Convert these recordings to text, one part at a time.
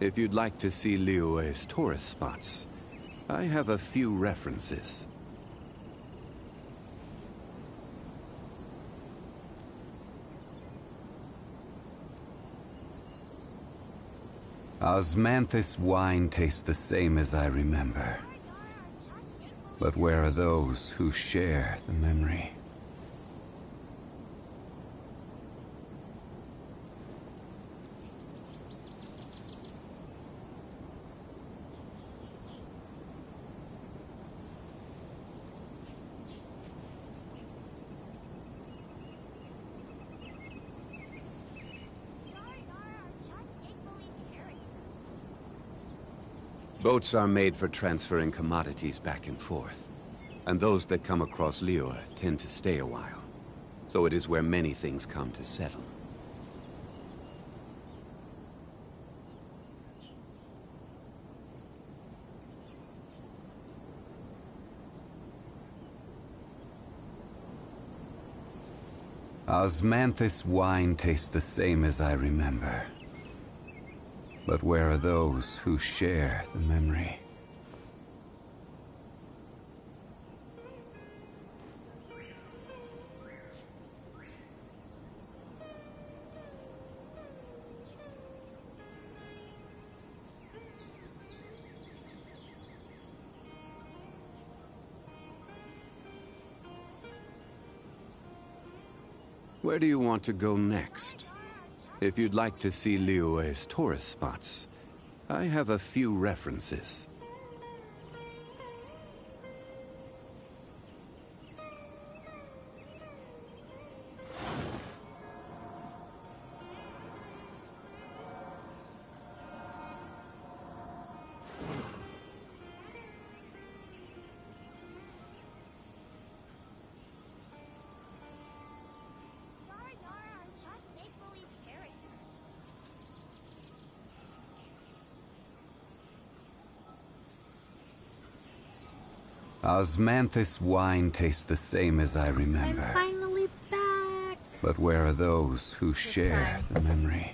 If you'd like to see Liyue's tourist spots, I have a few references. Osmanthus wine tastes the same as I remember. But where are those who share the memory? Boats are made for transferring commodities back and forth, and those that come across Liyue tend to stay a while. So it is where many things come to settle. Osmanthus wine tastes the same as I remember. But where are those who share the memory? Where do you want to go next? If you'd like to see Liyue's tourist spots, I have a few references. Osmanthus wine tastes the same as I remember. I'm finally back. But where are those who share the memory?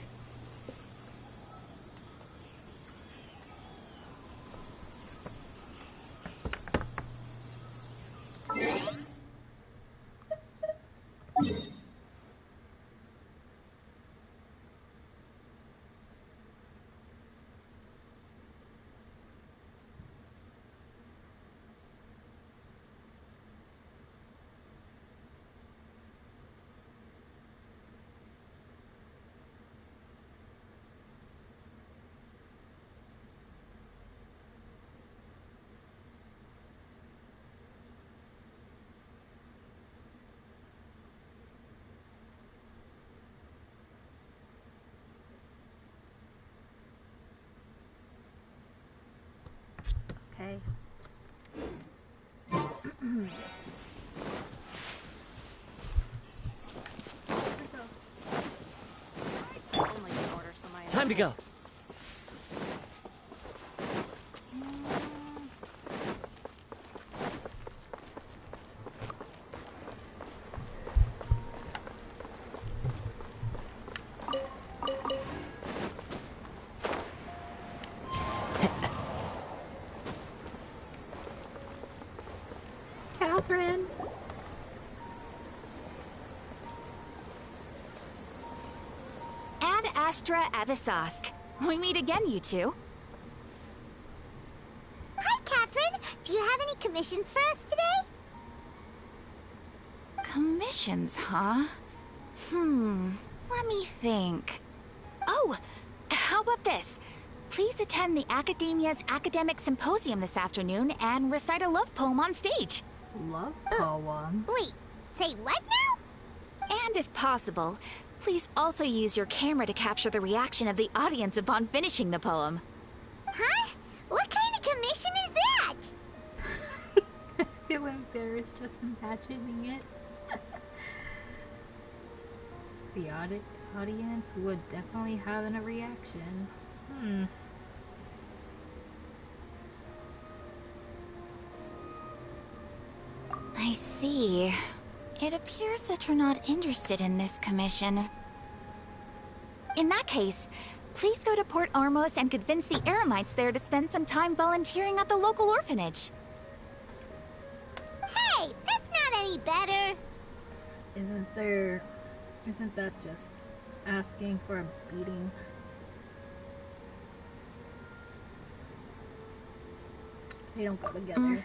Okay. Time to go. Catherine. And Astra Avisask. We meet again, you two. Hi, Catherine. Do you have any commissions for us today? Commissions, huh? Let me think. Oh, how about this? Please attend the Academia's Academic Symposium this afternoon and recite a love poem on stage. Love poem? Wait, say what now? And if possible, please also use your camera to capture the reaction of the audience upon finishing the poem. Huh? What kind of commission is that? I feel embarrassed just imagining it. The audience would definitely have a reaction. I see. It appears that you're not interested in this commission. In that case, please go to Port Ormos and convince the Eremites there to spend some time volunteering at the local orphanage. Hey, that's not any better. Isn't that just asking for a beating? They don't go together.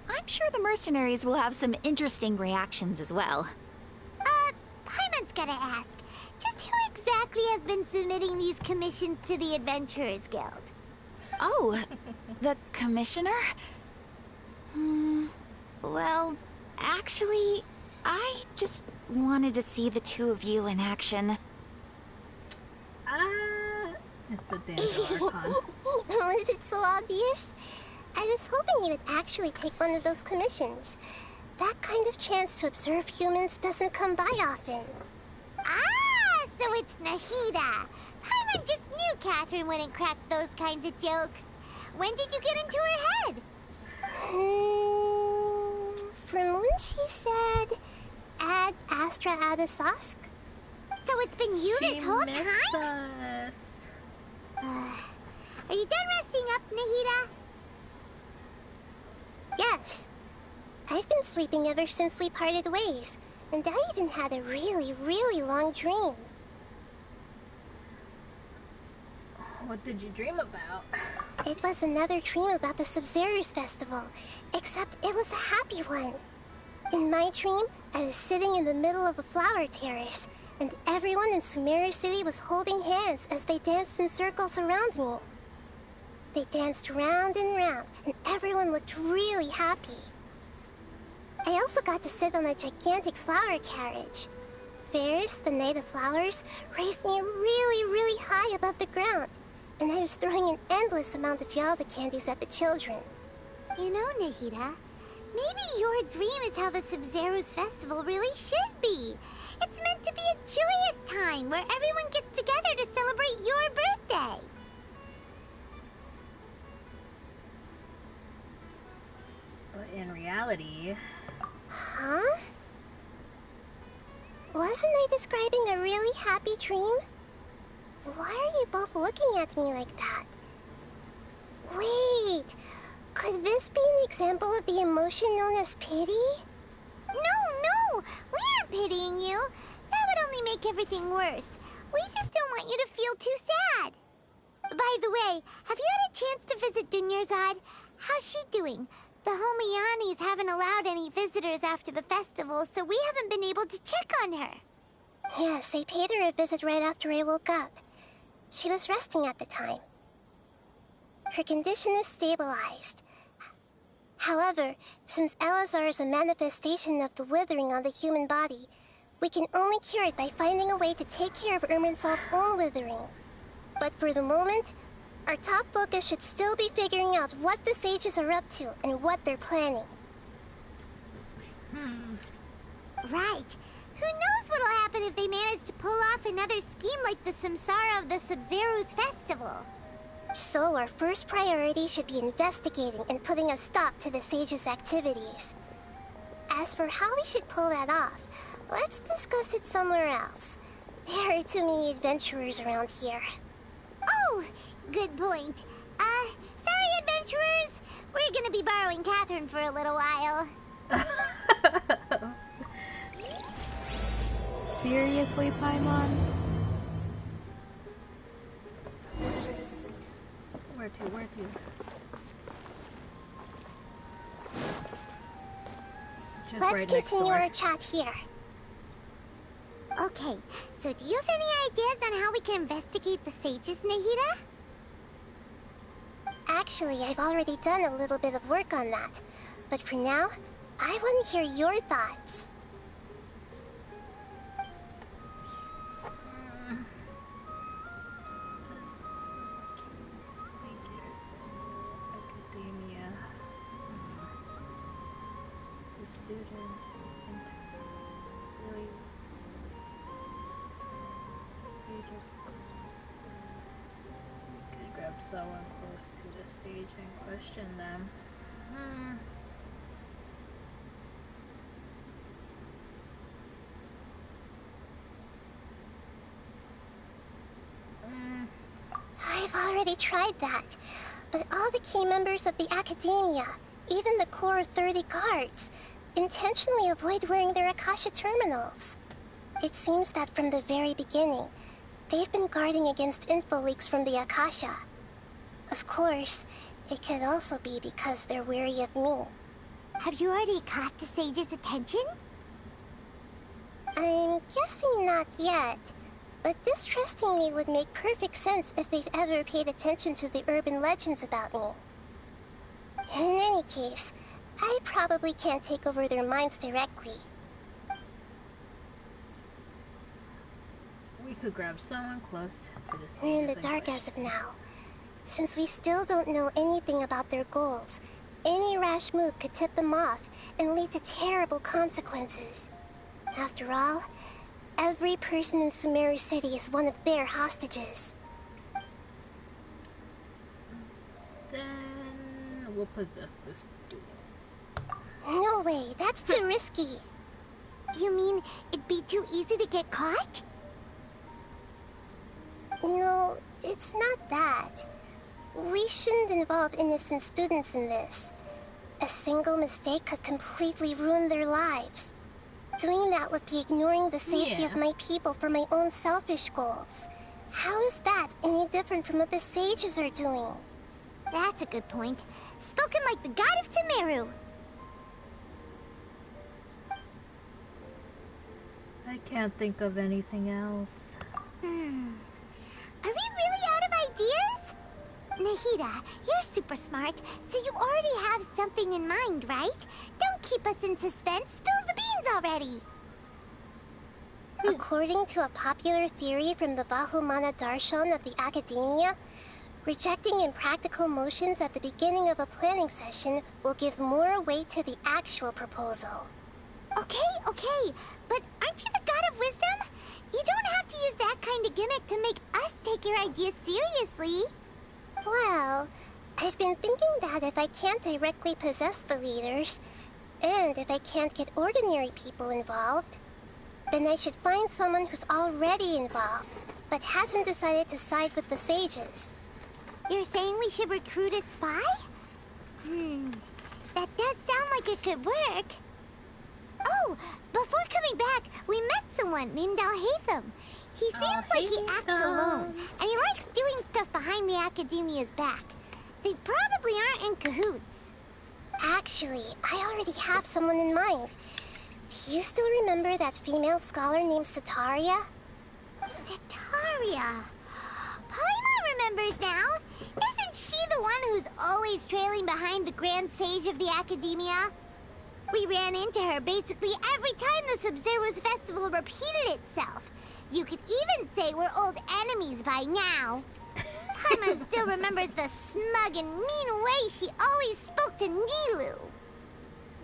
I'm sure the mercenaries will have some interesting reactions as well. Paimon's gotta ask, just who exactly has been submitting these commissions to the Adventurers Guild? Oh, the commissioner? Well, actually, I just wanted to see the two of you in action. It's the Danzo Archon. Was it so obvious? I was hoping you would actually take one of those commissions. That kind of chance to observe humans doesn't come by often. Ah, so it's Nahida. Paimon just knew Catherine wouldn't crack those kinds of jokes. When did you get into her head? From when she said, "Ad Astra ad Asask." So it's been you this whole missed time? us. Are you done resting up, Nahida? Yes. I've been sleeping ever since we parted ways, and I even had a really, really long dream. What did you dream about? It was another dream about the Sub-Zero's festival, except it was a happy one. In my dream, I was sitting in the middle of a flower terrace, and everyone in Sumeru City was holding hands as they danced in circles around me. They danced round and round, and everyone looked really happy. I also got to sit on a gigantic flower carriage. Ferris, the Knight of Flowers, raised me really, really high above the ground, and I was throwing an endless amount of Yalda candies at the children. You know, Nahida, maybe your dream is how the Sub-Zero's festival really should be. It's meant to be a joyous time where everyone gets together to celebrate your birthday. But in reality... Huh? Wasn't I describing a really happy dream? Why are you both looking at me like that? Wait, could this be an example of the emotion known as pity? No, we aren't pitying you. That would only make everything worse. We just don't want you to feel too sad. By the way, have you had a chance to visit Dunyarzad? How's she doing? The Homianis haven't allowed any visitors after the festival, so we haven't been able to check on her. Yes, I paid her a visit right after I woke up. She was resting at the time. Her condition is stabilized. However, since Elazar is a manifestation of the withering on the human body, we can only cure it by finding a way to take care of Irminsol's own withering. But for the moment, our top focus should still be figuring out what the sages are up to and what they're planning. Right. Who knows what'll happen if they manage to pull off another scheme like the Samsara of the Sub-Zero's festival? So our first priority should be investigating and putting a stop to the sages' activities. As for how we should pull that off, let's discuss it somewhere else. There are too many adventurers around here. Oh, good point. Sorry, adventurers. We're gonna be borrowing Catherine for a little while. Seriously, Paimon? Where to? Just Let's right next continue door. our chat here. Okay, so do you have any ideas on how we can investigate the sages, Nahida? Actually, I've already done a little bit of work on that. But for now, I want to hear your thoughts. Academia. Students. Really. Can grab someone close to the stage and question them. already tried that, but all the key members of the Academia, even the core of 30 guards, intentionally avoid wearing their Akasha terminals. It seems that from the very beginning, they've been guarding against info leaks from the Akasha. Of course, it could also be because they're wary of me. Have you already caught the sage's attention? I'm guessing not yet, but distrusting me would make perfect sense if they've ever paid attention to the urban legends about me. In any case, I probably can't take over their minds directly. We could grab someone close to the sages. We're in the dark as of now. Since we still don't know anything about their goals, any rash move could tip them off and lead to terrible consequences. After all, every person in Sumeru City is one of their hostages. Then we'll possess this dude. No way, that's too risky. You mean it'd be too easy to get caught? No, it's not that. We shouldn't involve innocent students in this. A single mistake could completely ruin their lives. Doing that would be ignoring the safety of my people for my own selfish goals. How is that any different from what the sages are doing? That's a good point. Spoken like the god of Sumeru. I can't think of anything else. Are we really out of ideas? Nahida, you're super smart, so you already have something in mind, right? Don't keep us in suspense. Spill the beans already. According to a popular theory from the Vahumana Darshan of the Academia, rejecting impractical motions at the beginning of a planning session will give more weight to the actual proposal. Okay, but aren't you the god of wisdom? You don't have to use that kind of gimmick to make us take your ideas seriously. Well, I've been thinking that if I can't directly possess the leaders, and if I can't get ordinary people involved, then I should find someone who's already involved, but hasn't decided to side with the sages. You're saying we should recruit a spy? That does sound like it could work. Oh, before coming back, we met someone named Alhaitham. He seems like he acts alone, and he likes doing stuff behind the Academia's back. They probably aren't in cahoots. Actually, I already have someone in mind. Do you still remember that female scholar named Setaria? Setaria. Paimon remembers now. Isn't she the one who's always trailing behind the Grand Sage of the Academia? We ran into her basically every time the Sub-Zero's festival repeated itself. You could even say we're old enemies by now. Paimon still remembers the smug and mean way she always spoke to Nilu.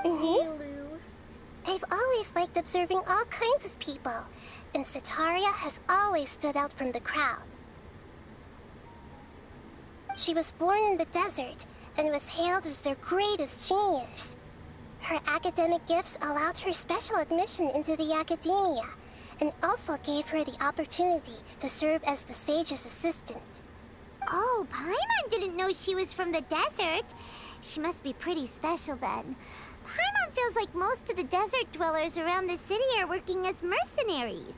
Nilu. I've always liked observing all kinds of people, and Setaria has always stood out from the crowd. She was born in the desert and was hailed as their greatest genius. Her academic gifts allowed her special admission into the Academia, and also gave her the opportunity to serve as the sage's assistant. Oh, Paimon didn't know she was from the desert. She must be pretty special then. Paimon feels like most of the desert dwellers around the city are working as mercenaries.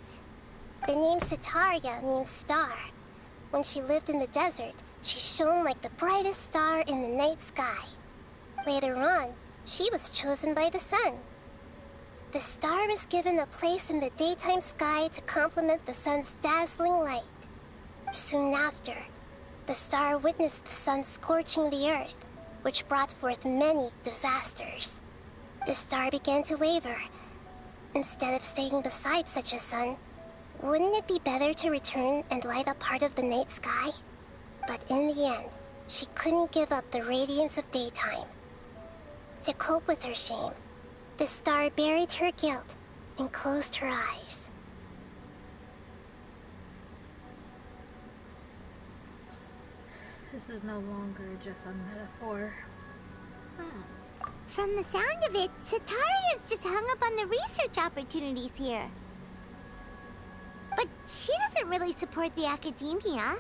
The name Setaria means star. When she lived in the desert, she shone like the brightest star in the night sky. Later on, she was chosen by the sun. The star was given a place in the daytime sky to complement the sun's dazzling light. Soon after, the star witnessed the sun scorching the earth, which brought forth many disasters. The star began to waver. Instead of staying beside such a sun, wouldn't it be better to return and light up part of the night sky? But in the end, she couldn't give up the radiance of daytime. To cope with her shame, the star buried her guilt and closed her eyes. This is no longer just a metaphor. From the sound of it, Setaria's just hung up on the research opportunities here. But she doesn't really support the Academia.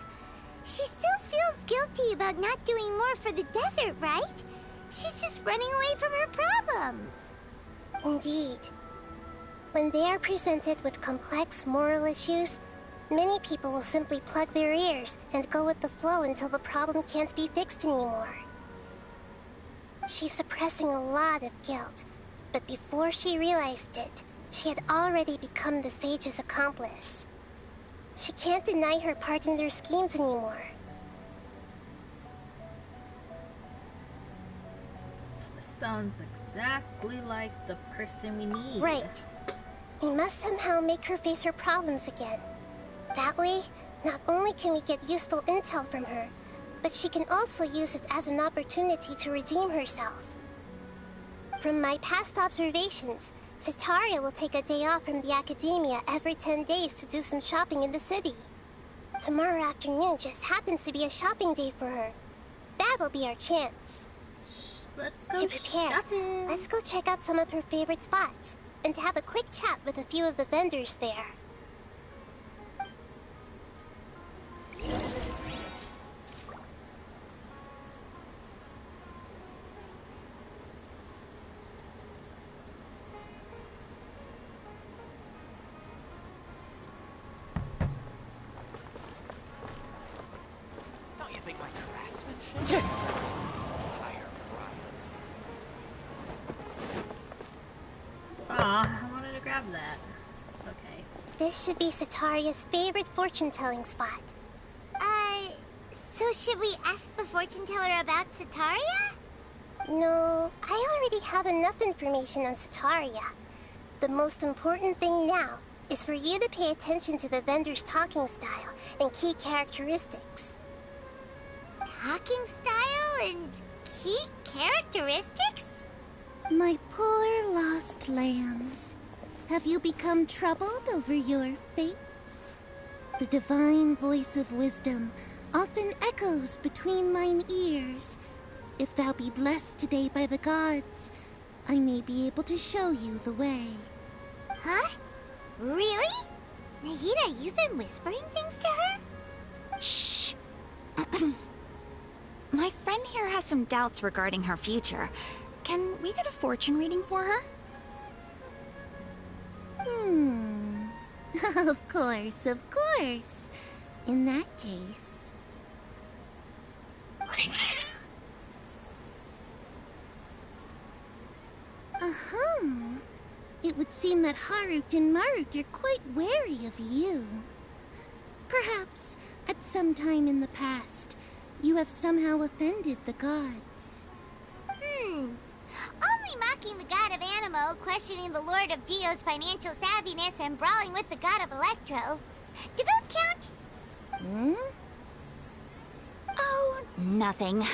She still feels guilty about not doing more for the desert, right? She's just running away from her problems. Indeed. When they are presented with complex moral issues, many people will simply plug their ears and go with the flow until the problem can't be fixed anymore. She's suppressing a lot of guilt, but before she realized it, she had already become the sage's accomplice. She can't deny her part in their schemes anymore. Sounds exactly like the person we need. Right. We must somehow make her face her problems again. That way, not only can we get useful intel from her, but she can also use it as an opportunity to redeem herself. From my past observations, Cetaria will take a day off from the academia every 10 days to do some shopping in the city. Tomorrow afternoon just happens to be a shopping day for her. That'll be our chance. Let's go To prepare, shopping. let's go check out some of her favorite spots and have a quick chat with a few of the vendors there. Don't you think my craftsmanship? Higher price. Aw, I wanted to grab that. It's okay. This should be Cetaria's favorite fortune-telling spot. So should we ask the fortune teller about Cetaria? No, I already have enough information on Cetaria. The most important thing now is for you to pay attention to the vendor's talking style and key characteristics. Talking style and key characteristics? My poor lost lambs, have you become troubled over your fates? The divine voice of wisdom often echoes between mine ears. If thou be blessed today by the gods, I may be able to show you the way. Huh? Really? Nahida, you've been whispering things to her? Shh! My friend here has some doubts regarding her future. Can we get a fortune reading for her? Of course, of course. In that case... It would seem that Harut and Marut are quite wary of you. Perhaps, at some time in the past, you have somehow offended the gods. Only mocking the god of Animo, questioning the lord of Geo's financial savviness, and brawling with the god of Electro. Do those count? Oh, nothing.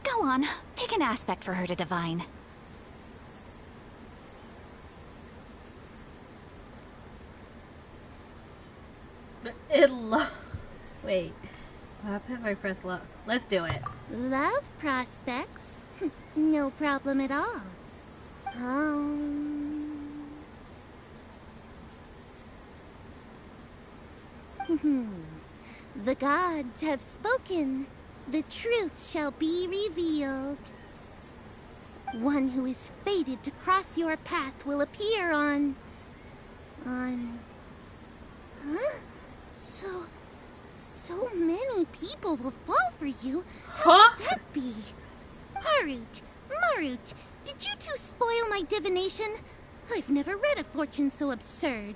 Go on, pick an aspect for her to divine. Wait. What happened if I press love? Let's do it. Love prospects? No problem at all. The gods have spoken. The truth shall be revealed. One who is fated to cross your path will appear on... Huh? So many people will fall for you. How could that be? Harut, Marut, did you two spoil my divination? I've never read a fortune so absurd.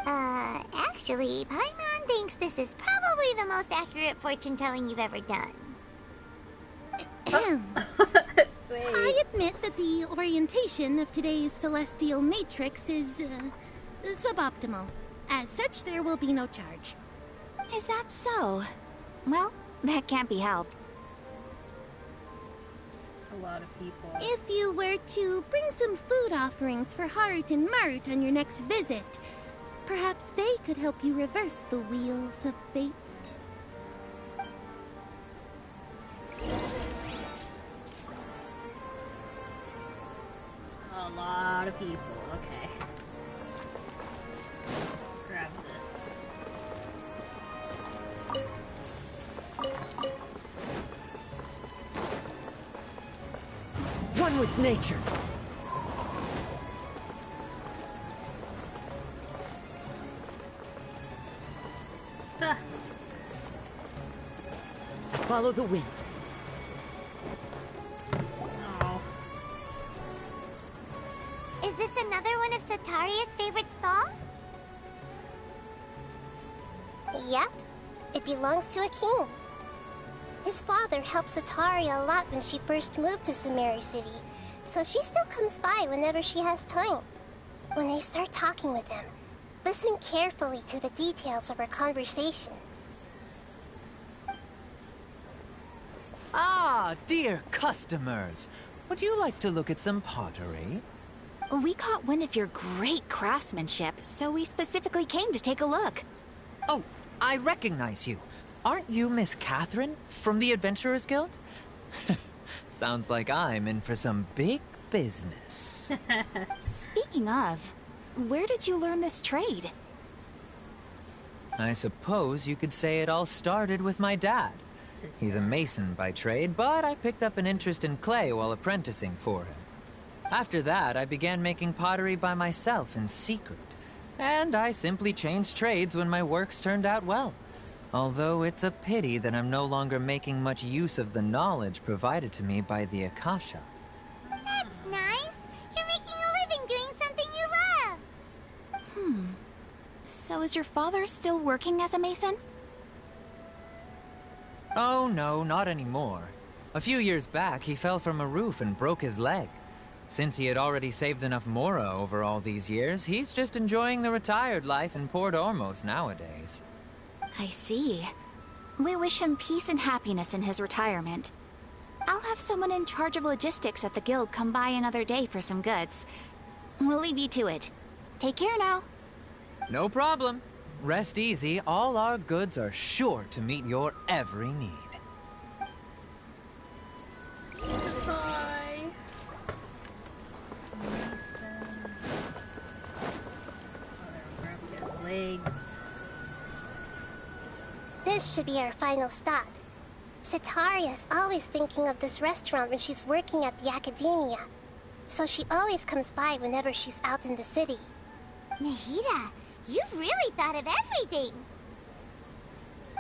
Actually, Paimon thinks this is probably the most accurate fortune-telling you've ever done. Wait. I admit that the orientation of today's celestial matrix is, suboptimal. As such, there will be no charge. Is that so? Well, that can't be helped. A lot of people. If you were to bring some food offerings for Harut and Marut on your next visit, perhaps they could help you reverse the wheels of fate. A lot of people, okay. one with nature. Ah. Follow the wind. Oh. Is this another one of Sataria's favorite stalls? Yep. It belongs to a king. His father helped Sataria a lot when she first moved to Sumeru City, so she still comes by whenever she has time. When I start talking with him, listen carefully to the details of our conversation. Ah, dear customers. Would you like to look at some pottery? We caught wind of your great craftsmanship, so we specifically came to take a look. Oh, I recognize you. Aren't you Miss Catherine from the Adventurers Guild? Sounds like I'm in for some big business. Speaking of, where did you learn this trade? I suppose you could say it all started with my dad. He's a mason by trade, but I picked up an interest in clay while apprenticing for him. After that, I began making pottery by myself in secret. And I simply changed trades when my works turned out well. Although it's a pity that I'm no longer making much use of the knowledge provided to me by the Akasha. That's nice. You're making a living doing something you love. So is your father still working as a mason? Oh no, not anymore. A few years back, he fell from a roof and broke his leg. Since he had already saved enough Mora over all these years, he's just enjoying the retired life in Port Ormos nowadays. I see. We wish him peace and happiness in his retirement. I'll have someone in charge of logistics at the guild come by another day for some goods. We'll leave you to it. Take care now. No problem. Rest easy, all our goods are sure to meet your every need. Bye. Mason. Oh, there, broke his legs. This should be our final stop. Sataria's always thinking of this restaurant when she's working at the academia, so she always comes by whenever she's out in the city. Nahida, you've really thought of everything.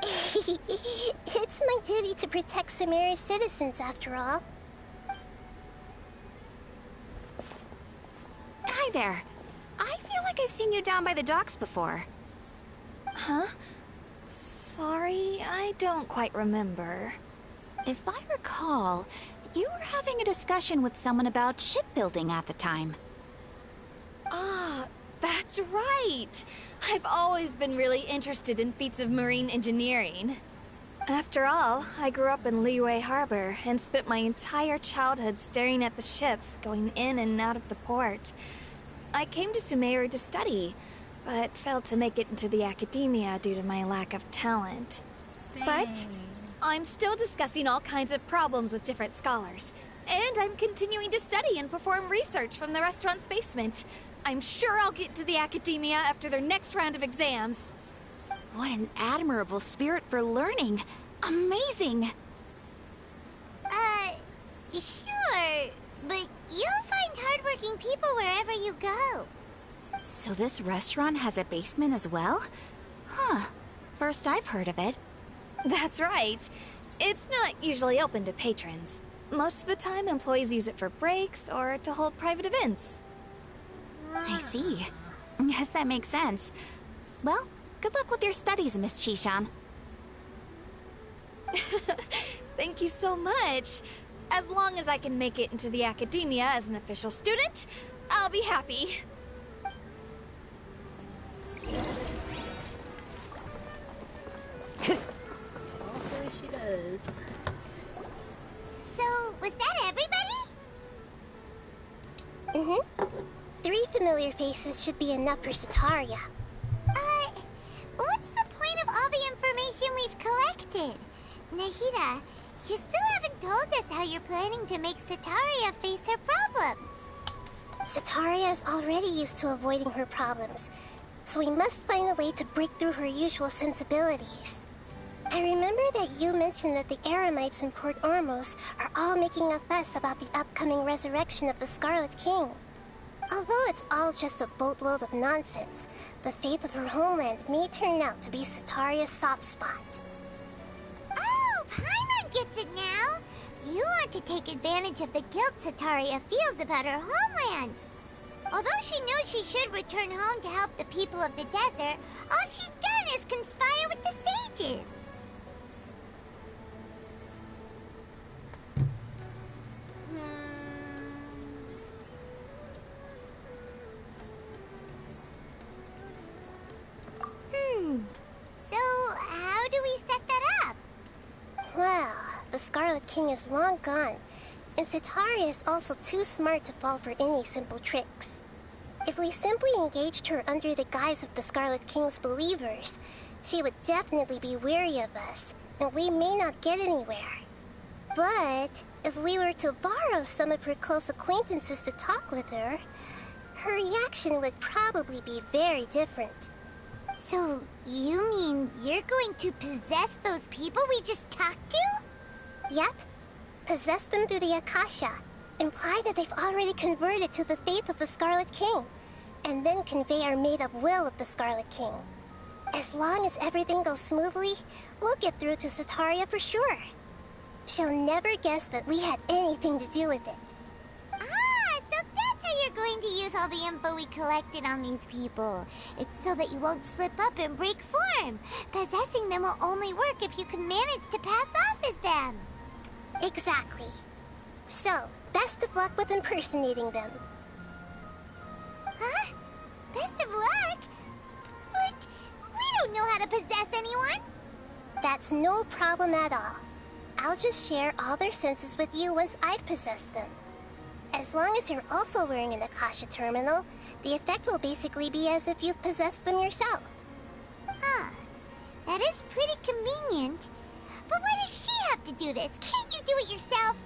It's my duty to protect Sumeru's citizens, after all. Hi there. I feel like I've seen you down by the docks before. Huh? Sorry, I don't quite remember. If I recall, you were having a discussion with someone about shipbuilding at the time. Ah, that's right! I've always been really interested in feats of marine engineering. After all, I grew up in Liyue Harbor and spent my entire childhood staring at the ships going in and out of the port. I came to Sumeru to study, but failed to make it into the academia due to my lack of talent. But I'm still discussing all kinds of problems with different scholars, and I'm continuing to study and perform research from the restaurant's basement. I'm sure I'll get to the academia after their next round of exams. What an admirable spirit for learning. Amazing! Sure, but you'll find hardworking people wherever you go. So this restaurant has a basement as well? Huh. First I've heard of it. That's right. It's not usually open to patrons. Most of the time, employees use it for breaks or to hold private events. I see. Guess that makes sense. Well, good luck with your studies, Miss Chishan. Thank you so much. As long as I can make it into the academia as an official student, I'll be happy. Hopefully she does. So, was that everybody? Mm-hmm. 3 familiar faces should be enough for Sataria. What's the point of all the information we've collected? Nahida, you still haven't told us how you're planning to make Sataria face her problems. Sataria is already used to avoiding her problems, so we must find a way to break through her usual sensibilities. I remember that you mentioned that the Eremites in Port Ormos are all making a fuss about the upcoming resurrection of the Scarlet King. Although it's all just a boatload of nonsense, the fate of her homeland may turn out to be Sataria's soft spot. Oh, Paimon gets it now! You want to take advantage of the guilt Sataria feels about her homeland. Although she knows she should return home to help the people of the desert, all she's done is conspire with the sages. So, how do we set that up? Well, the Scarlet King is long gone, and Sataria is also too smart to fall for any simple tricks. If we simply engaged her under the guise of the Scarlet King's believers, she would definitely be wary of us, and we may not get anywhere. But if we were to borrow some of her close acquaintances to talk with her, her reaction would probably be very different. So, you mean you're going to possess those people we just talked to? Yep. Possess them through the Akasha. Imply that they've already converted to the faith of the Scarlet King, and then convey our made-up will of the Scarlet King. As long as everything goes smoothly, we'll get through to Sataria for sure. She'll never guess that we had anything to do with it. Ah, so that's how you're going to use all the info we collected on these people. It's so that you won't slip up and break form. Possessing them will only work if you can manage to pass off as them. Exactly. So, best of luck with impersonating them. Huh? Best of luck? But we don't know how to possess anyone. That's no problem at all. I'll just share all their senses with you once I've possessed them. As long as you're also wearing an Akasha terminal, the effect will basically be as if you've possessed them yourself. Huh. That is pretty convenient. But why does she have to do this? Can't you do it yourself?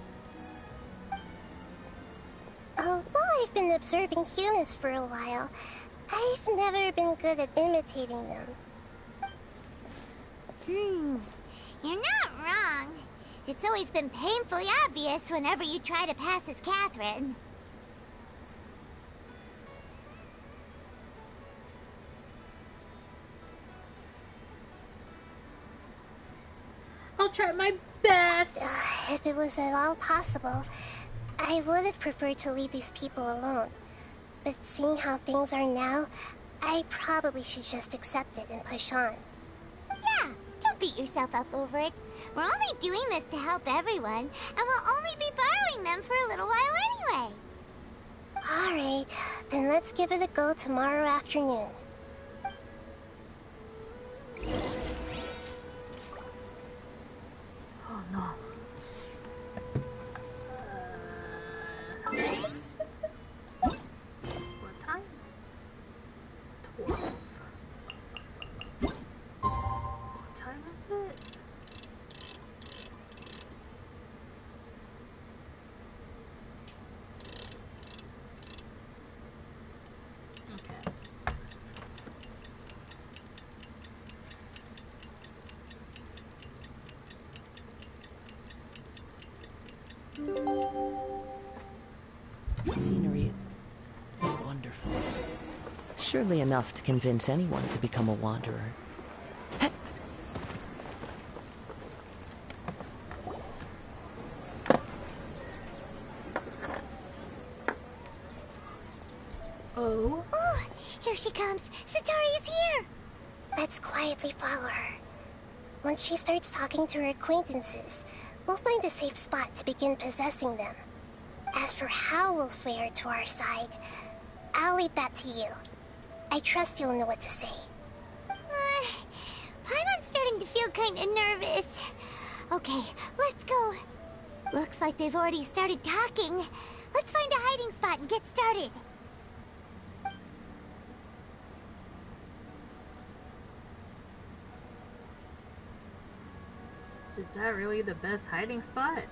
Although I've been observing humans for a while, I've never been good at imitating them. You're not wrong. It's always been painfully obvious whenever you try to pass as Catherine. I'll try my best. If it was at all possible, I would have preferred to leave these people alone. But seeing how things are now, I probably should just accept it and push on. Yeah, don't beat yourself up over it. We're only doing this to help everyone, and we'll only be borrowing them for a little while anyway. Alright, then let's give it a go tomorrow afternoon. Oh no. What time? 12. What time is it? Okay. Scenery. Wonderful. Surely enough to convince anyone to become a wanderer. Oh? Oh, here she comes. Sataria's here. Let's quietly follow her. Once she starts talking to her acquaintances, we'll find a safe spot to begin possessing them. As for how we'll sway her to our side, I'll leave that to you. I trust you'll know what to say. Paimon's starting to feel kinda nervous. Okay, let's go. Looks like they've already started talking. Let's find a hiding spot and get started. Is that really the best hiding spot?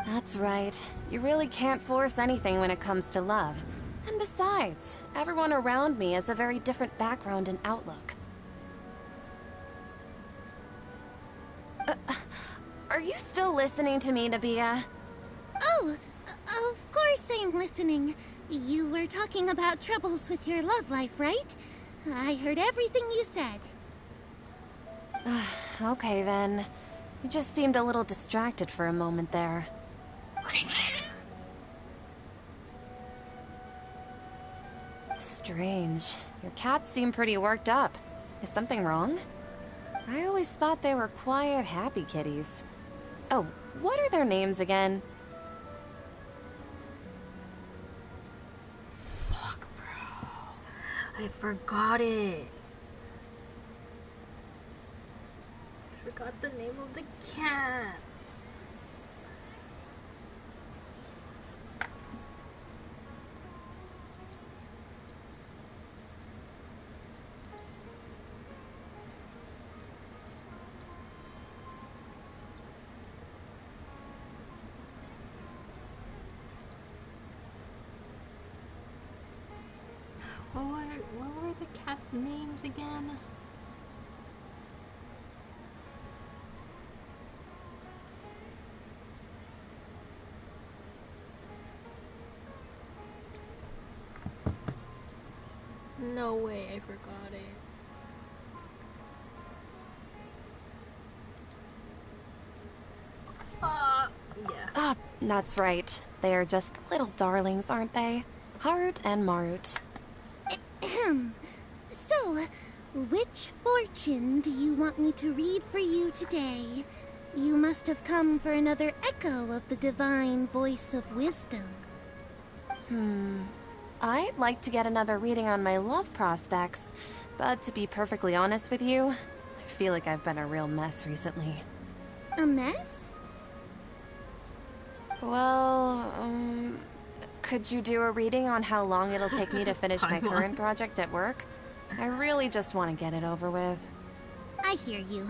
That's right. You really can't force anything when it comes to love. And besides, everyone around me has a very different background and outlook. Are you still listening to me, Nabia? Oh, of course I'm listening. You were talking about troubles with your love life, right? I heard everything you said. Okay then. You just seemed a little distracted for a moment there. Strange. Your cats seem pretty worked up. Is something wrong? I always thought they were quiet, happy kitties. Oh, what are their names again? Fuck, bro. I forgot it. I forgot the name of the cats. What were the cats' names again? There's no way I forgot it. Yeah. That's right. They are just little darlings, aren't they? Harut and Marut. So, which fortune do you want me to read for you today? You must have come for another echo of the divine voice of wisdom. I'd like to get another reading on my love prospects, but to be perfectly honest with you, I feel like I've been a real mess recently. A mess? Well, could you do a reading on how long it'll take me to finish my current project at work? I really just want to get it over with. I hear you.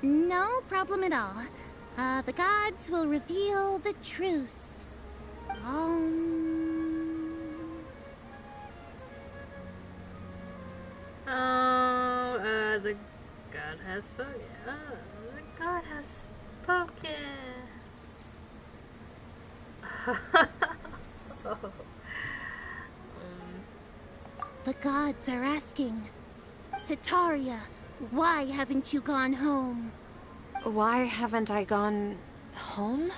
No problem at all. The gods will reveal the truth. The god has spoken. The god has spoken. The gods are asking, Sitaria, why haven't you gone home? Why haven't I gone home?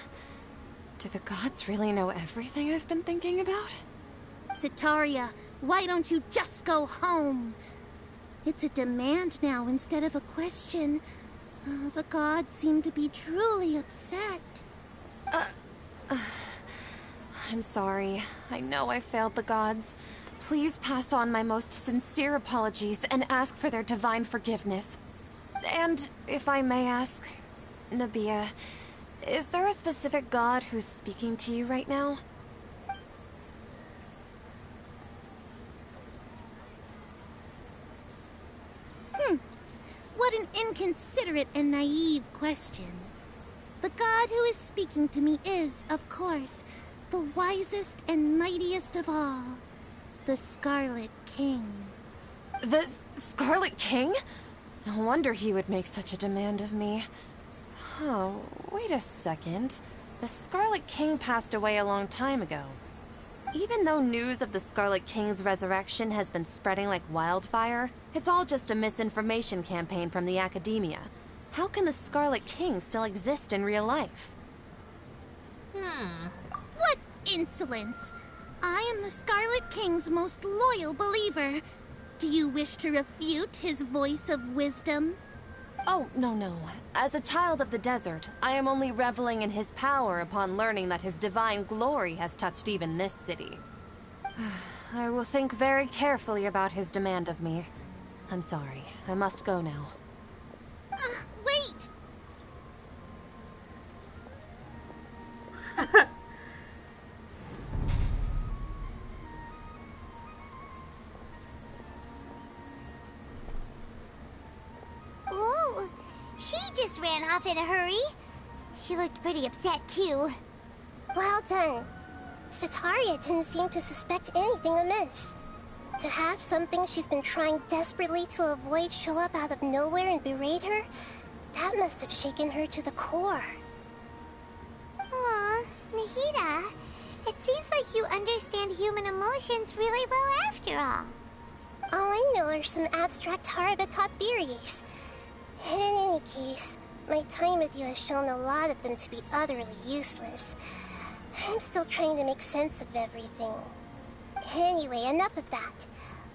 Do the gods really know everything I've been thinking about? Sitaria, why don't you just go home? It's a demand now instead of a question. The gods seem to be truly upset. I'm sorry. I know I failed the gods. Please pass on my most sincere apologies and ask for their divine forgiveness. And if I may ask, Nabia, is there a specific god who's speaking to you right now? What an inconsiderate and naive question. The god who is speaking to me is, of course, the wisest and mightiest of all, the Scarlet King. The Scarlet King? No wonder he would make such a demand of me. Oh, wait a second. The Scarlet King passed away a long time ago. Even though news of the Scarlet King's resurrection has been spreading like wildfire, it's all just a misinformation campaign from the academia. How can the Scarlet King still exist in real life? What insolence! I am the Scarlet King's most loyal believer. Do you wish to refute his voice of wisdom? Oh, no. As a child of the desert, I am only reveling in his power upon learning that his divine glory has touched even this city. I will think very carefully about his demand of me. I'm sorry. I must go now. Wait! Oh, she just ran off in a hurry. She looked pretty upset, too. Well done. Sataria didn't seem to suspect anything amiss. To have something she's been trying desperately to avoid show up out of nowhere and berate her, that must have shaken her to the core. Aw, Nahida, it seems like you understand human emotions really well after all. All I know are some abstract Harava-taught theories. And in any case, my time with you has shown a lot of them to be utterly useless. I'm still trying to make sense of everything. Anyway, enough of that.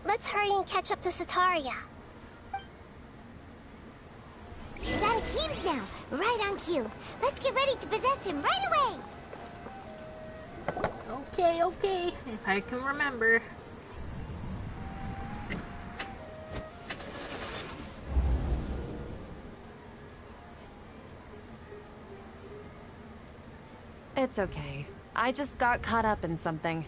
Let's hurry and catch up to Sataria. He's out of Keem's now, right on cue. Let's get ready to possess him right away. Okay, if I can remember. It's okay. I just got caught up in something.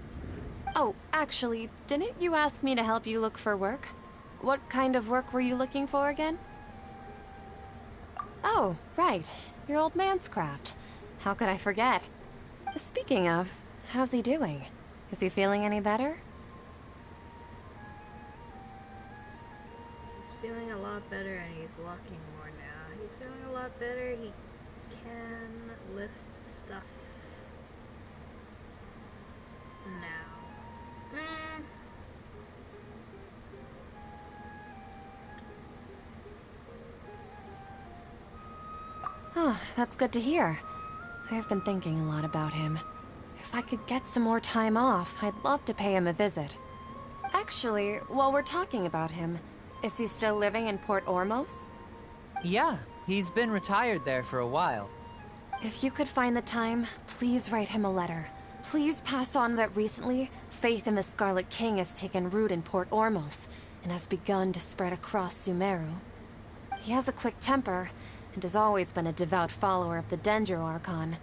Oh, actually, didn't you ask me to help you look for work? What kind of work were you looking for again? Oh, right. Your old man's craft. How could I forget? Speaking of, how's he doing? Is he feeling any better? He's feeling a lot better and he's walking more now. He's feeling a lot better. He can lift stuff now. Oh, that's good to hear. I've been thinking a lot about him. If I could get some more time off, I'd love to pay him a visit. Actually, while we're talking about him, is he still living in Port Ormos? Yeah, he's been retired there for a while. If you could find the time, please write him a letter. Please pass on that recently, faith in the Scarlet King has taken root in Port Ormos and has begun to spread across Sumeru. He has a quick temper and has always been a devout follower of the Dendro Archon.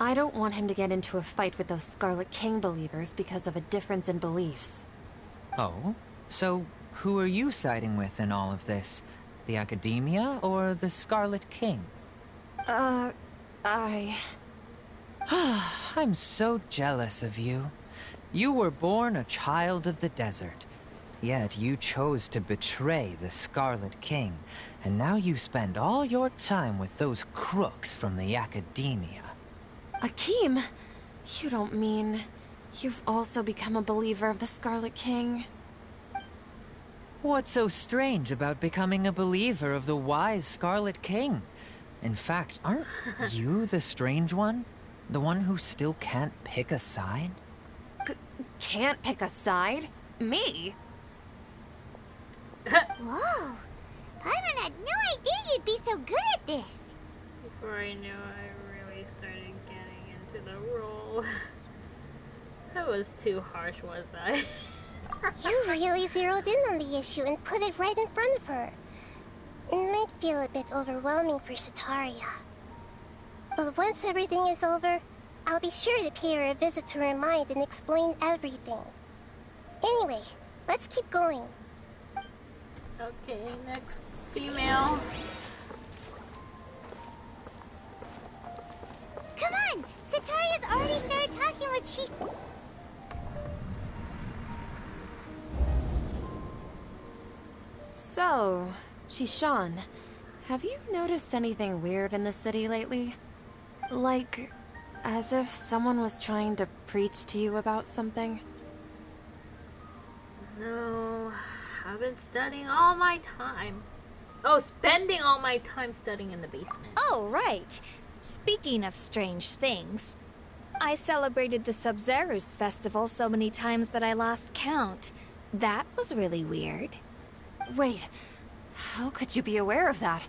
I don't want him to get into a fight with those Scarlet King believers because of a difference in beliefs. Oh? So, who are you siding with in all of this? The Academia or the Scarlet King? I'm so jealous of you. You were born a child of the desert. Yet you chose to betray the Scarlet King, and now you spend all your time with those crooks from the Academia. Akeem, you don't mean you've also become a believer of the Scarlet King? What's so strange about becoming a believer of the wise Scarlet King? In fact, aren't you the strange one? The one who still can't pick a side? Can't pick a side? Me? Whoa! Paimon had no idea you'd be so good at this. Before I knew, I really started getting into the role. That was too harsh, was I? You really zeroed in on the issue and put it right in front of her. It might feel a bit overwhelming for Sataria. But once everything is over, I'll be sure to pay her a visit to her mind and explain everything. Anyway, let's keep going. Okay, next female. Come on! Sataria's already started talking with she... So, Shishan, have you noticed anything weird in the city lately? Like, as if someone was trying to preach to you about something? No, I've been studying all my time. Oh, spending all my time studying in the basement. Oh, right. Speaking of strange things, I celebrated the Sub-Zerus festival so many times that I lost count. That was really weird. Wait, how could you be aware of that?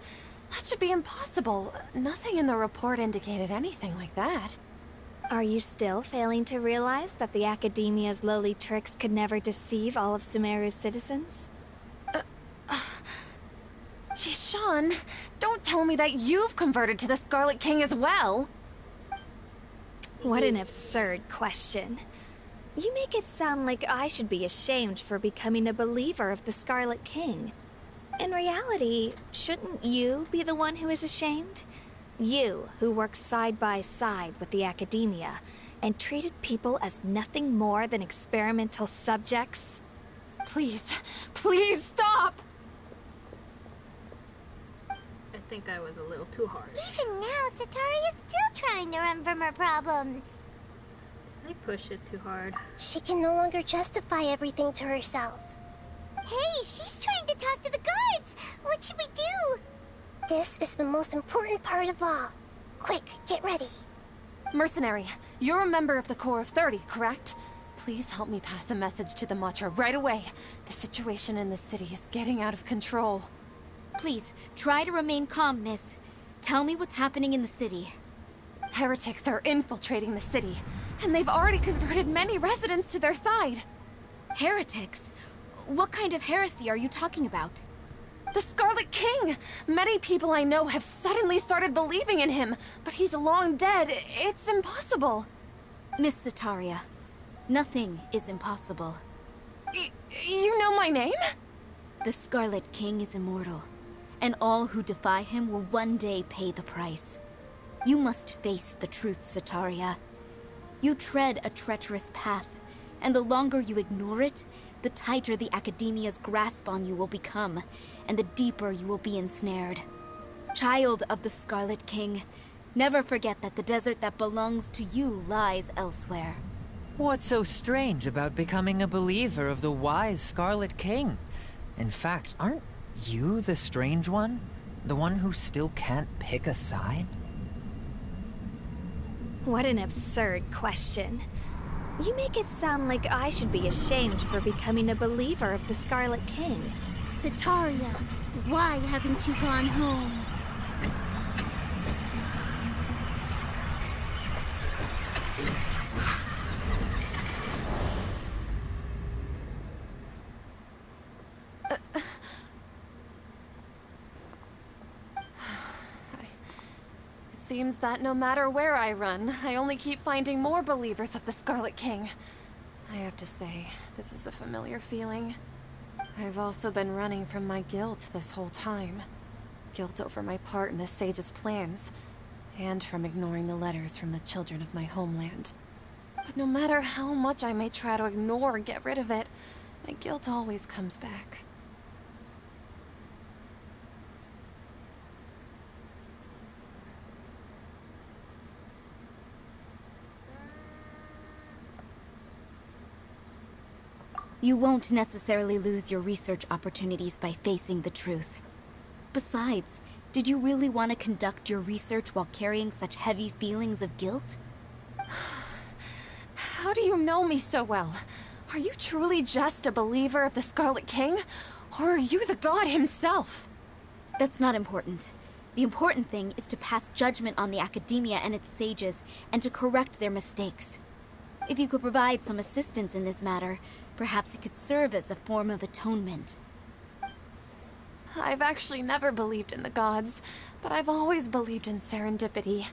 That should be impossible. Nothing in the report indicated anything like that. Are you still failing to realize that the Academia's lowly tricks could never deceive all of Sumeru's citizens? Shishan, don't tell me that you've converted to the Scarlet King as well! What an absurd question. You make it sound like I should be ashamed for becoming a believer of the Scarlet King. In reality, shouldn't you be the one who is ashamed? You, who works side by side with the Academia, and treated people as nothing more than experimental subjects? Please, please stop! I think I was a little too harsh. Even now, Satori is still trying to run from her problems. I push it too hard. She can no longer justify everything to herself. Hey, she's trying to talk to the guards! What should we do? This is the most important part of all. Quick, get ready. Mercenary, you're a member of the Corps of 30, correct? Please help me pass a message to the Matcha right away. The situation in the city is getting out of control. Please, try to remain calm, miss. Tell me what's happening in the city. Heretics are infiltrating the city, and they've already converted many residents to their side. Heretics? What kind of heresy are you talking about? The Scarlet King! Many people I know have suddenly started believing in him, but he's long dead. It's impossible. Miss Sataria, nothing is impossible. You know my name? The Scarlet King is immortal, and all who defy him will one day pay the price. You must face the truth, Sataria. You tread a treacherous path, and the longer you ignore it, the tighter the Academia's grasp on you will become, and the deeper you will be ensnared. Child of the Scarlet King, never forget that the desert that belongs to you lies elsewhere. What's so strange about becoming a believer of the wise Scarlet King? In fact, aren't you the strange one? The one who still can't pick a side? What an absurd question. You make it sound like I should be ashamed for becoming a believer of the Scarlet King. Sataria, why haven't you gone home? It seems that no matter where I run, I only keep finding more believers of the Scarlet King. I have to say, this is a familiar feeling. I've also been running from my guilt this whole time. Guilt over my part in the Sage's plans, and from ignoring the letters from the children of my homeland. But no matter how much I may try to ignore or get rid of it, my guilt always comes back. You won't necessarily lose your research opportunities by facing the truth. Besides, did you really want to conduct your research while carrying such heavy feelings of guilt? How do you know me so well? Are you truly just a believer of the Scarlet King? Or are you the god himself? That's not important. The important thing is to pass judgment on the Academia and its sages, and to correct their mistakes. If you could provide some assistance in this matter, perhaps it could serve as a form of atonement. I've actually never believed in the gods, but I've always believed in serendipity.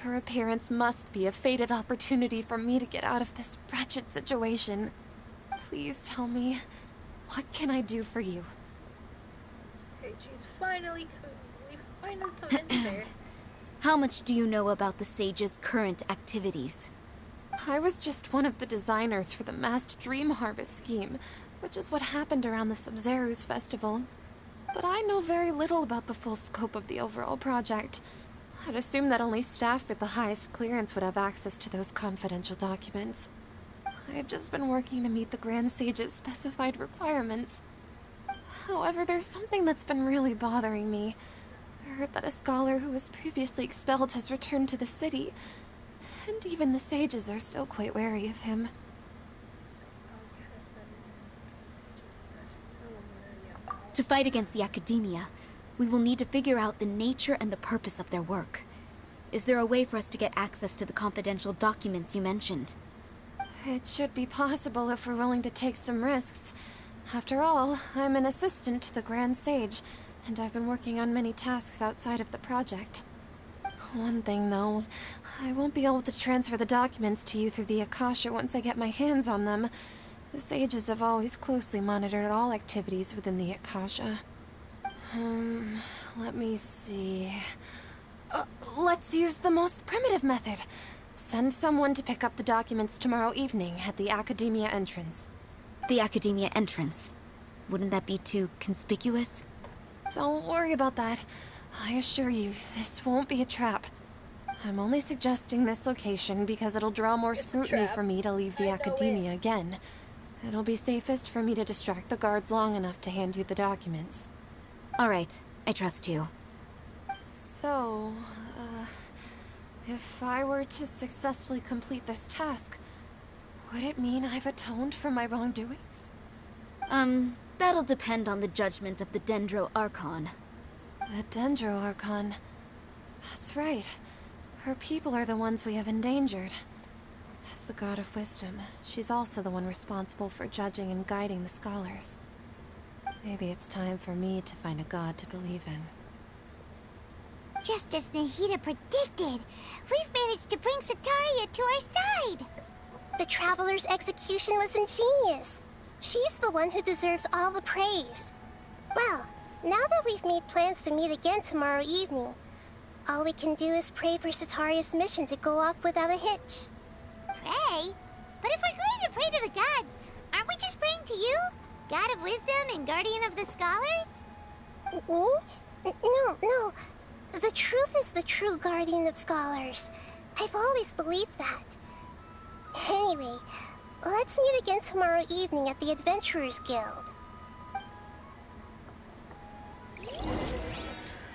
Your appearance must be a fated opportunity for me to get out of this wretched situation. Please tell me, what can I do for you? Okay, we finally come in there. How much do you know about the Sage's current activities? I was just one of the designers for the masked dream harvest scheme, which is what happened around the Sub-Zeru's festival. But I know very little about the full scope of the overall project. I'd assume that only staff with the highest clearance would have access to those confidential documents. I've just been working to meet the Grand Sage's specified requirements. However, there's something that's been really bothering me. I heard that a scholar who was previously expelled has returned to the city, and even the sages are still quite wary of him. To fight against the Academia, we will need to figure out the nature and the purpose of their work. Is there a way for us to get access to the confidential documents you mentioned? It should be possible if we're willing to take some risks. After all, I'm an assistant to the Grand Sage, and I've been working on many tasks outside of the project. One thing, though, I won't be able to transfer the documents to you through the Akasha once I get my hands on them. The sages have always closely monitored all activities within the Akasha. Let me see... let's use the most primitive method. Send someone to pick up the documents tomorrow evening at the Academia entrance. The Academia entrance. Wouldn't that be too conspicuous? Don't worry about that. I assure you, this won't be a trap. I'm only suggesting this location because it'll draw more scrutiny for me to leave the Academia again. It'll be safest for me to distract the guards long enough to hand you the documents. All right, I trust you. So, if I were to successfully complete this task, would it mean I've atoned for my wrongdoings? That'll depend on the judgment of the Dendro Archon. The Dendro Archon. That's right. Her people are the ones we have endangered. As the God of Wisdom, she's also the one responsible for judging and guiding the scholars. Maybe it's time for me to find a god to believe in. Just as Nahida predicted, we've managed to bring Sataria to our side! The Traveler's execution was ingenious. She's the one who deserves all the praise. Well, now that we've made plans to meet again tomorrow evening, all we can do is pray for Sataria's mission to go off without a hitch. Pray? But if we're going to pray to the gods, aren't we just praying to you? God of Wisdom and Guardian of the Scholars? No. The truth is the true Guardian of Scholars. I've always believed that. Anyway, let's meet again tomorrow evening at the Adventurers Guild.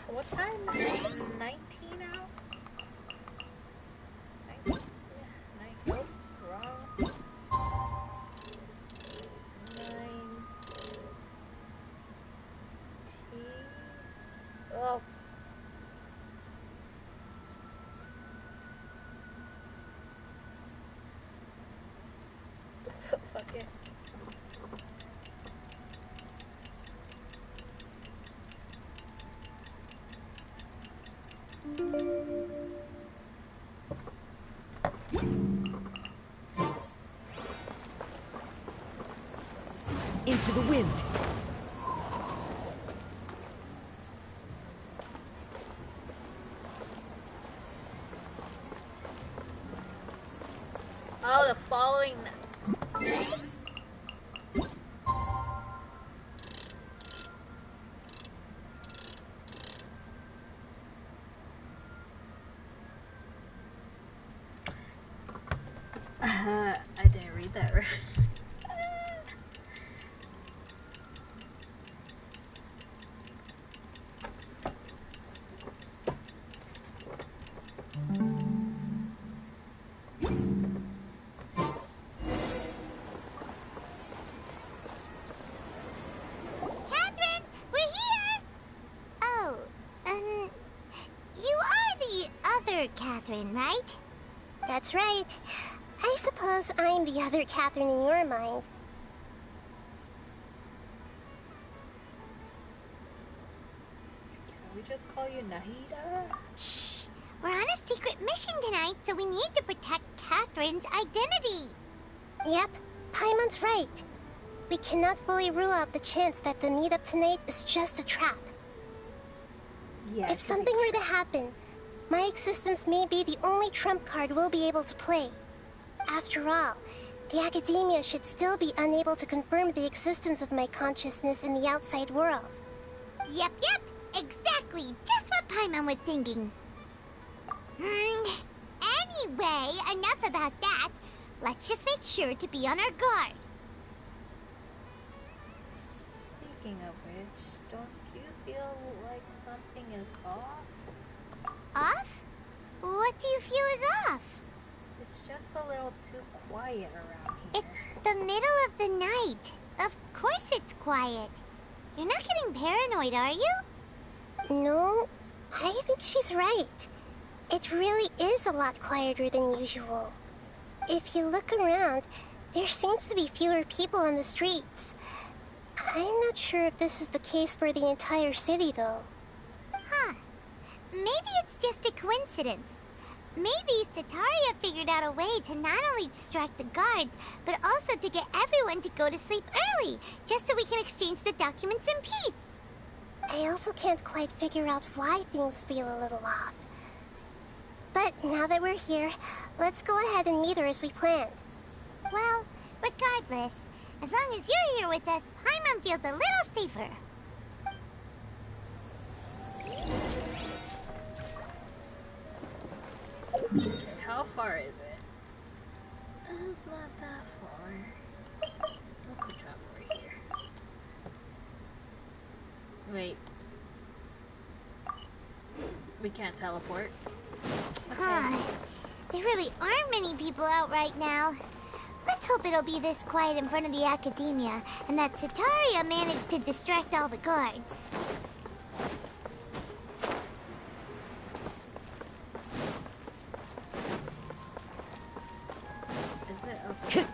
What time is it? 19 now? 19? Yeah, oops, wrong. 19. Oh. Fuck it. Into the wind. Oh, the following. I didn't read that right. Catherine, we're here! Oh, you are the other Catherine, right? That's right. I suppose I'm the other Catherine in your mind. Can we just call you Nahida? Shh! We're on a secret mission tonight, so we need to protect Catherine's identity. Yep, Paimon's right. We cannot fully rule out the chance that the meetup tonight is just a trap. Yeah. If something were to happen, my existence may be the only trump card we'll be able to play. After all, the Academia should still be unable to confirm the existence of my consciousness in the outside world. Yep, exactly. Just what Paimon was thinking. Anyway, enough about that. Let's just make sure to be on our guard. Speaking of which, don't you feel like something is off? Off? What do you feel is off? It's just a little too quiet around here. It's the middle of the night. Of course it's quiet. You're not getting paranoid, are you? No, I think she's right. It really is a lot quieter than usual. If you look around, there seems to be fewer people on the streets. I'm not sure if this is the case for the entire city, though. Huh. Maybe it's just a coincidence. Maybe Sataria figured out a way to not only distract the guards, but also to get everyone to go to sleep early, just so we can exchange the documents in peace. I also can't quite figure out why things feel a little off. But Now that we're here, let's go ahead and meet her as we planned. Well, regardless, as long as you're here with us, Paimon feels a little safer. How far is it? It's not that far. We'll go drop over here. Wait. We can't teleport. Okay. Huh. There really aren't many people out right now. Let's hope it'll be this quiet in front of the academia, and that Sataria managed to distract all the guards. Is it okay?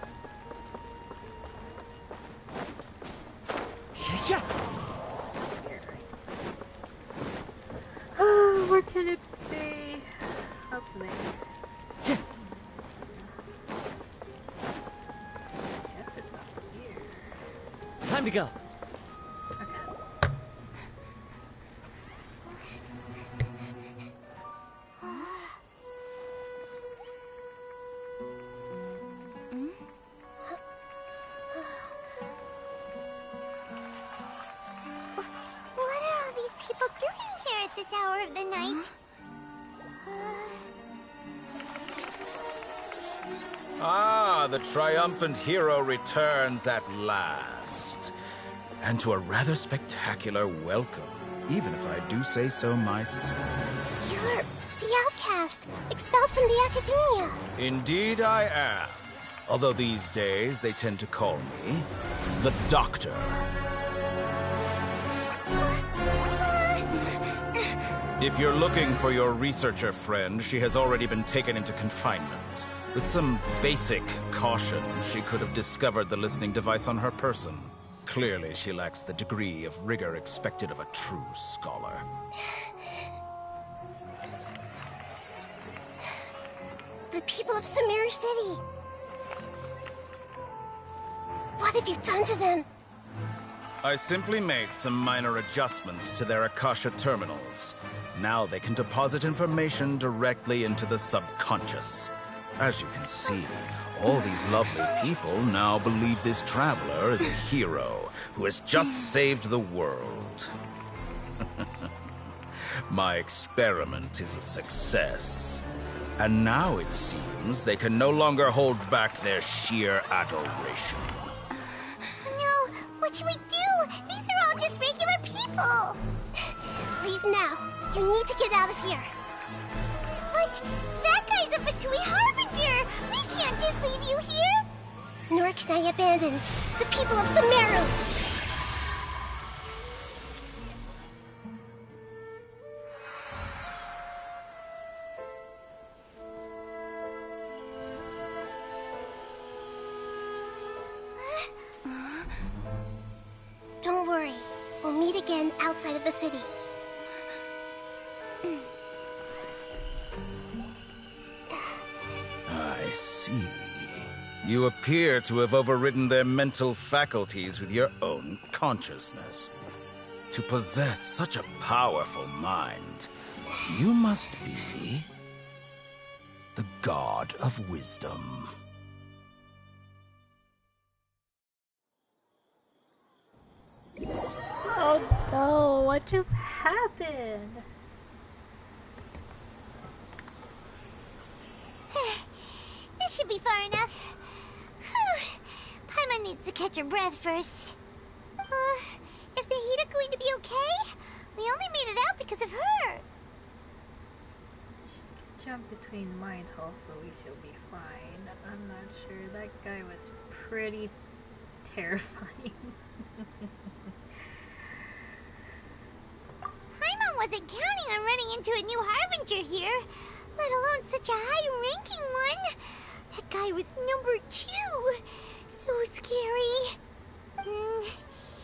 Oh, where can it be? Up there. Guess it's up here. Time to go. Okay. What are all these people doing here at this hour of the night? Ah, the triumphant hero returns at last. And to a rather spectacular welcome, even if I do say so myself. You're the outcast, expelled from the academia. Indeed I am. Although these days they tend to call me the Doctor. If you're looking for your researcher friend, she has already been taken into confinement. With some basic caution, she could have discovered the listening device on her person. Clearly, she lacks the degree of rigor expected of a true scholar. The people of Sumeru City. What have you done to them? I simply made some minor adjustments to their Akasha terminals. Now they can deposit information directly into the subconscious. As you can see, all these lovely people now believe this traveler is a hero who has just saved the world. My experiment is a success. And now it seems they can no longer hold back their sheer adoration. No, what should we do? These are all just regular people. Leave now. You need to get out of here. But that guy's a Fatui Harbinger. We can't just leave you here. Nor can I abandon the people of Sumeru. Don't worry. We'll meet again outside of the city. I see. You appear to have overridden their mental faculties with your own consciousness. To possess such a powerful mind, you must be the god of wisdom. Oh no, what just happened? This should be far enough. Paimon needs to catch her breath first. Is Nahida going to be okay? We only made it out because of her. She can jump between minds, hopefully she'll be fine. I'm not sure. That guy was pretty terrifying. Paimon wasn't counting on running into a new Harbinger here, let alone such a high-ranking one. That guy was number 2. So scary.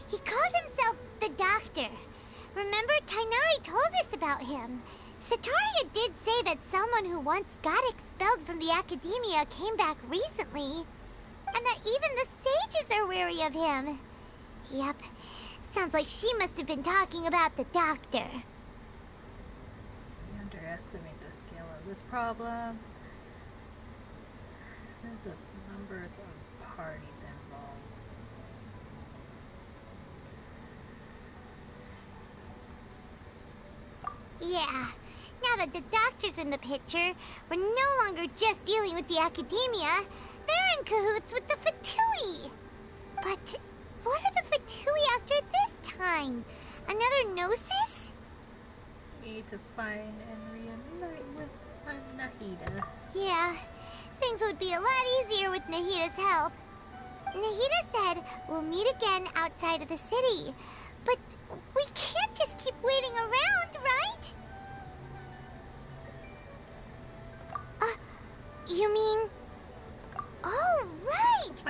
He called himself the Doctor. Remember, Tainari told us about him. Sataria did say that someone who once got expelled from the academia came back recently. And that even the sages are wary of him. Yep. Sounds like she must have been talking about the Doctor. You underestimate the scale of this problem. There's a number of parties involved. Yeah, now that the doctor's in the picture, we're no longer just dealing with the academia. They're in cahoots with the Fatui. But what are the Fatui after this time? Another Gnosis? We need to find and reunite with Nahida. Yeah, things would be a lot easier with Nahida's help. Nahida said we'll meet again outside of the city. But we can't just keep waiting around, right? You mean... Oh, right!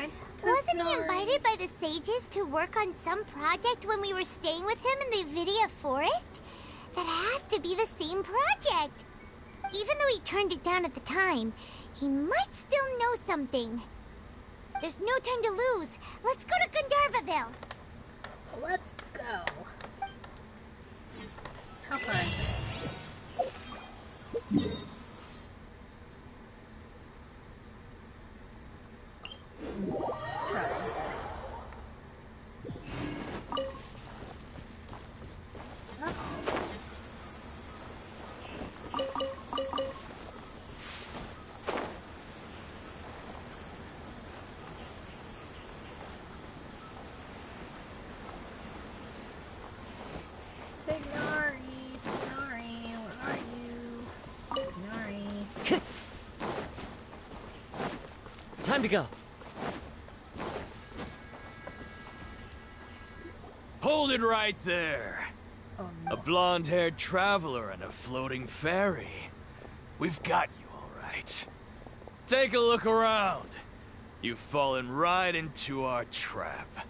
Wasn't he invited by the sages to work on some project when we were staying with him in the Avidia Forest? That has to be the same project. Even though he turned it down at the time, he might still know something. There's no time to lose. Let's go to Gandharvaville. Let's go. How far is it? Time to go. Hold it right there. Oh, no. A blonde-haired traveler and a floating fairy. We've got you all right. Take a look around. You've fallen right into our trap.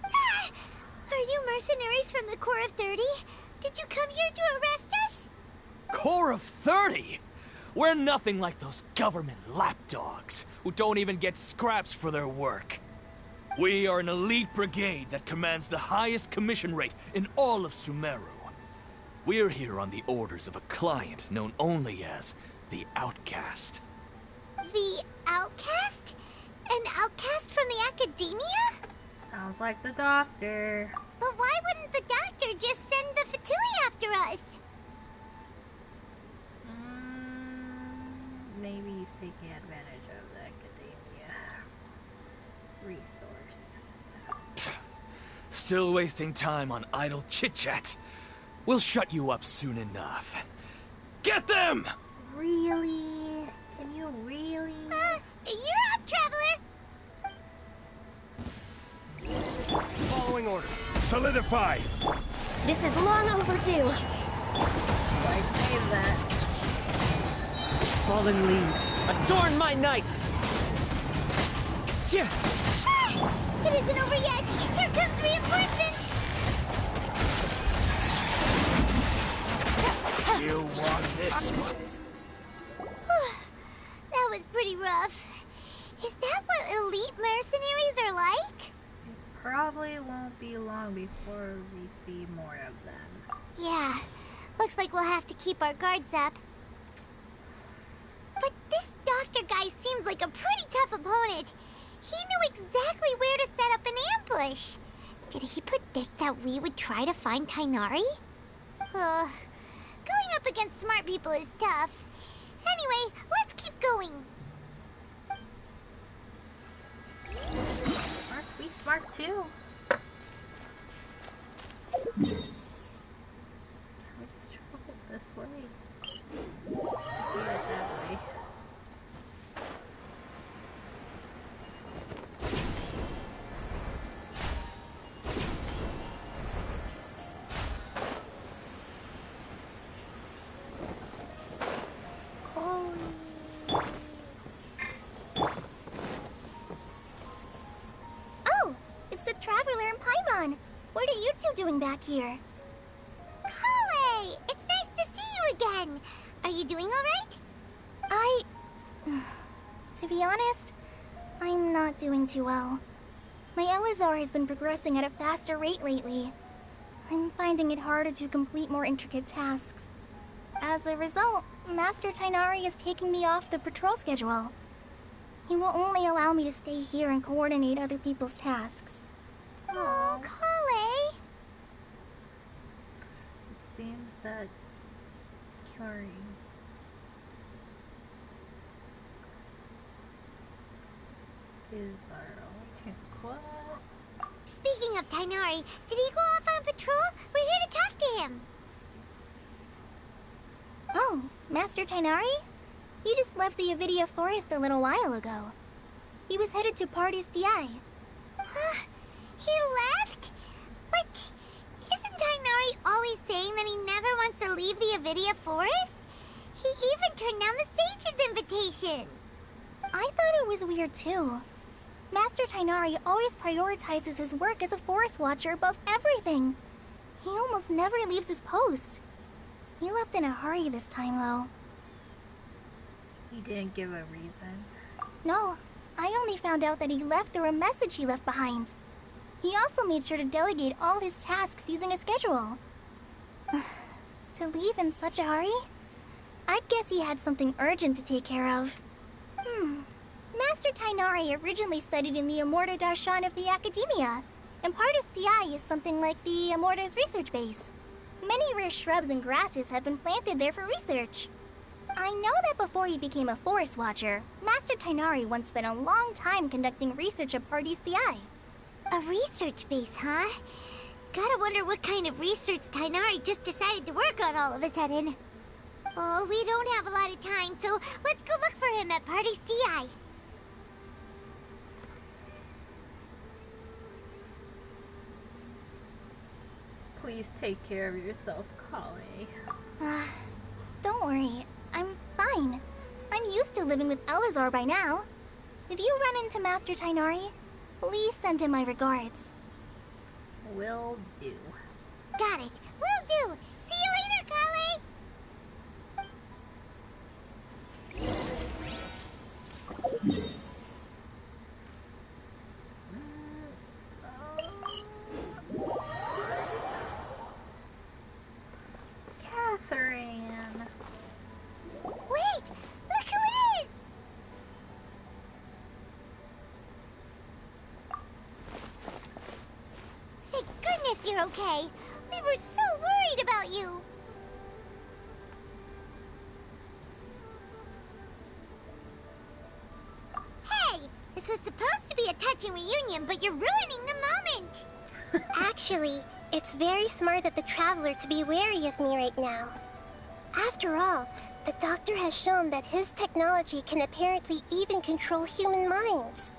Are you mercenaries from the Corps of 30? Did you come here to arrest us? Corps of 30? We're nothing like those government lapdogs who don't even get scraps for their work. We are an elite brigade that commands the highest commission rate in all of Sumeru. We're here on the orders of a client known only as the Outcast. The Outcast? An outcast from the academia? Sounds like the doctor. But why wouldn't the doctor just send the Fatui after us? Maybe he's taking advantage of the academia resources. Still wasting time on idle chit-chat. We'll shut you up soon enough. Get them! Really? Can you really? You're up, traveler! Following orders. Solidify! This is long overdue. Why save that? Fallen leaves, adorn my night! It isn't over yet! Here comes reinforcements! You want this one? That was pretty rough. Is that what elite mercenaries are like? Probably won't be long before we see more of them. Yeah, looks like we'll have to keep our guards up. But this doctor guy seems like a pretty tough opponent. He knew exactly where to set up an ambush. Did he predict that we would try to find Tighnari? Going up against smart people is tough. Anyway, let's keep going. Smart, be smart too. Can we just travel this way? Yeah, that way. Oh, it's the Traveler and Paimon. What are you two doing back here? Kale! It's nice to see you again. Are you doing all right? To be honest, I'm not doing too well. My Elazar has been progressing at a faster rate lately. I'm finding it harder to complete more intricate tasks. As a result, Master Tainari is taking me off the patrol schedule. He will only allow me to stay here and coordinate other people's tasks. Oh, Kale! It seems that Kyori is our only chance. What? Speaking of Tainari, did he go off on patrol? We're here to talk to him. Oh, Master Tainari? He just left the Avidia Forest a little while ago. He was headed to Party's DI. Huh? He left? But isn't Tainari always saying that he never wants to leave the Avidia Forest? He even turned down the Sage's invitation. I thought it was weird too. Master Tainari always prioritizes his work as a forest watcher above everything. He almost never leaves his post. He left in a hurry this time, though. He didn't give a reason. No, I only found out that he left through a message he left behind. He also made sure to delegate all his tasks using a schedule. To leave in such a hurry? I'd guess he had something urgent to take care of. Master Tainari originally studied in the Amorta Darshan of the Academia, and Partis DI is something like the Amorta's research base. Many rare shrubs and grasses have been planted there for research. I know that before he became a forest watcher, Master Tainari once spent a long time conducting research at Partis DI. A research base, huh? Gotta wonder what kind of research Tainari just decided to work on all of a sudden. Oh, we don't have a lot of time, so let's go look for him at Party's DI. Please take care of yourself, Kale. Don't worry, I'm fine. I'm used to living with Elazar by now. If you run into Master Tainari, please send him my regards. Will do. Got it. Will do. See you later, Kale. Catherine. Wait! Look who it is! Thank goodness you're okay. We were so worried about you. Hey! This was supposed to be a touching reunion, but you're ruining the moment! Actually, it's very smart of the Traveler to be wary of me right now. After all, the Doctor has shown that his technology can apparently even control human minds.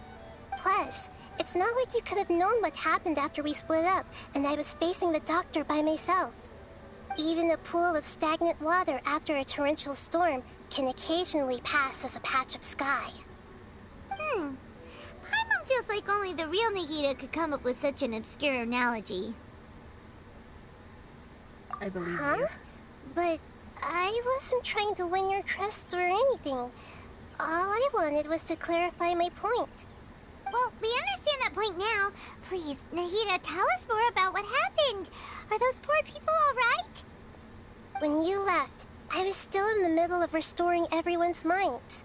Plus, it's not like you could have known what happened after we split up and I was facing the Doctor by myself. Even a pool of stagnant water after a torrential storm can occasionally pass as a patch of sky. Paimon feels like only the real Nahida could come up with such an obscure analogy. I believe Huh? you. But I wasn't trying to win your trust or anything. All I wanted was to clarify my point. Well, we understand that point now. Please, Nahida, tell us more about what happened. Are those poor people all right? When you left, I was still in the middle of restoring everyone's minds.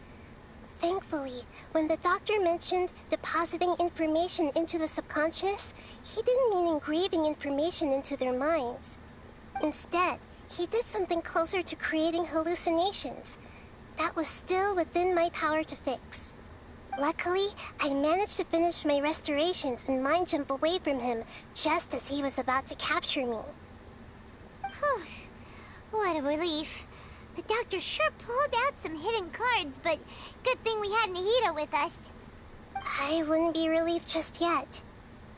Thankfully, when the Doctor mentioned depositing information into the subconscious, he didn't mean engraving information into their minds. Instead, he did something closer to creating hallucinations. That was still within my power to fix. Luckily, I managed to finish my restorations and mind jump away from him just as he was about to capture me. Whew. What a relief. The Doctor sure pulled out some hidden cards, but good thing we had Nahida with us. I wouldn't be relieved just yet.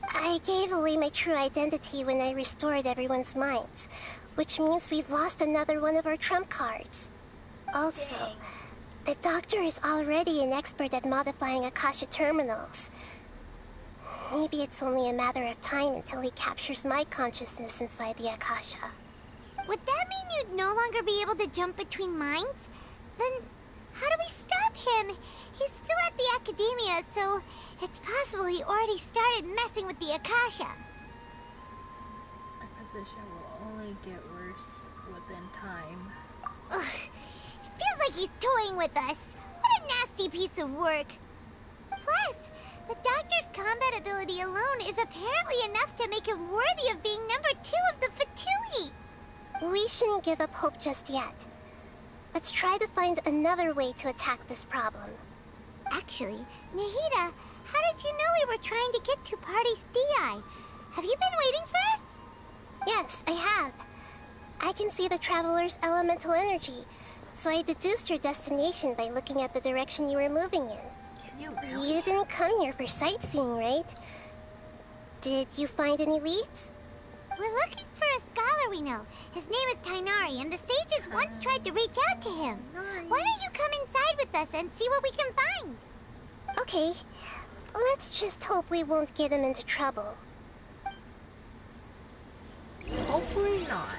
I gave away my true identity when I restored everyone's minds, which means we've lost another one of our trump cards. Also, the Doctor is already an expert at modifying Akasha terminals. Maybe it's only a matter of time until he captures my consciousness inside the Akasha. Would that mean you'd no longer be able to jump between minds? Then how do we stop him? He's still at the Academia, so it's possible he already started messing with the Akasha. Our position will only get worse within time. Ugh. It like he's toying with us. What a nasty piece of work. Plus, the doctor's combat ability alone is apparently enough to make him worthy of being number 2 of the Fatui. We shouldn't give up hope just yet. Let's try to find another way to attack this problem. Actually, Nahida, how did you know we were trying to get to Party's DI? Have you been waiting for us? Yes, I have. I can see the Traveler's elemental energy, so I deduced your destination by looking at the direction you were moving in. Can you really? You didn't come here for sightseeing, right? Did you find any leads? We're looking for a scholar we know. His name is Tainari, and the sages once tried to reach out to him. Why don't you come inside with us and see what we can find? Okay. Let's just hope we won't get him into trouble. Hopefully not.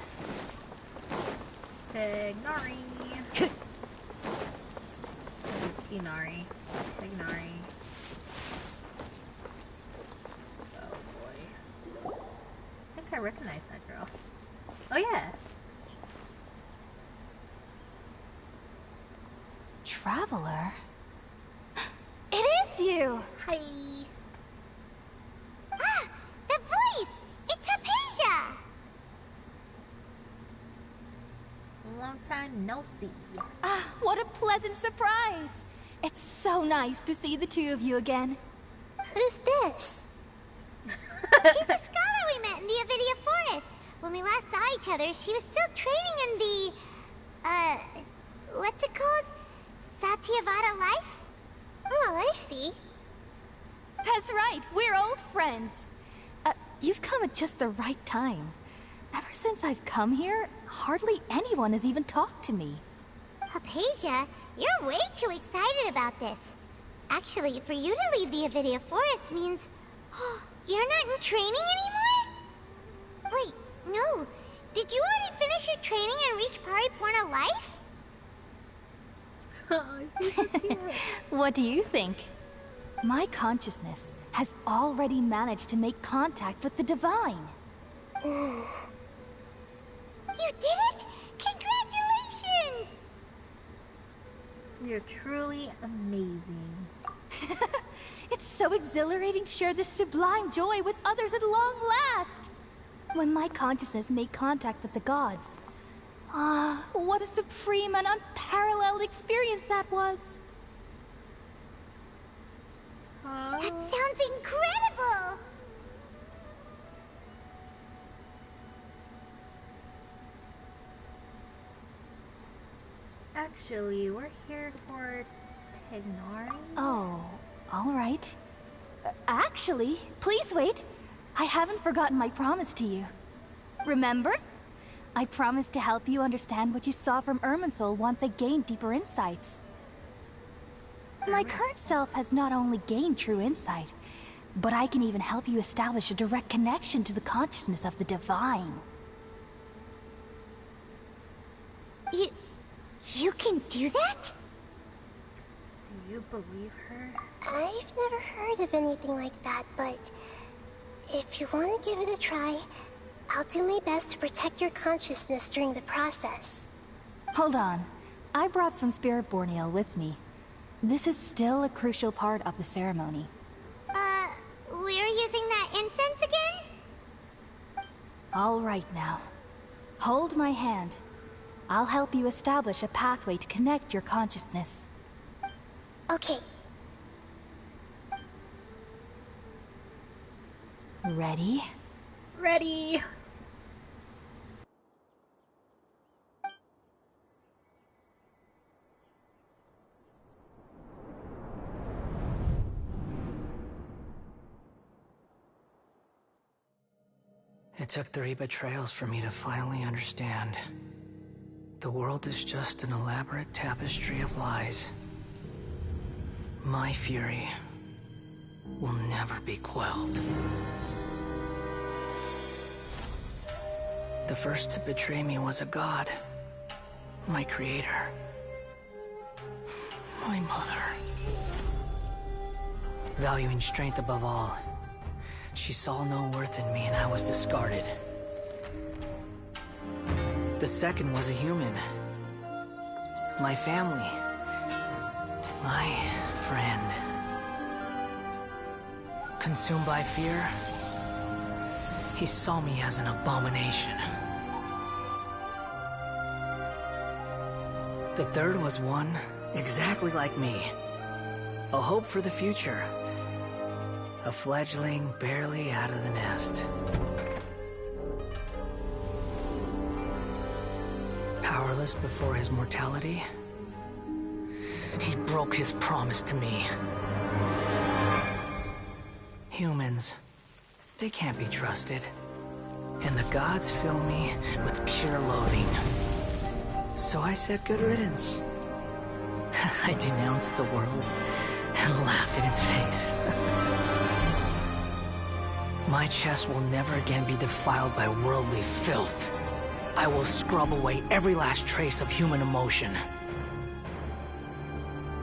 Tignari. Tinari. Tignari. Oh boy. I think I recognize that girl. Oh yeah. Traveler? It is you! Hi. Ah! The voice! It's Hypatia! Long time no see. Ah, what a pleasant surprise! It's so nice to see the two of you again. Who's this? She's a scholar we met in the Avidia Forest. When we last saw each other, she was still training in the... what's it called? Satyavada life? Oh, I see. That's right, we're old friends. You've come at just the right time. Ever since I've come here, hardly anyone has even talked to me. Hypatia, you're way too excited about this. Actually, for you to leave the Avidia Forest means... you're not in training anymore? Wait, no. Did you already finish your training and reach Pariporna life? Oh, she's so cute. What do you think? My consciousness has already managed to make contact with the divine. You did it! Congratulations! You're truly amazing. It's so exhilarating to share this sublime joy with others at long last! When my consciousness made contact with the gods. Ah, what a supreme and unparalleled experience that was! That sounds incredible! Actually, we're here for Tignari. Oh, all right. Actually, please wait. I haven't forgotten my promise to you. Remember? I promised to help you understand what you saw from Irminsul once I gained deeper insights. My current self has not only gained true insight, but I can even help you establish a direct connection to the consciousness of the divine. You can do that? Do you believe her? I've never heard of anything like that, but if you want to give it a try, I'll do my best to protect your consciousness during the process. Hold on. I brought some Spiritborn ale with me. This is still a crucial part of the ceremony. We're using that incense again? All right now. Hold my hand. I'll help you establish a pathway to connect your consciousness. Okay. Ready? Ready! It took 3 betrayals for me to finally understand. The world is just an elaborate tapestry of lies. My fury will never be quelled. The first to betray me was a god. My creator. My mother. Valuing strength above all, she saw no worth in me and I was discarded. The second was a human. My family. My friend. Consumed by fear, he saw me as an abomination. The third was one exactly like me. A hope for the future. A fledgling barely out of the nest. Powerless before his mortality, he broke his promise to me. Humans, they can't be trusted. And the gods fill me with pure loathing. So I said good riddance. I denounced the world and laugh in its face. My chest will never again be defiled by worldly filth. I will scrub away every last trace of human emotion.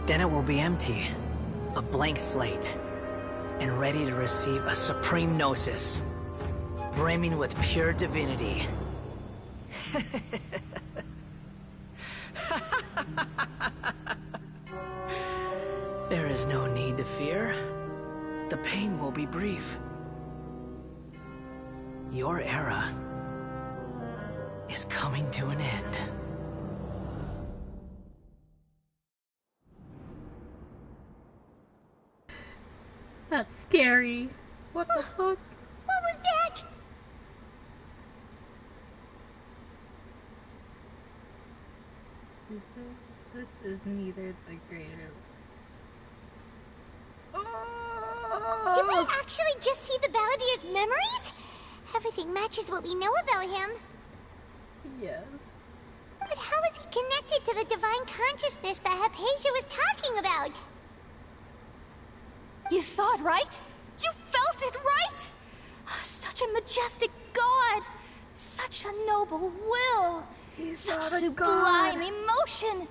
Then it will be empty, a blank slate, and ready to receive a supreme gnosis, brimming with pure divinity. There is no need to fear. The pain will be brief. Your era is coming to an end. That's scary. What the fuck? What was that? This is neither the greater. Did we actually just see the Balladeer's memories? Everything matches what we know about him. Yes. But how is he connected to the divine consciousness that Hypatia was talking about? You saw it, right? You felt it, right? Such a majestic god! Such a noble will! Such sublime emotion!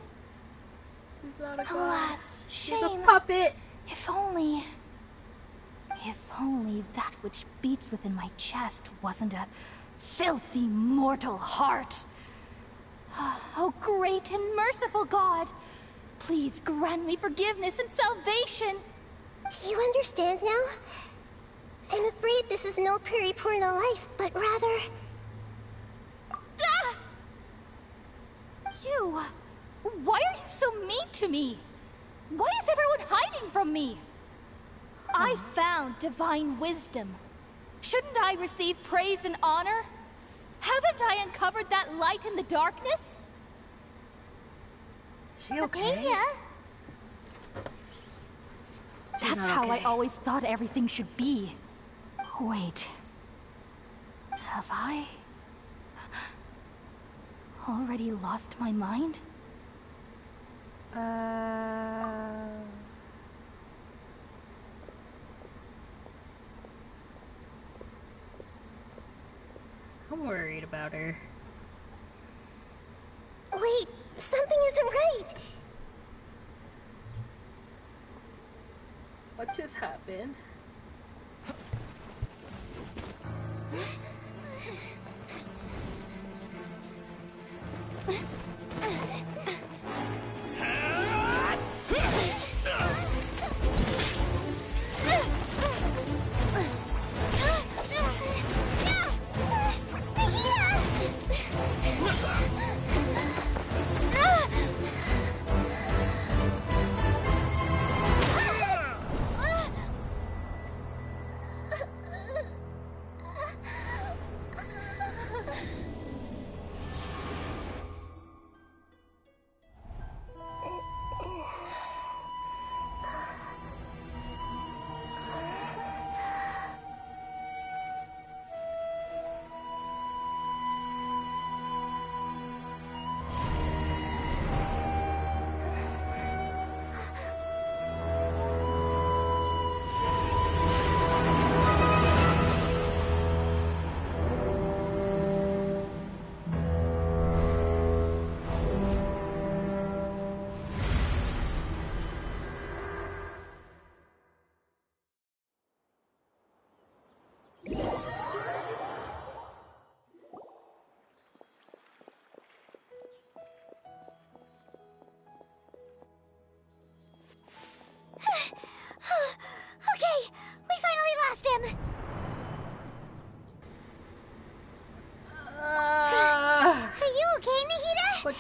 He's not a god. Alas, shame. He's a puppet! If only that which beats within my chest wasn't a filthy mortal heart. Oh, great and merciful God! Please grant me forgiveness and salvation! Do you understand now? I'm afraid this is no periportal life, but rather... Ah! You... Why are you so mean to me? Why is everyone hiding from me? I found divine wisdom. Shouldn't I receive praise and honor? Haven't I uncovered that light in the darkness? She okay? Hypatia? That's how I always thought everything should be. Wait. Have I... already lost my mind? I'm worried about her. Wait, something isn't right! What just happened?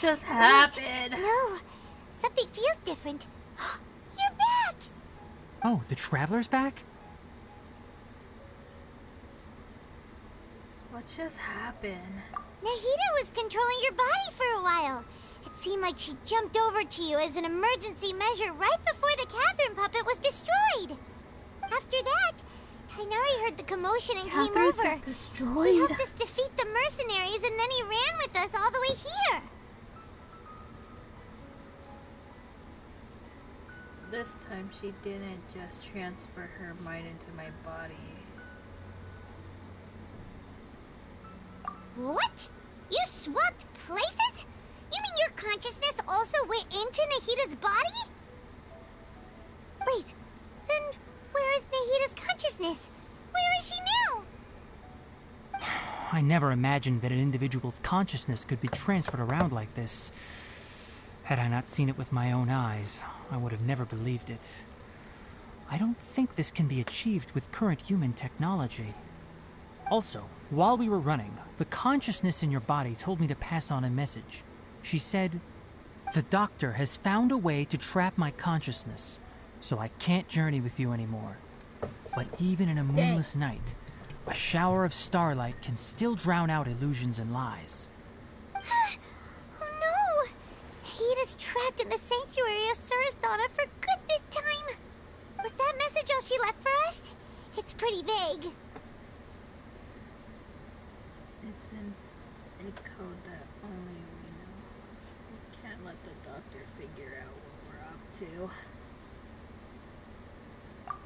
just happened? No, something feels different. You're back! Oh, the Traveler's back? What just happened? Nahida was controlling your body for a while. It seemed like she jumped over to you as an emergency measure right before the Catherine puppet was destroyed. After that, Kainari heard the commotion and came over. Destroyed. He helped us defeat the mercenaries and then he ran with us all the way here. This time she didn't just transfer her mind into my body. What? You swapped places? You mean your consciousness also went into Nahida's body? Wait, then where is Nahida's consciousness? Where is she now? I never imagined that an individual's consciousness could be transferred around like this. Had I not seen it with my own eyes, I would have never believed it. I don't think this can be achieved with current human technology. Also, while we were running, the consciousness in your body told me to pass on a message. She said, "The doctor has found a way to trap my consciousness, so I can't journey with you anymore. But even in a moonless night, a shower of starlight can still drown out illusions and lies." Oh no! Nahida's trapped in the sanctuary of Suristhana for good this time. Was that message all she left for us? It's pretty vague. It's in a code that only we know. We can't let the doctor figure out what we're up to.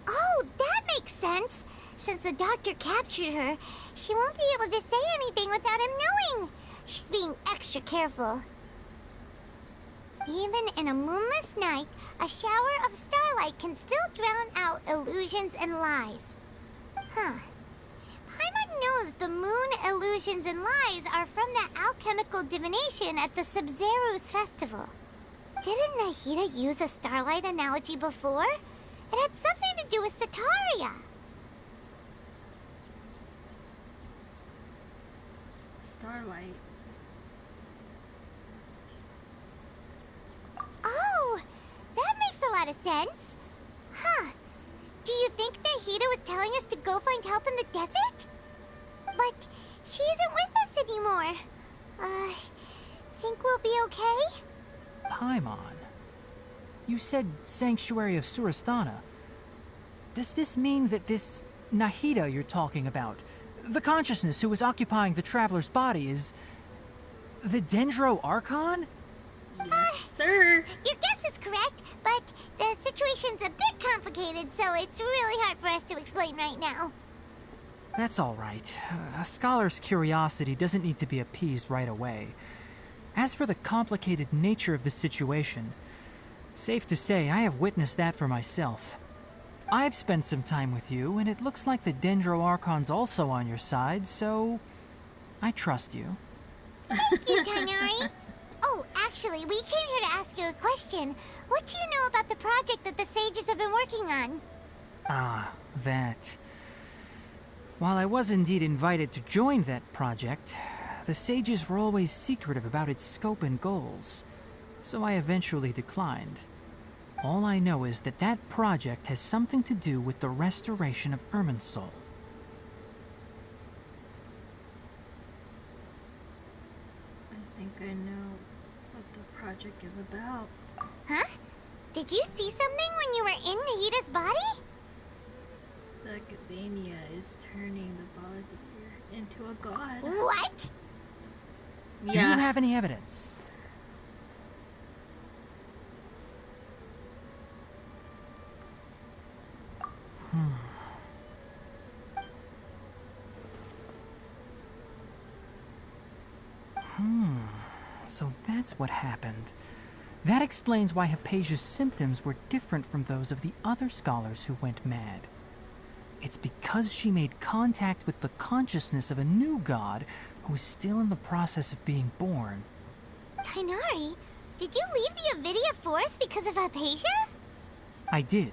Oh, that makes sense. Since the doctor captured her, she won't be able to say anything without him knowing. She's being extra careful. Even in a moonless night, a shower of starlight can still drown out illusions and lies. Huh. Paimon knows the moon illusions and lies are from the alchemical divination at the Sub-Zeru's festival. Didn't Nahida use a starlight analogy before? It had something to do with Sataria. Starlight. Oh, that makes a lot of sense. Huh. Do you think Nahida was telling us to go find help in the desert? But she isn't with us anymore. Think we'll be okay? Paimon, you said Sanctuary of Suristhana. Does this mean that this Nahida you're talking about, the consciousness who was occupying the Traveler's body, is the Dendro Archon? Yes, sir. Your guess is correct, but the situation's a bit complicated, so it's really hard for us to explain right now. That's all right. A scholar's curiosity doesn't need to be appeased right away. As for the complicated nature of the situation, safe to say I have witnessed that for myself. I've spent some time with you, and it looks like the Dendro Archon's also on your side, so I trust you. Thank you, Kainari. Oh, actually, we came here to ask you a question. What do you know about the project that the sages have been working on? Ah, that. While I was indeed invited to join that project, the sages were always secretive about its scope and goals, so I eventually declined. All I know is that that project has something to do with the restoration of Irminsul. I think I know what the project is about. Huh? Did you see something when you were in Nahida's body? The academia is turning the body into a god. What? Yeah. Do you have any evidence? So that's what happened. That explains why Hypatia's symptoms were different from those of the other scholars who went mad. It's because she made contact with the consciousness of a new god who is still in the process of being born. Kainari, did you leave the Avidia Forest because of Hypatia? I did.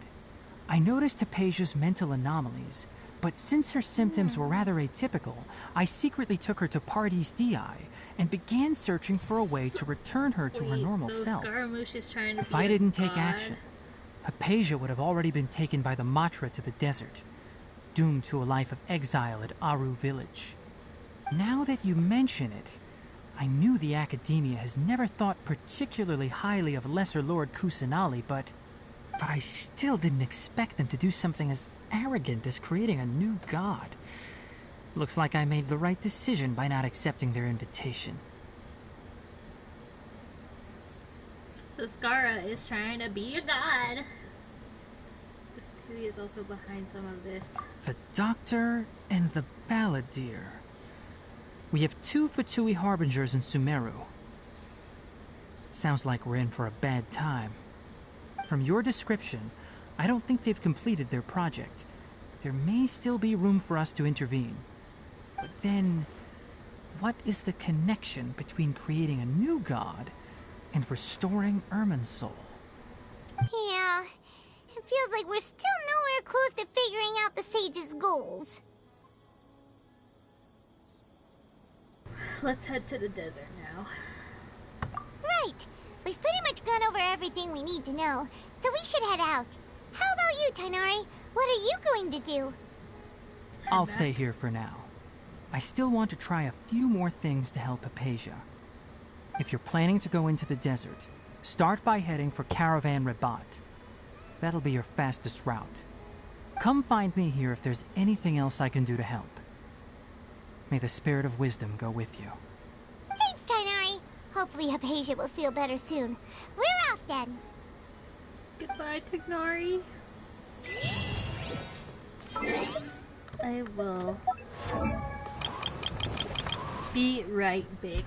I noticed Hypatia's mental anomalies, But since her symptoms were rather atypical, I secretly took her to Party's DI and began searching for a way to return her to her normal self. Scaramouche is trying to If be I a didn't take god. action, Hypatia would have already been taken by the Matra to the desert, doomed to a life of exile at Aru village. Now that you mention it, I knew the Academia has never thought particularly highly of Lesser Lord Kusanali, but I still didn't expect them to do something as arrogant as creating a new god. Looks like I made the right decision by not accepting their invitation. So Skara is trying to be a god. The Fatui is also behind some of this. The Doctor and the Balladeer. We have 2 Fatui Harbingers in Sumeru. Sounds like we're in for a bad time. From your description, I don't think they've completed their project. There may still be room for us to intervene. But then, what is the connection between creating a new god and restoring Irminsul? Yeah, it feels like we're still nowhere close to figuring out the Sage's goals. Let's head to the desert now. Right. We've pretty much gone over everything we need to know, so we should head out. How about you, Tighnari? What are you going to do? I'll stay here for now. I still want to try a few more things to help Hypatia. If you're planning to go into the desert, start by heading for Caravan Rabat. That'll be your fastest route. Come find me here if there's anything else I can do to help. May the spirit of wisdom go with you. Thanks, Tighnari. Hopefully Hypatia will feel better soon. We're off then. Goodbye, Tighnari. I will be right back.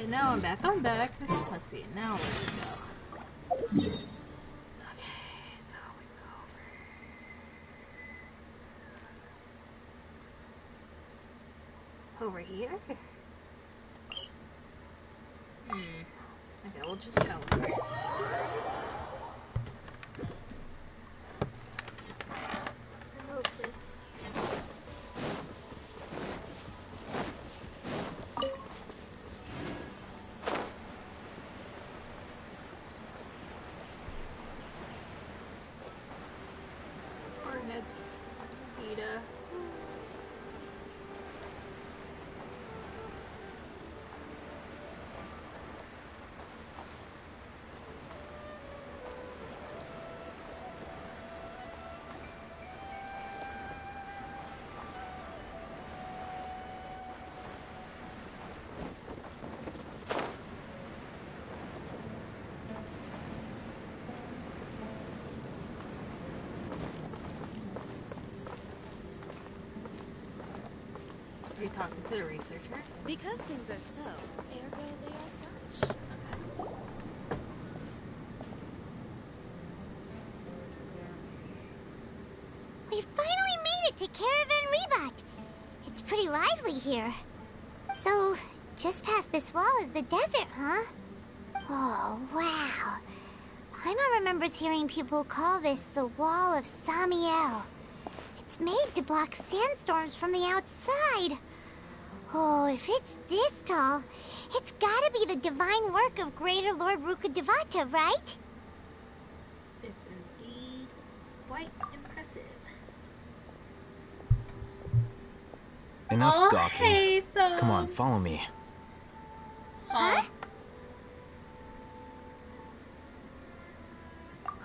Okay, now I'm back. Let's see, now where do we go? Okay, so we go over here? Okay, we'll just go over here. Remove this. Forehead. Vita. Are you talking to the researcher? Because things are so, ergo they are such. We finally made it to Caravan Rebat. It's pretty lively here. So, just past this wall is the desert, huh? Oh, wow. Paimon remembers hearing people call this the Wall of Samiel. It's made to block sandstorms from the outside. Oh, if it's this tall, it's gotta be the divine work of Greater Lord Rukkhadevata, right? It's indeed quite impressive. Enough gawking. Hey, Come on, follow me. Huh?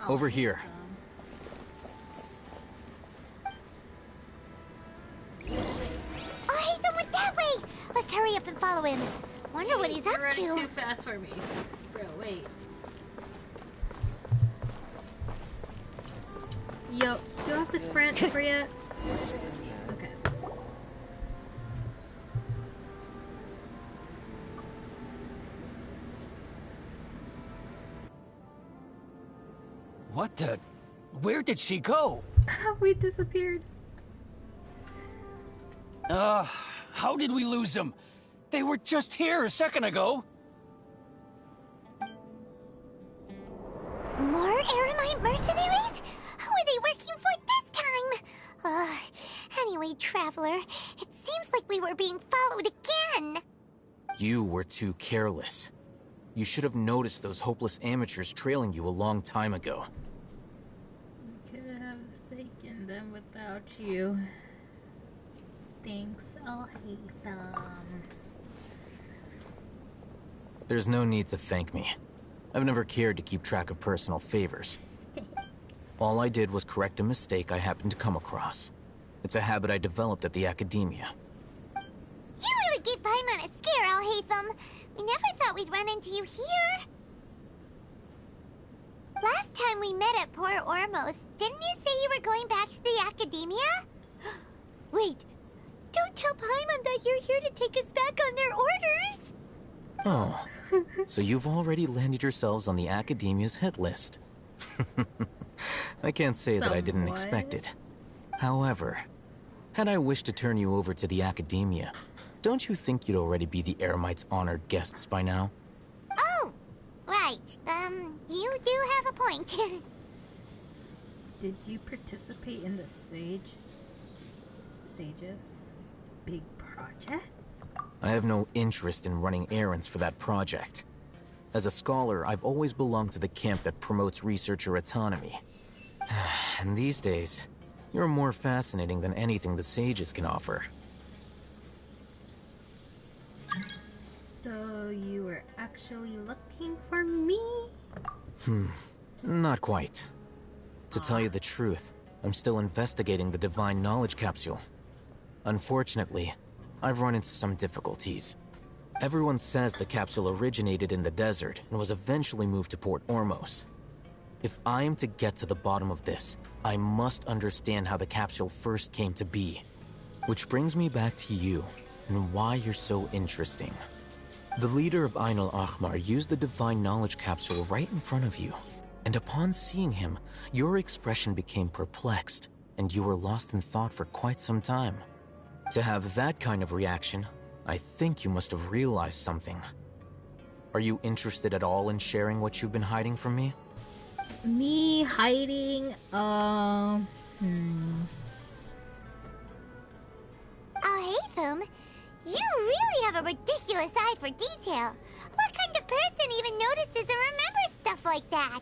Over here. Oh, Haytham went that way! Let's hurry up and follow him. Wonder what he's up You're running to. too fast for me. Bro, wait. Yo, do you have to sprint for yet? Okay. What the? Where did she go? We disappeared. How did we lose them? They were just here a second ago. More Eremite mercenaries? Who are they working for this time? Anyway, Traveler, it seems like we were being followed again. You were too careless. You should have noticed those hopeless amateurs trailing you a long time ago. Could have taken them without you. Thanks, I'll hate them. There's no need to thank me. I've never cared to keep track of personal favors. All I did was correct a mistake I happened to come across. It's a habit I developed at the Academia. You really gave Paimon a scare, Alhaitham. We never thought we'd run into you here. Last time we met at Port Ormos, didn't you say you were going back to the Academia? Wait, don't tell Paimon that you're here to take us back on their orders. Oh, so you've already landed yourselves on the Academia's hit list. I can't say that I didn't expect it. However, had I wished to turn you over to the Academia, don't you think you'd already be the Eremites' honored guests by now? Oh, right. You do have a point. Did you participate in the Sage's big project? I have no interest in running errands for that project. As a scholar, I've always belonged to the camp that promotes researcher autonomy. And these days, you're more fascinating than anything the Sages can offer. So you were actually looking for me? Not quite. To tell you the truth, I'm still investigating the Divine Knowledge Capsule. Unfortunately, I've run into some difficulties. Everyone says the capsule originated in the desert and was eventually moved to Port Ormos. If I am to get to the bottom of this, I must understand how the capsule first came to be. Which brings me back to you, and why you're so interesting. The leader of Ain al-Ahmar used the Divine Knowledge Capsule right in front of you. And upon seeing him, your expression became perplexed, and you were lost in thought for quite some time. To have that kind of reaction, I think you must have realized something. Are you interested at all in sharing what you've been hiding from me? Me hiding, Al-Haytham, you really have a ridiculous eye for detail. What kind of person even notices and remembers stuff like that?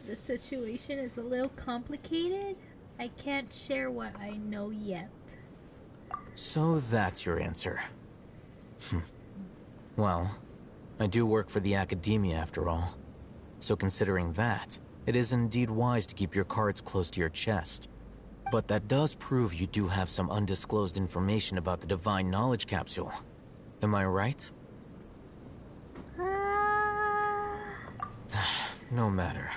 The situation is a little complicated. I can't share what I know yet. So that's your answer. Well, I do work for the Academia after all. So considering that, it is indeed wise to keep your cards close to your chest. But that does prove you do have some undisclosed information about the Divine Knowledge Capsule. Am I right? No matter.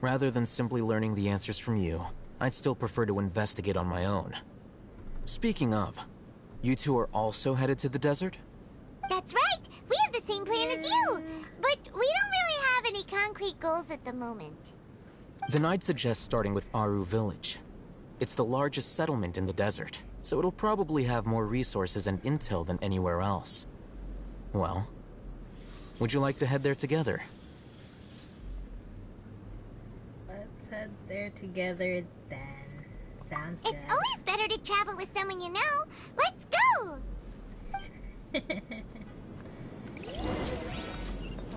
Rather than simply learning the answers from you, I'd still prefer to investigate on my own. Speaking of, you two are also headed to the desert? That's right! We have the same plan as you! But we don't really have any concrete goals at the moment. Then I'd suggest starting with Aru Village. It's the largest settlement in the desert, so it'll probably have more resources and intel than anywhere else. Well, would you like to head there together? Let's head there together then. Sounds good. It's always better to travel with someone you know. Let's go!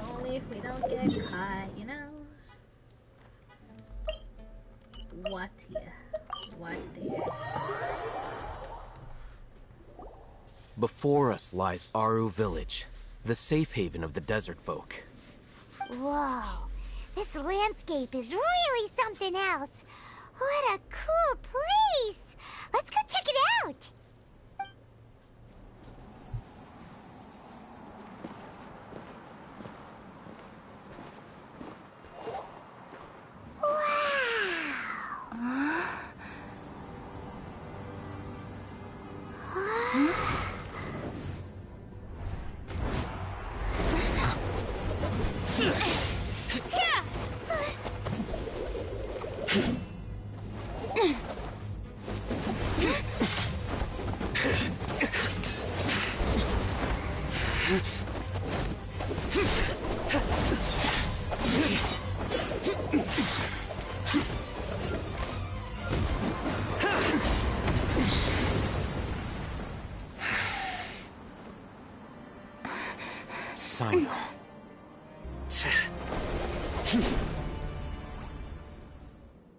Only if we don't get caught, you know? What here? What there? Before us lies Aru Village, the safe haven of the desert folk. Whoa, this landscape is really something else. What a cool place! Let's go check it out! Cyno.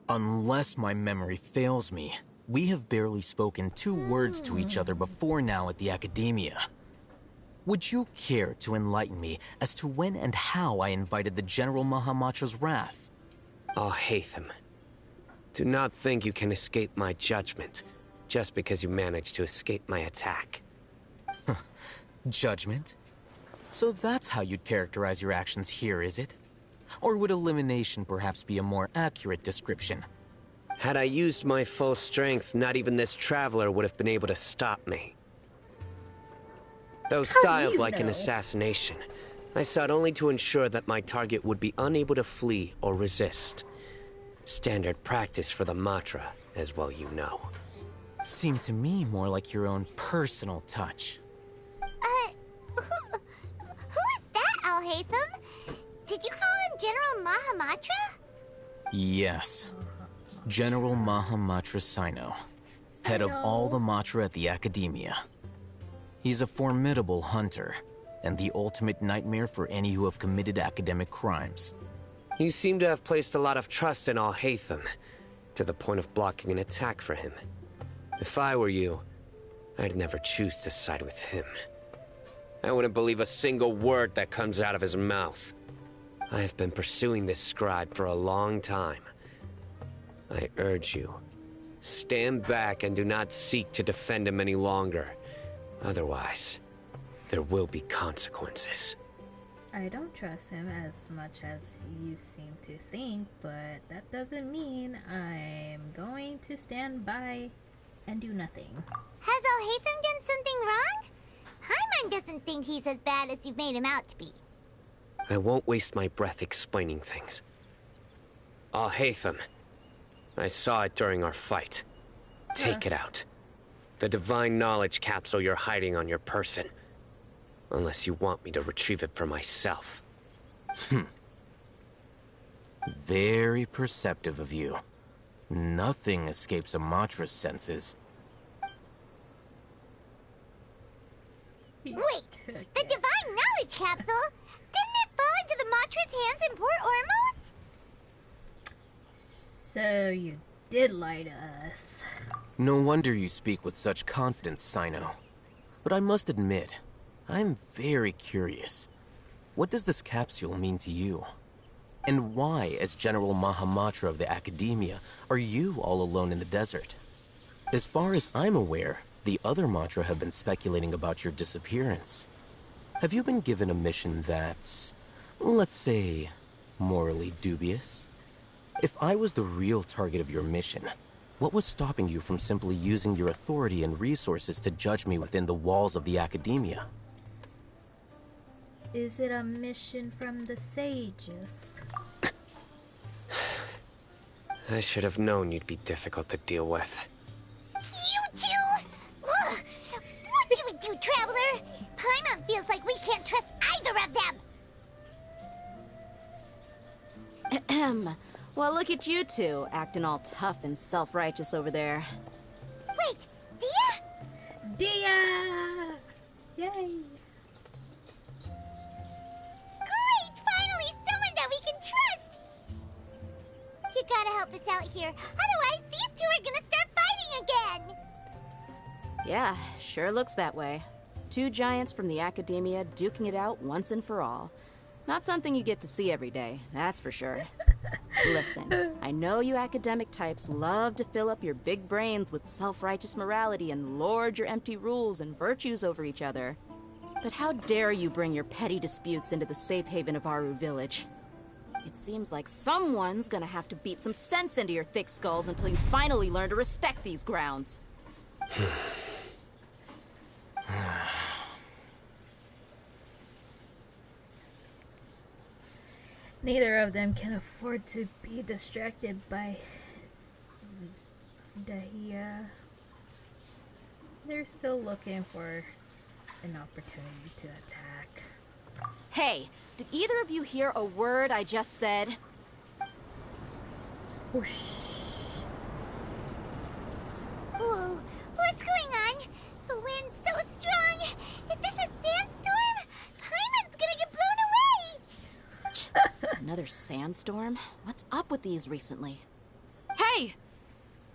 Unless my memory fails me, we have barely spoken 2 words to each other before now at the Academia. Would you care to enlighten me as to when and how I invited the General Mahamatra's wrath? Al-Haytham, do not think you can escape my judgment just because you managed to escape my attack. Judgment? So that's how you'd characterize your actions here, is it? Or would elimination perhaps be a more accurate description? Had I used my full strength, not even this traveler would have been able to stop me. Though styled like an assassination, I sought only to ensure that my target would be unable to flee or resist. Standard practice for the Matra, as well you know. Seemed to me more like your own personal touch. Who is that, Al-Haytham? Did you call him General Mahamatra? Yes. General Mahamatra Cyno, head of all the Matra at the Academia. He's a formidable hunter, and the ultimate nightmare for any who have committed academic crimes. You seem to have placed a lot of trust in Al-Haytham, to the point of blocking an attack for him. If I were you, I'd never choose to side with him. I wouldn't believe a single word that comes out of his mouth. I have been pursuing this scribe for a long time. I urge you, stand back and do not seek to defend him any longer. Otherwise, there will be consequences. I don't trust him as much as you seem to think, but that doesn't mean I'm going to stand by and do nothing. Has Al-Haytham done something wrong? Paimon doesn't think he's as bad as you've made him out to be. I won't waste my breath explaining things. Al-Haytham. I saw it during our fight. Take it out. The divine knowledge capsule you're hiding on your person. Unless you want me to retrieve it for myself. Very perceptive of you. Nothing escapes Amatra's senses. Wait, the divine knowledge capsule? Didn't it fall into the Matra's hands in Port Ormos? So you did lie to us. No wonder you speak with such confidence, Cyno. But I must admit, I'm very curious. What does this capsule mean to you? And why, as General Mahamatra of the Academia, are you all alone in the desert? As far as I'm aware, the other Matra have been speculating about your disappearance. Have you been given a mission that's, let's say, morally dubious? If I was the real target of your mission, what was stopping you from simply using your authority and resources to judge me within the walls of the Academia? Is it a mission from the sages? I should have known you'd be difficult to deal with. You two! Ugh! What you would do, Traveler? Paimon feels like we can't trust either of them! Ahem. Well, look at you two, acting all tough and self-righteous over there. Wait, Dia? Dia! Yay! Great! Finally, someone that we can trust! You gotta help us out here, otherwise these two are gonna start fighting again! Yeah, sure looks that way. Two giants from the Academia duking it out once and for all. Not something you get to see every day, that's for sure. Listen, I know you academic types love to fill up your big brains with self-righteous morality and lord your empty rules and virtues over each other. But how dare you bring your petty disputes into the safe haven of Aru Village? It seems like someone's gonna have to beat some sense into your thick skulls until you finally learn to respect these grounds. Neither of them can afford to be distracted by Dahlia. They're still looking for an opportunity to attack. Hey, did either of you hear a word I just said? Whoosh. Whoa, what's going on? The wind's so strong! Is this a sandstorm? Paimon's gonna get blown away! Another sandstorm? What's up with these recently? Hey!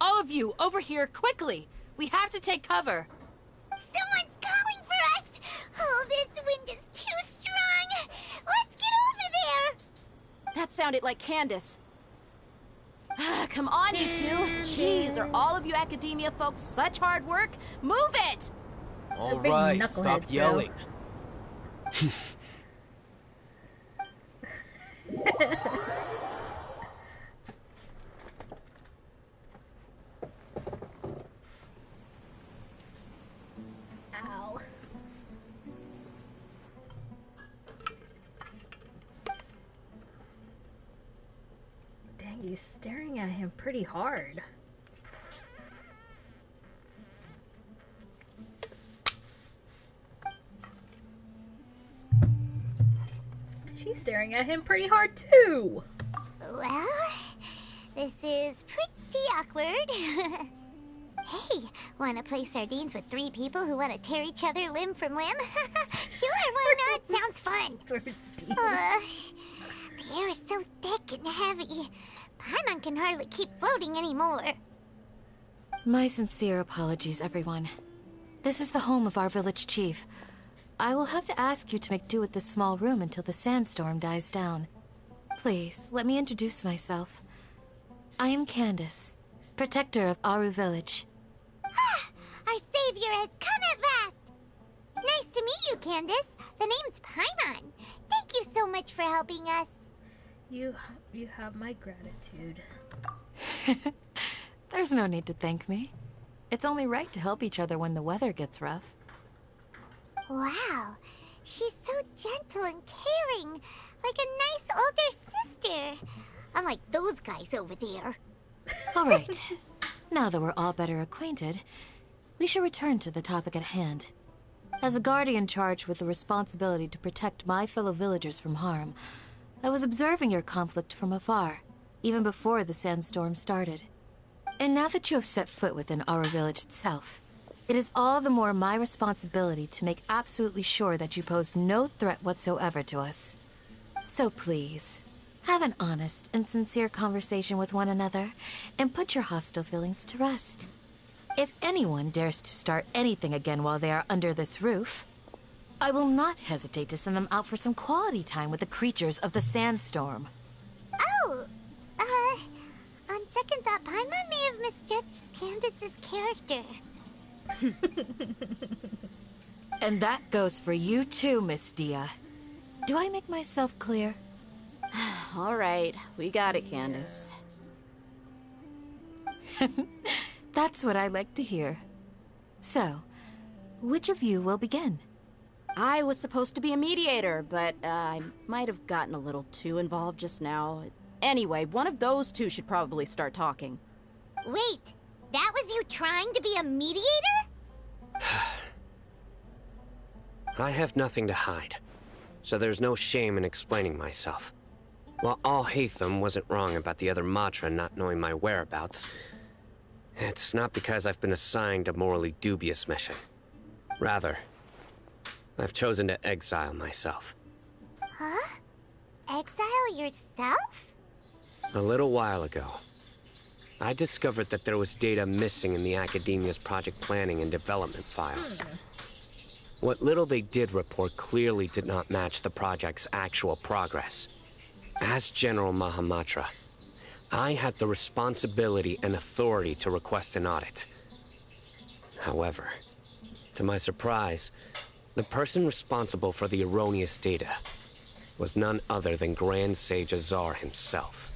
All of you, over here, quickly! We have to take cover! Someone's calling for us! Oh, this wind is too strong! Let's get over there! That sounded like Candace. Come on, you two! Jeez, are all of you Academia folks such hard work? Move it! All right, stop yelling. Ow. Dang, he's staring at him pretty hard. She's staring at him pretty hard too. Well, this is pretty awkward. Hey, wanna play sardines with three people who wanna tear each other limb from limb? Sure, why not? Sounds fun. The air is so thick and heavy. Paimon can hardly keep floating anymore. My sincere apologies, everyone. This is the home of our village chief. I will have to ask you to make do with this small room until the sandstorm dies down. Please, let me introduce myself. I am Candace, protector of Aru Village. Our savior has come at last! Nice to meet you, Candace. The name's Paimon. Thank you so much for helping us. You have my gratitude. There's no need to thank me. It's only right to help each other when the weather gets rough. Wow, she's so gentle and caring, like a nice older sister. Unlike those guys over there. All right. Now that we're all better acquainted, we should return to the topic at hand. As a guardian charged with the responsibility to protect my fellow villagers from harm, I was observing your conflict from afar, even before the sandstorm started. And now that you have set foot within our village itself, it is all the more my responsibility to make absolutely sure that you pose no threat whatsoever to us. So please, have an honest and sincere conversation with one another, and put your hostile feelings to rest. If anyone dares to start anything again while they are under this roof, I will not hesitate to send them out for some quality time with the creatures of the sandstorm. Oh, on second thought, Paimon may have misjudged Candace's character. And that goes for you too, Miss Dia. Do I make myself clear? All right, we got it, Candace. That's what I like to hear. So, which of you will begin? I was supposed to be a mediator, but I might have gotten a little too involved just now. Anyway, one of those two should probably start talking. Wait, that was you trying to be a mediator? I have nothing to hide, so there's no shame in explaining myself. While Alhaitham wasn't wrong about the other Matra not knowing my whereabouts, it's not because I've been assigned a morally dubious mission. Rather, I've chosen to exile myself. Huh? Exile yourself? A little while ago, I discovered that there was data missing in the Academia's project planning and development files. What little they did report clearly did not match the project's actual progress. As General Mahamatra, I had the responsibility and authority to request an audit. However, to my surprise, the person responsible for the erroneous data was none other than Grand Sage Azar himself.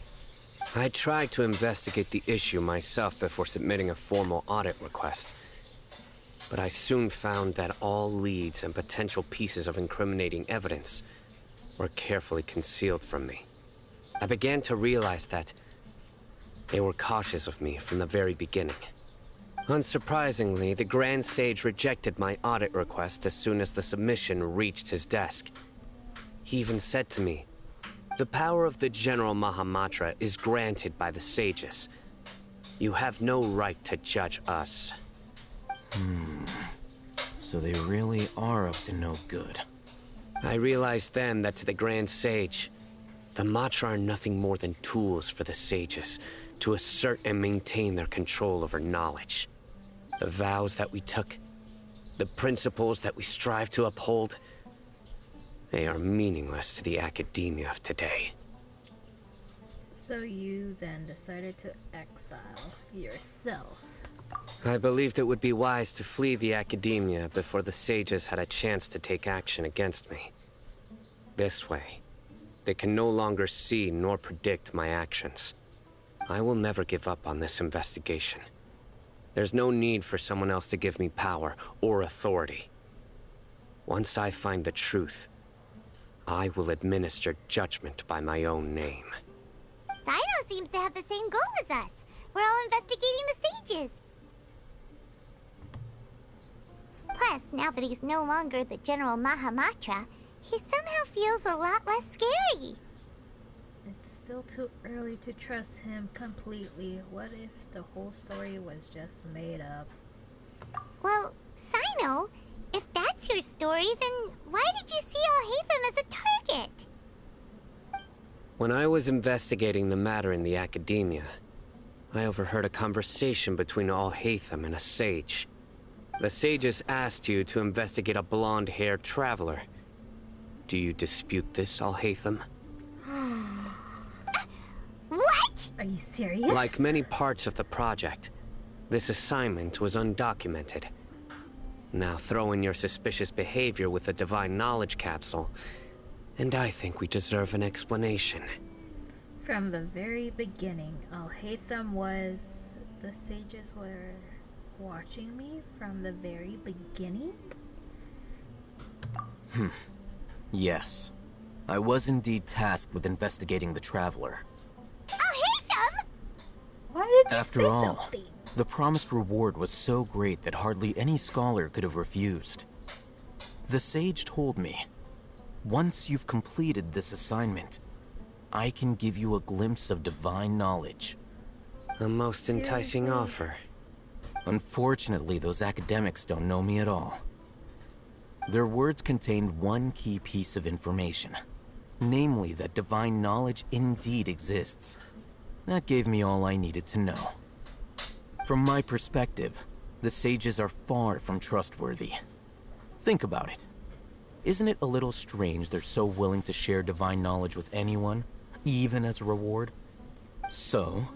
I tried to investigate the issue myself before submitting a formal audit request, but I soon found that all leads and potential pieces of incriminating evidence were carefully concealed from me. I began to realize that they were cautious of me from the very beginning. Unsurprisingly, the Grand Sage rejected my audit request as soon as the submission reached his desk. He even said to me, "The power of the General Mahamatra is granted by the sages. You have no right to judge us." So they really are up to no good. I realized then that to the Grand Sage, the Matra are nothing more than tools for the sages to assert and maintain their control over knowledge. The vows that we took, the principles that we strive to uphold, they are meaningless to the academia of today. So you then decided to exile yourself. I believed it would be wise to flee the academia before the sages had a chance to take action against me. This way, they can no longer see nor predict my actions. I will never give up on this investigation. There's no need for someone else to give me power or authority. Once I find the truth, I will administer judgment by my own name. Cyno seems to have the same goal as us. We're all investigating the sages. Plus, now that he's no longer the General Mahamatra, he somehow feels a lot less scary. It's still too early to trust him completely. What if the whole story was just made up? Well, Cyno, if that's your story, then why did you see Alhaitham as a target? When I was investigating the matter in the academia, I overheard a conversation between Alhaitham and a sage. The sages asked you to investigate a blonde-haired traveler. Do you dispute this, Alhaitham? What? Are you serious? Like many parts of the project, this assignment was undocumented. Now throw in your suspicious behavior with the Divine Knowledge Capsule, and I think we deserve an explanation. From the very beginning, Alhaitham was... The sages were watching me from the very beginning? Yes. I was indeed tasked with investigating the Traveler. Why did you After say all, something? the promised reward was so great that hardly any scholar could have refused. The sage told me, once you've completed this assignment, I can give you a glimpse of divine knowledge. A most enticing offer. Unfortunately, those academics don't know me at all. Their words contained one key piece of information, namely that divine knowledge indeed exists. That gave me all I needed to know. From my perspective, the sages are far from trustworthy. Think about it. Isn't it a little strange they're so willing to share divine knowledge with anyone, even as a reward? So,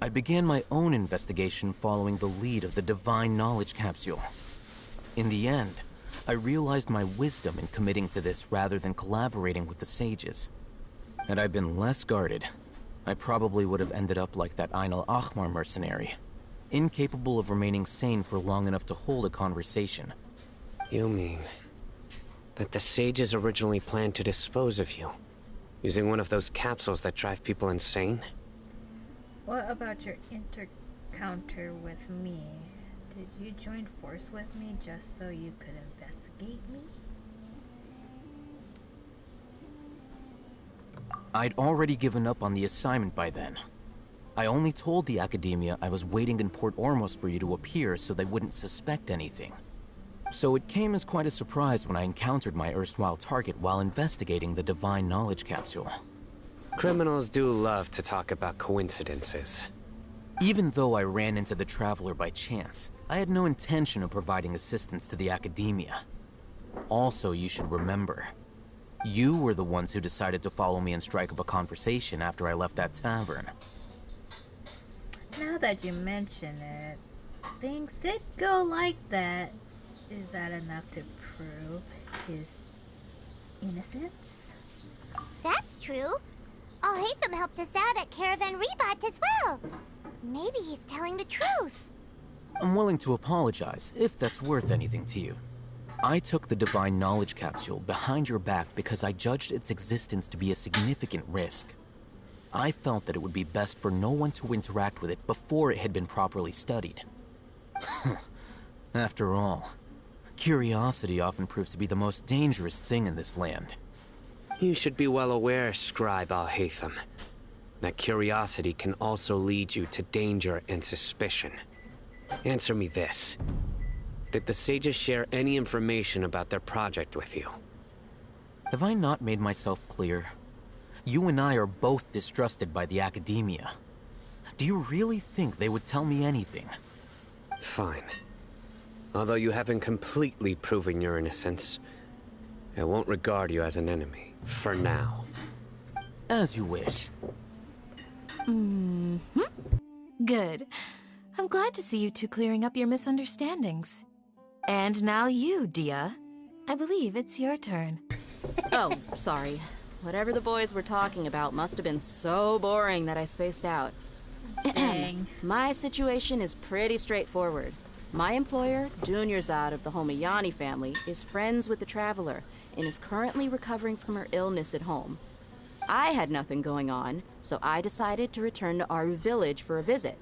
I began my own investigation following the lead of the divine knowledge capsule. In the end, I realized my wisdom in committing to this rather than collaborating with the sages. Had I been less guarded, I probably would have ended up like that Ain al-Ahmar mercenary, incapable of remaining sane for long enough to hold a conversation. You mean that the sages originally planned to dispose of you, using one of those capsules that drive people insane? What about your encounter with me? Did you join force with me just so you could investigate me? I'd already given up on the assignment by then. I only told the Academia I was waiting in Port Ormos for you to appear so they wouldn't suspect anything. So it came as quite a surprise when I encountered my erstwhile target while investigating the Divine Knowledge Capsule. Criminals do love to talk about coincidences. Even though I ran into the Traveler by chance, I had no intention of providing assistance to the Academia. Also, you should remember, you were the ones who decided to follow me and strike up a conversation after I left that tavern. Now that you mention it, things did go like that. Is that enough to prove his innocence? That's true. Al-Haytham helped us out at Caravan Rebat as well. Maybe he's telling the truth. I'm willing to apologize, if that's worth anything to you. I took the Divine Knowledge Capsule behind your back because I judged its existence to be a significant risk. I felt that it would be best for no one to interact with it before it had been properly studied. After all, curiosity often proves to be the most dangerous thing in this land. You should be well aware, Scribe Al-Haytham, that curiosity can also lead you to danger and suspicion. Answer me this. Did the sages share any information about their project with you? Have I not made myself clear? You and I are both distrusted by the Academia. Do you really think they would tell me anything? Fine. Although you haven't completely proven your innocence, I won't regard you as an enemy, for now. As you wish. Good. I'm glad to see you two clearing up your misunderstandings. And now you, Dia. I believe it's your turn. Oh, sorry. Whatever the boys were talking about must have been so boring that I spaced out. Dang. My situation is pretty straightforward. My employer, Dunyarzad of the Homayani family, is friends with the Traveler and is currently recovering from her illness at home. I had nothing going on, so I decided to return to Aru village for a visit.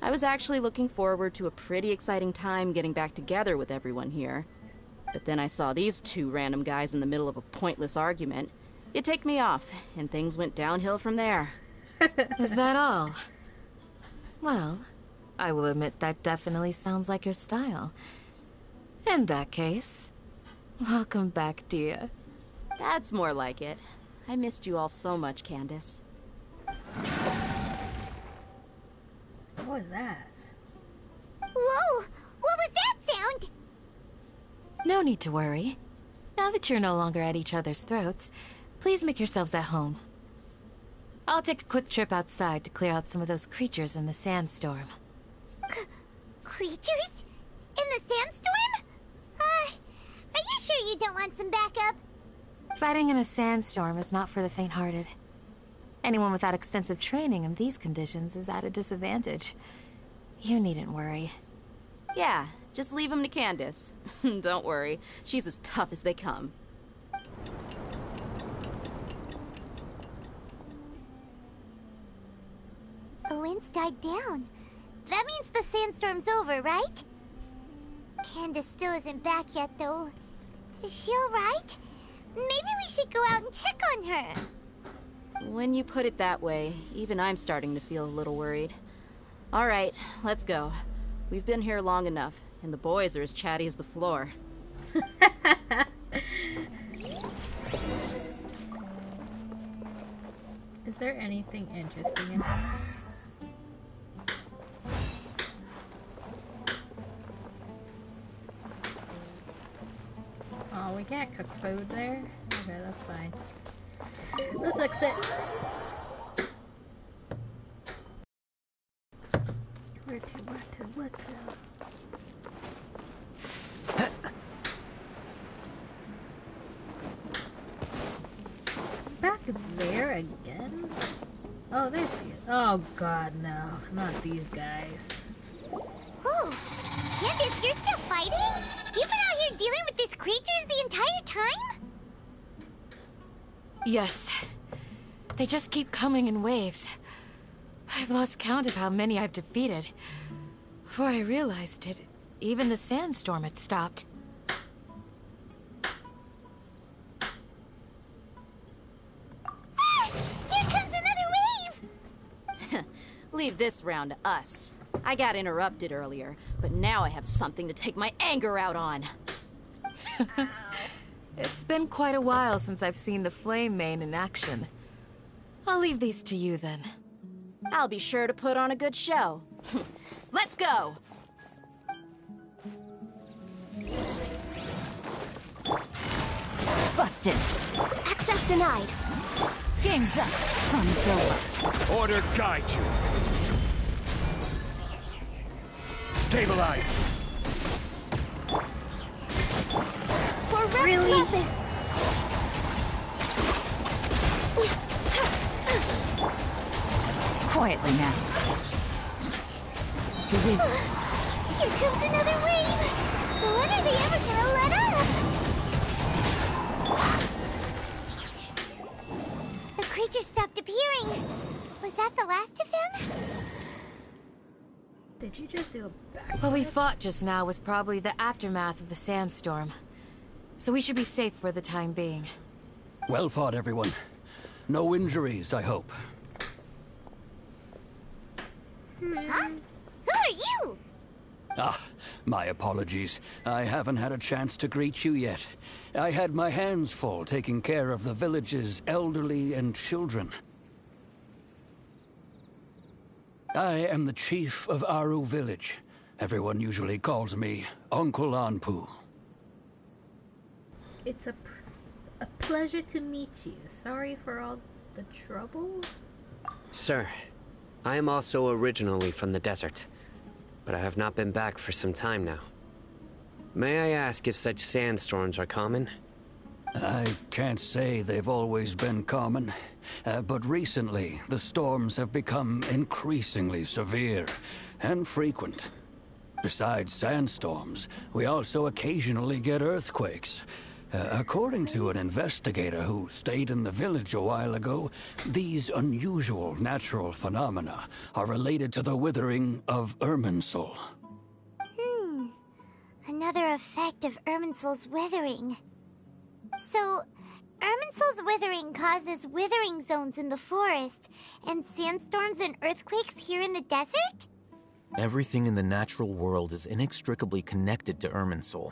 I was actually looking forward to a pretty exciting time getting back together with everyone here. But then I saw these two random guys in the middle of a pointless argument. It ticked me off, and things went downhill from there. Is that all? Well, I will admit that definitely sounds like your style. In that case, welcome back, Dia. That's more like it. I missed you all so much, Candace. What was that? Whoa! What was that sound? No need to worry. Now that you're no longer at each other's throats, please make yourselves at home. I'll take a quick trip outside to clear out some of those creatures in the sandstorm. Creatures? In the sandstorm? Are you sure you don't want some backup? Fighting in a sandstorm is not for the faint-hearted. Anyone without extensive training in these conditions is at a disadvantage. You needn't worry. Yeah, just leave him to Candace. Don't worry, she's as tough as they come. The wind's died down. That means the sandstorm's over, right? Candace still isn't back yet, though. Is she alright? Maybe we should go out and check on her. When you put it that way, even I'm starting to feel a little worried. All right, let's go. We've been here long enough, and the boys are as chatty as the floor. Is there anything interesting in here? Oh, we can't cook food there? Okay, that's fine. Let's exit. Where to? Back there again? Oh, there's the... Oh god, no. Not these guys. Oh, Candace, you're still fighting? You've been out here dealing with these creatures the entire time? Yes. They just keep coming in waves. I've lost count of how many I've defeated. Before I realized it, even the sandstorm had stopped. Here comes another wave! Leave this round to us. I got interrupted earlier, but now I have something to take my anger out on. It's been quite a while since I've seen the Flame Mane in action. I'll leave these to you then. I'll be sure to put on a good show. Let's go! Busted. Access denied. Game's up. Fun's over. Order guide you. Stabilize. For Rex Really? Lapis. Quietly now. Here comes another wave! When are they ever gonna let up? The creatures stopped appearing. Was that the last of them? Did you just do a back? What we fought just now was probably the aftermath of the sandstorm. So we should be safe for the time being. Well fought, everyone. No injuries, I hope. Huh? Who are you? Ah, my apologies. I haven't had a chance to greet you yet. I had my hands full taking care of the village's elderly and children. I am the chief of Aru village. Everyone usually calls me Uncle Anpu. It's a pleasure to meet you. Sorry for all the trouble. Sir, I am also originally from the desert, but I have not been back for some time now. May I ask if such sandstorms are common? I can't say they've always been common, but recently the storms have become increasingly severe and frequent. Besides sandstorms, we also occasionally get earthquakes. According to an investigator who stayed in the village a while ago, these unusual natural phenomena are related to the withering of Irminsul. Another effect of Irminsul's withering. So, Irminsul's withering causes withering zones in the forest, and sandstorms and earthquakes here in the desert? Everything in the natural world is inextricably connected to Irminsul.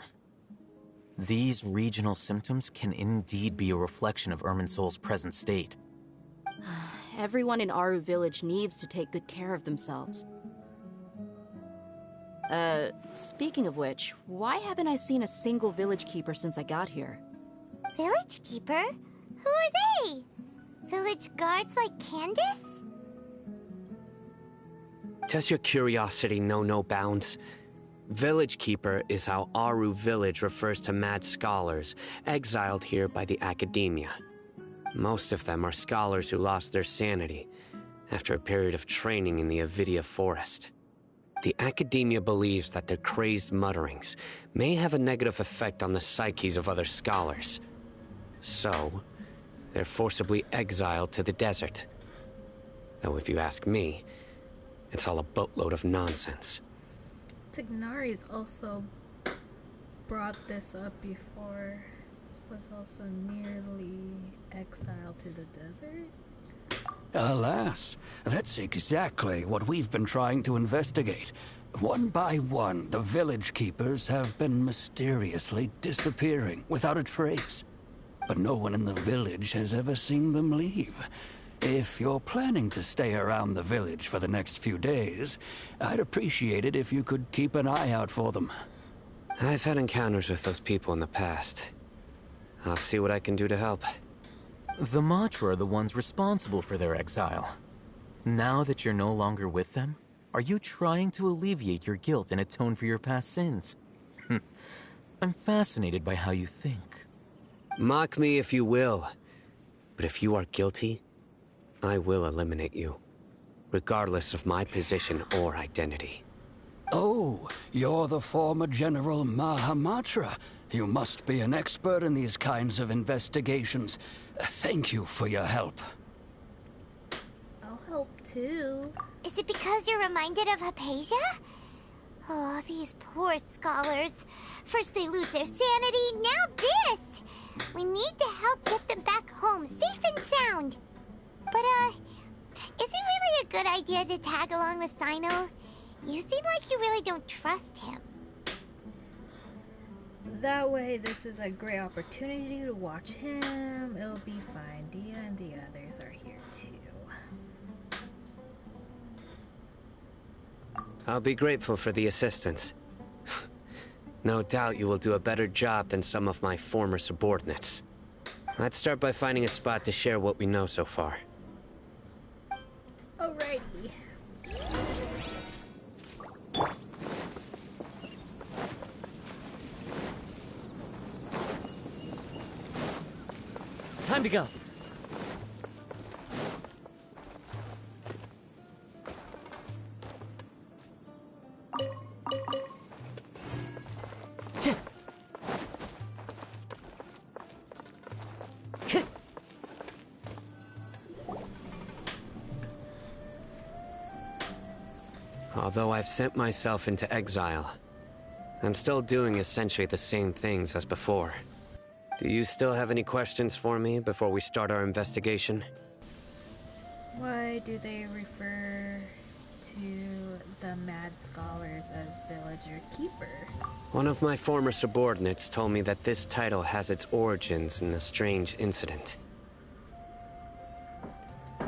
These regional symptoms can indeed be a reflection of Irminsul's present state. Everyone in Aru village needs to take good care of themselves. Speaking of which, why haven't I seen a single village keeper since I got here? Village keeper? Who are they? Village guards like Candace? Does your curiosity know no bounds? Village Keeper is how Aru village refers to mad scholars exiled here by the academia. Most of them are scholars who lost their sanity after a period of training in the Avidia forest. The academia believes that their crazed mutterings may have a negative effect on the psyches of other scholars. So, they're forcibly exiled to the desert. Though if you ask me, it's all a boatload of nonsense. Tignari's also brought this up before. Was also nearly exiled to the desert. Alas, that's exactly what we've been trying to investigate. One by one, the village keepers have been mysteriously disappearing without a trace. But no one in the village has ever seen them leave. If you're planning to stay around the village for the next few days, I'd appreciate it if you could keep an eye out for them. I've had encounters with those people in the past. I'll see what I can do to help. The Magi are the ones responsible for their exile. Now that you're no longer with them, are you trying to alleviate your guilt and atone for your past sins? I'm fascinated by how you think. Mock me if you will, but if you are guilty, I will eliminate you, regardless of my position or identity. Oh, you're the former General Mahamatra. You must be an expert in these kinds of investigations. Thank you for your help. I'll help too. Is it because you're reminded of Hypatia? Oh, these poor scholars. First they lose their sanity, now this! We need to help get them back home, safe and sound. But, is it really a good idea to tag along with Cyno? You seem like you really don't trust him. That way, this is a great opportunity to watch him. It'll be fine. Dia and the others are here too. I'll be grateful for the assistance. No doubt you will do a better job than some of my former subordinates. Let's start by finding a spot to share what we know so far. Alrighty. Time to go. Although I've sent myself into exile, I'm still doing essentially the same things as before. Do you still have any questions for me before we start our investigation? Why do they refer to the Mad Scholars as Villager Keeper? One of my former subordinates told me that this title has its origins in a strange incident.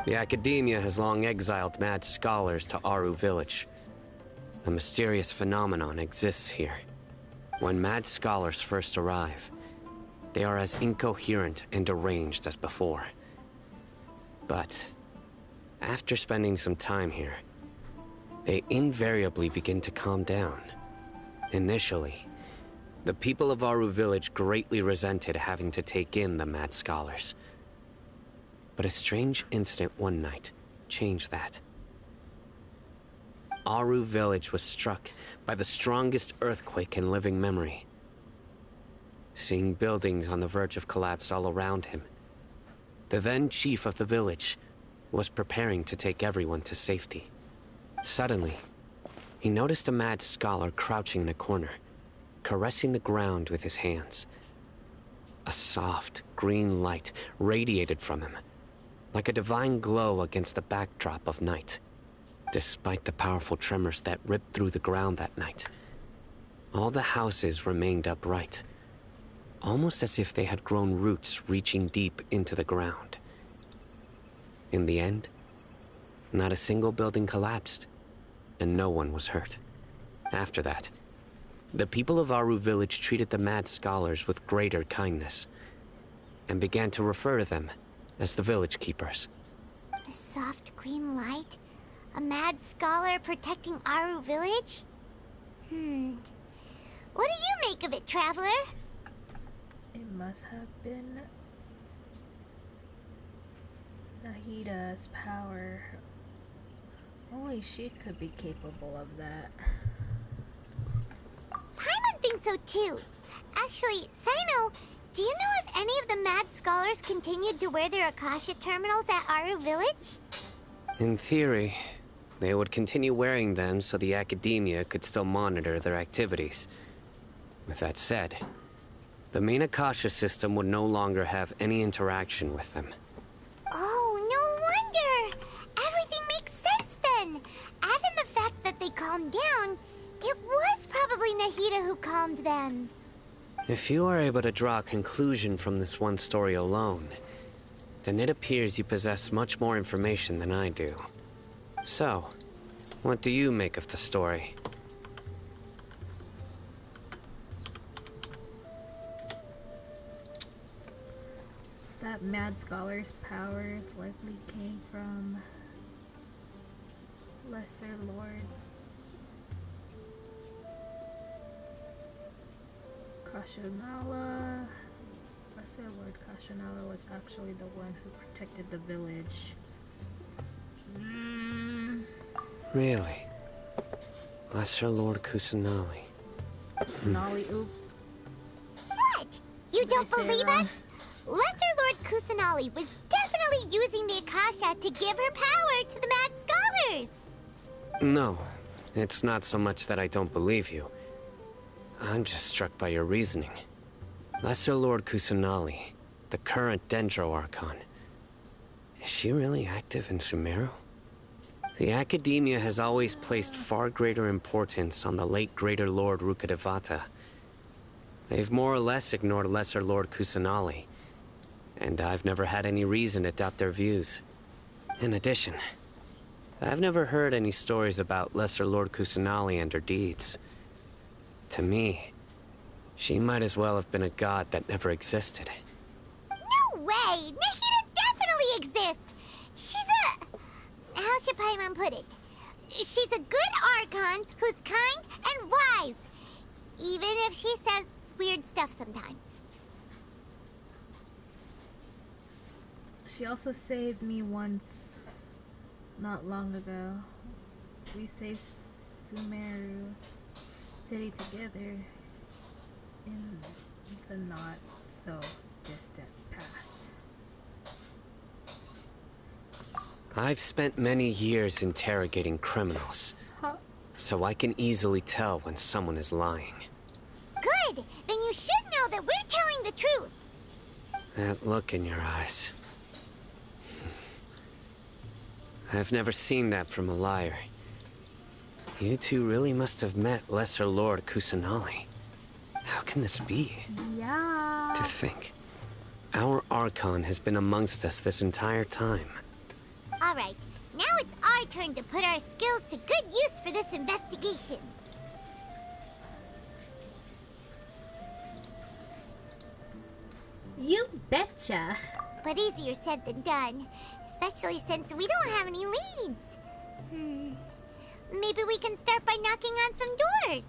The Academia has long exiled Mad Scholars to Aru Village. A mysterious phenomenon exists here. When Mad Scholars first arrive, they are as incoherent and deranged as before. But after spending some time here, they invariably begin to calm down. Initially, the people of Aru Village greatly resented having to take in the Mad Scholars. But a strange incident one night changed that. Aru Village was struck by the strongest earthquake in living memory. Seeing buildings on the verge of collapse all around him, the then chief of the village was preparing to take everyone to safety. Suddenly, he noticed a Mad Scholar crouching in a corner, caressing the ground with his hands. A soft, green light radiated from him, like a divine glow against the backdrop of night. Despite the powerful tremors that ripped through the ground that night, all the houses remained upright, almost as if they had grown roots reaching deep into the ground. In the end, not a single building collapsed, and no one was hurt. After that, the people of Aru Village treated the Mad Scholars with greater kindness, and began to refer to them as the Village Keepers. The soft green light? A Mad Scholar protecting Aru Village? What do you make of it, Traveler? It must have been Nahida's power. Only she could be capable of that. Paimon thinks so too. Actually, Cyno, Do you know if any of the mad scholars continued to wear their Akasha terminals at Aru Village? In theory, they would continue wearing them so the academia could still monitor their activities. With that said, the main Akasha system would no longer have any interaction with them. Oh, no wonder! Everything makes sense then! Add in the fact that they calmed down, it was probably Nahida who calmed them. If you are able to draw a conclusion from this one story alone, then it appears you possess much more information than I do. So, what do you make of the story? That mad scholar's powers likely came from Lesser Lord Kashanala. Lesser Lord Kashanala was actually the one who protected the village. Really? Lesser Lord Kusanali. Kusanali, oops. What? You don't believe us? Lesser Lord Kusanali was definitely using the Akasha to give her power to the mad scholars! No, it's not so much that I don't believe you. I'm just struck by your reasoning. Lesser Lord Kusanali, the current Dendro Archon. Is she really active in Sumeru? The Academia has always placed far greater importance on the late Greater Lord Rukkhadevata. They've more or less ignored Lesser Lord Kusanali, and I've never had any reason to doubt their views. In addition, I've never heard any stories about Lesser Lord Kusanali and her deeds. To me, she might as well have been a god that never existed. No way! Nahida definitely exists! She's a... how should Paimon put it? She's a good Archon who's kind and wise. Even if she says weird stuff sometimes. She also saved me once, not long ago. We saved Sumeru City together in the not so distant past. I've spent many years interrogating criminals, so I can easily tell when someone is lying. Good! Then you should know that we're telling the truth! That look in your eyes. I've never seen that from a liar. You two really must have met Lesser Lord Kusanali. How can this be? Yeah. To think, our Archon has been amongst us this entire time. Alright, now it's our turn to put our skills to good use for this investigation. You betcha. But easier said than done, especially since we don't have any leads. Maybe we can start by knocking on some doors.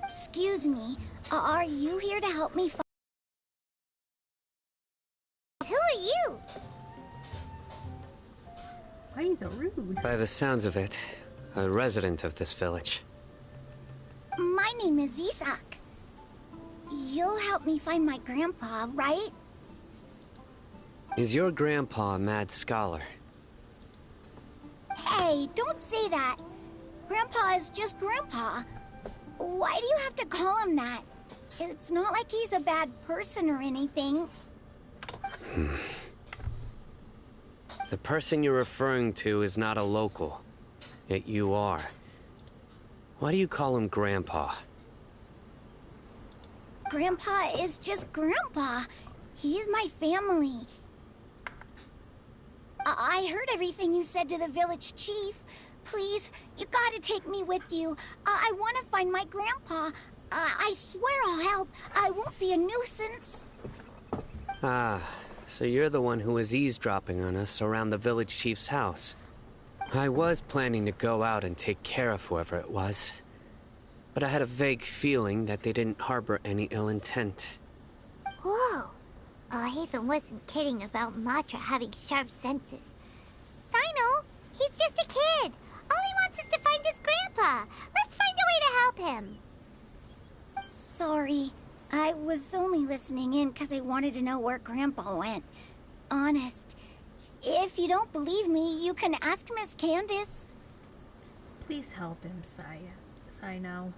Excuse me, are you here to help me find... Who are you? Why are you so rude? By the sounds of it, a resident of this village. My name is Isak. You'll help me find my grandpa, right? Is your grandpa a mad scholar? Hey, don't say that. Grandpa is just Grandpa. Why do you have to call him that? It's not like he's a bad person or anything. The person you're referring to is not a local, yet you are. Why do you call him Grandpa? Grandpa is just Grandpa. He's my family. I heard everything you said to the village chief. Please, you gotta take me with you. I want to find my grandpa. I swear I'll help. I won't be a nuisance. Ah, so you're the one who was eavesdropping on us around the village chief's house. I was planning to go out and take care of whoever it was, but I had a vague feeling that they didn't harbor any ill intent. Whoa. Haven wasn't kidding about Matra having sharp senses. Cyno, he's just a kid. All he wants is to find his grandpa. Let's find a way to help him. Sorry. I was only listening in because I wanted to know where Grandpa went. Honest. If you don't believe me, you can ask Miss Candace. Please help him, Cyno.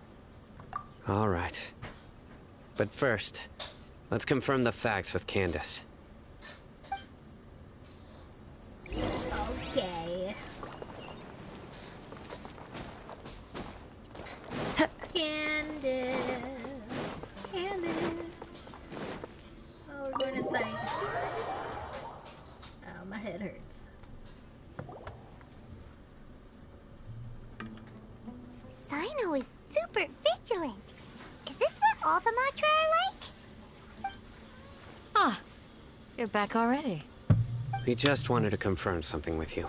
All right. But first, let's confirm the facts with Candace. Okay. Candace. Oh, we're going inside. Oh, my head hurts. Cyno is super vigilant. Is this what all the Matra are like? Ah, you're back already. We just wanted to confirm something with you.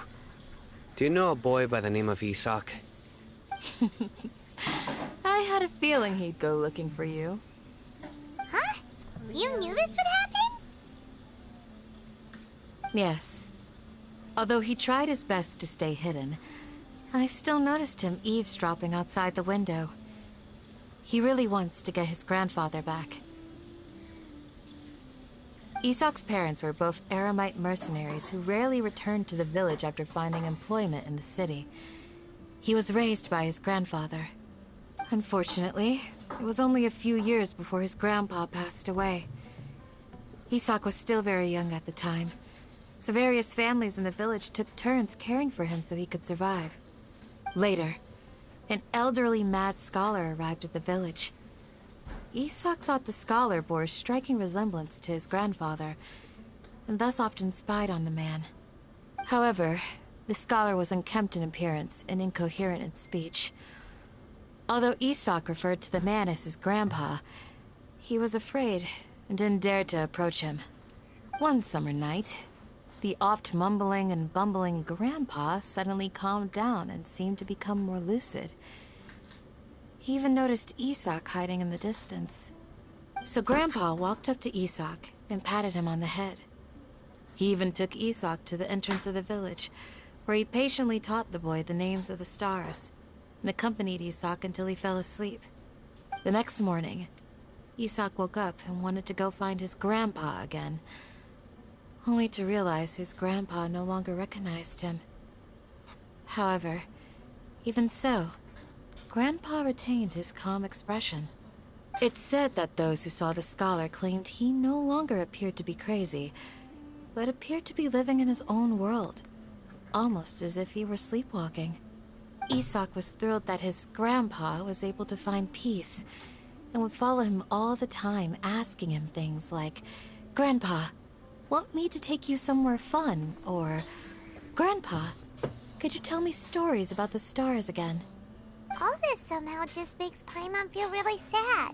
Do you know a boy by the name of Isak? I had a feeling he'd go looking for you. Huh? You knew this would happen? Yes. Although he tried his best to stay hidden, I still noticed him eavesdropping outside the window. He really wants to get his grandfather back. Isak's parents were both Eremite mercenaries who rarely returned to the village after finding employment in the city. He was raised by his grandfather. Unfortunately, it was only a few years before his grandpa passed away. Isak was still very young at the time, so various families in the village took turns caring for him so he could survive. Later, an elderly mad scholar arrived at the village. Isak thought the scholar bore a striking resemblance to his grandfather, and thus often spied on the man. However, the scholar was unkempt in appearance and incoherent in speech. Although Isak referred to the man as his grandpa, he was afraid and didn't dare to approach him. One summer night, the oft mumbling and bumbling grandpa suddenly calmed down and seemed to become more lucid. He even noticed Isak hiding in the distance. So Grandpa walked up to Isak and patted him on the head. He even took Isak to the entrance of the village, where he patiently taught the boy the names of the stars, and accompanied Isak until he fell asleep. The next morning, Isak woke up and wanted to go find his grandpa again, only to realize his grandpa no longer recognized him. However, even so, Grandpa retained his calm expression. It's said that those who saw the scholar claimed he no longer appeared to be crazy, but appeared to be living in his own world, almost as if he were sleepwalking. Isak was thrilled that his grandpa was able to find peace, and would follow him all the time, asking him things like, "Grandpa, want me to take you somewhere fun?" Or, "Grandpa, could you tell me stories about the stars again?" All this somehow just makes Paimon feel really sad.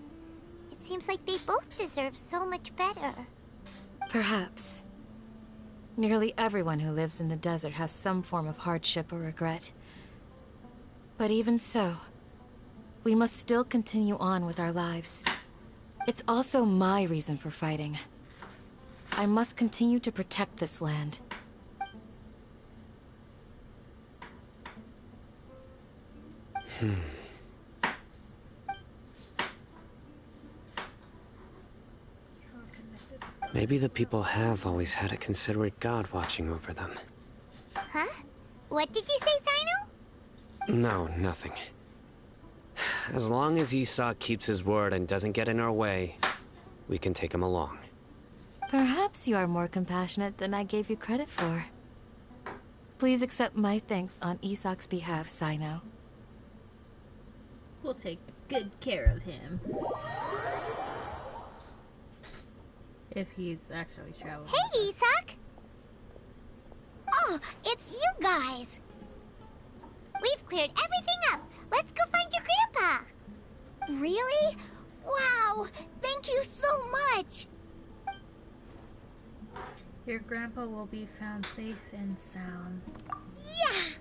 It seems like they both deserve so much better. Perhaps. Nearly everyone who lives in the desert has some form of hardship or regret. But even so, we must still continue on with our lives. It's also my reason for fighting. I must continue to protect this land. Maybe the people have always had a considerate god watching over them. Huh? What did you say, Cyno? No, nothing. As long as Isak keeps his word and doesn't get in our way, we can take him along. Perhaps you are more compassionate than I gave you credit for. Please accept my thanks on Isak's behalf, Cyno. We'll take good care of him. If he's actually traveling. Hey, Isak! Oh, it's you guys! We've cleared everything up. Let's go find your grandpa. Really? Wow! Thank you so much! Your grandpa will be found safe and sound. Yeah!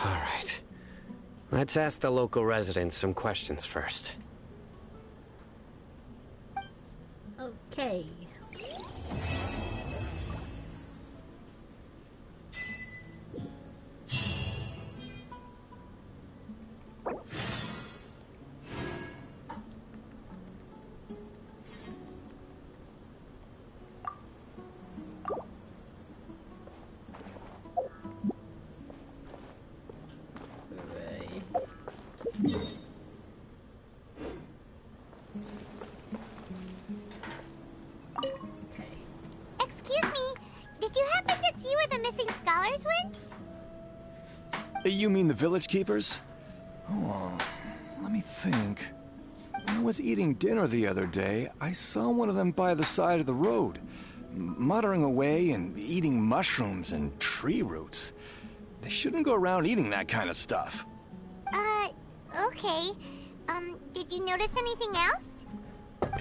Alright. Let's ask the local residents some questions first. Okay. scholars went? You mean the village keepers? Oh, let me think. When I was eating dinner the other day, I saw one of them by the side of the road, muttering away and eating mushrooms and tree roots. They shouldn't go around eating that kind of stuff. Okay. Did you notice anything else?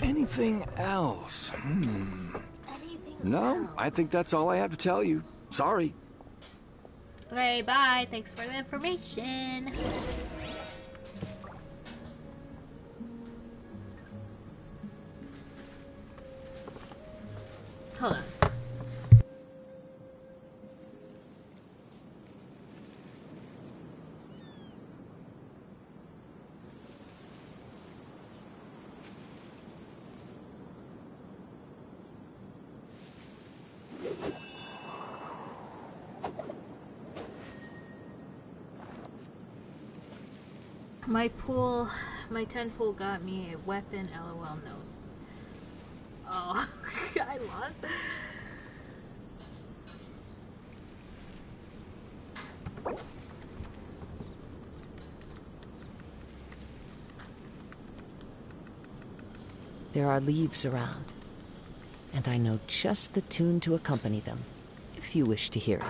Anything else? No, I think that's all I have to tell you. Sorry. Okay, bye. Thanks for the information. Hold on. My 10 pool got me a weapon, lol knows. Oh, I lost. There are leaves around, and I know just the tune to accompany them, if you wish to hear it.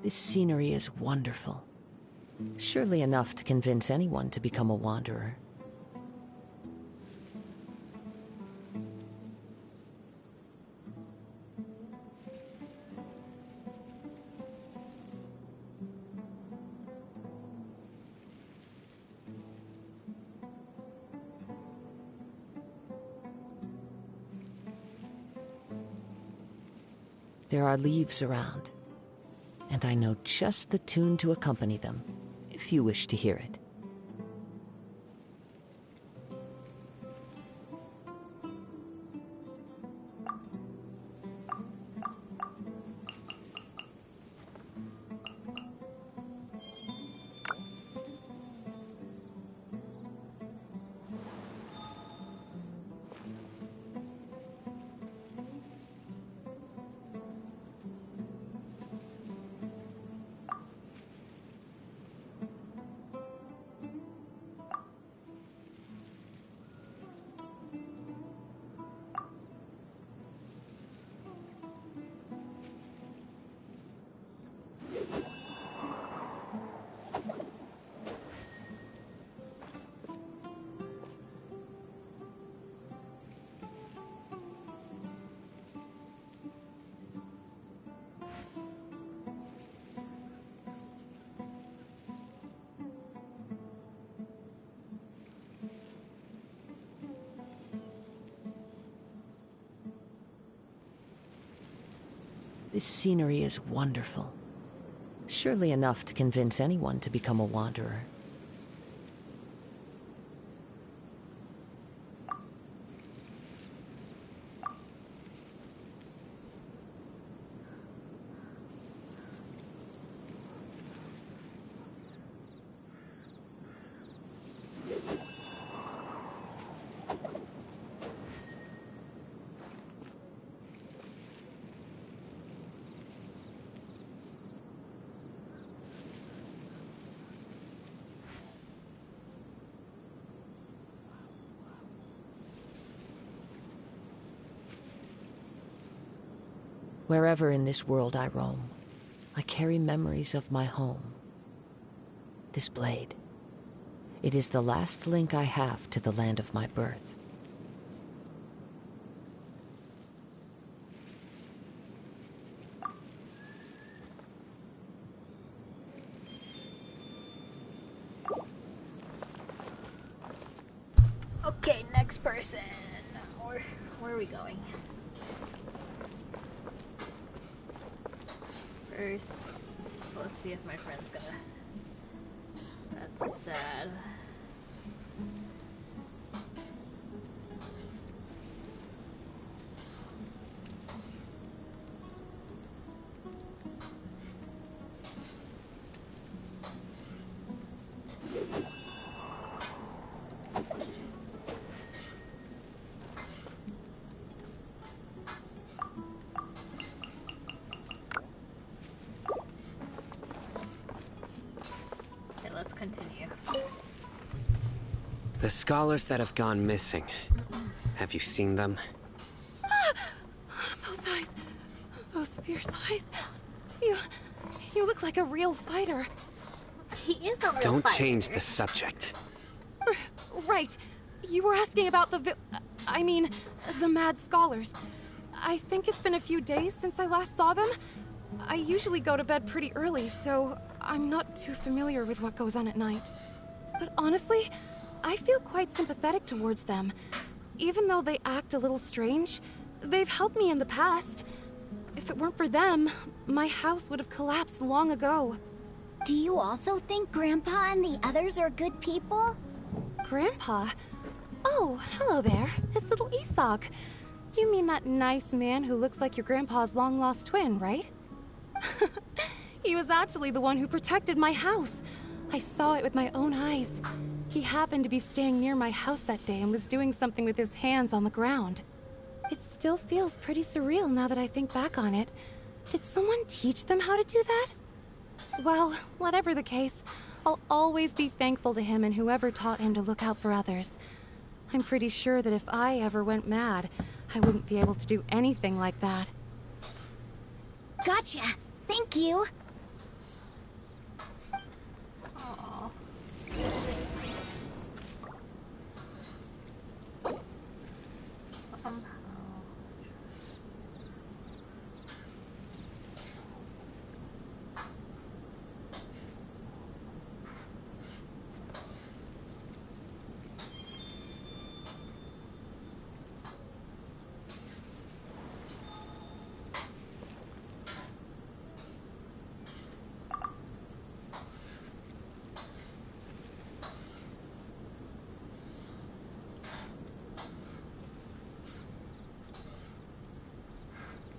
This scenery is wonderful. Surely enough to convince anyone to become a wanderer. There are leaves around, and I know just the tune to accompany them, if you wish to hear it. This scenery is wonderful. Surely enough to convince anyone to become a wanderer. Wherever in this world I roam, I carry memories of my home. This blade, it is the last link I have to the land of my birth. Okay, next person. Where are we going? First, let's see if my friend's gonna... That's sad. Let's continue. The scholars that have gone missing. Have you seen them? Those eyes. Those fierce eyes. You look like a real fighter. He is a real Don't fighter. change the subject. Right. You were asking about the the mad scholars. I think it's been a few days since I last saw them. I usually go to bed pretty early, so I'm not too familiar with what goes on at night. But honestly, I feel quite sympathetic towards them. Even though they act a little strange, they've helped me in the past. If it weren't for them, my house would have collapsed long ago. Do you also think Grandpa and the others are good people? Grandpa? Oh, hello there. It's little Isak. You mean that nice man who looks like your grandpa's long-lost twin, right? He was actually the one who protected my house. I saw it with my own eyes. He happened to be staying near my house that day and was doing something with his hands on the ground. It still feels pretty surreal now that I think back on it. Did someone teach them how to do that? Well, whatever the case, I'll always be thankful to him and whoever taught him to look out for others. I'm pretty sure that if I ever went mad, I wouldn't be able to do anything like that. Gotcha. Thank you. Aww. Somehow.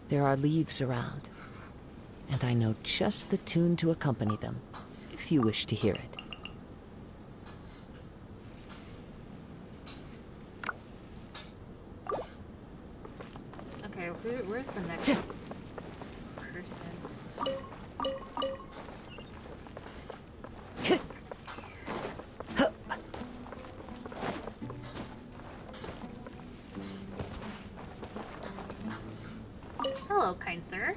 There are leaves around, and I know just the tune to accompany them, if you wish to hear it. Okay, where's the next person? Hello, kind sir.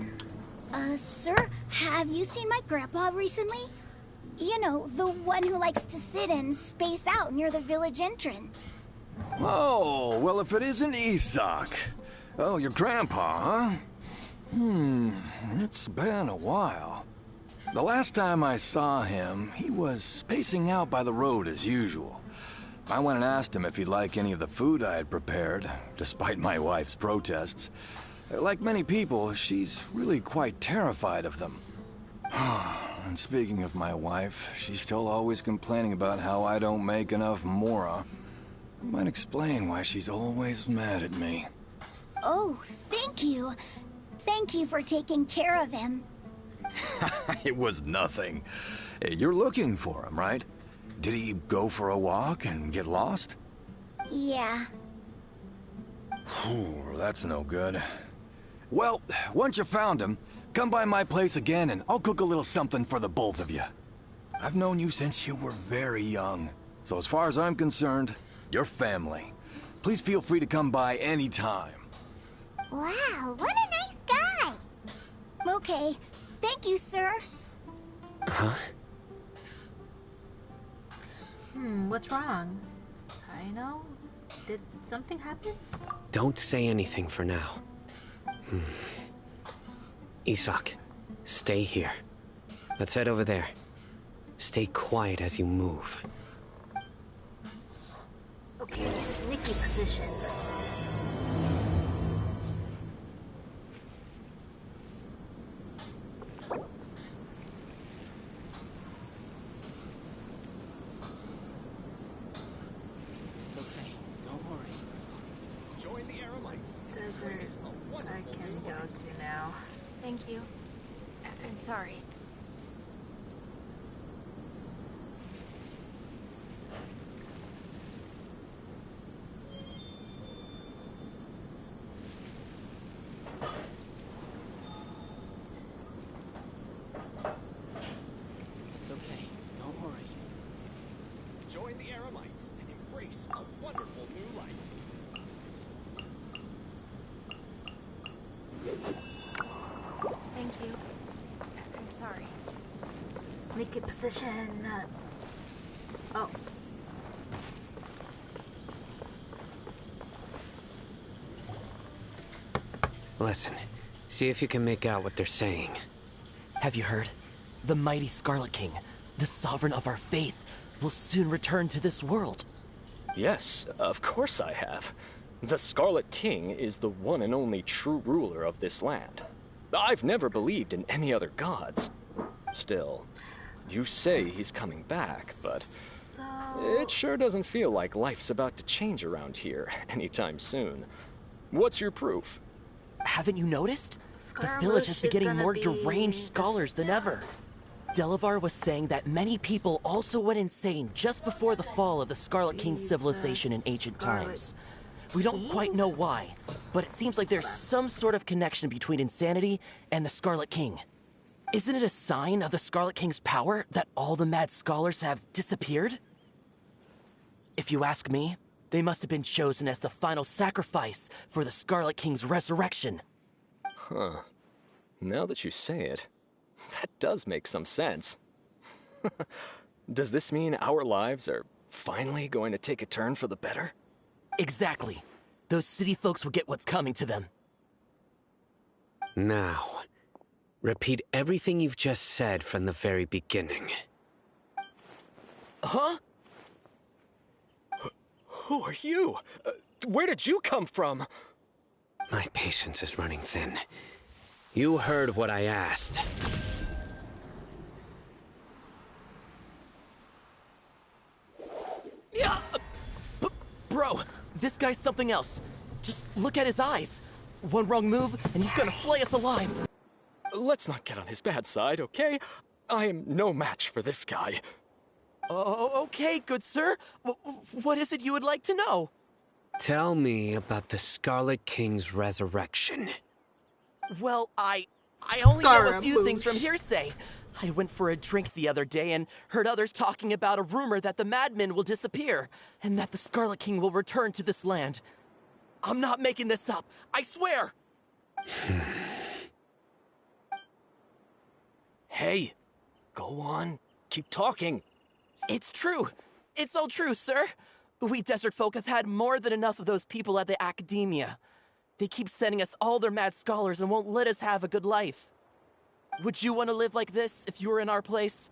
Sir, have you seen my grandpa recently? You know, the one who likes to sit and space out near the village entrance. Oh, well, if it isn't Isak. Oh, your grandpa, huh? It's been a while. The last time I saw him, he was spacing out by the road as usual. I went and asked him if he'd like any of the food I had prepared, despite my wife's protests. Like many people, she's really quite terrified of them. And speaking of my wife, she's still always complaining about how I don't make enough mora. It might explain why she's always mad at me. Oh, thank you. Thank you for taking care of him. It was nothing. You're looking for him, right? Did he go for a walk and get lost? Yeah. That's no good. Well, once you found him, come by my place again and I'll cook a little something for the both of you. I've known you since you were very young. So as far as I'm concerned, you're family. Please feel free to come by anytime. Wow, what a nice guy! Okay, thank you, sir. Huh? What's wrong? Cyno? Did something happen? Don't say anything for now. Isak, stay here. Let's head over there. Stay quiet as you move. Okay, sneaky position. It's okay. Don't worry. Join the Aramites. Desert I can go to now. Thank you. And sorry. It's okay. Don't worry. Join the Aramites and embrace a wonderful new life. Thank you. And sorry. Sneaky position. Oh. Listen, see if you can make out what they're saying. Have you heard? The mighty Scarlet King, the sovereign of our faith, will soon return to this world. Yes, of course I have. The Scarlet King is the one and only true ruler of this land. I've never believed in any other gods. Still, you say he's coming back, but it sure doesn't feel like life's about to change around here anytime soon. What's your proof? Haven't you noticed? The village has been getting more deranged scholars than ever. Delavar was saying that many people also went insane just before the fall of the Scarlet King's civilization in ancient times. We don't quite know why, but it seems like there's some sort of connection between insanity and the Scarlet King. Isn't it a sign of the Scarlet King's power that all the mad scholars have disappeared? If you ask me, they must have been chosen as the final sacrifice for the Scarlet King's resurrection. Huh. Now that you say it, that does make some sense. Does this mean our lives are finally going to take a turn for the better? Exactly. Those city folks will get what's coming to them. Now, repeat everything you've just said from the very beginning. Huh? Who are you? Where did you come from? My patience is running thin. You heard what I asked. Yeah! Bro, this guy's something else. Just look at his eyes. One wrong move, and he's gonna flay us alive. Let's not get on his bad side, okay? I am no match for this guy. Oh, okay, good sir. What is it you would like to know? Tell me about the Scarlet King's resurrection. Well, I only know a few things from hearsay. I went for a drink the other day and heard others talking about a rumor that the madmen will disappear and that the Scarlet King will return to this land. I'm not making this up, I swear! Hey, go on, keep talking. It's true. It's all true, sir. We desert folk have had more than enough of those people at the academia. They keep sending us all their mad scholars and won't let us have a good life. Would you want to live like this if you were in our place?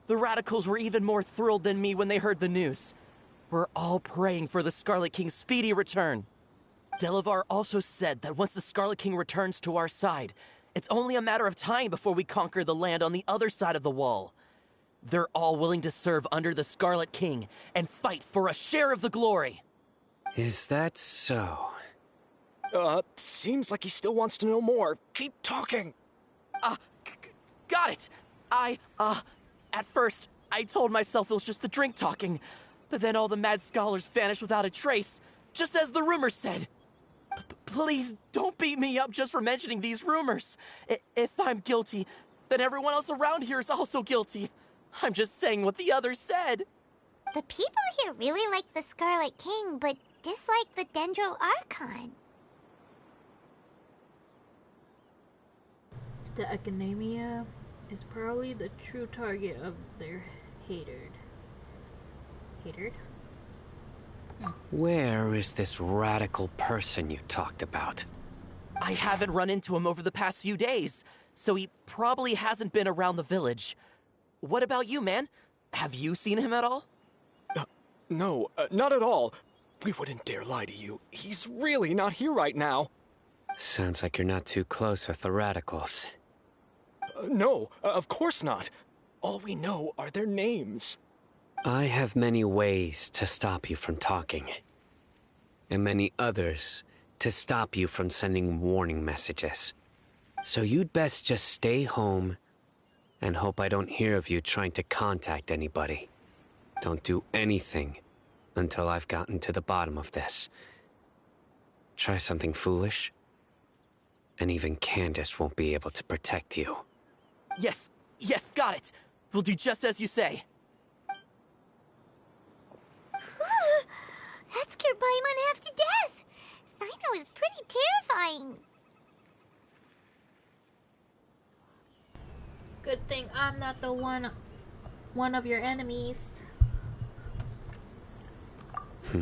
The radicals were even more thrilled than me when they heard the news. We're all praying for the Scarlet King's speedy return. Delavar also said that once the Scarlet King returns to our side, it's only a matter of time before we conquer the land on the other side of the wall. They're all willing to serve under the Scarlet King and fight for a share of the glory. Is that so? Seems like he still wants to know more. Keep talking. Got it. At first, I told myself it was just the drink talking, but then all the mad scholars vanished without a trace, just as the rumors said. Please, don't beat me up just for mentioning these rumors. If I'm guilty, then everyone else around here is also guilty. I'm just saying what the others said. The people here really like the Scarlet King, but dislike the Dendro Archon. The academia is probably the true target of their hated. Where is this radical person you talked about? I haven't run into him over the past few days, so he probably hasn't been around the village. What about you, man? Have you seen him at all? No, not at all. We wouldn't dare lie to you. He's really not here right now. Sounds like you're not too close with the radicals. No, of course not. All we know are their names. I have many ways to stop you from talking. And many others to stop you from sending warning messages. So you'd best just stay home and hope I don't hear of you trying to contact anybody. Don't do anything until I've gotten to the bottom of this. Try something foolish, and even Candace won't be able to protect you. Yes, yes, got it. We'll do just as you say. That scared Paimon half to death. Cyno is pretty terrifying. Good thing I'm not the one of your enemies. He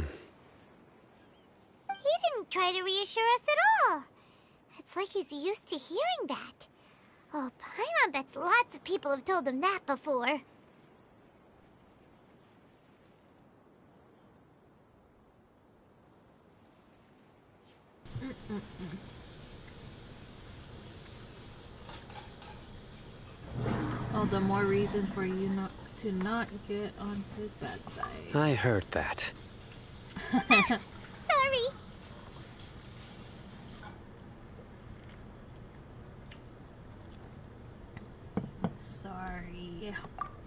didn't try to reassure us at all. It's like he's used to hearing that. Oh, Paimon bets lots of people have told him that before. All the more reason for you to not get on his bad side. I heard that. Sorry. Sorry.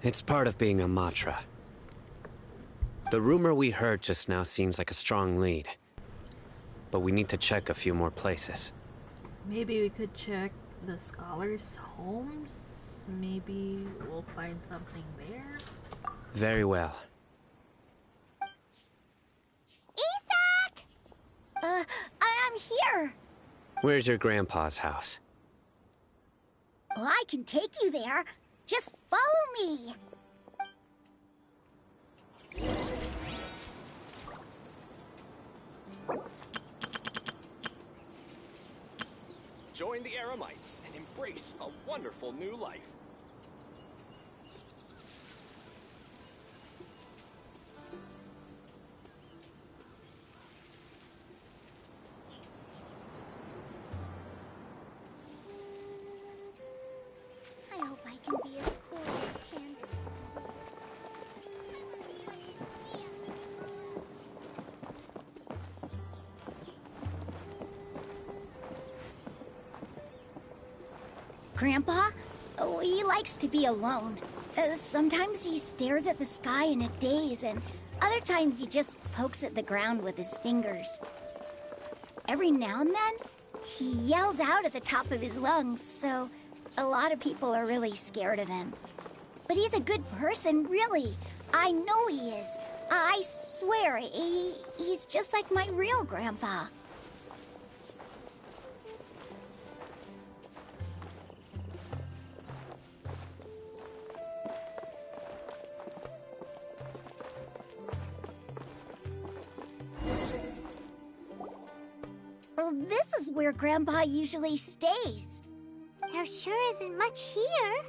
It's part of being a Matra. The rumor we heard just now seems like a strong lead. But we need to check a few more places. Maybe we could check the scholars' homes. Maybe we'll find something there. Very well. Isak! I'm here. Where's your grandpa's house? Well, I can take you there. Just follow me. Join the Eremites and embrace a wonderful new life. I hope I can be as cool as Candace. Grandpa? Oh, he likes to be alone. Sometimes he stares at the sky in a daze, and other times he just pokes at the ground with his fingers. Every now and then, he yells out at the top of his lungs, so a lot of people are really scared of him. But he's a good person, really. I know he is. I swear, he's just like my real grandpa. Well, this is where Grandpa usually stays. There sure isn't much here.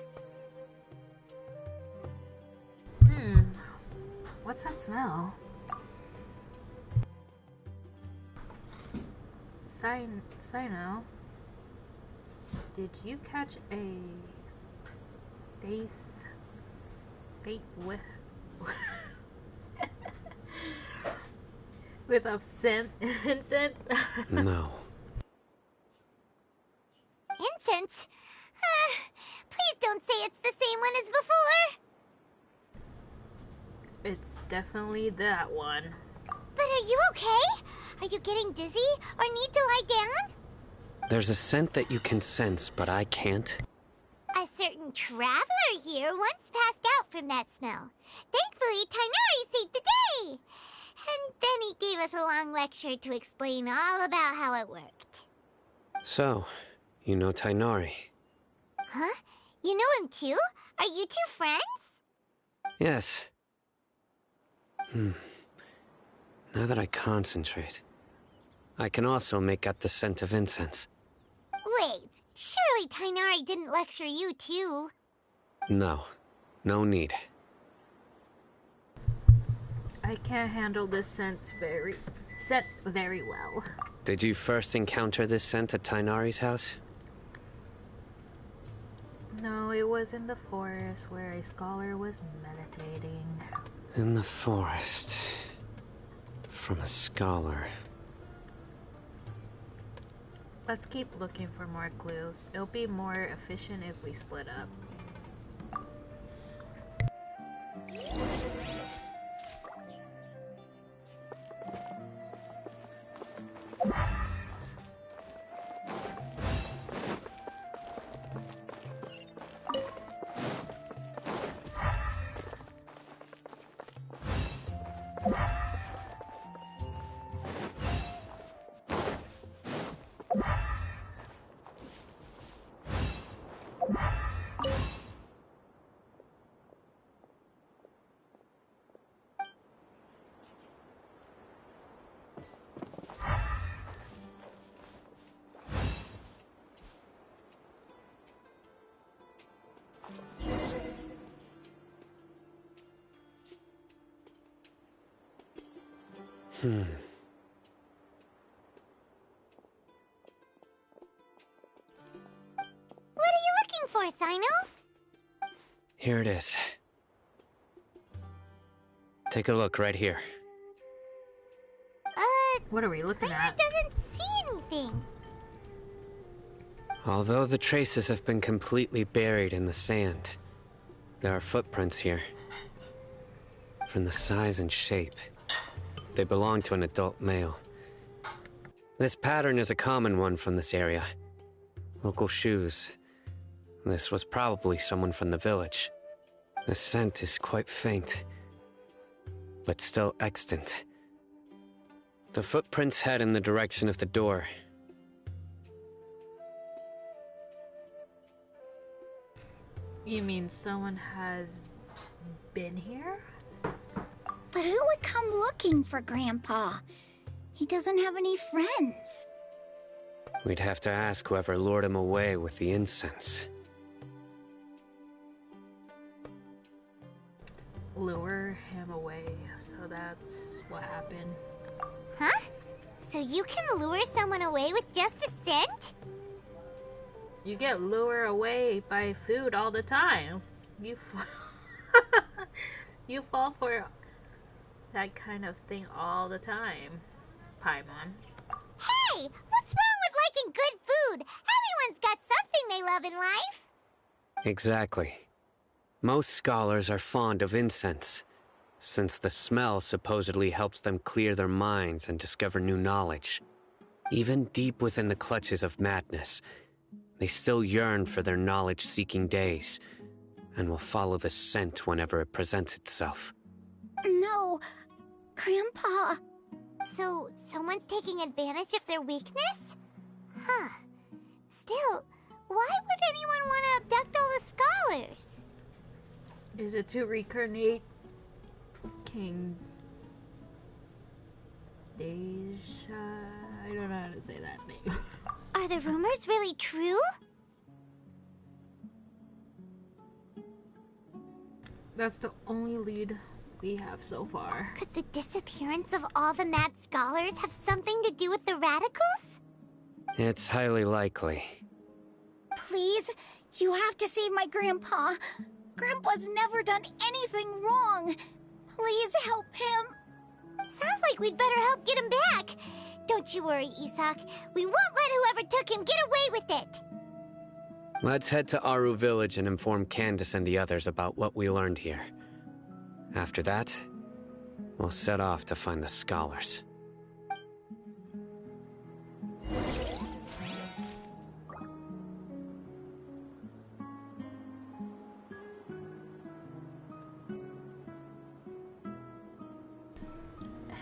What's that smell? Cyno, did you catch a date with with incense? No. Incense? Please don't say it's the same one as before. It's definitely that one. But are you okay? Are you getting dizzy or need to lie down? There's a scent that you can sense, but I can't. A certain traveler here once passed out from that smell. Thankfully, Tighnari saved the day. And then he gave us a long lecture to explain all about how it worked. So, you know Tighnari? Huh? You know him too? Are you two friends? Yes. Now that I concentrate, I can also make out the scent of incense. Wait, surely Tighnari didn't lecture you too? No. No need. I can't handle this scent very well. Did you first encounter this scent at Tainari's house? No, it was in the forest where a scholar was meditating. In the forest. From a scholar. Let's keep looking for more clues. It'll be more efficient if we split up. What are you looking for, Cyno? Here it is. Take a look right here. What are we looking at? Doesn't see anything. Although the traces have been completely buried in the sand, there are footprints here. From the size and shape, they belong to an adult male. This pattern is a common one from this area. Local shoes. This was probably someone from the village. The scent is quite faint, but still extant. The footprints head in the direction of the door. You mean someone has been here? But who would come looking for Grandpa? He doesn't have any friends. We'd have to ask whoever lured him away with the incense. Lure him away, so that's what happened. Huh? So you can lure someone away with just a scent? You get lured away by food all the time. You fall for that kind of thing all the time, Paimon. Hey! What's wrong with liking good food? Everyone's got something they love in life. Exactly. Most scholars are fond of incense, since the smell supposedly helps them clear their minds and discover new knowledge. Even deep within the clutches of madness, they still yearn for their knowledge-seeking days, and will follow the scent whenever it presents itself. No, Grandpa. So, someone's taking advantage of their weakness? Huh. Still, why would anyone want to abduct all the scholars? Is it to reincarnate King Deshret? I don't know how to say that name. Are the rumors really true? That's the only lead we have so far. Could the disappearance of all the mad scholars have something to do with the radicals? It's highly likely. Please, you have to save my Grandpa. Grandpa's never done anything wrong. Please help him. Sounds like we'd better help get him back. Don't you worry, Isak. We won't let whoever took him get away with it. Let's head to Aru Village and inform Candace and the others about what we learned here. After that, we'll set off to find the scholars.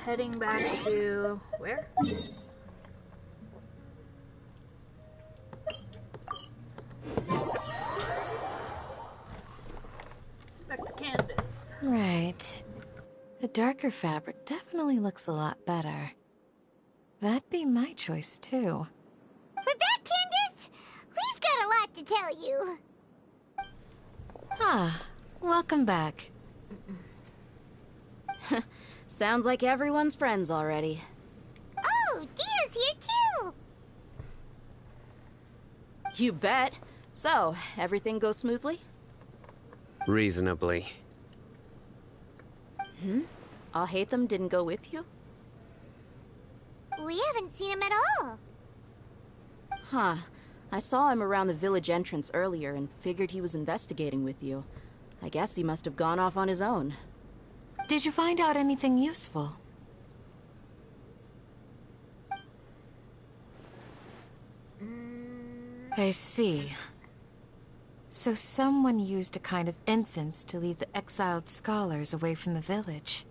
Heading back to... where? Back to Candace. Right. The darker fabric definitely looks a lot better. That'd be my choice, too. We're back, Candace! We've got a lot to tell you. Ah, welcome back. Sounds like everyone's friends already. Oh, Dia's here too! You bet. So, everything goes smoothly? Reasonably. Alhaitham didn't go with you? We haven't seen him at all. Huh. I saw him around the village entrance earlier and figured he was investigating with you. I guess he must have gone off on his own. Did you find out anything useful? I see. So someone used a kind of incense to lead the exiled scholars away from the village.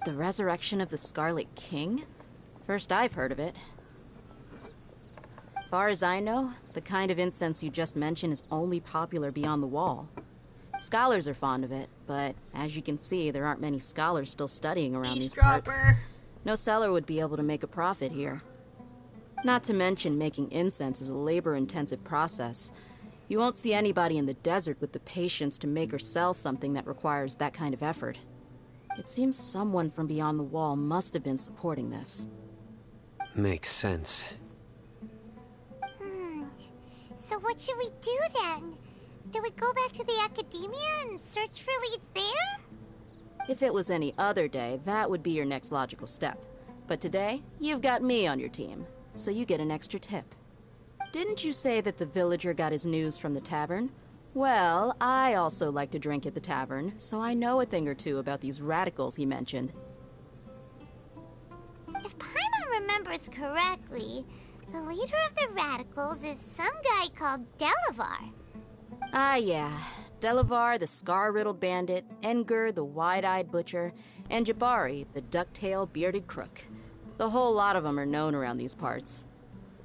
The resurrection of the Scarlet King? First I've heard of it. Far as I know, the kind of incense you just mentioned is only popular beyond the wall. Scholars are fond of it, but as you can see, there aren't many scholars still studying around these parts. No seller would be able to make a profit here. Not to mention, making incense is a labor-intensive process. You won't see anybody in the desert with the patience to make or sell something that requires that kind of effort. It seems someone from beyond the wall must have been supporting this. Makes sense. So what should we do then? Do we go back to the academia and search for leads there? If it was any other day, that would be your next logical step. But today, you've got me on your team, so you get an extra tip. Didn't you say that the villager got his news from the tavern? Well, I also like to drink at the tavern, so I know a thing or two about these radicals he mentioned. If Paimon remembers correctly, the leader of the radicals is some guy called Delavar. Ah, yeah. Delavar, the scar-riddled bandit, Engur, the wide-eyed butcher, and Jabari, the duck-tailed bearded crook. The whole lot of them are known around these parts.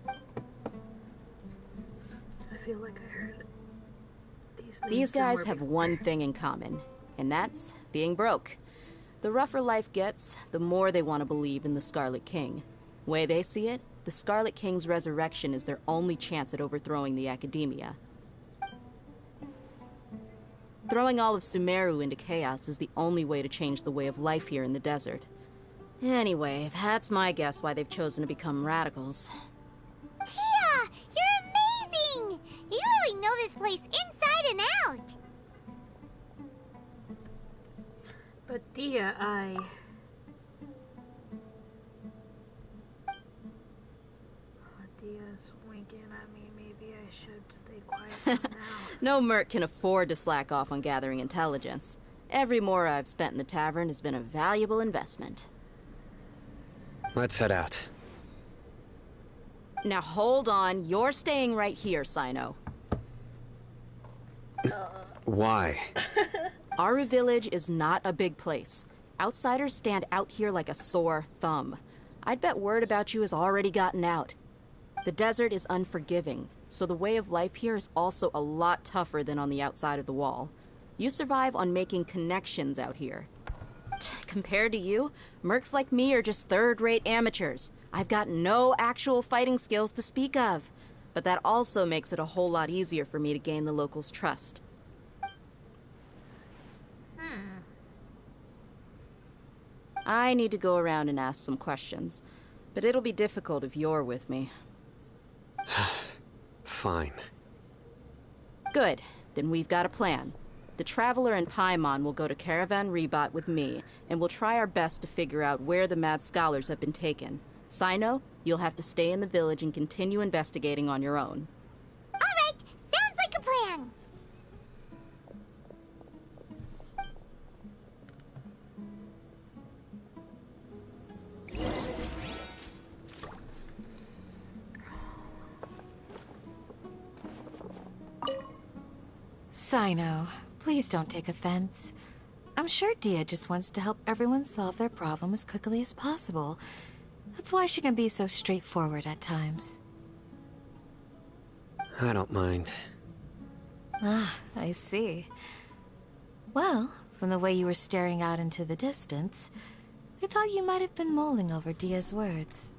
I feel like I heard it. These guys have one thing in common, and that's being broke. The rougher life gets, the more they want to believe in the Scarlet King. Way they see it, the Scarlet King's resurrection is their only chance at overthrowing the academia. Throwing all of Sumeru into chaos is the only way to change the way of life here in the desert. Anyway, that's my guess why they've chosen to become radicals. Tia! You're amazing! You really know this place inside and out! But Tia, Tia's winking at me. Maybe I should stay quiet now. No merc can afford to slack off on gathering intelligence. Every mora I've spent in the tavern has been a valuable investment. Let's head out. Now hold on, you're staying right here, Cyno. Why? Aru Village is not a big place. Outsiders stand out here like a sore thumb. I'd bet word about you has already gotten out. The desert is unforgiving, so the way of life here is also a lot tougher than on the outside of the wall. You survive on making connections out here. Compared to you, mercs like me are just third-rate amateurs. I've got no actual fighting skills to speak of. But that also makes it a whole lot easier for me to gain the locals' trust. I need to go around and ask some questions, but it'll be difficult if you're with me. Fine. Good. Then we've got a plan. The Traveler and Paimon will go to Caravan Rebot with me, and we'll try our best to figure out where the mad scholars have been taken. Cyno, you'll have to stay in the village and continue investigating on your own. Alright, sounds like a plan! Cyno, please don't take offense. I'm sure Dia just wants to help everyone solve their problem as quickly as possible. That's why she can be so straightforward at times. I don't mind. Ah, I see. Well, from the way you were staring out into the distance, I thought you might have been mulling over Dia's words.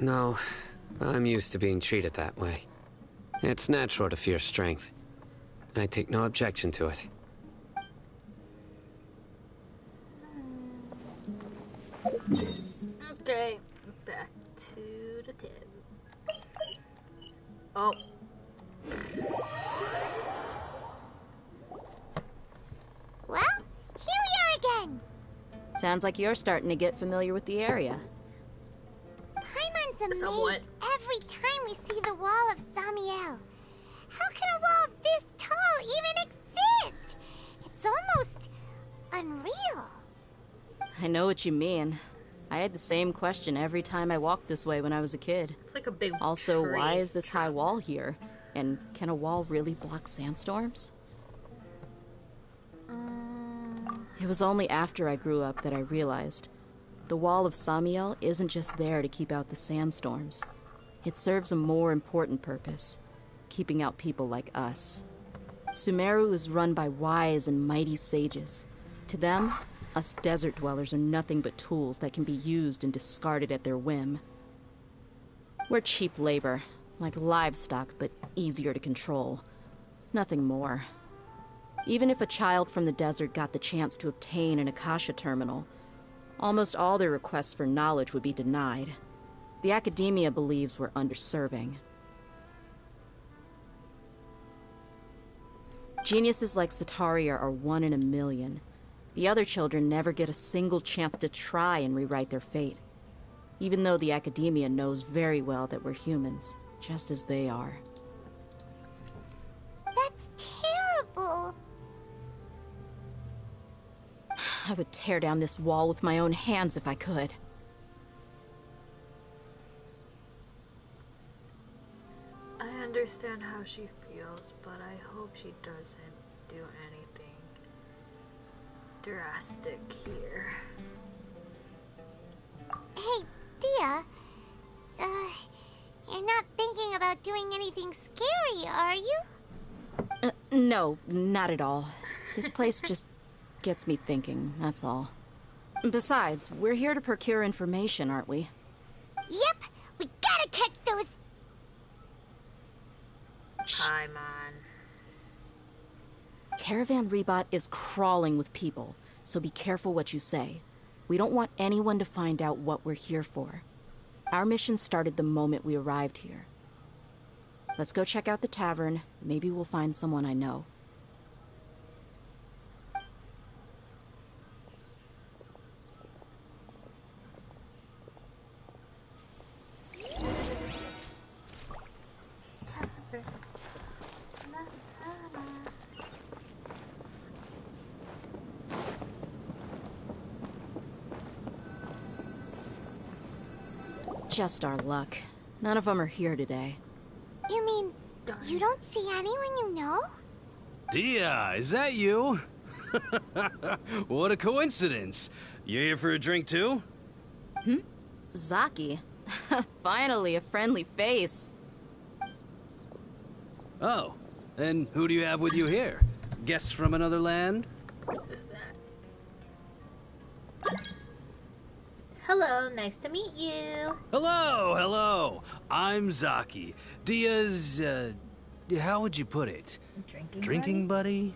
No, I'm used to being treated that way. It's natural to fear strength. I take no objection to it. Okay, back to the tip. Oh. Well, here we are again. Sounds like you're starting to get familiar with the area. Paimon's amazed Somewhat. every time we see the wall of Samiel. How can a wall this tall even exist? It's almost unreal. I know what you mean. I had the same question every time I walked this way when I was a kid. It's like a big Also, tree. why is this high wall here? And can a wall really block sandstorms? It was only after I grew up that I realized the wall of Samiel isn't just there to keep out the sandstorms. It serves a more important purpose, keeping out people like us. Sumeru is run by wise and mighty sages. To them, us desert dwellers are nothing but tools that can be used and discarded at their whim. We're cheap labor, like livestock, but easier to control. Nothing more. Even if a child from the desert got the chance to obtain an Akasha terminal, almost all their requests for knowledge would be denied. The academia believes we're underserving. Geniuses like Sataria are 1 in a million. The other children never get a single chance to try and rewrite their fate, even though the academia knows very well that we're humans, just as they are. That's terrible. I would tear down this wall with my own hands if I could. I understand how she feels, but I hope she doesn't do anything drastic here. Hey, Dia. You're not thinking about doing anything scary, are you? No, not at all. This place just gets me thinking, that's all. Besides, we're here to procure information, aren't we? Yep, we gotta catch those. Paimon. Caravan Rebot is crawling with people, so be careful what you say. We don't want anyone to find out what we're here for. Our mission started the moment we arrived here. Let's go check out the tavern. Maybe we'll find someone I know. Just our luck. None of them are here today. You mean you don't see anyone you know? Dia, is that you? What a coincidence. You here for a drink too? Zaki. Finally, a friendly face. Oh, and who do you have with you here? Guests from another land? Hello, nice to meet you. Hello, hello. I'm Zaki. Dia's, how would you put it? Drinking buddy?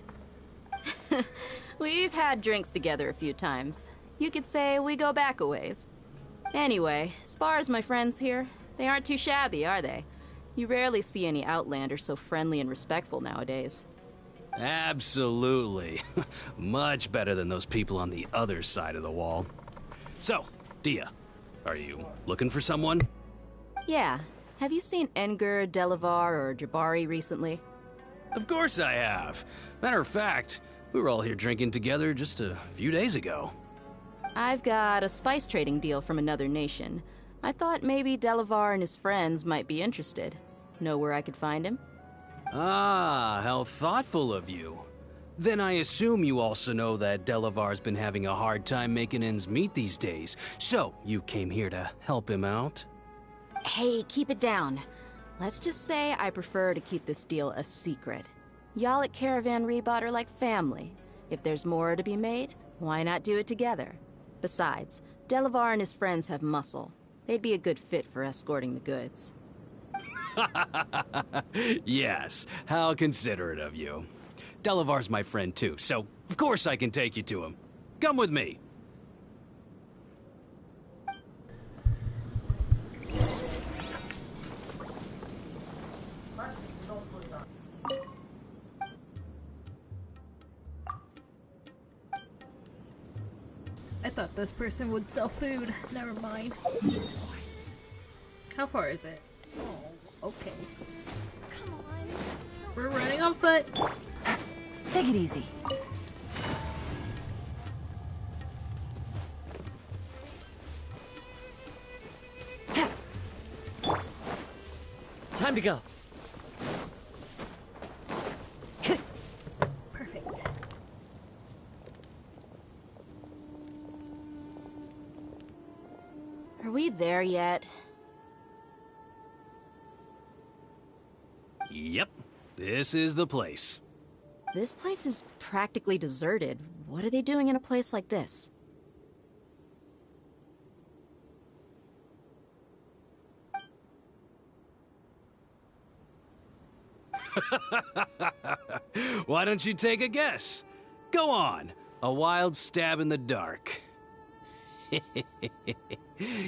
We've had drinks together a few times. You could say we go back a ways. Anyway, as far as my friends here, they aren't too shabby, are they? You rarely see any Outlanders so friendly and respectful nowadays. Absolutely. Much better than those people on the other side of the wall. So, Dia, are you looking for someone? Yeah. Have you seen Enger, Delavar, or Jabari recently? Of course I have. Matter of fact, we were all here drinking together just a few days ago. I've got a spice trading deal from another nation. I thought maybe Delavar and his friends might be interested. Know where I could find him? Ah, how thoughtful of you. Then I assume you also know that Delavar's been having a hard time making ends meet these days, so you came here to help him out? Hey, keep it down. Let's just say I prefer to keep this deal a secret. Y'all at Caravan Rebot are like family. If there's more to be made, why not do it together? Besides, Delavar and his friends have muscle. They'd be a good fit for escorting the goods. Yes, how considerate of you. Delavar's my friend too, so of course I can take you to him. Come with me. I thought this person would sell food. Never mind. How far is it? Oh, okay. Come on. We're running on foot. Take it easy. Time to go. Perfect. Are we there yet? Yep, this is the place. This place is practically deserted. What are they doing in a place like this? Why don't you take a guess? Go on, a wild stab in the dark.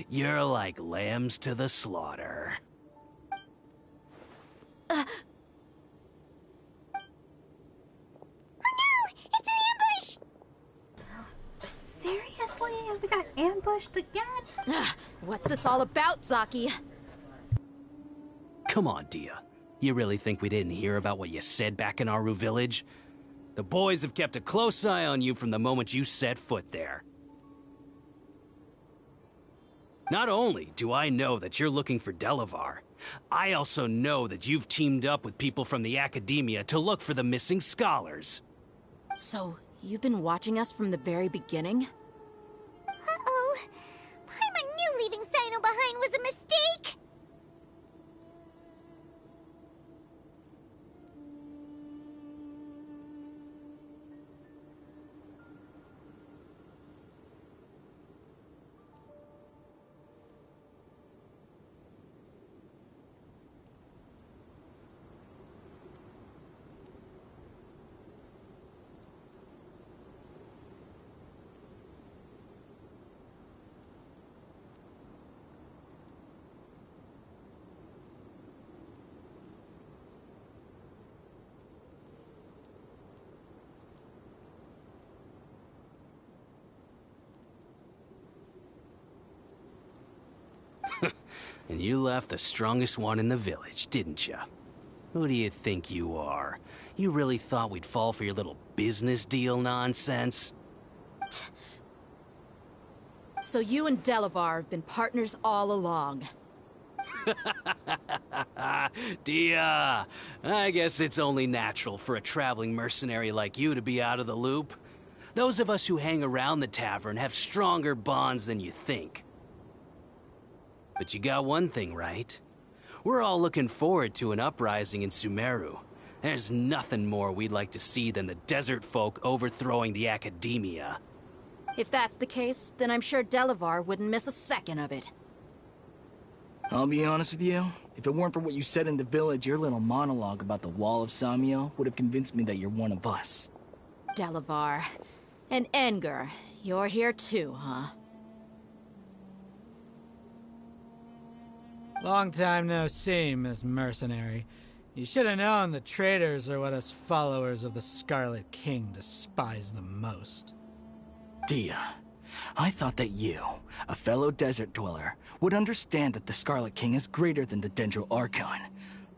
You're like lambs to the slaughter. Seriously? We got ambushed again? What's this all about, Zaki? Come on, Dia. You really think we didn't hear about what you said back in Aru village? The boys have kept a close eye on you from the moment you set foot there. Not only do I know that you're looking for Delavar, I also know that you've teamed up with people from the Academia to look for the missing scholars. So, you've been watching us from the very beginning? Uh-oh. Paimon knew leaving Cyno behind was a mistake! And you left the strongest one in the village, didn't you? Who do you think you are? You really thought we'd fall for your little business deal nonsense? So you and Delavar have been partners all along. Dia, I guess it's only natural for a traveling mercenary like you to be out of the loop. Those of us who hang around the tavern have stronger bonds than you think. But you got one thing right. We're all looking forward to an uprising in Sumeru. There's nothing more we'd like to see than the desert folk overthrowing the Academia. If that's the case, then I'm sure Delavar wouldn't miss a second of it. I'll be honest with you. If it weren't for what you said in the village, your little monologue about the Wall of Samiel would have convinced me that you're one of us. Delavar. And Enger, you're here too, huh? Long time no see, Miss Mercenary. You should have known the traitors are what us followers of the Scarlet King despise the most. Dia, I thought that you, a fellow desert dweller, would understand that the Scarlet King is greater than the Dendro Archon.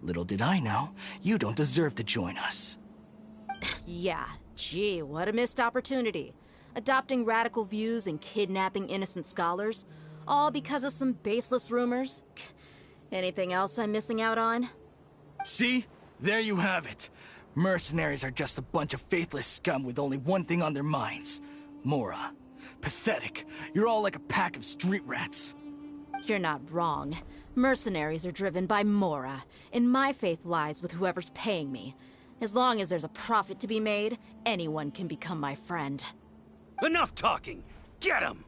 Little did I know, you don't deserve to join us. Yeah, gee, what a missed opportunity. Adopting radical views and kidnapping innocent scholars, all because of some baseless rumors. Anything else I'm missing out on? See? There you have it. Mercenaries are just a bunch of faithless scum with only one thing on their minds. Mora. Pathetic. You're all like a pack of street rats. You're not wrong. Mercenaries are driven by Mora, and my faith lies with whoever's paying me. As long as there's a profit to be made, anyone can become my friend. Enough talking! Get him!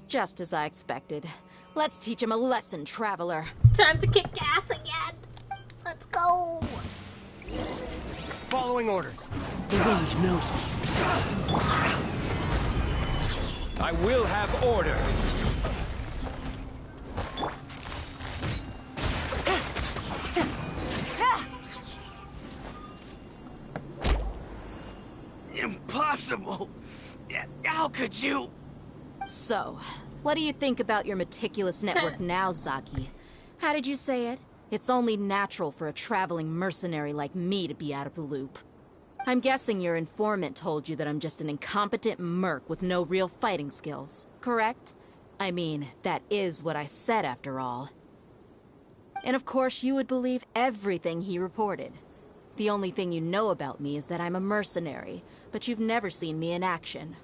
Just as I expected. Let's teach him a lesson, traveler. Time to kick ass again! Let's go. Following orders. The range knows me. I will have order. Impossible! How could you? So, what do you think about your meticulous network now, Zaki? How did you say it? It's only natural for a traveling mercenary like me to be out of the loop. I'm guessing your informant told you that I'm just an incompetent merc with no real fighting skills, correct? I mean, that is what I said after all. And of course you would believe everything he reported. The only thing you know about me is that I'm a mercenary, but you've never seen me in action.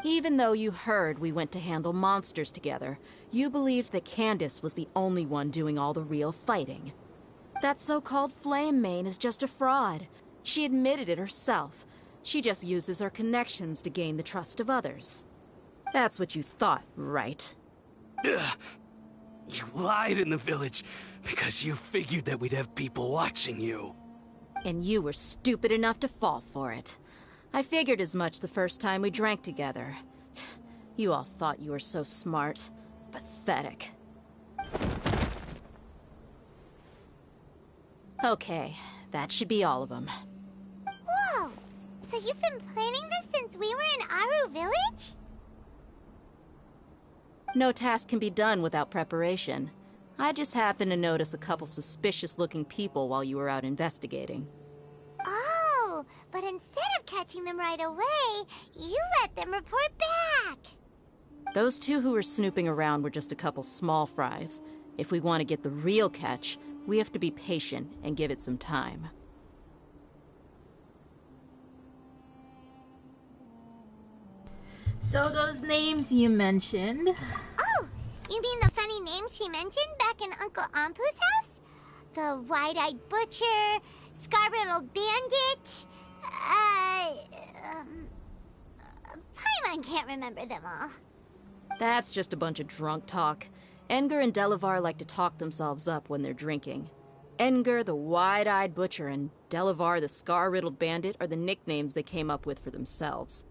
Even though you heard we went to handle monsters together, you believed that Candace was the only one doing all the real fighting. That so-called Flame Mane is just a fraud. She admitted it herself. She just uses her connections to gain the trust of others. That's what you thought, right? Ugh. You lied in the village because you figured that we'd have people watching you. And you were stupid enough to fall for it. I figured as much the first time we drank together. You all thought you were so smart. Pathetic. Okay, that should be all of them. Whoa! So you've been planning this since we were in Aru Village? No task can be done without preparation. I just happened to notice a couple suspicious-looking people while you were out investigating. Oh, but instead of catching them right away, you let them report back. Those two who were snooping around were just a couple small fries. If we want to get the real catch, we have to be patient and give it some time. So those names you mentioned. Oh, you mean the funny names she mentioned back in Uncle Ampu's house? The wide-eyed butcher, scar-riddled bandit, Paimon can't remember them all. That's just a bunch of drunk talk. Edgar and Delavar like to talk themselves up when they're drinking. Edgar, the wide-eyed butcher, and Delavar, the scar-riddled bandit, are the nicknames they came up with for themselves.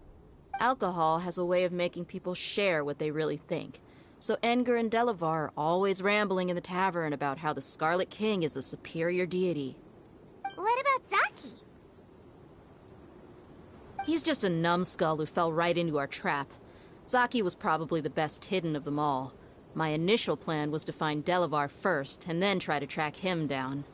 Alcohol has a way of making people share what they really think. So Edgar and Delavar are always rambling in the tavern about how the Scarlet King is a superior deity. What about Zaki? He's just a numbskull who fell right into our trap. Zaki was probably the best hidden of them all. My initial plan was to find Delavar first, and then try to track him down.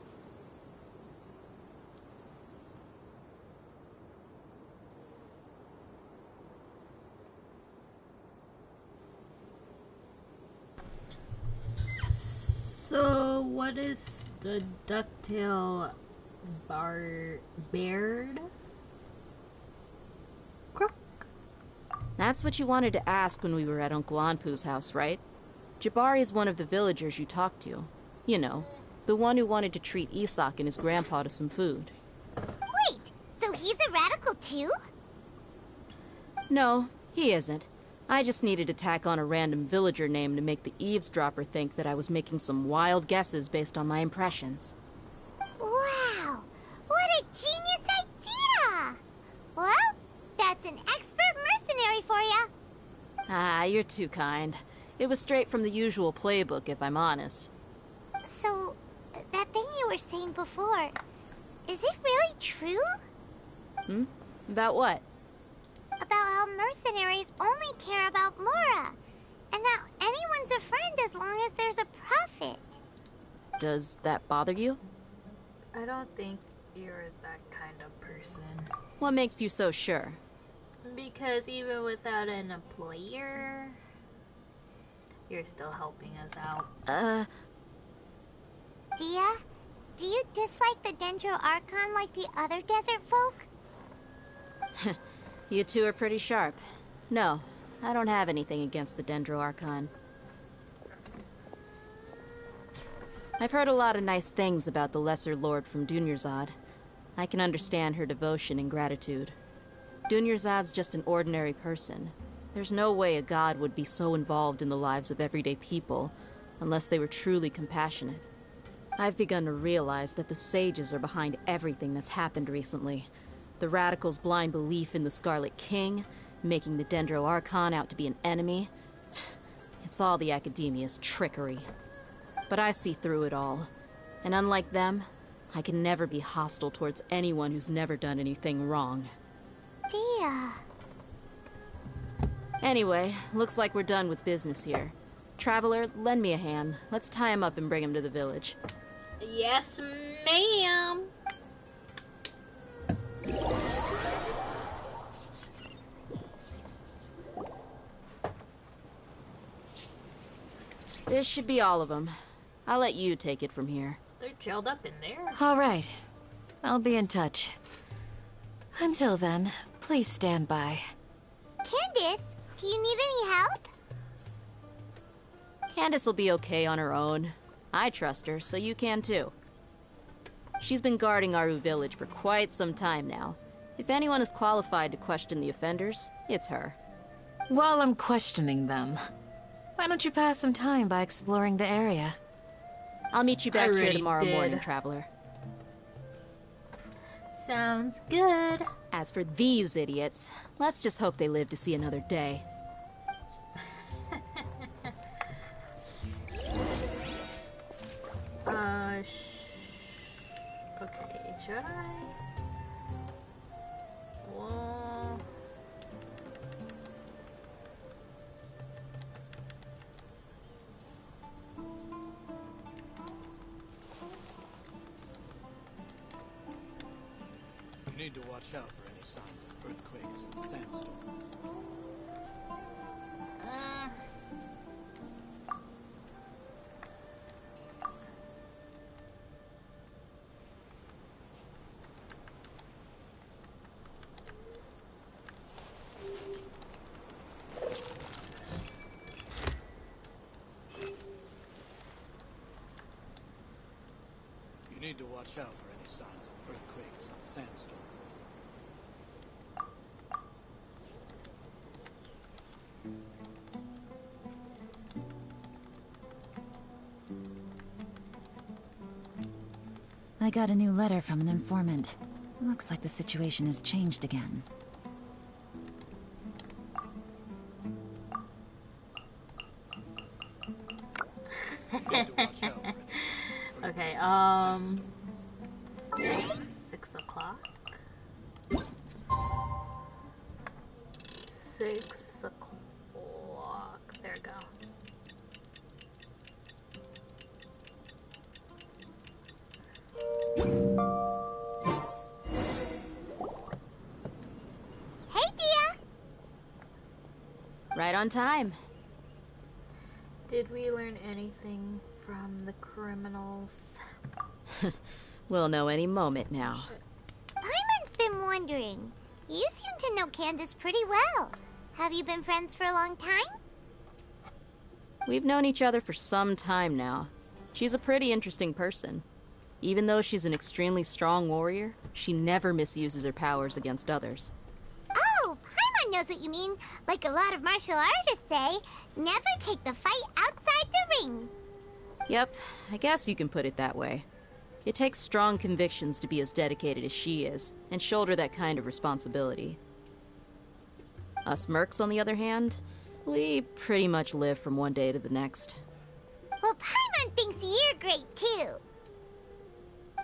So what is the ducktail baird? That's what you wanted to ask when we were at Uncle Anpu's house, right? Jabari is one of the villagers you talked to. You know, the one who wanted to treat Isak and his grandpa to some food. Wait, so he's a radical too? No, he isn't. I just needed to tack on a random villager name to make the eavesdropper think that I was making some wild guesses based on my impressions. Wow, what a genius idea! Well, that's an expert mercenary for ya. Ah, you're too kind. It was straight from the usual playbook, if I'm honest. So, that thing you were saying before, is it really true? Hmm? About what? About how mercenaries only care about Mora, and that anyone's a friend as long as there's a profit. Does that bother you? I don't think you're that kind of person. What makes you so sure? Because even without an employer, you're still helping us out. Dia, do you dislike the Dendro Archon like the other desert folk? You two are pretty sharp. No, I don't have anything against the Dendro Archon. I've heard a lot of nice things about the Lesser Lord from Dunyarzad. I can understand her devotion and gratitude. Dunyarzad's just an ordinary person. There's no way a god would be so involved in the lives of everyday people, unless they were truly compassionate. I've begun to realize that the sages are behind everything that's happened recently. The radicals' blind belief in the Scarlet King, making the Dendro Archon out to be an enemy. It's all the Academia's trickery. But I see through it all. And unlike them, I can never be hostile towards anyone who's never done anything wrong. Dia. Anyway, looks like we're done with business here. Traveler, lend me a hand. Let's tie him up and bring him to the village. Yes, ma'am. This should be all of them. I'll let you take it from here. They're gelled up in there. All right. I'll be in touch. Until then, please stand by. Candace, do you need any help? Candace will be okay on her own. I trust her, so you can too. She's been guarding Aru village for quite some time now. If anyone is qualified to question the offenders, it's her. While I'm questioning them, why don't you pass some time by exploring the area? I'll meet you back here Already tomorrow did. morning, Traveler. Sounds good. As for these idiots, let's just hope they live to see another day. Okay, should I? Well... You need to watch out for any signs of earthquakes and sandstorms. You need to watch out for any signs of earthquakes and sandstorms. I got a new letter from an informant. Looks like the situation has changed again. Okay, 6 o'clock. 6 o'clock. There we go. Hey, Dia! Right on time. Did we learn anything from the criminals? We'll know any moment now. Paimon's been wondering. You seem to know Candace pretty well. Have you been friends for a long time? We've known each other for some time now. She's a pretty interesting person. Even though she's an extremely strong warrior, she never misuses her powers against others. Oh, Paimon knows what you mean. Like a lot of martial artists say, never take the fight outside the ring. Yep, I guess you can put it that way. It takes strong convictions to be as dedicated as she is, and shoulder that kind of responsibility. Us mercs, on the other hand, we pretty much live from one day to the next. Well, Paimon thinks you're great too.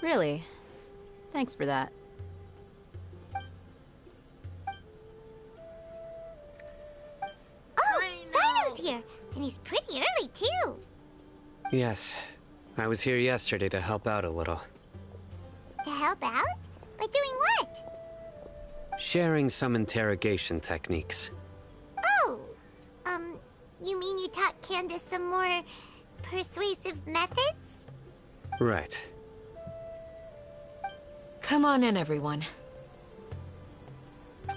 Really? Thanks for that. Oh, Cyno's here, and he's pretty early too. Yes. I was here yesterday to help out a little. To help out? By doing what? Sharing some interrogation techniques. Oh, you mean you taught Candace some more persuasive methods? Right. Come on in, everyone.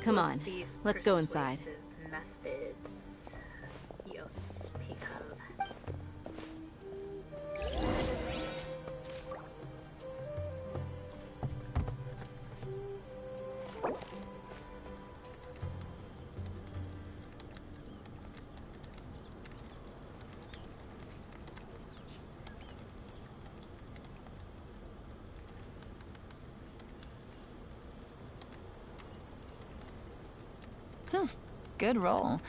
Come on, let's go inside. Methods you speak of. Good roll.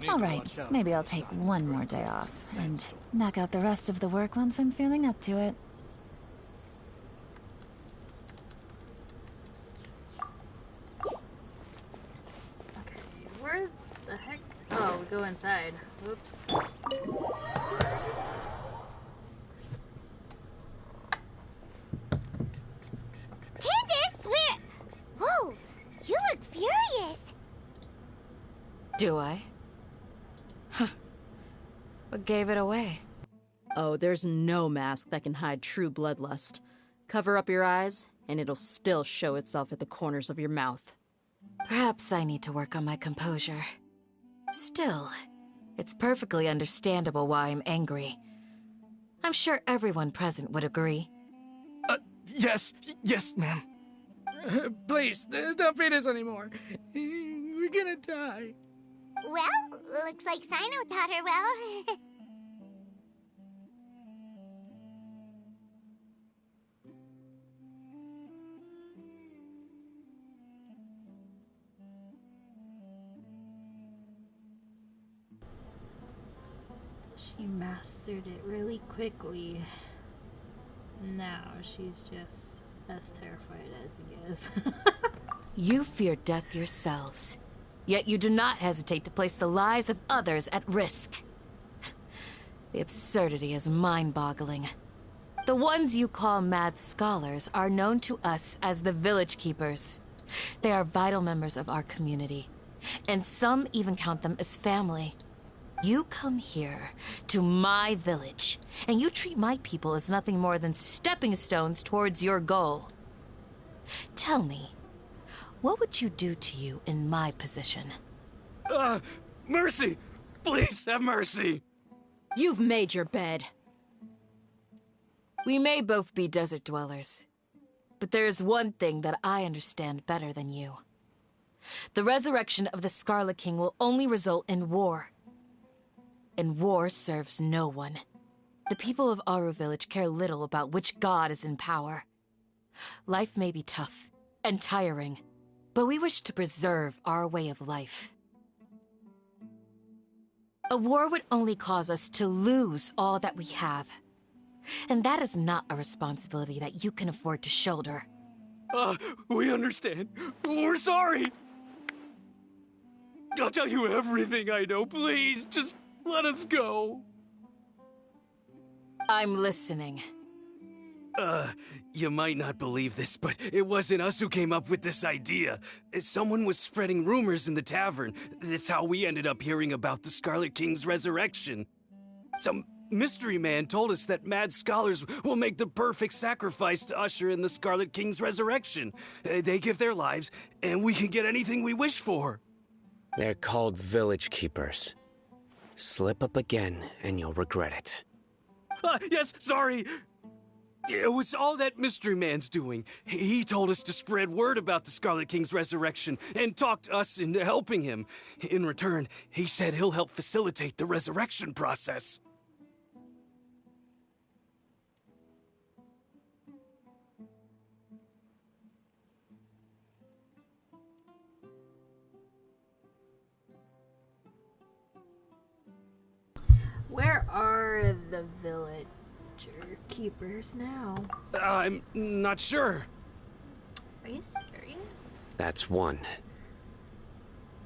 All right, maybe I'll take one more day off and knock out the rest of the work once I'm feeling up to it. Okay, where the heck? Oh, we go inside. Whoops. Candace, where? Whoa, you look furious. Do I? Huh. What gave it away? Oh, there's no mask that can hide true bloodlust. Cover up your eyes, and it'll still show itself at the corners of your mouth. Perhaps I need to work on my composure. Still, it's perfectly understandable why I'm angry. I'm sure everyone present would agree. Yes, ma'am. Please, don't beat us anymore. We're gonna die. Well, looks like Cyno taught her well. She mastered it really quickly. Now she's just as terrified as he is. You fear death yourselves, yet you do not hesitate to place the lives of others at risk. The absurdity is mind-boggling. The ones you call mad scholars are known to us as the Village Keepers. They are vital members of our community, and some even count them as family. You come here, to my village, and you treat my people as nothing more than stepping stones towards your goal. Tell me, what would you do to you in my position? Mercy! Please have mercy! You've made your bed. We may both be desert dwellers, but there is one thing that I understand better than you. The resurrection of the Scarlet King will only result in war. And war serves no one. The people of Aru Village care little about which god is in power. Life may be tough and tiring, but we wish to preserve our way of life. A war would only cause us to lose all that we have. And that is not a responsibility that you can afford to shoulder. We understand. We're sorry. I'll tell you everything I know, please. Just let us go. I'm listening. You might not believe this, but it wasn't us who came up with this idea. Someone was spreading rumors in the tavern. That's how we ended up hearing about the Scarlet King's resurrection. Some mystery man told us that mad scholars will make the perfect sacrifice to usher in the Scarlet King's resurrection. They give their lives, and we can get anything we wish for. They're called Village Keepers. Slip up again, and you'll regret it. Yes, sorry. It was all that mystery man's doing. He told us to spread word about the Scarlet King's resurrection and talked us into helping him. In return, he said he'll help facilitate the resurrection process. Where are the villager keepers now? I'm not sure. Are you serious? That's one.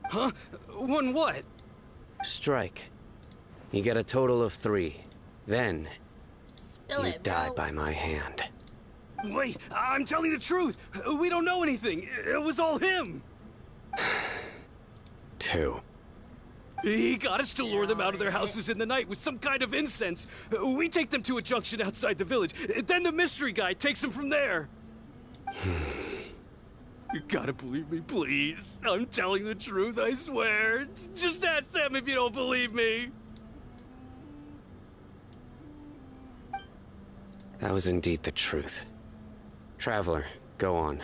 Huh? One what? Strike. You get a total of 3. Then, you die by my hand. Wait, I'm telling the truth. We don't know anything. It was all him. 2. He got us to lure them out of their houses in the night with some kind of incense. We take them to a junction outside the village. Then the mystery guy takes them from there. You gotta believe me, please. I'm telling the truth, I swear. Just ask them if you don't believe me. That was indeed the truth. Traveler, go on.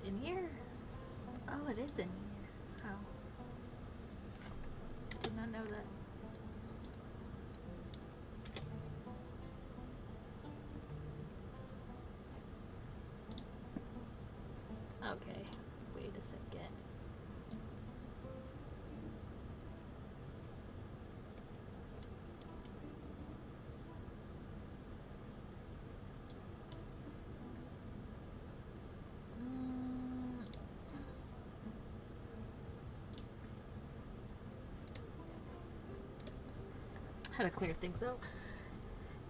In here? Oh, it is in here. Oh. Did not know that. Okay, wait a second. How to clear things out.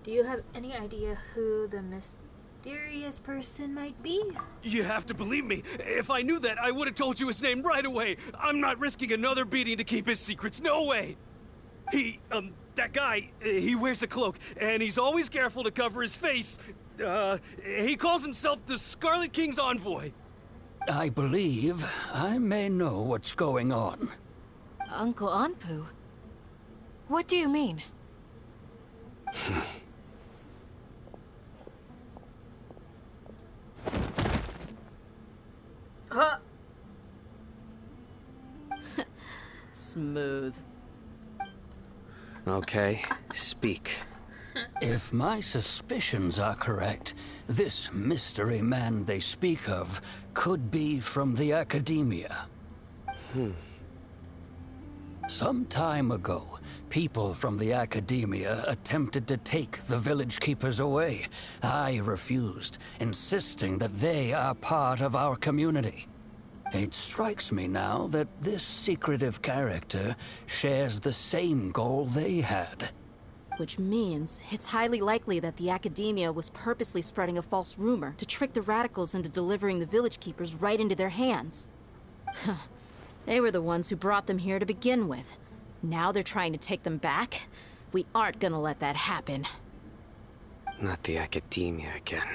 Do you have any idea who the mysterious person might be? You have to believe me. If I knew that, I would have told you his name right away. I'm not risking another beating to keep his secrets. No way. That guy, he wears a cloak, and he's always careful to cover his face. He calls himself the Scarlet King's envoy. I believe I may know what's going on. Uncle Anpu? What do you mean? Smooth. Okay, speak. If my suspicions are correct, this mystery man they speak of could be from the Academia. Some time ago, people from the Academia attempted to take the village keepers away. I refused, insisting that they are part of our community. It strikes me now that this secretive character shares the same goal they had. Which means it's highly likely that the Academia was purposely spreading a false rumor to trick the radicals into delivering the village keepers right into their hands. They were the ones who brought them here to begin with. Now they're trying to take them back? We aren't gonna let that happen. Not the Academia again.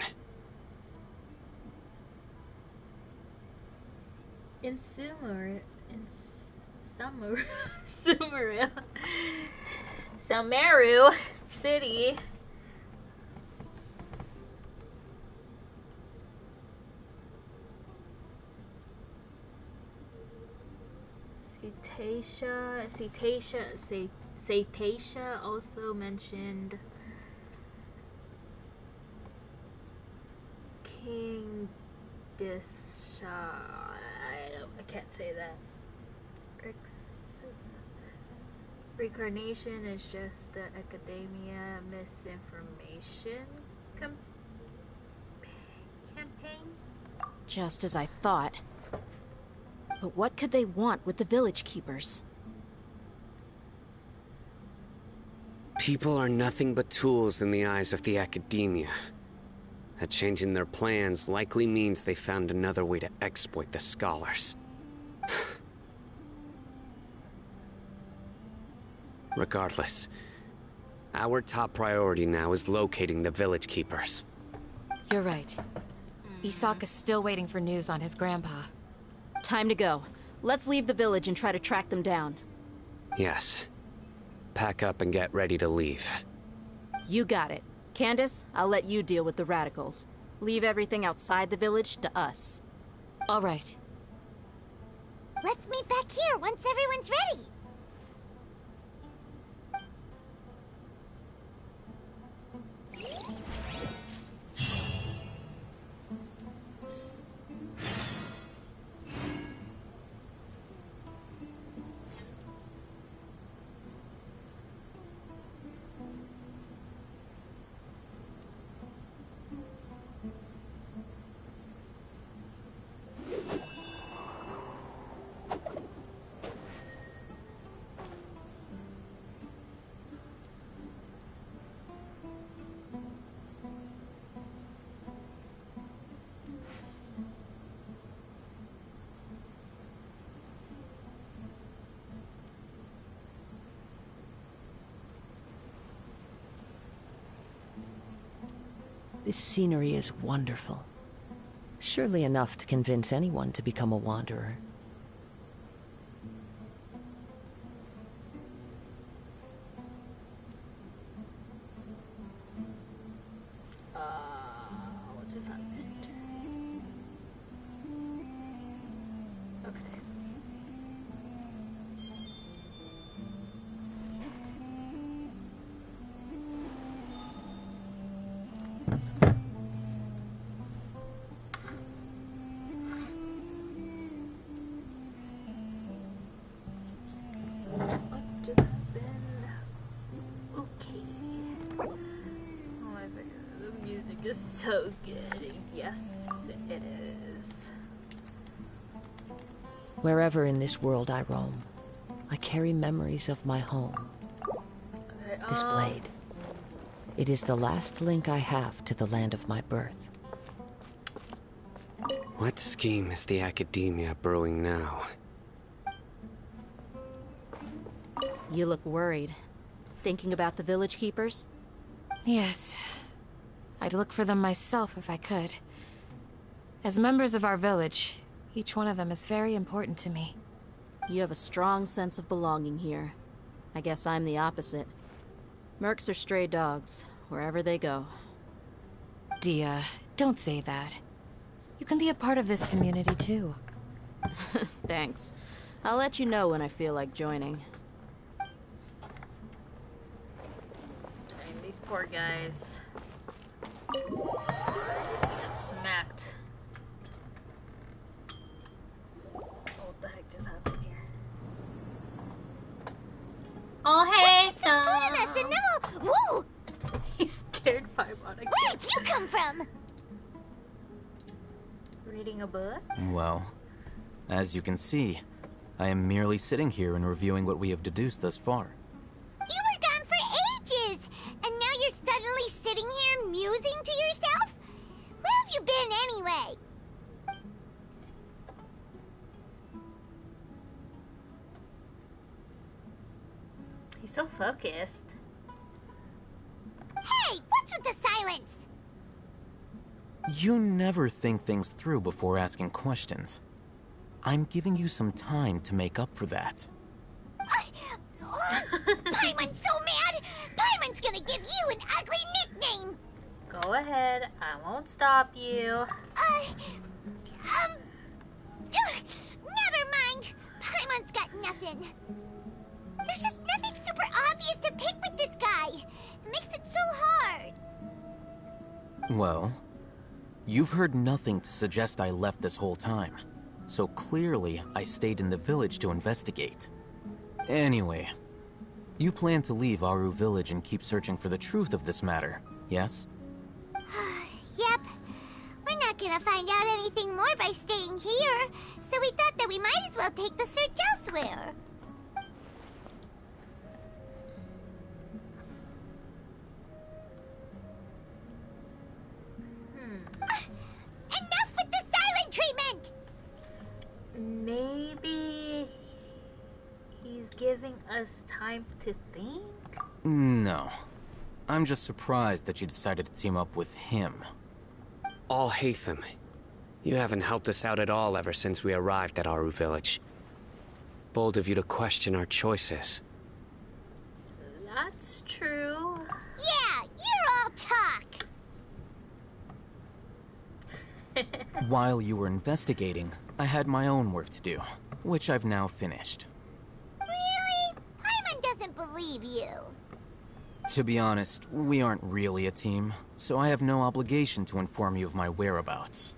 In Sumeria Sumeru City, Cetacea also mentioned King Deshret. I can't say that. Reincarnation is just the Academia misinformation campaign. Just as I thought. But what could they want with the village keepers? People are nothing but tools in the eyes of the Academia. A change in their plans likely means they found another way to exploit the scholars. Regardless, our top priority now is locating the village keepers. You're right. Isak is still waiting for news on his grandpa. Time to go. Let's leave the village and try to track them down. Yes. Pack up and get ready to leave. You got it. Candace, I'll let you deal with the radicals. Leave everything outside the village to us. All right. Let's meet back here once everyone's ready. This scenery is wonderful. Surely enough to convince anyone to become a wanderer. What just happened? Okay. so good. Yes, it is. Wherever in this world I roam, I carry memories of my home. This blade. It is the last link I have to the land of my birth. What scheme is the Academia brewing now? You look worried. Thinking about the village keepers? Yes. I'd look for them myself if I could. As members of our village, each one of them is very important to me. You have a strong sense of belonging here. I guess I'm the opposite. Mercs are stray dogs, wherever they go. Dia, don't say that. You can be a part of this community too. Thanks. I'll let you know when I feel like joining. Dang, these poor guys. Got smacked. What the heck just happened here? Oh, hey, Let's get some food in us and then we'll... Whoa! He's scared Paimon again. Where did you come from? Reading a book? Well, as you can see, I am merely sitting here and reviewing what we have deduced thus far. You were gone for ages, and now you're suddenly sitting here musing to yourself? Where have you been anyway? He's so focused. Hey, what's with the silence? You never think things through before asking questions. I'm giving you some time to make up for that. Paimon's so mad! Paimon's gonna give you an ugly nickname! Go ahead, I won't stop you. Never mind! Paimon's got nothing. There's just nothing super obvious to pick with this guy. It makes it so hard. Well, you've heard nothing to suggest I left this whole time. So clearly, I stayed in the village to investigate. Anyway, you plan to leave Aru village and keep searching for the truth of this matter, yes? Yep. We're not gonna find out anything more by staying here, so we thought that we might as well take the search elsewhere. Enough with the silent treatment! Maybe he's giving us time to think? No. I'm just surprised that you decided to team up with him. Alhaitham, you haven't helped us out at all ever since we arrived at Aru village. Bold of you to question our choices. That's true. Yeah, you're all talk! While you were investigating, I had my own work to do, which I've now finished. Really? Paimon doesn't believe you. To be honest, we aren't really a team, so I have no obligation to inform you of my whereabouts.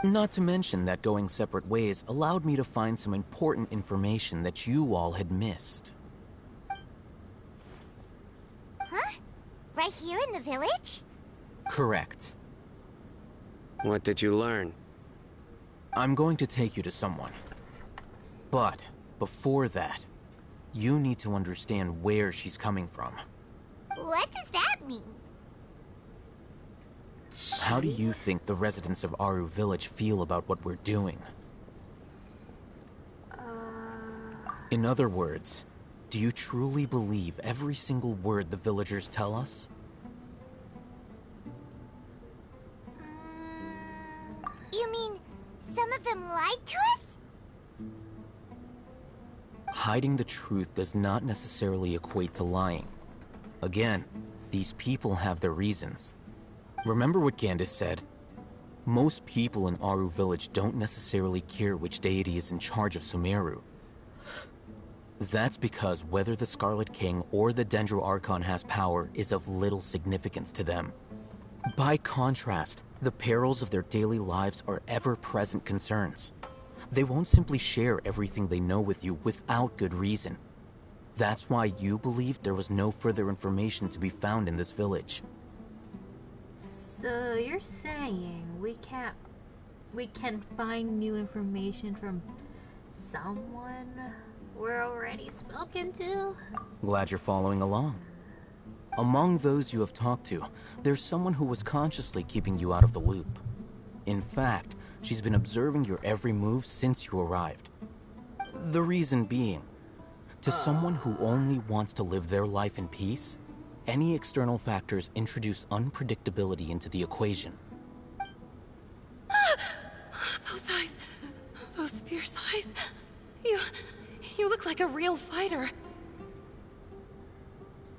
Not to mention that going separate ways allowed me to find some important information that you all had missed. Huh? Right here in the village? Correct. What did you learn? I'm going to take you to someone. But, before that, you need to understand where she's coming from. What does that mean? How do you think the residents of Aru village feel about what we're doing? In other words, do you truly believe every single word the villagers tell us? You mean, some of them lied to us? Hiding the truth does not necessarily equate to lying. Again, these people have their reasons. Remember what Candace said? Most people in Aru village don't necessarily care which deity is in charge of Sumeru. That's because whether the Scarlet King or the Dendro Archon has power is of little significance to them. By contrast, the perils of their daily lives are ever-present concerns. They won't simply share everything they know with you without good reason. That's why you believed there was no further information to be found in this village. So you're saying we can find new information from someone we're already spoken to? Glad you're following along. Among those you have talked to, there's someone who was consciously keeping you out of the loop. In fact, she's been observing your every move since you arrived. The reason being, to someone who only wants to live their life in peace, any external factors introduce unpredictability into the equation. Those eyes. Those fierce eyes. You look like a real fighter.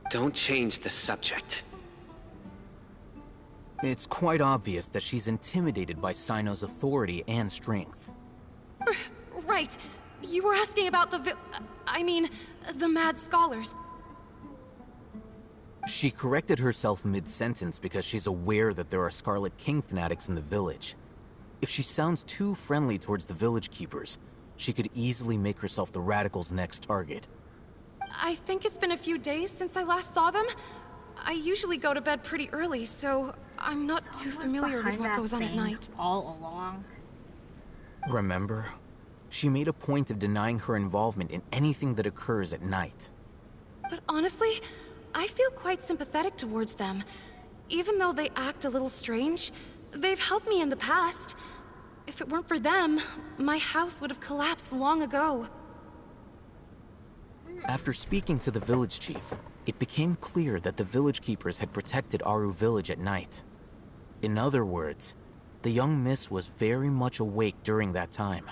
Don't change the subject. It's quite obvious that she's intimidated by Cyno's authority and strength. Right. You were asking about the Mad Scholars. She corrected herself mid-sentence because she's aware that there are Scarlet King fanatics in the village. If she sounds too friendly towards the village keepers, she could easily make herself the Radicals' next target. I think it's been a few days since I last saw them. I usually go to bed pretty early, so I'm not too familiar with what goes on at night. All along. Remember? She made a point of denying her involvement in anything that occurs at night. But honestly, I feel quite sympathetic towards them. Even though they act a little strange, they've helped me in the past. If it weren't for them, my house would have collapsed long ago. After speaking to the village chief, it became clear that the village keepers had protected Aru village at night. In other words, the young miss was very much awake during that time.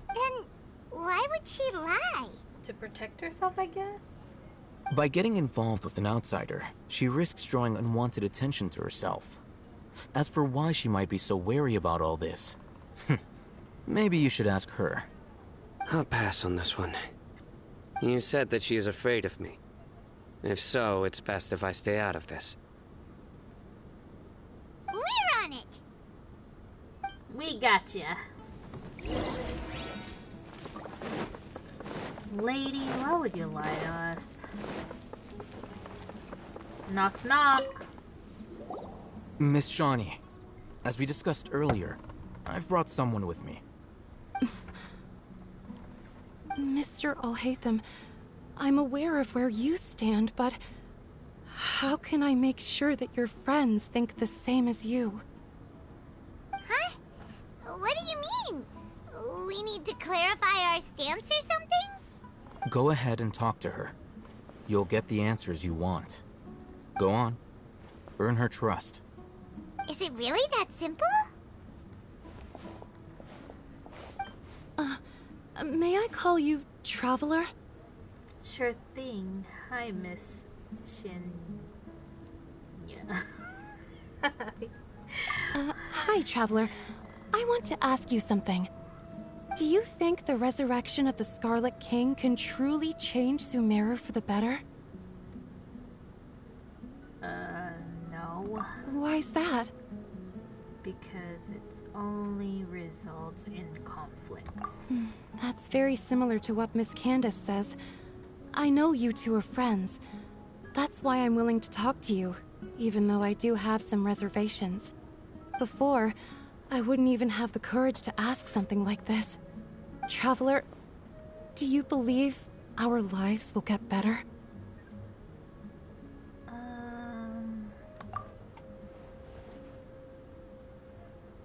Then why would she lie? To protect herself, I guess? By getting involved with an outsider, she risks drawing unwanted attention to herself. As for why she might be so wary about all this, maybe you should ask her. I'll pass on this one. You said that she is afraid of me. If so, it's best if I stay out of this. We're on it! We gotcha. Lady, why would you lie to us? Knock knock. Miss Shawnee, as we discussed earlier, I've brought someone with me. Mr. Alhaitham, I'm aware of where you stand, but how can I make sure that your friends think the same as you? Huh? What do you mean? We need to clarify our stance or something? Go ahead and talk to her. You'll get the answers you want. Go on. Earn her trust. Is it really that simple? May I call you Traveler? Sure thing. Hi, Miss Shin. Yeah. Hi, Traveler. I want to ask you something. Do you think the resurrection of the Scarlet King can truly change Sumeru for the better? No. Why's that? Because it only results in conflicts. That's very similar to what Miss Candace says. I know you two are friends. That's why I'm willing to talk to you, even though I do have some reservations. Before, I wouldn't even have the courage to ask something like this. Traveler, do you believe our lives will get better?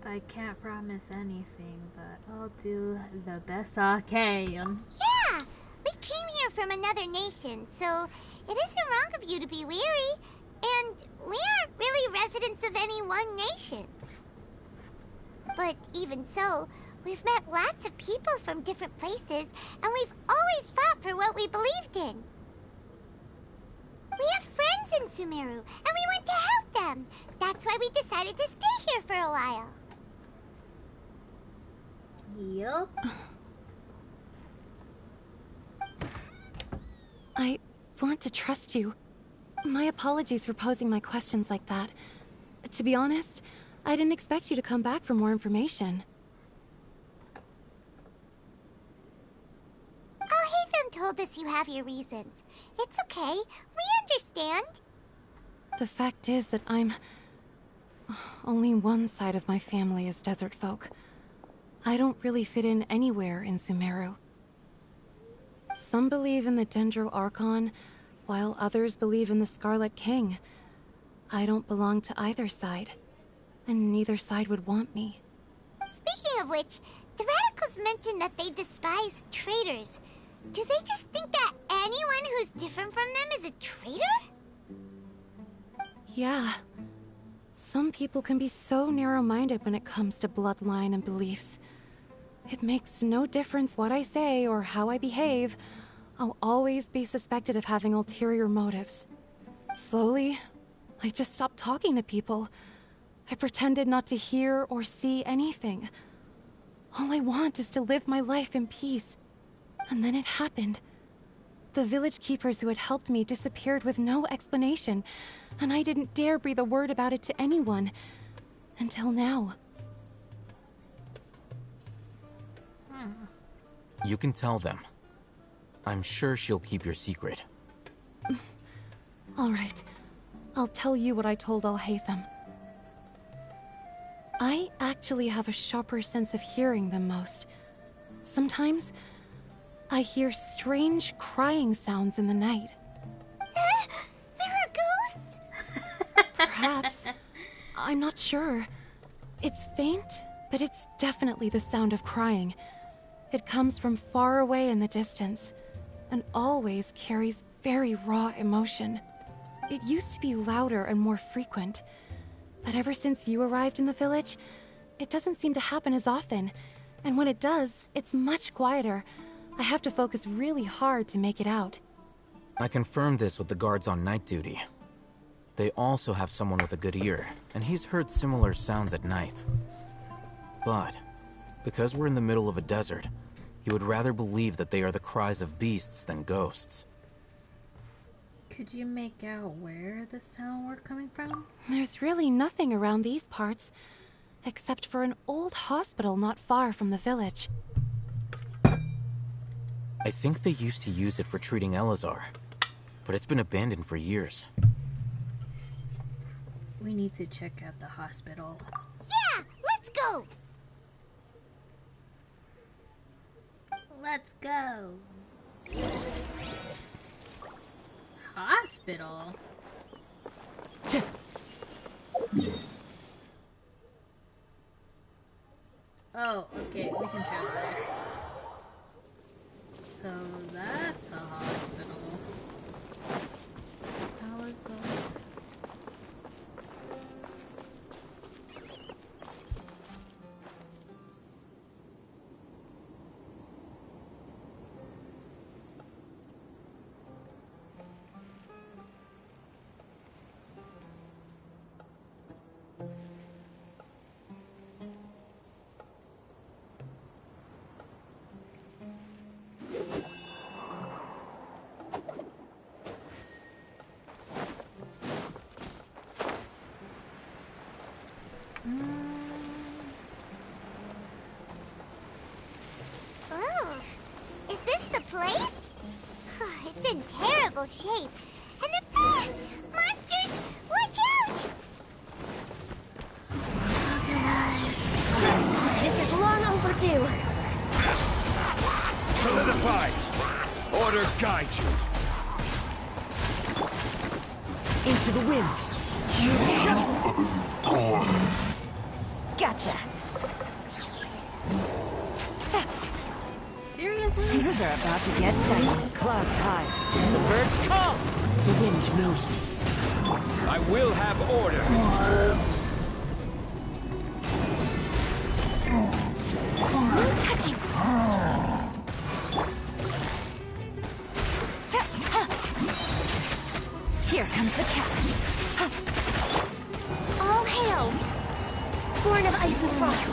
I can't promise anything, but I'll do the best I can. Yeah! We came here from another nation, so it isn't wrong of you to be weary. And we aren't really residents of any one nation. But even so, we've met lots of people from different places, and we've always fought for what we believed in. We have friends in Sumeru, and we want to help them. That's why we decided to stay here for a while. Yup. I want to trust you. My apologies for posing my questions like that. To be honest, I didn't expect you to come back for more information. Alhaitham told us you have your reasons. It's okay. We understand. The fact is that I'm Only one side of my family is desert folk. I don't really fit in anywhere in Sumeru. Some believe in the Dendro Archon, while others believe in the Scarlet King. I don't belong to either side, and neither side would want me. Speaking of which, the Radicals mentioned that they despise traitors. Do they just think that anyone who's different from them is a traitor? Yeah. Some people can be so narrow-minded when it comes to bloodline and beliefs. It makes no difference what I say or how I behave. I'll always be suspected of having ulterior motives. Slowly, I just stopped talking to people. I pretended not to hear or see anything. All I want is to live my life in peace. And then it happened. The village keepers who had helped me disappeared with no explanation, and I didn't dare breathe a word about it to anyone. Until now. You can tell them. I'm sure she'll keep your secret. All right. I'll tell you what I told Alhaitham. I actually have a sharper sense of hearing than most. Sometimes, I hear strange crying sounds in the night. There are ghosts? Perhaps. I'm not sure. It's faint, but it's definitely the sound of crying. It comes from far away in the distance, and always carries very raw emotion. It used to be louder and more frequent, but ever since you arrived in the village, it doesn't seem to happen as often, and when it does, it's much quieter. I have to focus really hard to make it out. I confirmed this with the guards on night duty. They also have someone with a good ear, and he's heard similar sounds at night. But, because we're in the middle of a desert, he would rather believe that they are the cries of beasts than ghosts. Could you make out where the sound were coming from? There's really nothing around these parts, except for an old hospital not far from the village. I think they used to use it for treating Elazar, but it's been abandoned for years. We need to check out the hospital. Yeah, let's go! Let's go. Hospital? Oh, okay, we can travel there. So that's a hospital. How is Oh, is this the place? It's in terrible shape. And the monsters! Watch out! This is long overdue. Solidify! Order guide you. Into the wind. Gotcha. Seriously? Things are about to get dicey. Clouds hide, and the birds come. The wind knows me. I will have order. No touching. Here comes the catch. All hail! Born of ice and frost.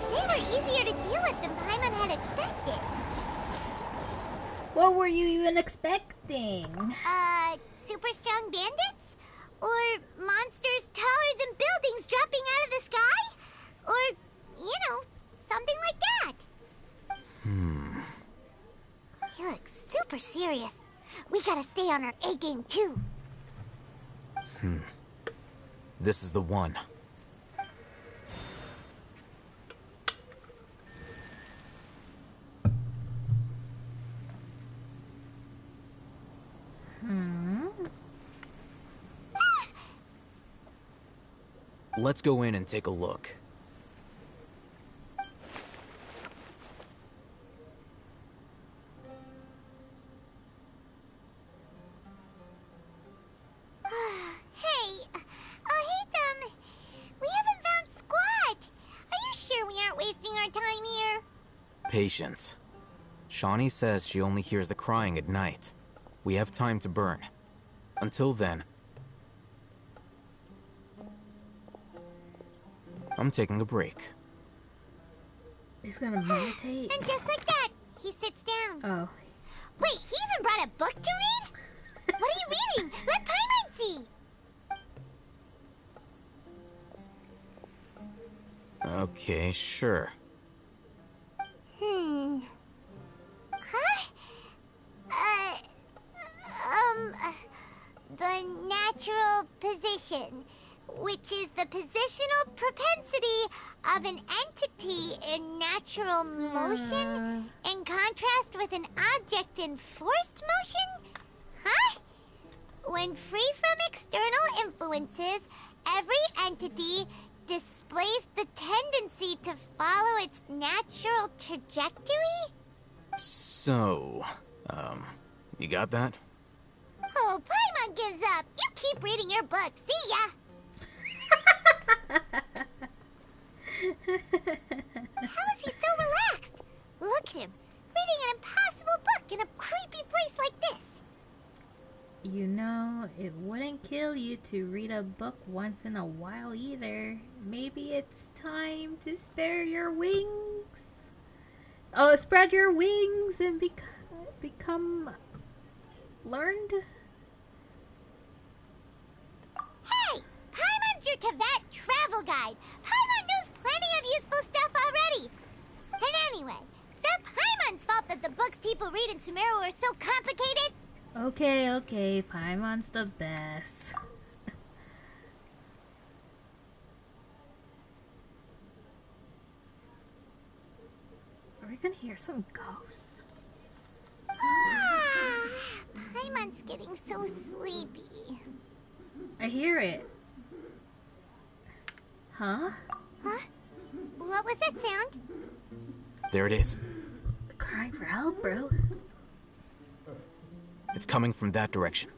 They were easier to deal with than Paimon had expected. What were you even expecting? Super strong bandits? Or monsters taller than buildings dropping out of the sky? Or, something like that. He looks super serious. We gotta stay on our A game too. This is the one. Let's go in and take a look. Hey, Hatham, we haven't found squat. Are you sure we aren't wasting our time here? Patience. Shawnee says she only hears the crying at night. We have time to burn. Until then, I'm taking a break. He's gonna meditate? And just like that, he sits down. Oh. Wait, he even brought a book to read? What are you reading? Let Paimon see. Okay, sure. Huh? The natural position, which is the positional propensity of an entity in natural motion, in contrast with an object in forced motion? Huh? When free from external influences, every entity displays the tendency to follow its natural trajectory? So, you got that? Oh, Paimon gives up. You keep reading your book. See ya. How is he so relaxed? Look at him, reading an impossible book in a creepy place like this. You know, it wouldn't kill you to read a book once in a while either. Maybe it's time to spare your wings. Oh, spread your wings and become learned. Hey, Paimon's your Tibet travel guide. Paimon knows plenty of useful stuff already. And anyway, it's not Paimon's fault that the books people read in Sumeru are so complicated. Okay, Paimon's the best. Are we gonna hear some ghosts? Paimon's getting so sleepy. I hear it. Huh? Huh? What was that sound? There it is. Crying for help, bro. It's coming from that direction.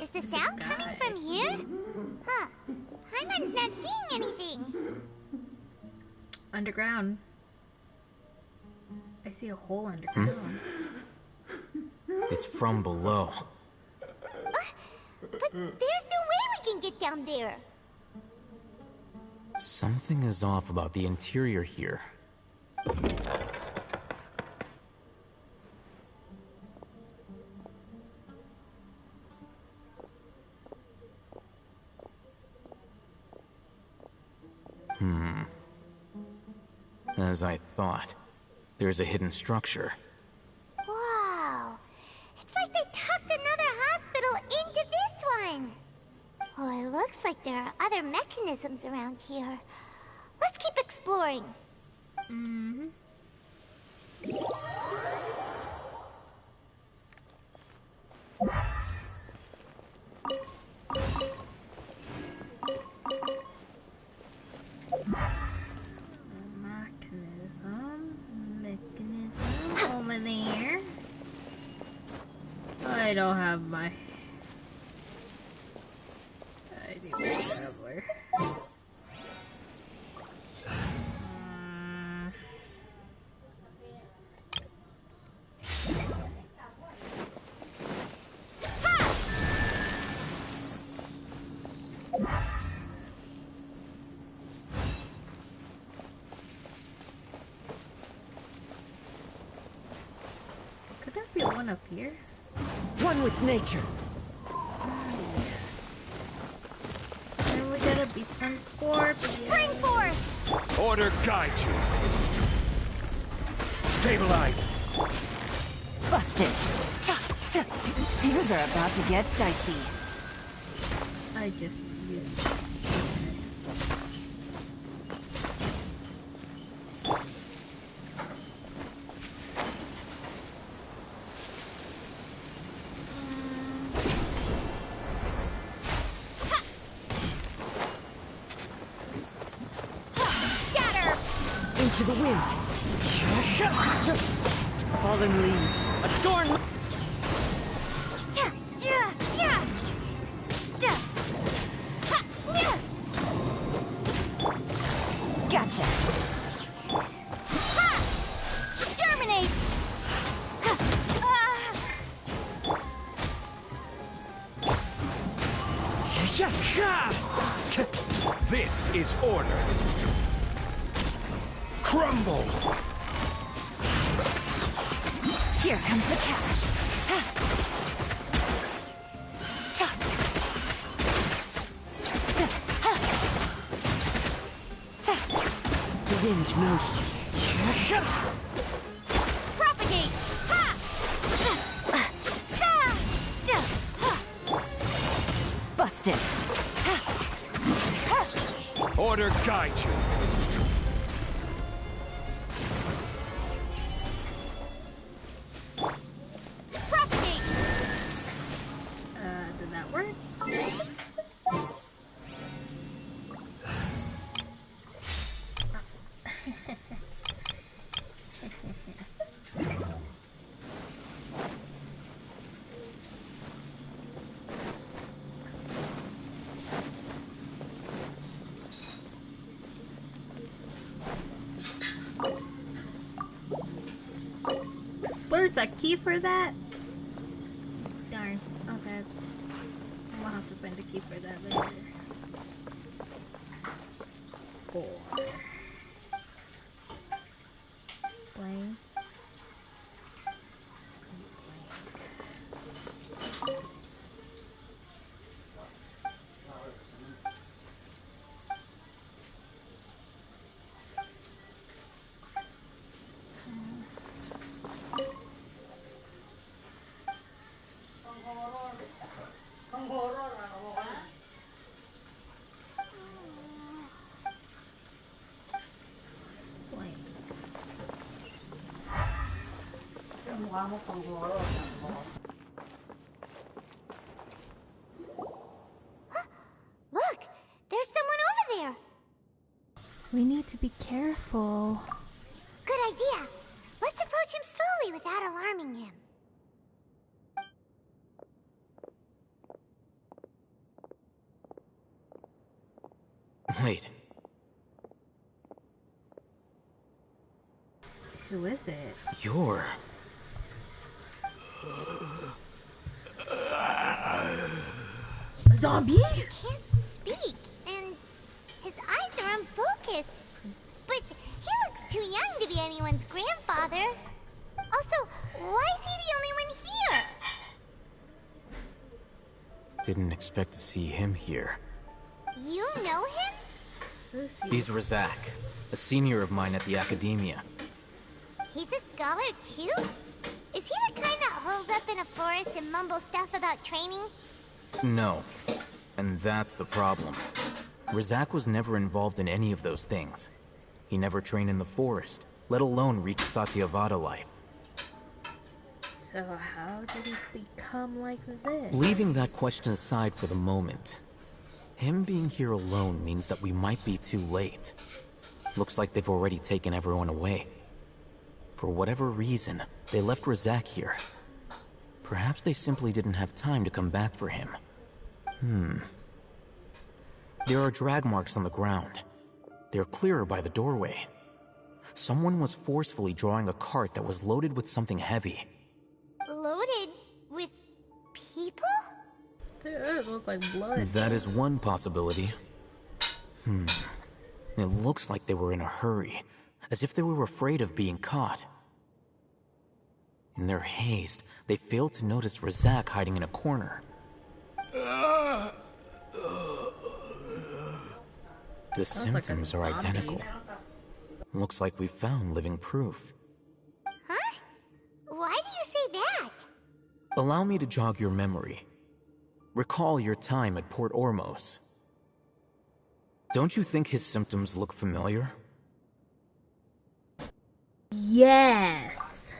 Is the sound coming from here? Huh. Paimon's not seeing anything. Underground. I see a hole underground. It's from below. But there's no way we can get down there. Something is off about the interior here. As I thought, there's a hidden structure. Wow. It's like they tucked another hospital into this one. Oh, it looks like there are other mechanisms around here. Let's keep exploring. Mechanism over there. I don't have my ID traveler. Could there be one up here? One with nature. And we gotta beat some scorpions. Spring force! Order guide you. Stabilize. Busted. Things are about to get dicey. I just used Into the wind. Fallen leaves. Adorn. Gotcha. Ha! Germinate! This is order. Crumble! Here comes the catch. The wind knows me. Propagate! Ha! Busted. Order guide you. Propagate! Did that work? Where's a key for that? Darn. Okay. I'll have to find a key for that later. 4. Blank. Look! There's someone over there! We need to be careful. Good idea. Let's approach him slowly without alarming him. Wait. Who is it? You're... A zombie? He can't speak, and his eyes are unfocused. But he looks too young to be anyone's grandfather. Also, why is he the only one here? Didn't expect to see him here. You know him? He's Razak, a senior of mine at the Academia. He's a scholar too? Is he the kind that holds up in a forest and mumbles stuff about training? No. And that's the problem. Razak was never involved in any of those things. He never trained in the forest, let alone reach Satyavada life. So how did he become like this? Leaving that question aside for the moment, him being here alone means that we might be too late. Looks like they've already taken everyone away. For whatever reason, they left Razak here. Perhaps they simply didn't have time to come back for him. There are drag marks on the ground. They're clearer by the doorway. Someone was forcefully drawing a cart that was loaded with something heavy. Loaded with people? It looked like blood. That is one possibility. It looks like they were in a hurry, as if they were afraid of being caught. In their haste, they failed to notice Razak hiding in a corner. The symptoms are identical. Looks like we found living proof. Huh? Why do you say that? Allow me to jog your memory. Recall your time at Port Ormos. Don't you think his symptoms look familiar? Yes.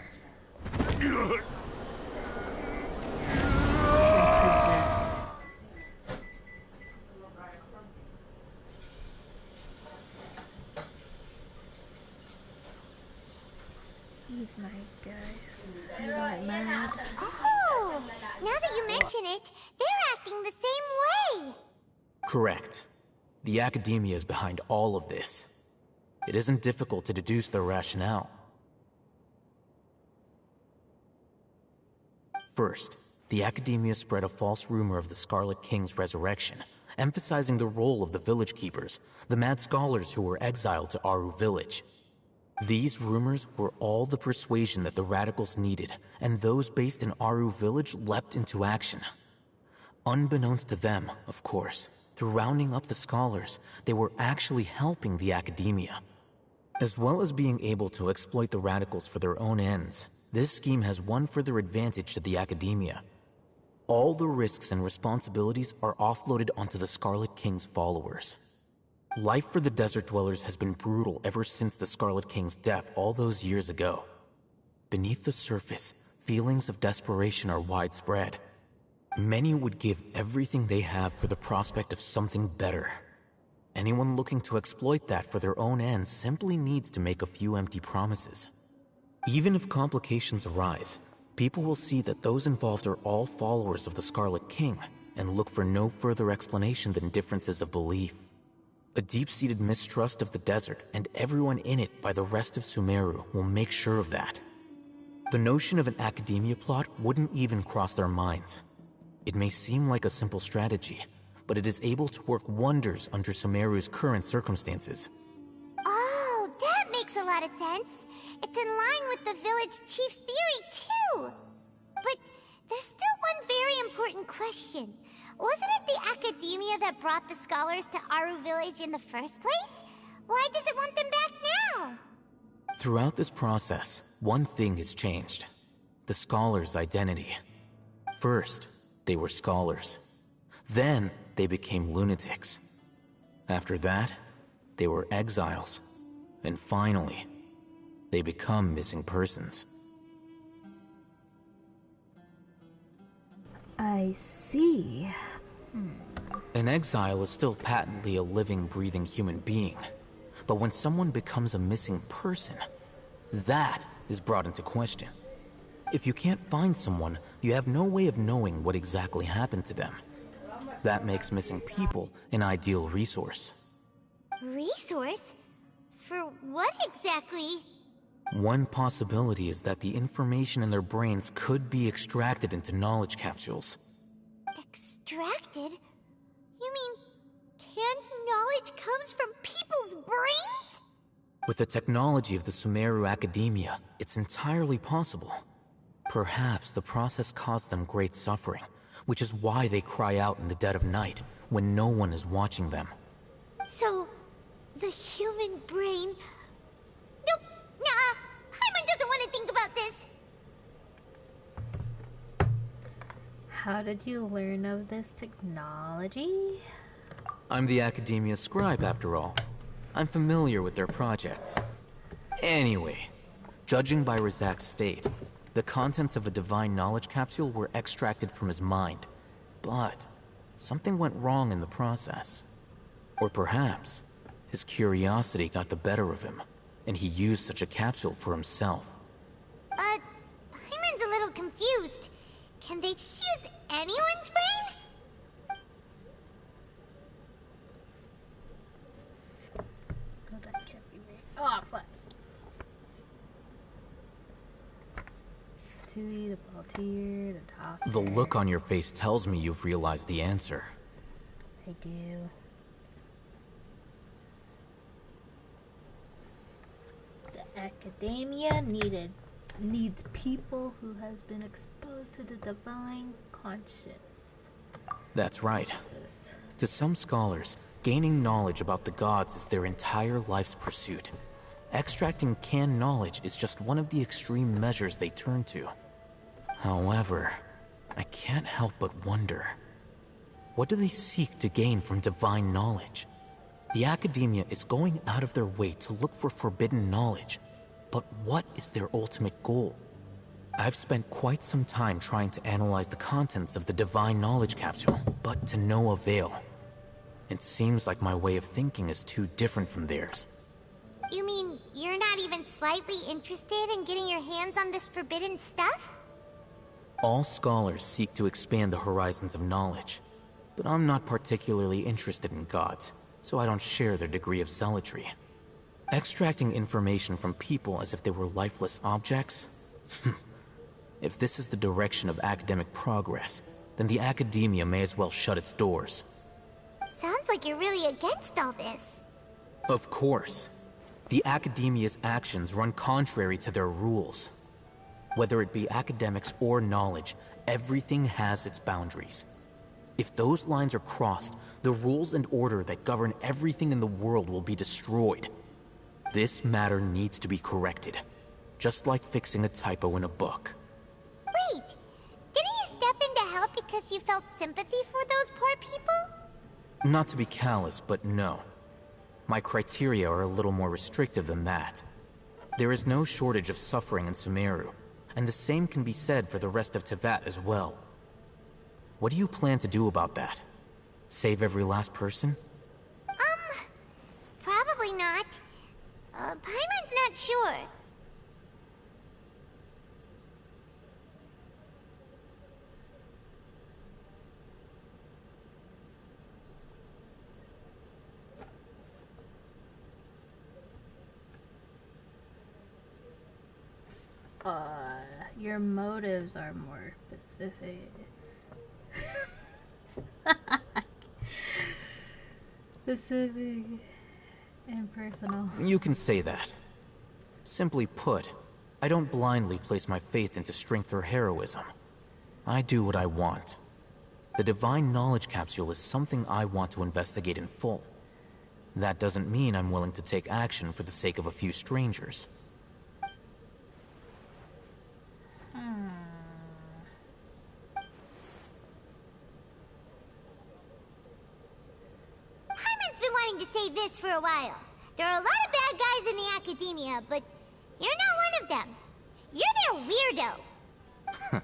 He's nice, guys. He's not mad. Oh! Now that you mention it, they're acting the same way! Correct. The Academia is behind all of this. It isn't difficult to deduce their rationale. First, the Academia spread a false rumor of the Scarlet King's resurrection, emphasizing the role of the Village Keepers, the mad scholars who were exiled to Aru Village. These rumors were all the persuasion that the Radicals needed, and those based in Aru Village leapt into action. Unbeknownst to them, of course, through rounding up the scholars, they were actually helping the Academia. As well as being able to exploit the Radicals for their own ends, this scheme has one further advantage to the Academia. All the risks and responsibilities are offloaded onto the Scarlet King's followers. Life for the Desert Dwellers has been brutal ever since the Scarlet King's death all those years ago. Beneath the surface, feelings of desperation are widespread. Many would give everything they have for the prospect of something better. Anyone looking to exploit that for their own ends simply needs to make a few empty promises. Even if complications arise, people will see that those involved are all followers of the Scarlet King and look for no further explanation than differences of belief. A deep-seated mistrust of the desert and everyone in it by the rest of Sumeru will make sure of that. The notion of an Academia plot wouldn't even cross their minds. It may seem like a simple strategy, but it is able to work wonders under Sumeru's current circumstances. Oh, that makes a lot of sense. It's in line with the village chief's theory, too. But there's still one very important question. Wasn't it the Academia that brought the scholars to Aru Village in the first place? Why does it want them back now? Throughout this process, one thing has changed. The scholars' identity. First, they were scholars. Then, they became lunatics. After that, they were exiles. And finally, they become missing persons. I see. An exile is still patently a living, breathing human being. But when someone becomes a missing person, that is brought into question. If you can't find someone, you have no way of knowing what exactly happened to them. That makes missing people an ideal resource. Resource? For what exactly? One possibility is that the information in their brains could be extracted into knowledge capsules. Extracted? You mean canned knowledge comes from people's brains? With the technology of the Sumeru Academia, it's entirely possible. Perhaps the process caused them great suffering, which is why they cry out in the dead of night, when no one is watching them. So, the human brain... Nope! Nah! Hyman doesn't want to think about this! How did you learn of this technology? I'm the Academia scribe, after all. I'm familiar with their projects. Anyway, judging by Razak's state, the contents of a divine knowledge capsule were extracted from his mind. But something went wrong in the process. Or perhaps his curiosity got the better of him, and he used such a capsule for himself. Hyman's a little confused. Can they just use anyone's brain? Oh, that can't be right. Oh, fuck. Tui, the volunteer, the doctor. The look on your face tells me you've realized the answer. I do. The Academia needs people who has been exposed to the divine conscious. That's right. To some scholars, gaining knowledge about the gods is their entire life's pursuit. Extracting canned knowledge is just one of the extreme measures they turn to. However, I can't help but wonder, what do they seek to gain from divine knowledge? The academia is going out of their way to look for forbidden knowledge, but what is their ultimate goal? I've spent quite some time trying to analyze the contents of the divine knowledge capsule, but to no avail. It seems like my way of thinking is too different from theirs. You mean you're not even slightly interested in getting your hands on this forbidden stuff? All scholars seek to expand the horizons of knowledge, but I'm not particularly interested in gods, so I don't share their degree of zealotry. Extracting information from people as if they were lifeless objects? If this is the direction of academic progress, then the academia may as well shut its doors. Sounds like you're really against all this. Of course. The academia's actions run contrary to their rules. Whether it be academics or knowledge, everything has its boundaries. If those lines are crossed, the rules and order that govern everything in the world will be destroyed. This matter needs to be corrected, just like fixing a typo in a book. Wait! Didn't you step in to help because you felt sympathy for those poor people? Not to be callous, but no. My criteria are a little more restrictive than that. There is no shortage of suffering in Sumeru, and the same can be said for the rest of Teyvat as well. What do you plan to do about that? Save every last person? Probably not. Paimon's not sure. Your motives are more specific. Specific and personal. You can say that. Simply put, I don't blindly place my faith into strength or heroism. I do what I want. The divine knowledge capsule is something I want to investigate in full. That doesn't mean I'm willing to take action for the sake of a few strangers. Paimon's been wanting to say this for a while. There are a lot of bad guys in the academia, but you're not one of them. You're their weirdo.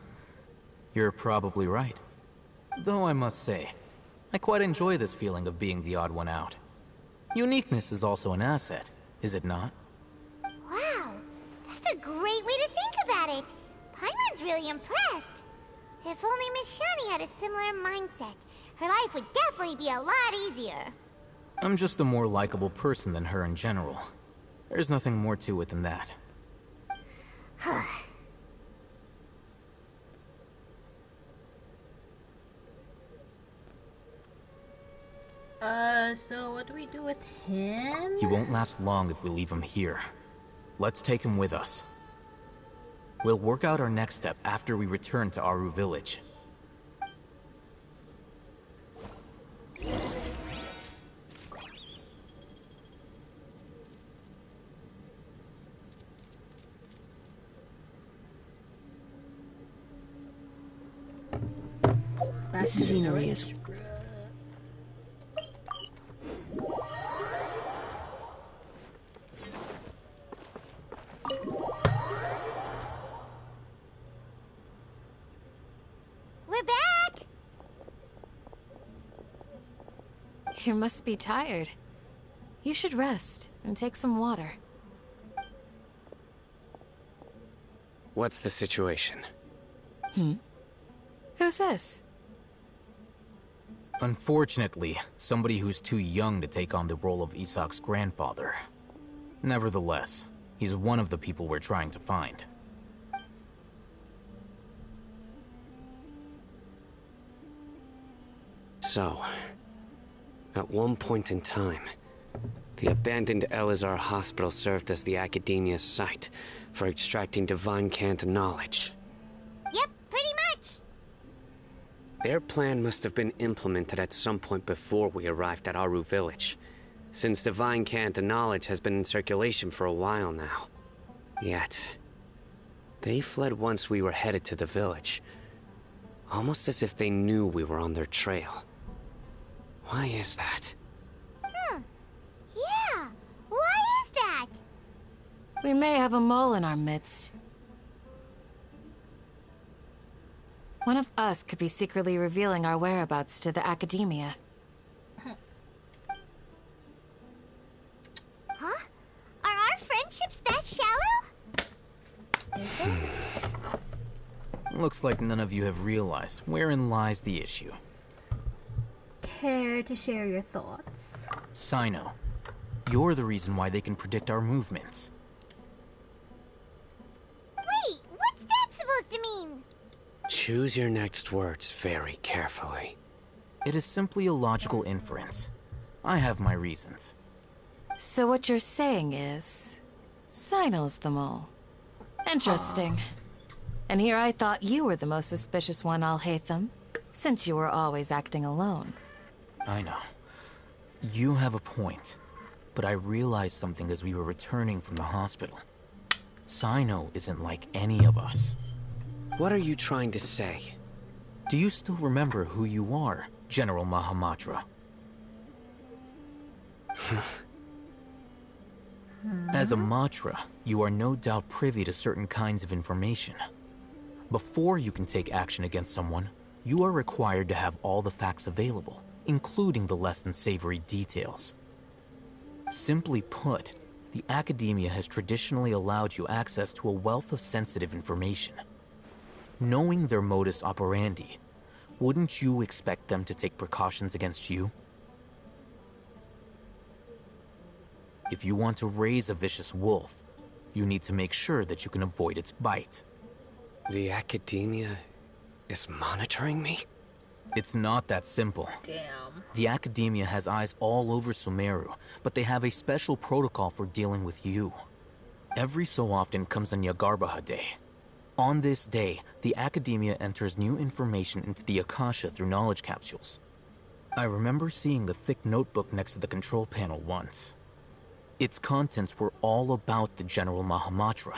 You're probably right. Though I must say, I quite enjoy this feeling of being the odd one out. Uniqueness is also an asset, is it not? Wow, that's a great way to think about it. Paimon's really impressed. If only Miss Shani had a similar mindset, her life would definitely be a lot easier. I'm just a more likable person than her in general. There's nothing more to it than that. So what do we do with him? He won't last long if we leave him here. Let's take him with us. We'll work out our next step after we return to Aru Village. This scenery is... We're back! You must be tired. You should rest and take some water. What's the situation? Who's this? Unfortunately, somebody who's too young to take on the role of Isak's grandfather. Nevertheless, he's one of the people we're trying to find. So, at one point in time, the abandoned Elazar Hospital served as the Academia's site for extracting divine canned knowledge. Yep, pretty much. Their plan must have been implemented at some point before we arrived at Aru Village. since divine cant and knowledge has been in circulation for a while now. Yet, they fled once we were headed to the village, almost as if they knew we were on their trail. Why is that? Yeah, why is that? We may have a mole in our midst. One of us could be secretly revealing our whereabouts to the Academia. Huh? Are our friendships that shallow? Looks like none of you have realized wherein lies the issue. Care to share your thoughts? Cyno, you're the reason why they can predict our movements. Wait, what's that supposed to mean? Choose your next words very carefully. It is simply a logical inference. I have my reasons. So what you're saying is... Cyno's the mole. Interesting. And here I thought you were the most suspicious one, Alhaitham, since you were always acting alone. I know. You have a point. But I realized something as we were returning from the hospital. Cyno isn't like any of us. What are you trying to say? Do you still remember who you are, General Mahamatra? As a Matra, you are no doubt privy to certain kinds of information. Before you can take action against someone, you are required to have all the facts available, including the less than savory details. Simply put, the Academia has traditionally allowed you access to a wealth of sensitive information. Knowing their modus operandi, wouldn't you expect them to take precautions against you? If you want to raise a vicious wolf, you need to make sure that you can avoid its bite. The Academia is monitoring me? It's not that simple. Damn. The Academia has eyes all over Sumeru, but they have a special protocol for dealing with you. Every so often comes a Nyagarbaha Day. On this day, the Academia enters new information into the Akasha through knowledge capsules. I remember seeing the thick notebook next to the control panel once. Its contents were all about the General Mahamatra,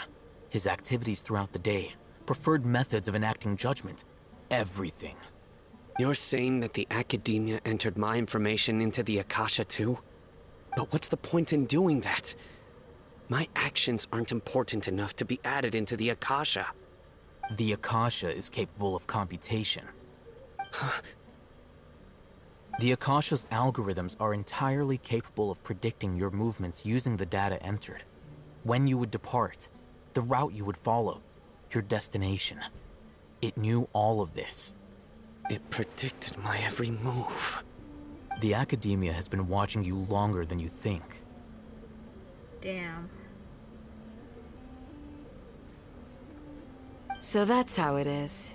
his activities throughout the day, preferred methods of enacting judgment, everything. You're saying that the Academia entered my information into the Akasha too? But what's the point in doing that? My actions aren't important enough to be added into the Akasha. The Akasha is capable of computation. The Akasha's algorithms are entirely capable of predicting your movements using the data entered. When you would depart, the route you would follow, your destination. It knew all of this. It predicted my every move. The Academia has been watching you longer than you think. Damn. So that's how it is.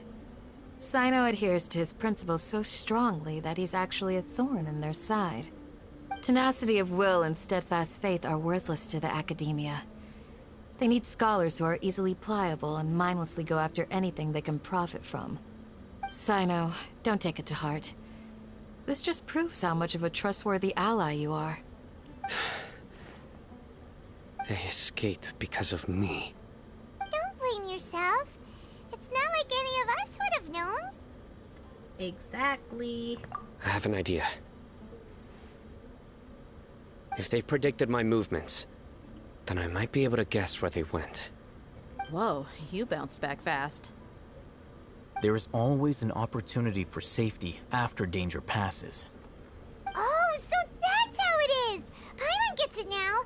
Cyno adheres to his principles so strongly that he's actually a thorn in their side. Tenacity of will and steadfast faith are worthless to the Academia. They need scholars who are easily pliable and mindlessly go after anything they can profit from. Cyno, don't take it to heart. This just proves how much of a trustworthy ally you are. They escaped because of me. Don't blame yourself. It's not like any of us would have known. Exactly. I have an idea. If they predicted my movements, then I might be able to guess where they went. Whoa, you bounced back fast. There is always an opportunity for safety after danger passes. Oh, so that's how it is! Paimon gets it now.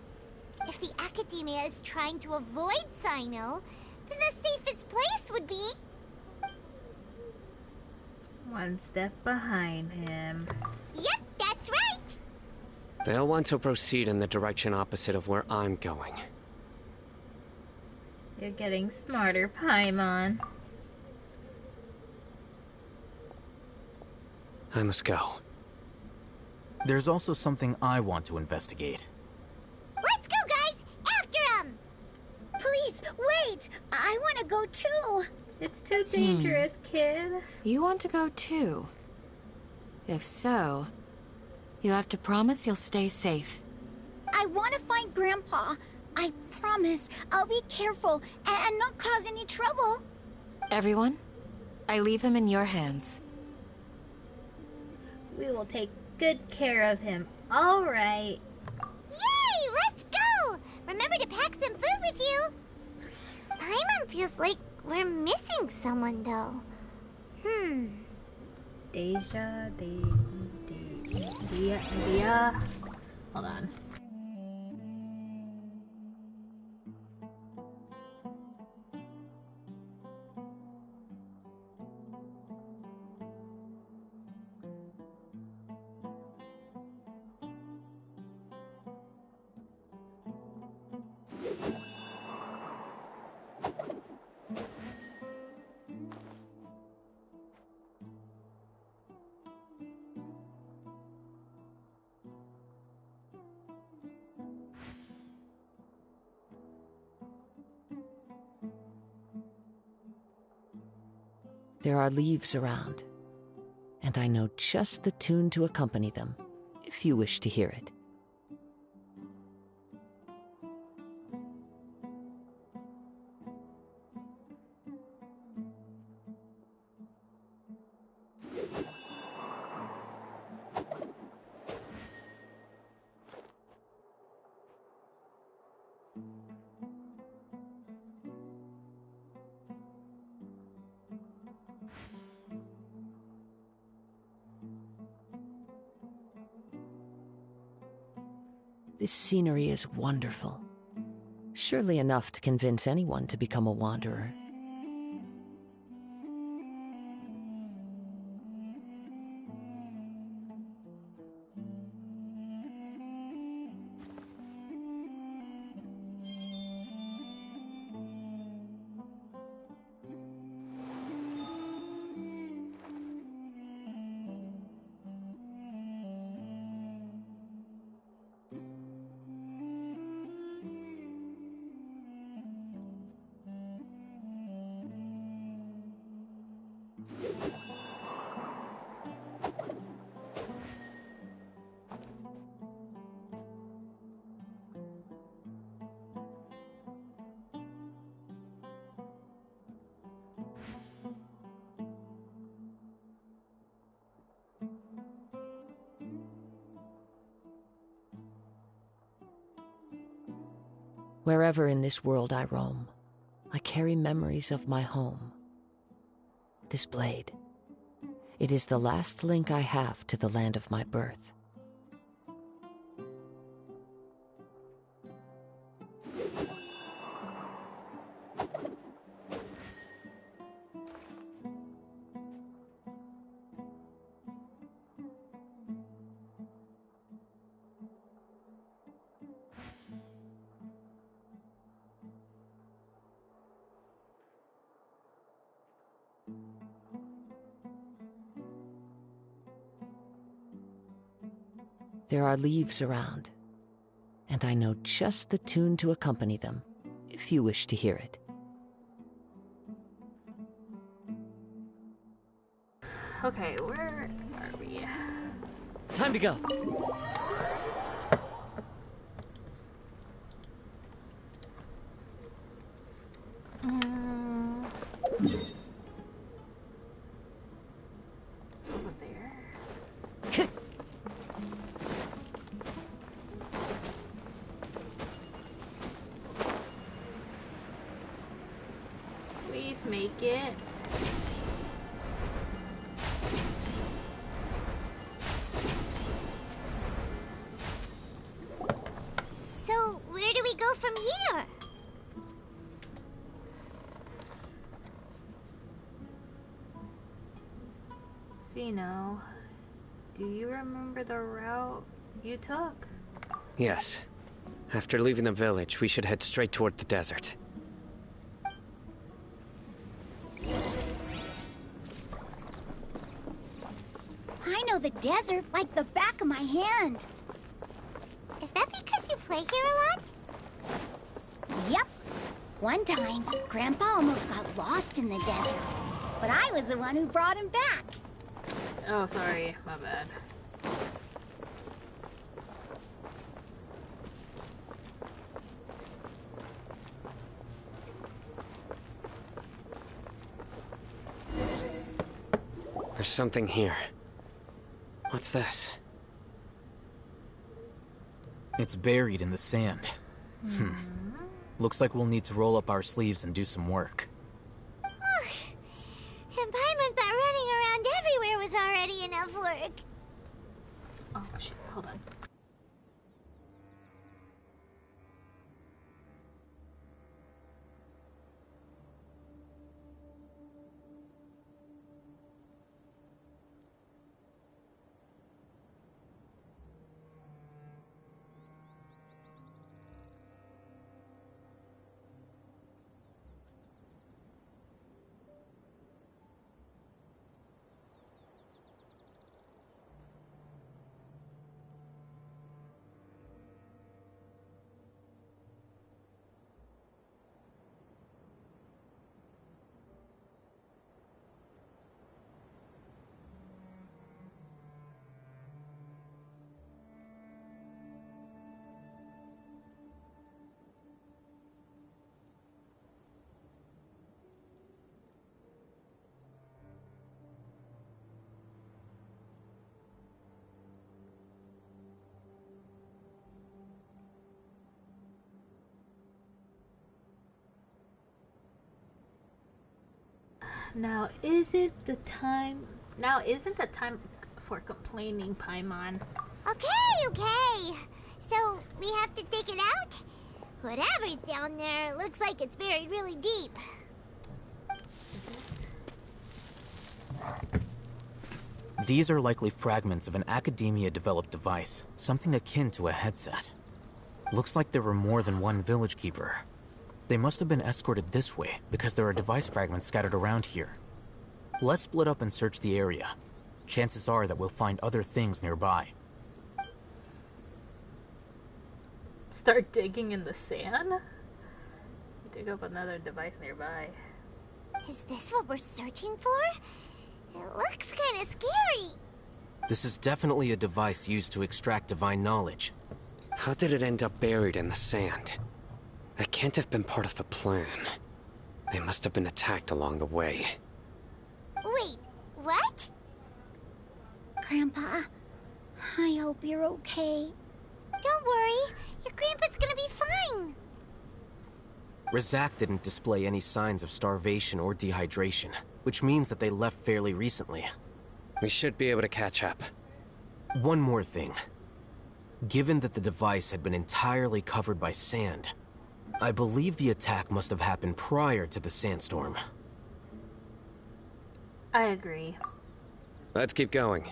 If the Academia is trying to avoid Cyno, then the safest place would be... One step behind him. Yep, that's right! They'll want to proceed in the direction opposite of where I'm going. You're getting smarter, Paimon. I must go. There's also something I want to investigate. Let's go, guys! After him! Please, wait! I want to go too! It's too dangerous, kid. You want to go too? If so, you have to promise you'll stay safe. I want to find Grandpa. I promise I'll be careful and not cause any trouble. Everyone, I leave him in your hands. We will take good care of him. All right. Yay! Let's go! Remember to pack some food with you. Paimon feels like we're missing someone, though. Deja. Hold on. There are leaves around, and I know just the tune to accompany them, if you wish to hear it. This scenery is wonderful. Surely enough to convince anyone to become a wanderer. Wherever in this world I roam, I carry memories of my home. This blade, it is the last link I have to the land of my birth. There are leaves around, and I know just the tune to accompany them, if you wish to hear it. Okay, where are we? Time to go. Over there. Please make it. So, where do we go from here? Cyno, do you remember the route you took? Yes. After leaving the village, we should head straight toward the desert. I know the desert like the back of my hand. Is that because you play here a lot? Yep. One time, Grandpa almost got lost in the desert, but I was the one who brought him back. Oh, sorry. My bad. There's something here. What's this? It's buried in the sand. Looks like we'll need to roll up our sleeves and do some work. And Paimon thought running around everywhere was already enough work. Oh shit, hold on. Now isn't the time for complaining, Paimon. Okay. So, we have to dig it out? Whatever's down there looks like it's buried really deep. These are likely fragments of an Academia-developed device, something akin to a headset. Looks like there were more than one village keeper. They must have been escorted this way, because there are device fragments scattered around here. Let's split up and search the area. Chances are that we'll find other things nearby. Start digging in the sand? Dig up another device nearby. Is this what we're searching for? It looks kind of scary. This is definitely a device used to extract divine knowledge. How did it end up buried in the sand? That can't have been part of the plan. They must have been attacked along the way. Wait, what? Grandpa, I hope you're okay. Don't worry, your grandpa's gonna be fine. Razak didn't display any signs of starvation or dehydration, which means that they left fairly recently. We should be able to catch up. One more thing. Given that the device had been entirely covered by sand, I believe the attack must have happened prior to the sandstorm. I agree. Let's keep going.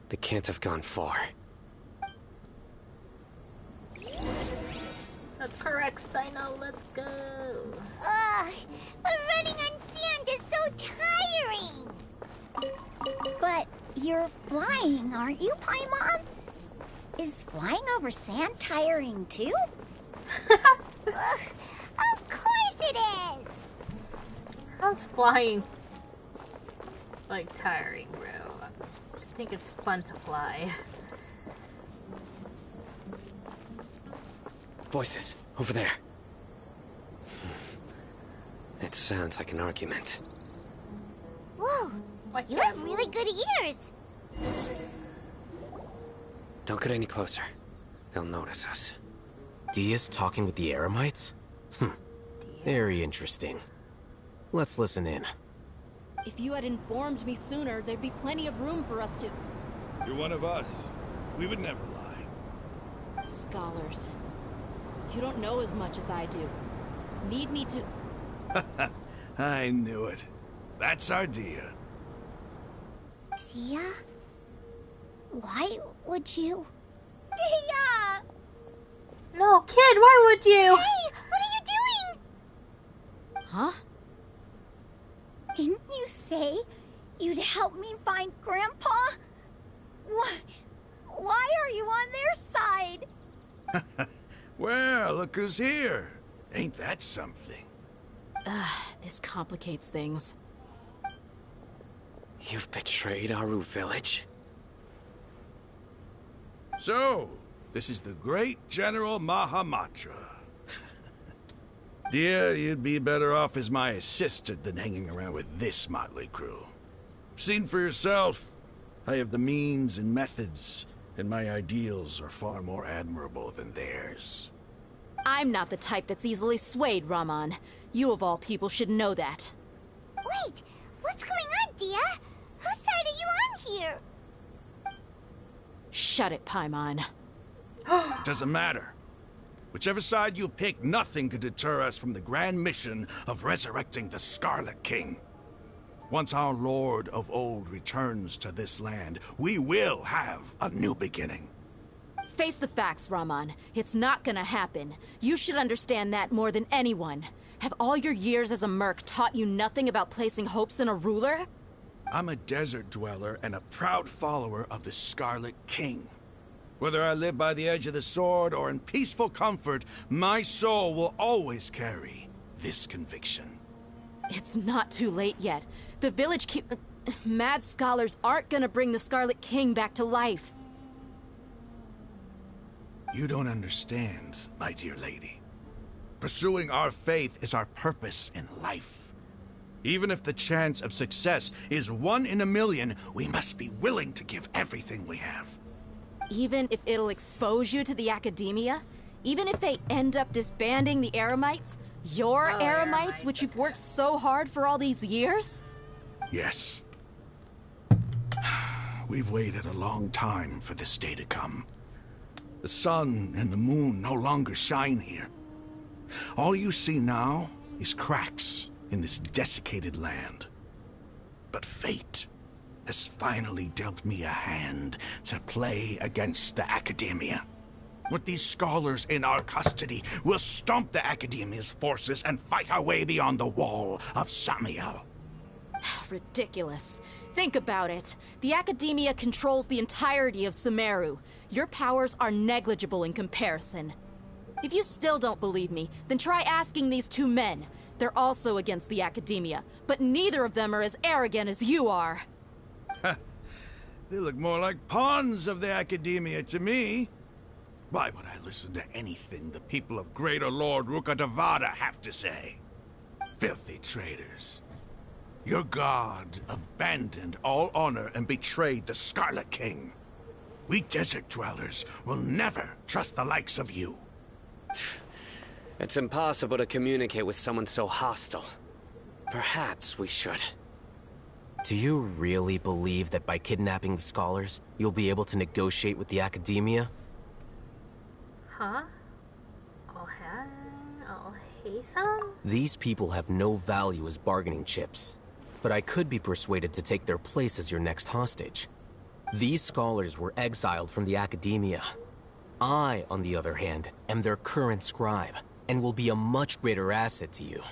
They can't have gone far. That's correct, Cyno. Let's go. Ugh, but running on sand is so tiring. But you're flying, aren't you, Paimon? Is flying over sand tiring too? Ugh, of course it is. How's flying like tiring, bro? I think it's fun to fly. Voices, over there. It sounds like an argument. Whoa, you have really good ears. Don't get any closer. They'll notice us. Dia's talking with the Eremites? Very interesting. Let's listen in. If you had informed me sooner, there'd be plenty of room for us to... You're one of us. We would never lie. Scholars. You don't know as much as I do. Need me to... I knew it. That's our Dia. Dia? Why would you... Dia! No, kid, why would you? Hey, what are you doing? Huh? Didn't you say you'd help me find Grandpa? Why are you on their side? Well, look who's here. Ain't that something? This complicates things. You've betrayed Aru village? So, this is the great General Mahamatra. Dear, you'd be better off as my assistant than hanging around with this motley crew. Seen for yourself. I have the means and methods, and my ideals are far more admirable than theirs. I'm not the type that's easily swayed, Raman. You of all people should know that. Wait, what's going on, Dia? Whose side are you on here? Shut it, Paimon. Doesn't matter. Whichever side you pick, nothing could deter us from the grand mission of resurrecting the Scarlet King. Once our Lord of Old returns to this land, we will have a new beginning. Face the facts, Raman. It's not gonna happen. You should understand that more than anyone. Have all your years as a merc taught you nothing about placing hopes in a ruler? I'm a desert dweller and a proud follower of the Scarlet King. Whether I live by the edge of the sword or in peaceful comfort, my soul will always carry this conviction. It's not too late yet. The village mad scholars aren't gonna bring the Scarlet King back to life. You don't understand, my dear lady. Pursuing our faith is our purpose in life. Even if the chance of success is 1 in a million, we must be willing to give everything we have. Even if it'll expose you to the academia? Even if they end up disbanding the Eremites? Your Eremites, which you've worked so hard for all these years? Yes. We've waited a long time for this day to come. The sun and the moon no longer shine here. All you see now is cracks in this desiccated land. But fate has finally dealt me a hand to play against the Academia. With these scholars in our custody, we'll stomp the Academia's forces and fight our way beyond the wall of Samiel. Ridiculous. Think about it. The Academia controls the entirety of Sumeru. Your powers are negligible in comparison. If you still don't believe me, then try asking these two men. They're also against the Academia, but neither of them are as arrogant as you are. They look more like pawns of the Academia to me. Why would I listen to anything the people of Greater Lord Rukkhadevada have to say? Filthy traitors. Your god abandoned all honor and betrayed the Scarlet King. We desert dwellers will never trust the likes of you. It's impossible to communicate with someone so hostile. Perhaps we should. Do you really believe that by kidnapping the scholars, you'll be able to negotiate with the Academia? Huh? Some? These people have no value as bargaining chips, but I could be persuaded to take their place as your next hostage. These scholars were exiled from the Academia. I, on the other hand, am their current scribe, and will be a much greater asset to you.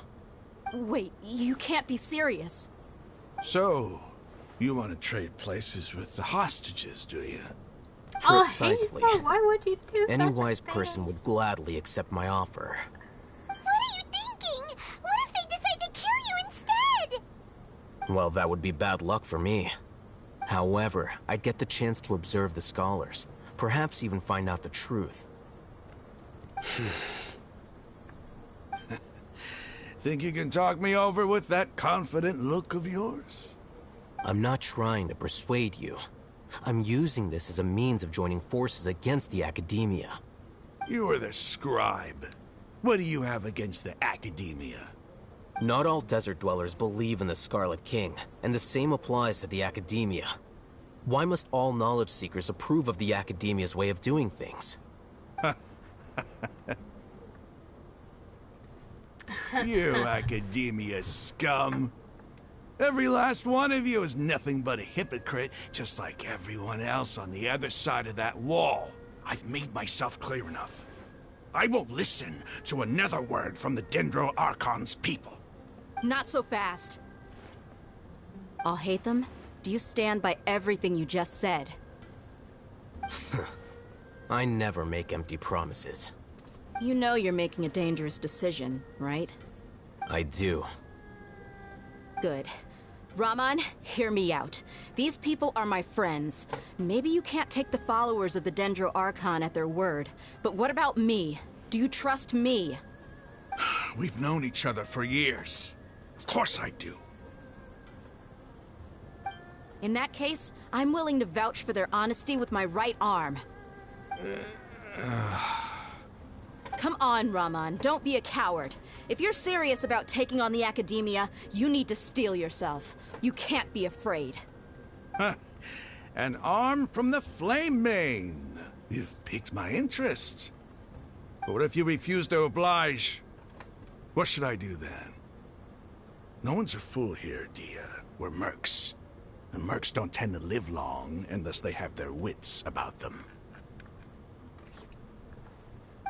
Wait, you can't be serious. So, you want to trade places with the hostages, do you? Precisely. Oh, why would you do Any such wise a thing? person would gladly accept my offer. What are you thinking? What if they decide to kill you instead? Well, that would be bad luck for me. However, I'd get the chance to observe the scholars, perhaps even find out the truth. Think you can talk me over with that confident look of yours? I'm not trying to persuade you. I'm using this as a means of joining forces against the Academia. You are the scribe. What do you have against the Academia? Not all desert dwellers believe in the Scarlet King, and the same applies to the Academia. Why must all knowledge seekers approve of the Academia's way of doing things? You Academia scum. Every last one of you is nothing but a hypocrite, just like everyone else on the other side of that wall. I've made myself clear enough. I won't listen to another word from the Dendro Archon's people. Not so fast. I'll hate them. Do you stand by everything you just said? I never make empty promises. You know you're making a dangerous decision, right? I do. Good. Raman, hear me out. These people are my friends. Maybe you can't take the followers of the Dendro Archon at their word, but what about me? Do you trust me? We've known each other for years. Of course I do. In that case, I'm willing to vouch for their honesty with my right arm. Come on, Rahman, don't be a coward. If you're serious about taking on the Academia, you need to steel yourself. You can't be afraid. Huh. An arm from the Flame Mane. You've piqued my interest. But what if you refuse to oblige? What should I do then? No one's a fool here, Dia. We're mercs. And mercs don't tend to live long unless they have their wits about them.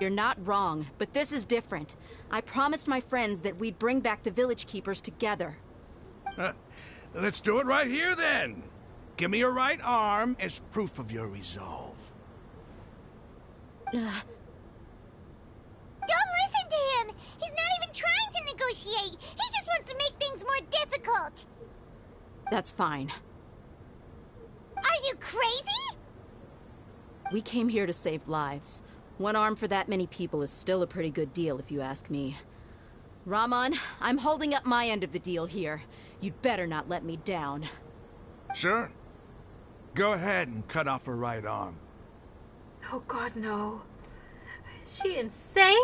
You're not wrong, but this is different. I promised my friends that we'd bring back the Village Keepers together. Let's do it right here, then. Give me your right arm as proof of your resolve. Don't listen to him! He's not even trying to negotiate! He just wants to make things more difficult! That's fine. Are you crazy? We came here to save lives. One arm for that many people is still a pretty good deal, if you ask me. Rahman, I'm holding up my end of the deal here. You'd better not let me down. Sure. Go ahead and cut off her right arm. Oh god, no. Is she insane?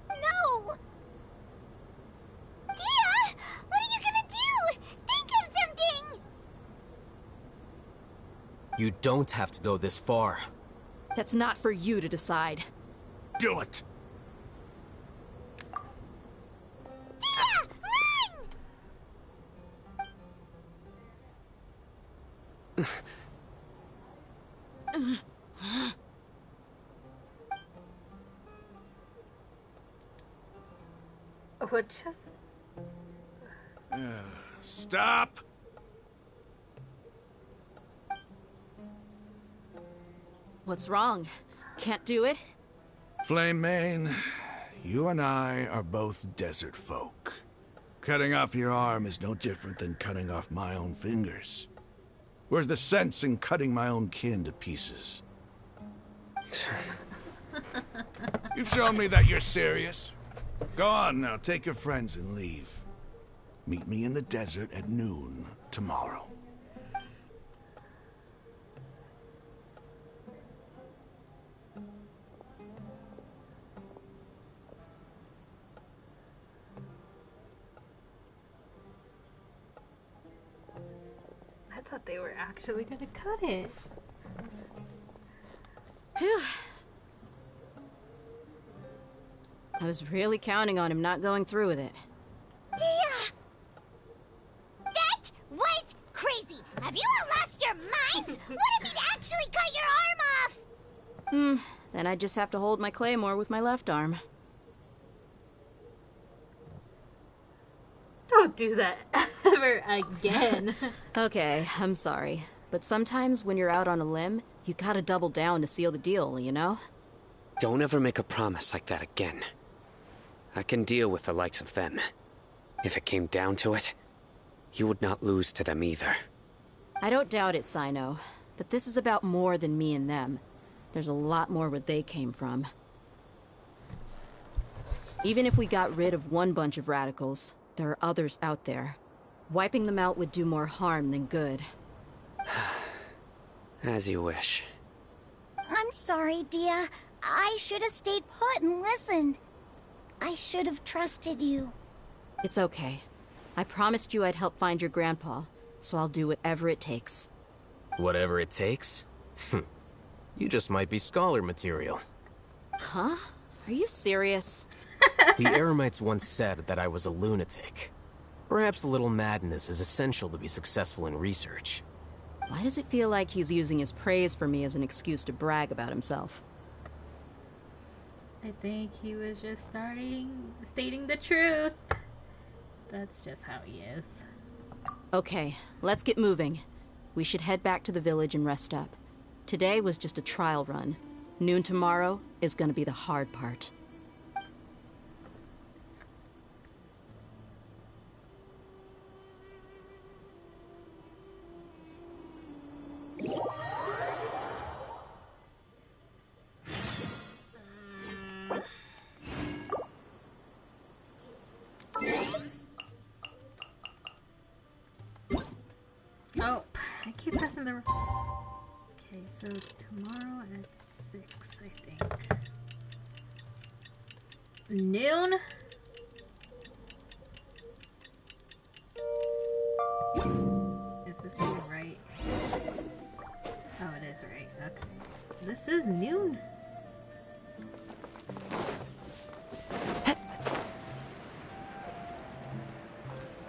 No! Dia! What are you gonna do? Think of something! You don't have to go this far. That's not for you to decide. Do it! Dia! Run! What just... Stop! What's wrong? Can't do it? Flame Mane, you and I are both desert folk. Cutting off your arm is no different than cutting off my own fingers. Where's the sense in cutting my own kin to pieces? You've shown me that you're serious. Go on now, take your friends and leave. Meet me in the desert at noon tomorrow. I thought they were actually gonna cut it. Phew. I was really counting on him not going through with it. Dia! That was crazy! Have you all lost your minds? What if he'd actually cut your arm off? Then I just have to hold my claymore with my left arm. Don't do that ever again. Okay, I'm sorry. But sometimes when you're out on a limb, you gotta double down to seal the deal, you know? Don't ever make a promise like that again. I can deal with the likes of them. If it came down to it, you would not lose to them either. I don't doubt it, Cyno. But this is about more than me and them. There's a lot more where they came from. Even if we got rid of one bunch of radicals, there are others out there. Wiping them out would do more harm than good. As you wish. I'm sorry, Dia. I should have stayed put and listened. I should have trusted you. It's okay. I promised you I'd help find your grandpa, so I'll do whatever it takes. Whatever it takes? You just might be scholar material. Huh? Are you serious? The Eremites once said that I was a lunatic. Perhaps a little madness is essential to be successful in research. Why does it feel like he's using his praise for me as an excuse to brag about himself? I think he was just stating the truth. That's just how he is. Okay, let's get moving. We should head back to the village and rest up. Today was just a trial run. Noon tomorrow is gonna be the hard part. I keep pressing the... Okay, so it's tomorrow at 6, I think. Noon? Is this even right? Oh, it is right. Okay. This is noon.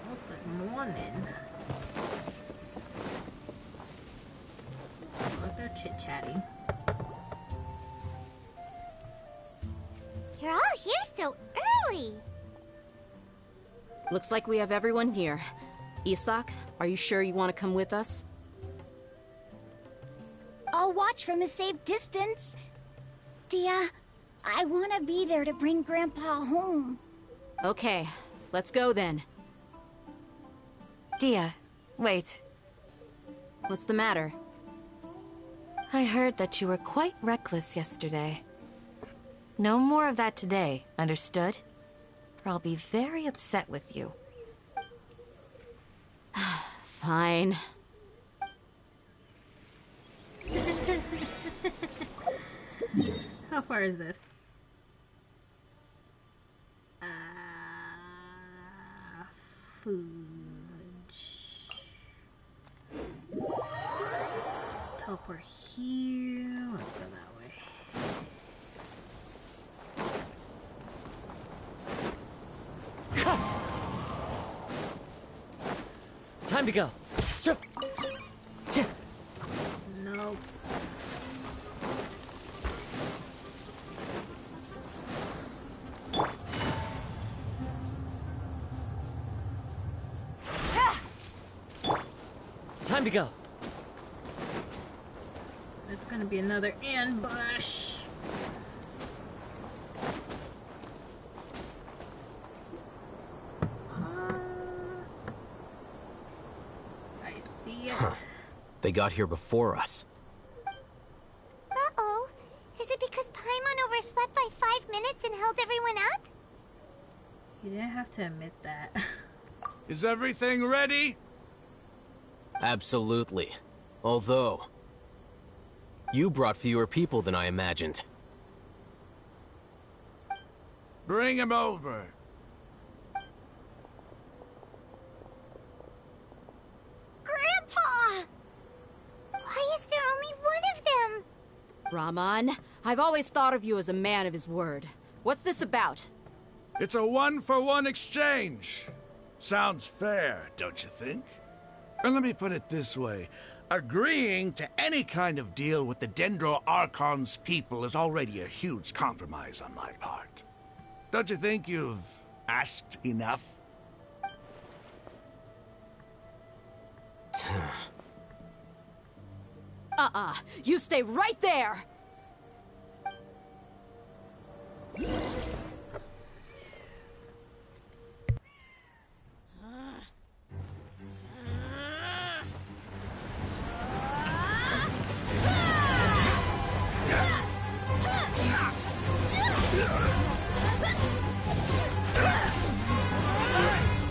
Looks like morning. Oh, they're chit-chatting. You're all here so early. Looks like we have everyone here. Isak, are you sure you want to come with us? I'll watch from a safe distance. Dia, I want to be there to bring Grandpa home. Okay, let's go then. Dia, wait. What's the matter? I heard that you were quite reckless yesterday. No more of that today, understood? Or I'll be very upset with you. Fine. How far is this? Fudge. Teleport here. Let's go that way. Time to go. Nope. Time to go. It's gonna be another ambush. I see it. Huh. They got here before us. Uh-oh. Is it because Paimon overslept by 5 minutes and held everyone up? You didn't have to admit that. Is everything ready? Absolutely. Although, you brought fewer people than I imagined. Bring him over. Grandpa! Why is there only one of them? Rahman, I've always thought of you as a man of his word. What's this about? It's a one-for-one exchange. Sounds fair, don't you think? And let me put it this way. Agreeing to any kind of deal with the Dendro Archon's people is already a huge compromise on my part. Don't you think you've asked enough? You stay right there!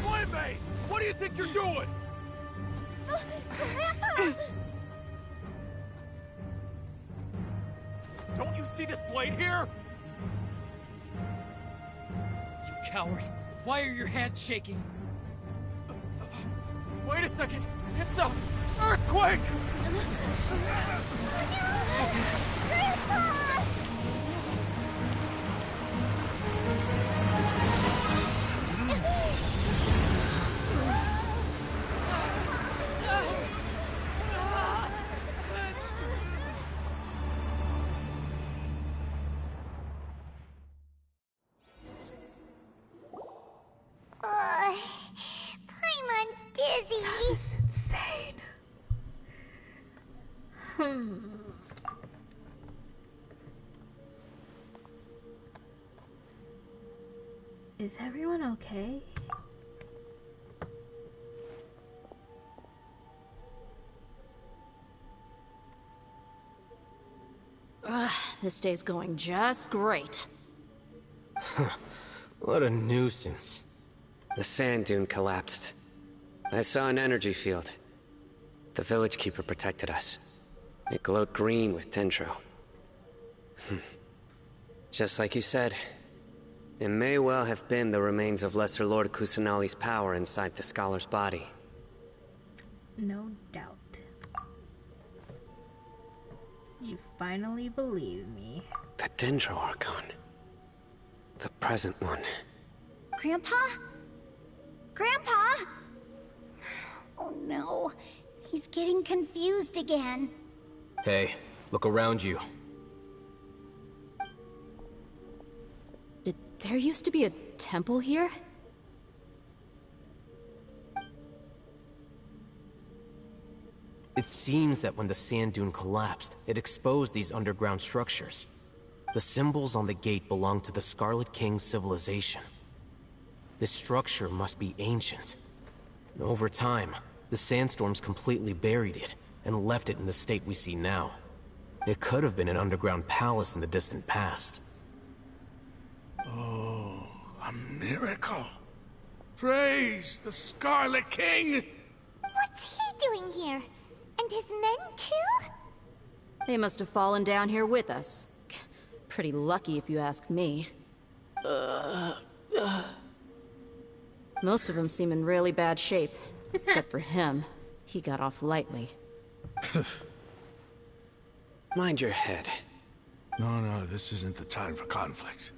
Playmate! What do you think you're doing? Grandpa! Don't you see this blade here? You coward! Why are your hands shaking? Wait a second! It's a earthquake! Grandpa! Paimon's dizzy. That is insane. Is everyone okay? This day's going just great. What a nuisance. The sand dune collapsed. I saw an energy field. The village keeper protected us. It glowed green with dendro. Just like you said, it may well have been the remains of Lesser Lord Kusanali's power inside the scholar's body. No doubt. You finally believe me. The Dendro Archon. The present one. Grandpa? Grandpa? Oh no, he's getting confused again. Hey, look around you. Did there used to be a temple here? It seems that when the sand dune collapsed, it exposed these underground structures. The symbols on the gate belong to the Scarlet King's civilization. This structure must be ancient. Over time, the sandstorms completely buried it and left it in the state we see now. It could have been an underground palace in the distant past. Oh, a miracle. Praise the Scarlet King! What's he doing here? And his men too? They must have fallen down here with us. Pretty lucky if you ask me. Most of them seem in really bad shape. Except for him. He got off lightly. Mind your head. No, this isn't the time for conflict.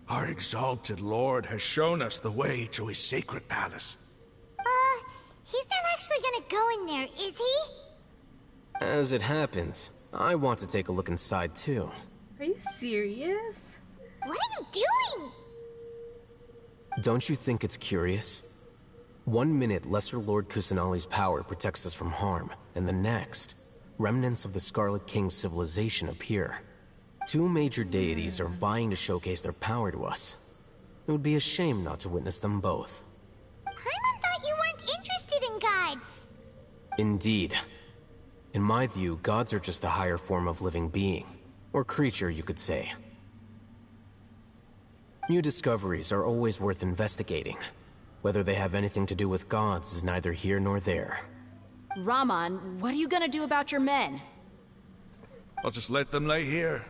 Our exalted lord has shown us the way to his sacred palace. He's not actually gonna go in there, is he? As it happens, I want to take a look inside too. Are you serious? What are you doing? Don't you think it's curious? 1 minute, Lesser Lord Kusanali's power protects us from harm, and the next, remnants of the Scarlet King's civilization appear. 2 major deities are vying to showcase their power to us. It would be a shame not to witness them both. Paimon thought you weren't interested in gods. Indeed. In my view, gods are just a higher form of living being. Or creature, you could say. New discoveries are always worth investigating. Whether they have anything to do with gods is neither here nor there. Raman, what are you gonna do about your men? I'll just let them lay here.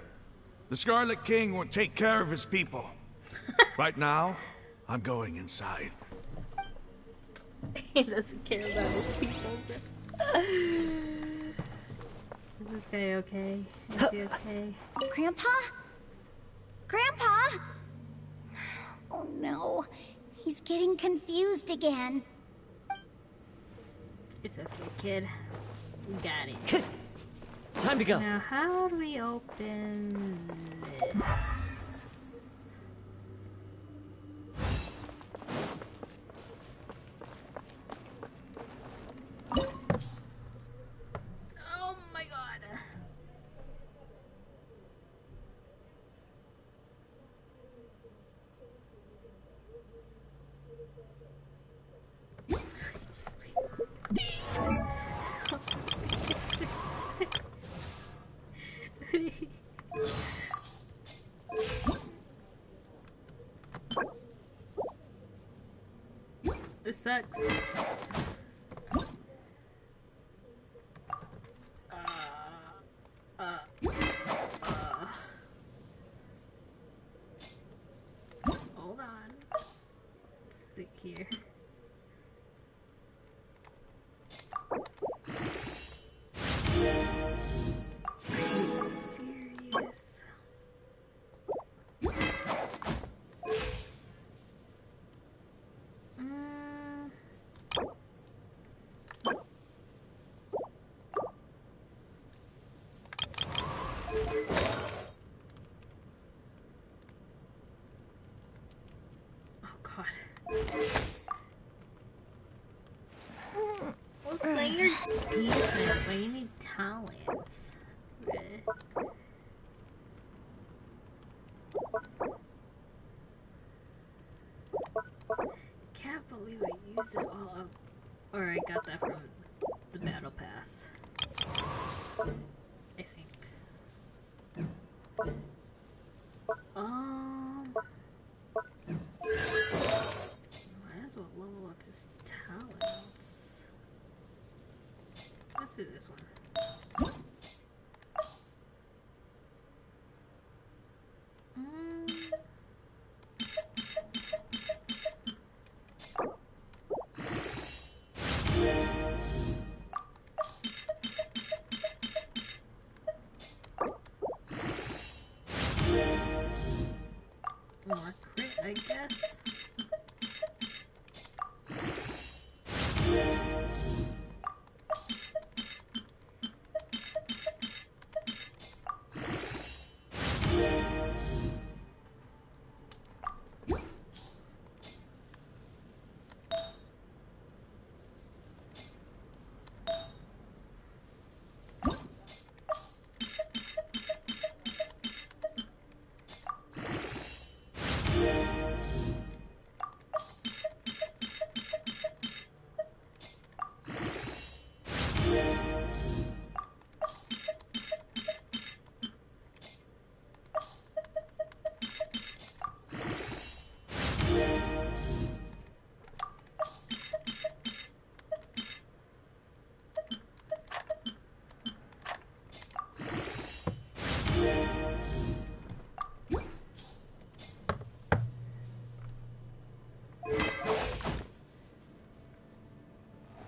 The Scarlet King will take care of his people. Right now, I'm going inside. He doesn't care about his people, bro. Is this guy okay? Is he okay? Grandpa? Grandpa? Oh no, he's getting confused again. It's okay, kid. We got it. Time to go. Now, how do we open this? Oh my god. This sucks. Hold on. Let's stick here. Are you serious? Well, say you're decent, but you need talents. Can't believe I used it all up. Or I got that from the battle pass. I think. Might as well level up his talents. Let's do this one. More crit, I guess.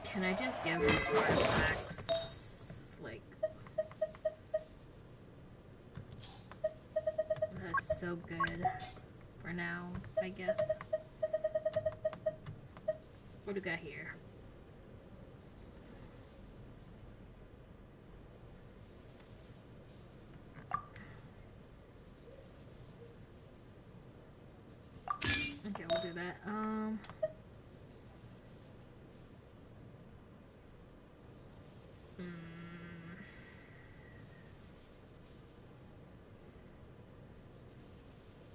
Can I just give him artifacts? Like, that's so good for now, I guess. What do we got here? Okay, we'll do that.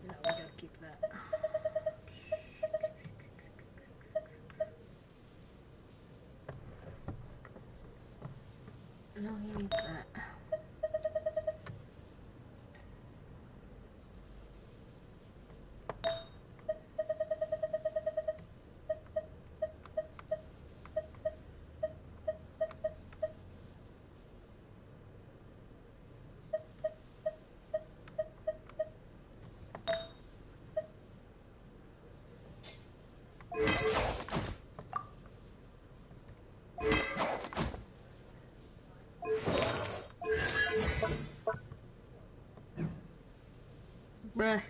No, we gotta keep that. No, he needs that. Bruh.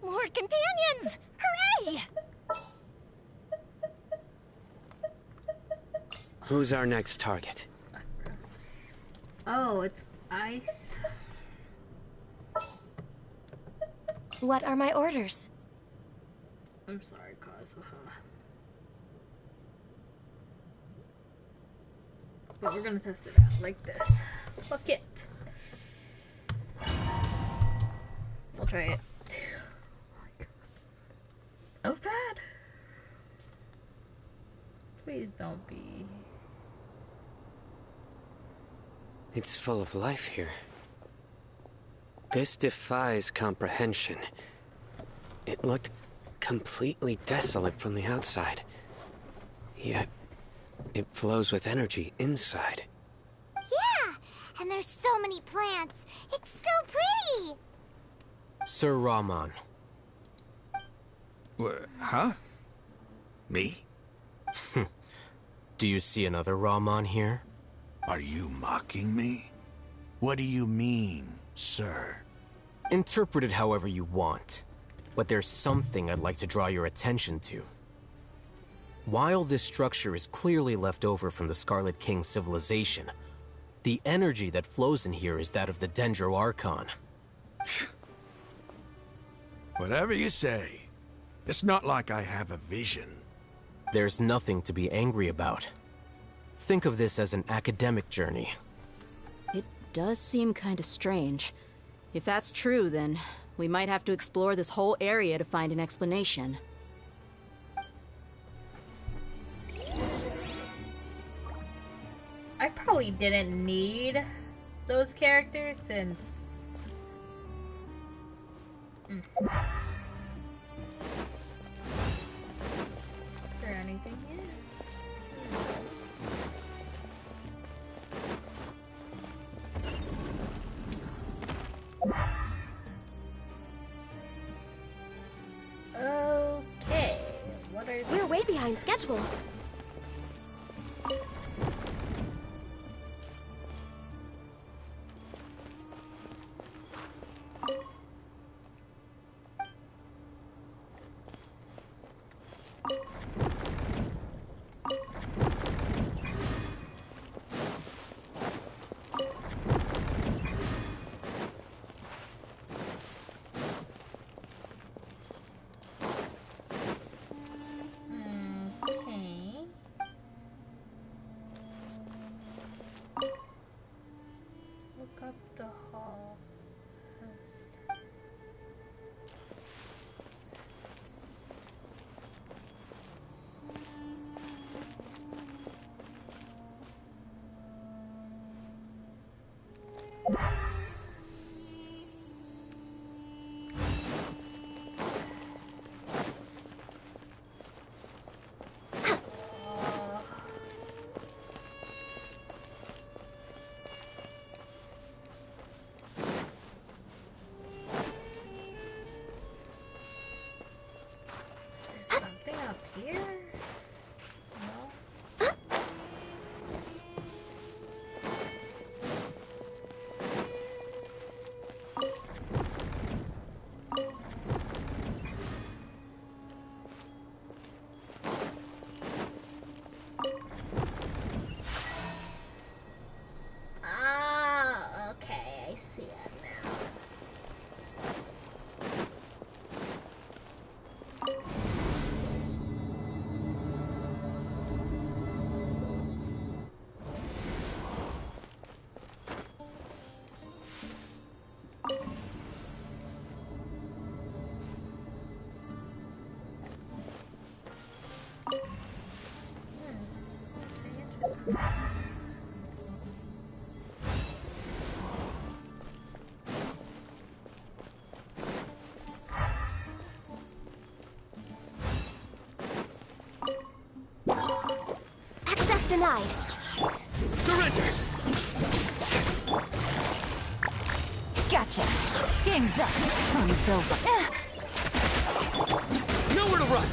More companions! Hooray! Who's our next target? Oh, it's ice. What are my orders? I'm sorry, Cause. But we're gonna test it out like this. Fuck it. We'll try it. So bad. Please don't be. It's full of life here. This defies comprehension. It looked completely desolate from the outside. Yet, it flows with energy inside. Yeah, and there's so many plants. It's so pretty. Sir Rahman. Huh? Me? Do you see another Rahman here? Are you mocking me? What do you mean, sir? Interpret it however you want, but there's something I'd like to draw your attention to. While this structure is clearly left over from the Scarlet King civilization, the energy that flows in here is that of the Dendro Archon. Whatever you say. It's not like I have a vision. There's nothing to be angry about. Think of this as an academic journey. It does seem kind of strange. If that's true, then we might have to explore this whole area to find an explanation. I probably didn't need those characters since... Is there anything here? Okay, what are... We're way behind schedule. Here? No? Ah, okay, I see it now. Access denied. Surrender! Gotcha. Game's up. Fun's over. Nowhere to run!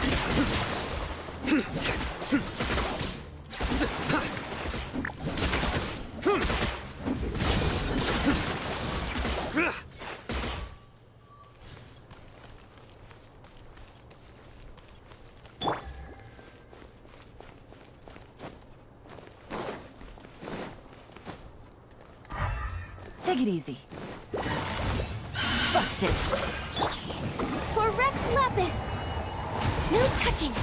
Take it easy. Busted. For Rex Lapis. No touching.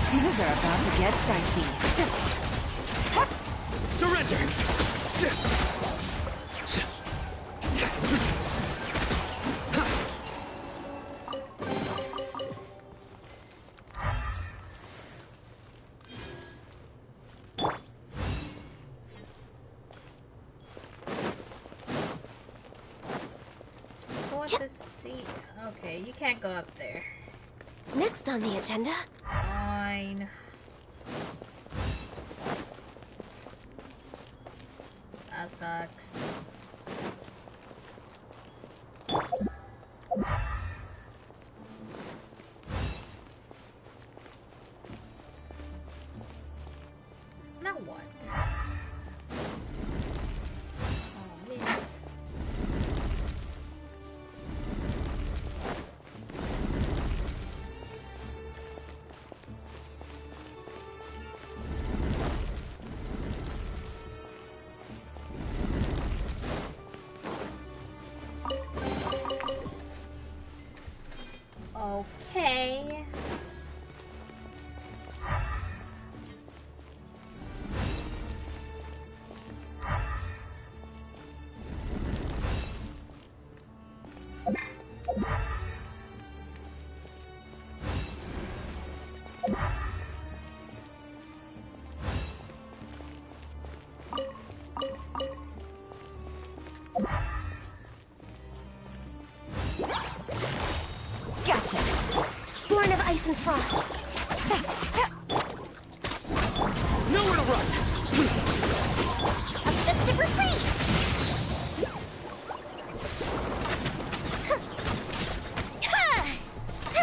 Things are about to get dicey. Surrender! Okay, you can't go up there. Next on the agenda. Fine. That sucks. Now what? Oh, man. Okay. born of ice and frost. Nowhere to run! A fist of freeze!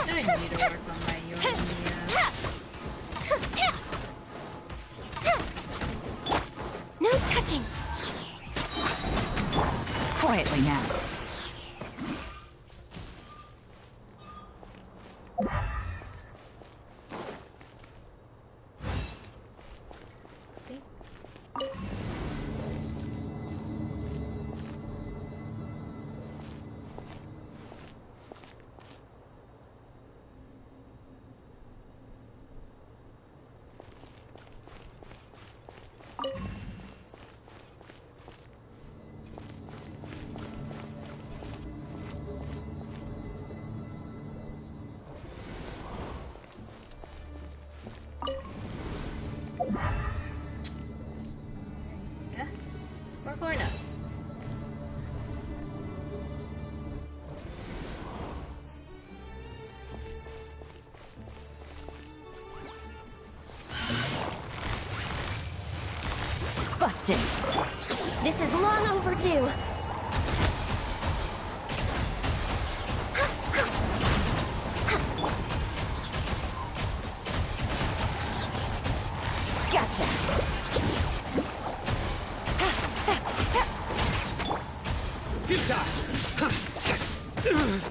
I need to work on my No touching. Quietly now. Yes, we're going up. Busted. This is long overdue. Gotcha. Futile!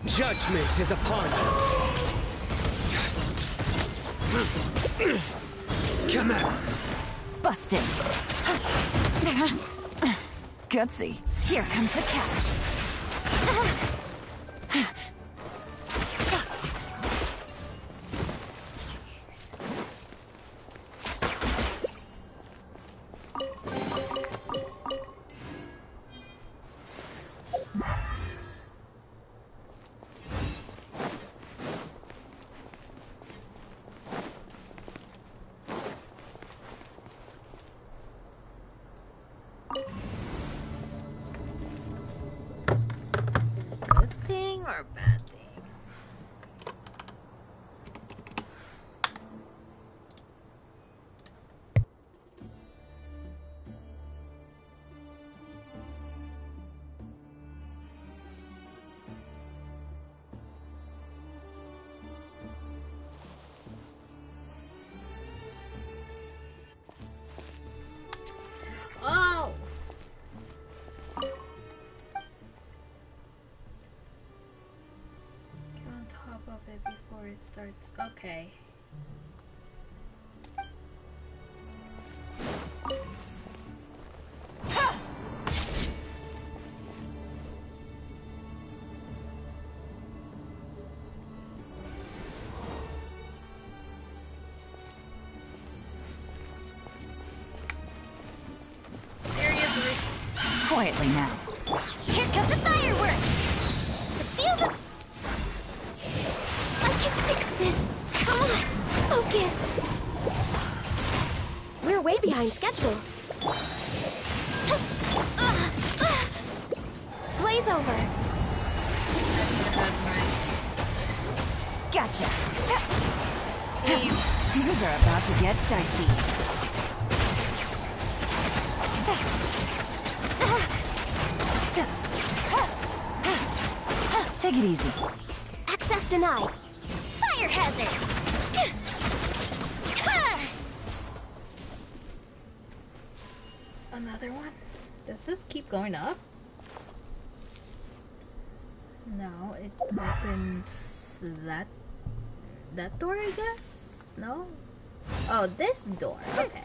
Judgment is upon you. Come on. Busted. Gutsy. Here comes the catch. Good thing or bad thing? Oh! Get on top of it before it starts. Okay. Seriously? Quietly now. Here comes the fireworks! It feels a... I can fix this! Come on! Focus! We're way behind schedule. Blaze over! Gotcha. Things are about to get dicey. Take it easy. Access denied. Fire hazard! Another one? Does this keep going up? No, it opens that door, I guess? No? Oh, this door. Okay.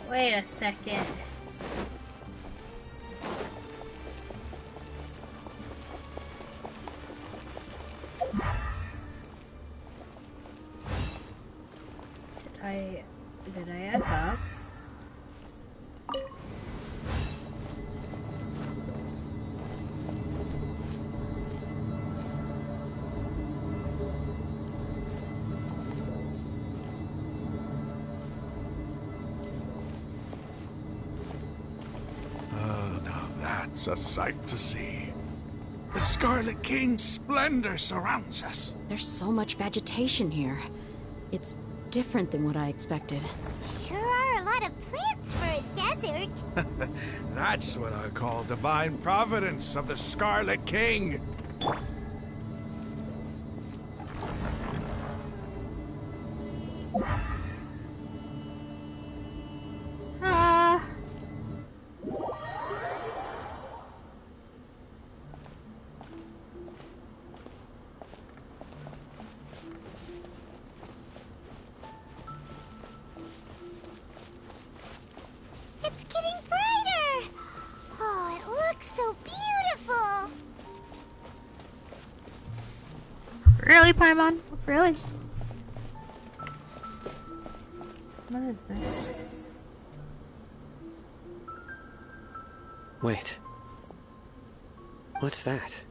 Wait a second. Did I F up? Now that's a sight to see. The Scarlet King's splendor surrounds us. There's so much vegetation here. It's different than what I expected. Sure are a lot of plants for a desert. That's what I call divine providence of the Scarlet King. It's getting brighter. Oh, it looks so beautiful. Really, Paimon? Really? What is this? Wait. What's that?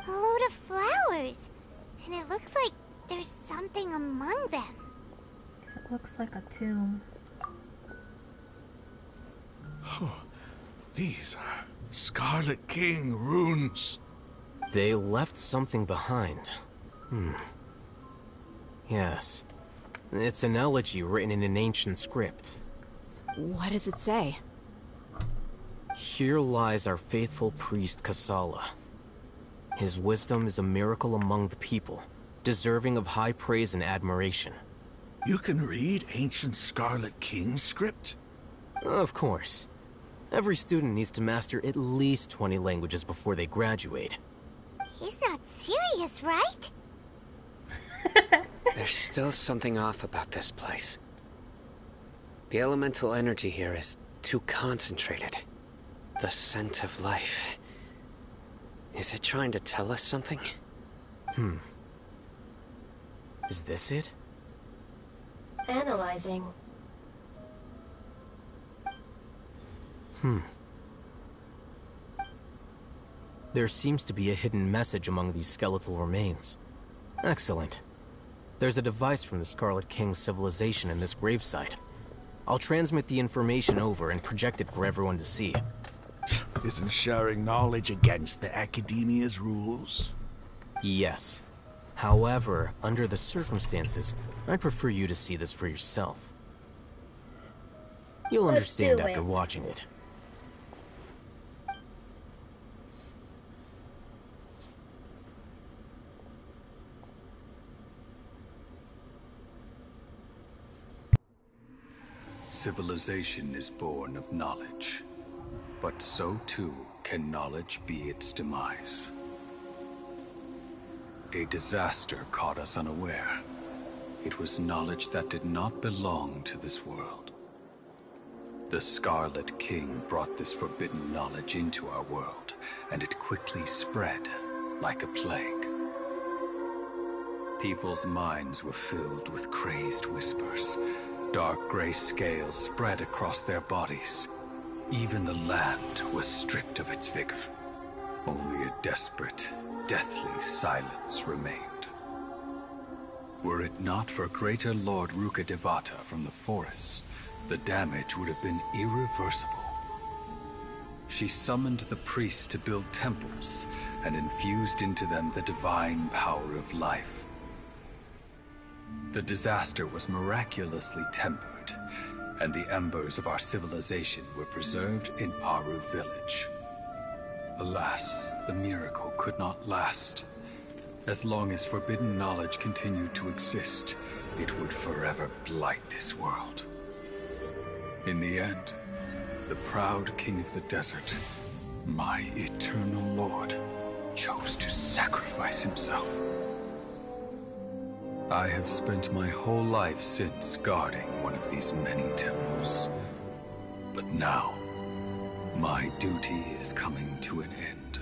A load of flowers. And it looks like there's something among them. It looks like a tomb. Oh, these are Scarlet King runes. They left something behind. Yes. It's an elegy written in an ancient script. What does it say? Here lies our faithful priest Kasala. His wisdom is a miracle among the people, deserving of high praise and admiration. You can read ancient Scarlet King script? Of course. Every student needs to master at least 20 languages before they graduate. He's not serious, right? There's still something off about this place. The elemental energy here is too concentrated. The scent of life. Is it trying to tell us something? Is this it? Analyzing. There seems to be a hidden message among these skeletal remains. Excellent. There's a device from the Scarlet King's civilization in this gravesite. I'll transmit the information over and project it for everyone to see. Isn't sharing knowledge against the Academia's rules? Yes. However, under the circumstances, I'd prefer you to see this for yourself. You'll understand after watching it. Civilization is born of knowledge, but so too can knowledge be its demise. A disaster caught us unaware. It was knowledge that did not belong to this world. The Scarlet King brought this forbidden knowledge into our world, and it quickly spread like a plague. People's minds were filled with crazed whispers. Dark gray scales spread across their bodies. Even the land was stripped of its vigor. Only a desperate, deathly silence remained. Were it not for greater Lord Rukkhadevata from the forests, the damage would have been irreversible. She summoned the priests to build temples and infused into them the divine power of life. The disaster was miraculously tempered, and the embers of our civilization were preserved in Aru village. Alas, the miracle could not last. As long as forbidden knowledge continued to exist, it would forever blight this world. In the end, the proud king of the desert, My eternal lord chose to sacrifice himself. I have spent my whole life since guarding one of these many temples. But now, my duty is coming to an end.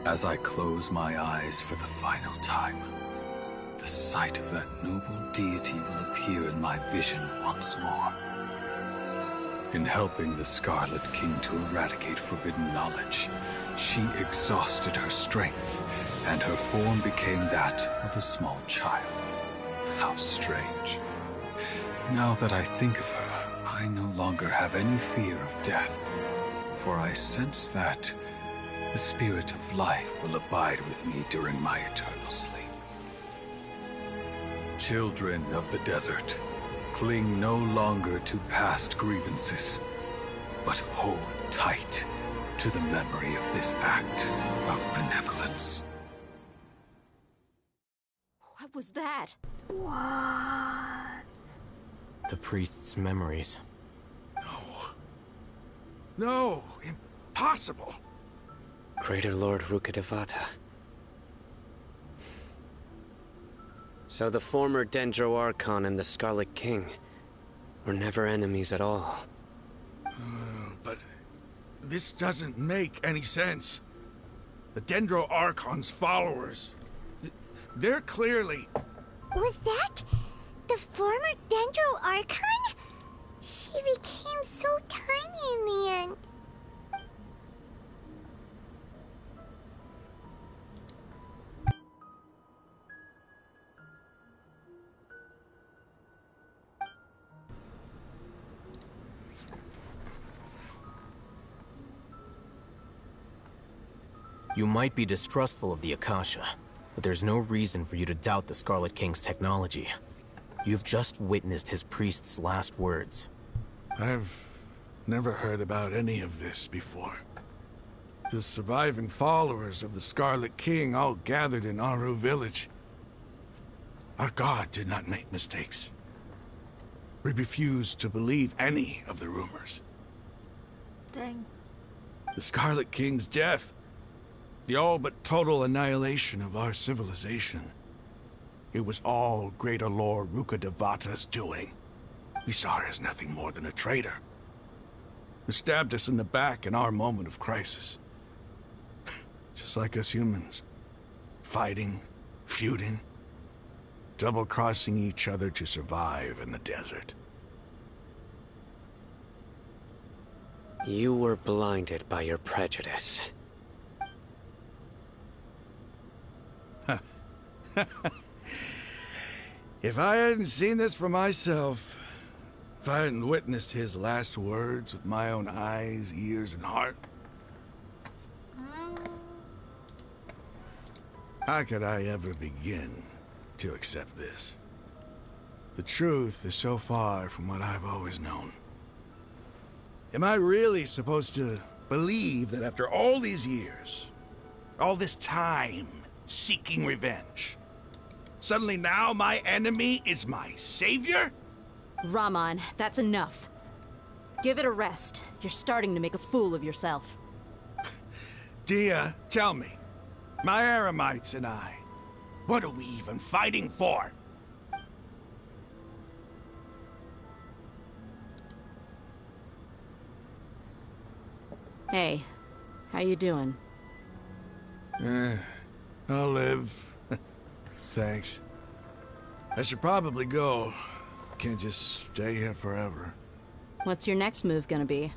As I close my eyes for the final time, the sight of that noble deity will appear in my vision once more. In helping the Scarlet King to eradicate forbidden knowledge, she exhausted her strength, and her form became that of a small child. How strange. Now that I think of her, I no longer have any fear of death, for I sense that the spirit of life will abide with me during my eternal sleep. Children of the desert, cling no longer to past grievances, but hold tight to the memory of this act of benevolence. What was that? What? The priest's memories. No, impossible. Greater Lord Rukkhadevata. So the former Dendro Archon and the Scarlet King were never enemies at all. But this doesn't make any sense. The Dendro Archon's followers, they're clearly... Was that the former Dendro Archon? She became so tiny in the end. You might be distrustful of the Akasha, but there's no reason for you to doubt the Scarlet King's technology. You've just witnessed his priest's last words. I've never heard about any of this before. The surviving followers of the Scarlet King all gathered in Aru village. Our god did not make mistakes. We refused to believe any of the rumors. Dang. The Scarlet King's death, the all but total annihilation of our civilization. It was all Greater Lord Rukkhadevata's doing. We saw her as nothing more than a traitor, who stabbed us in the back in our moment of crisis. Just like us humans. Fighting, feuding, double-crossing each other to survive in the desert. You were blinded by your prejudice. If I hadn't seen this for myself, if I hadn't witnessed his last words with my own eyes, ears, and heart, how could I ever begin to accept this? The truth is so far from what I've always known. Am I really supposed to believe that after all these years, all this time seeking revenge, suddenly now my enemy is my savior? Rahman, that's enough. Give it a rest. You're starting to make a fool of yourself. Dia, tell me, my Eremites and I, what are we even fighting for? Hey, how you doing? I'll live. Thanks. I should probably go. Can't just stay here forever. What's your next move gonna be?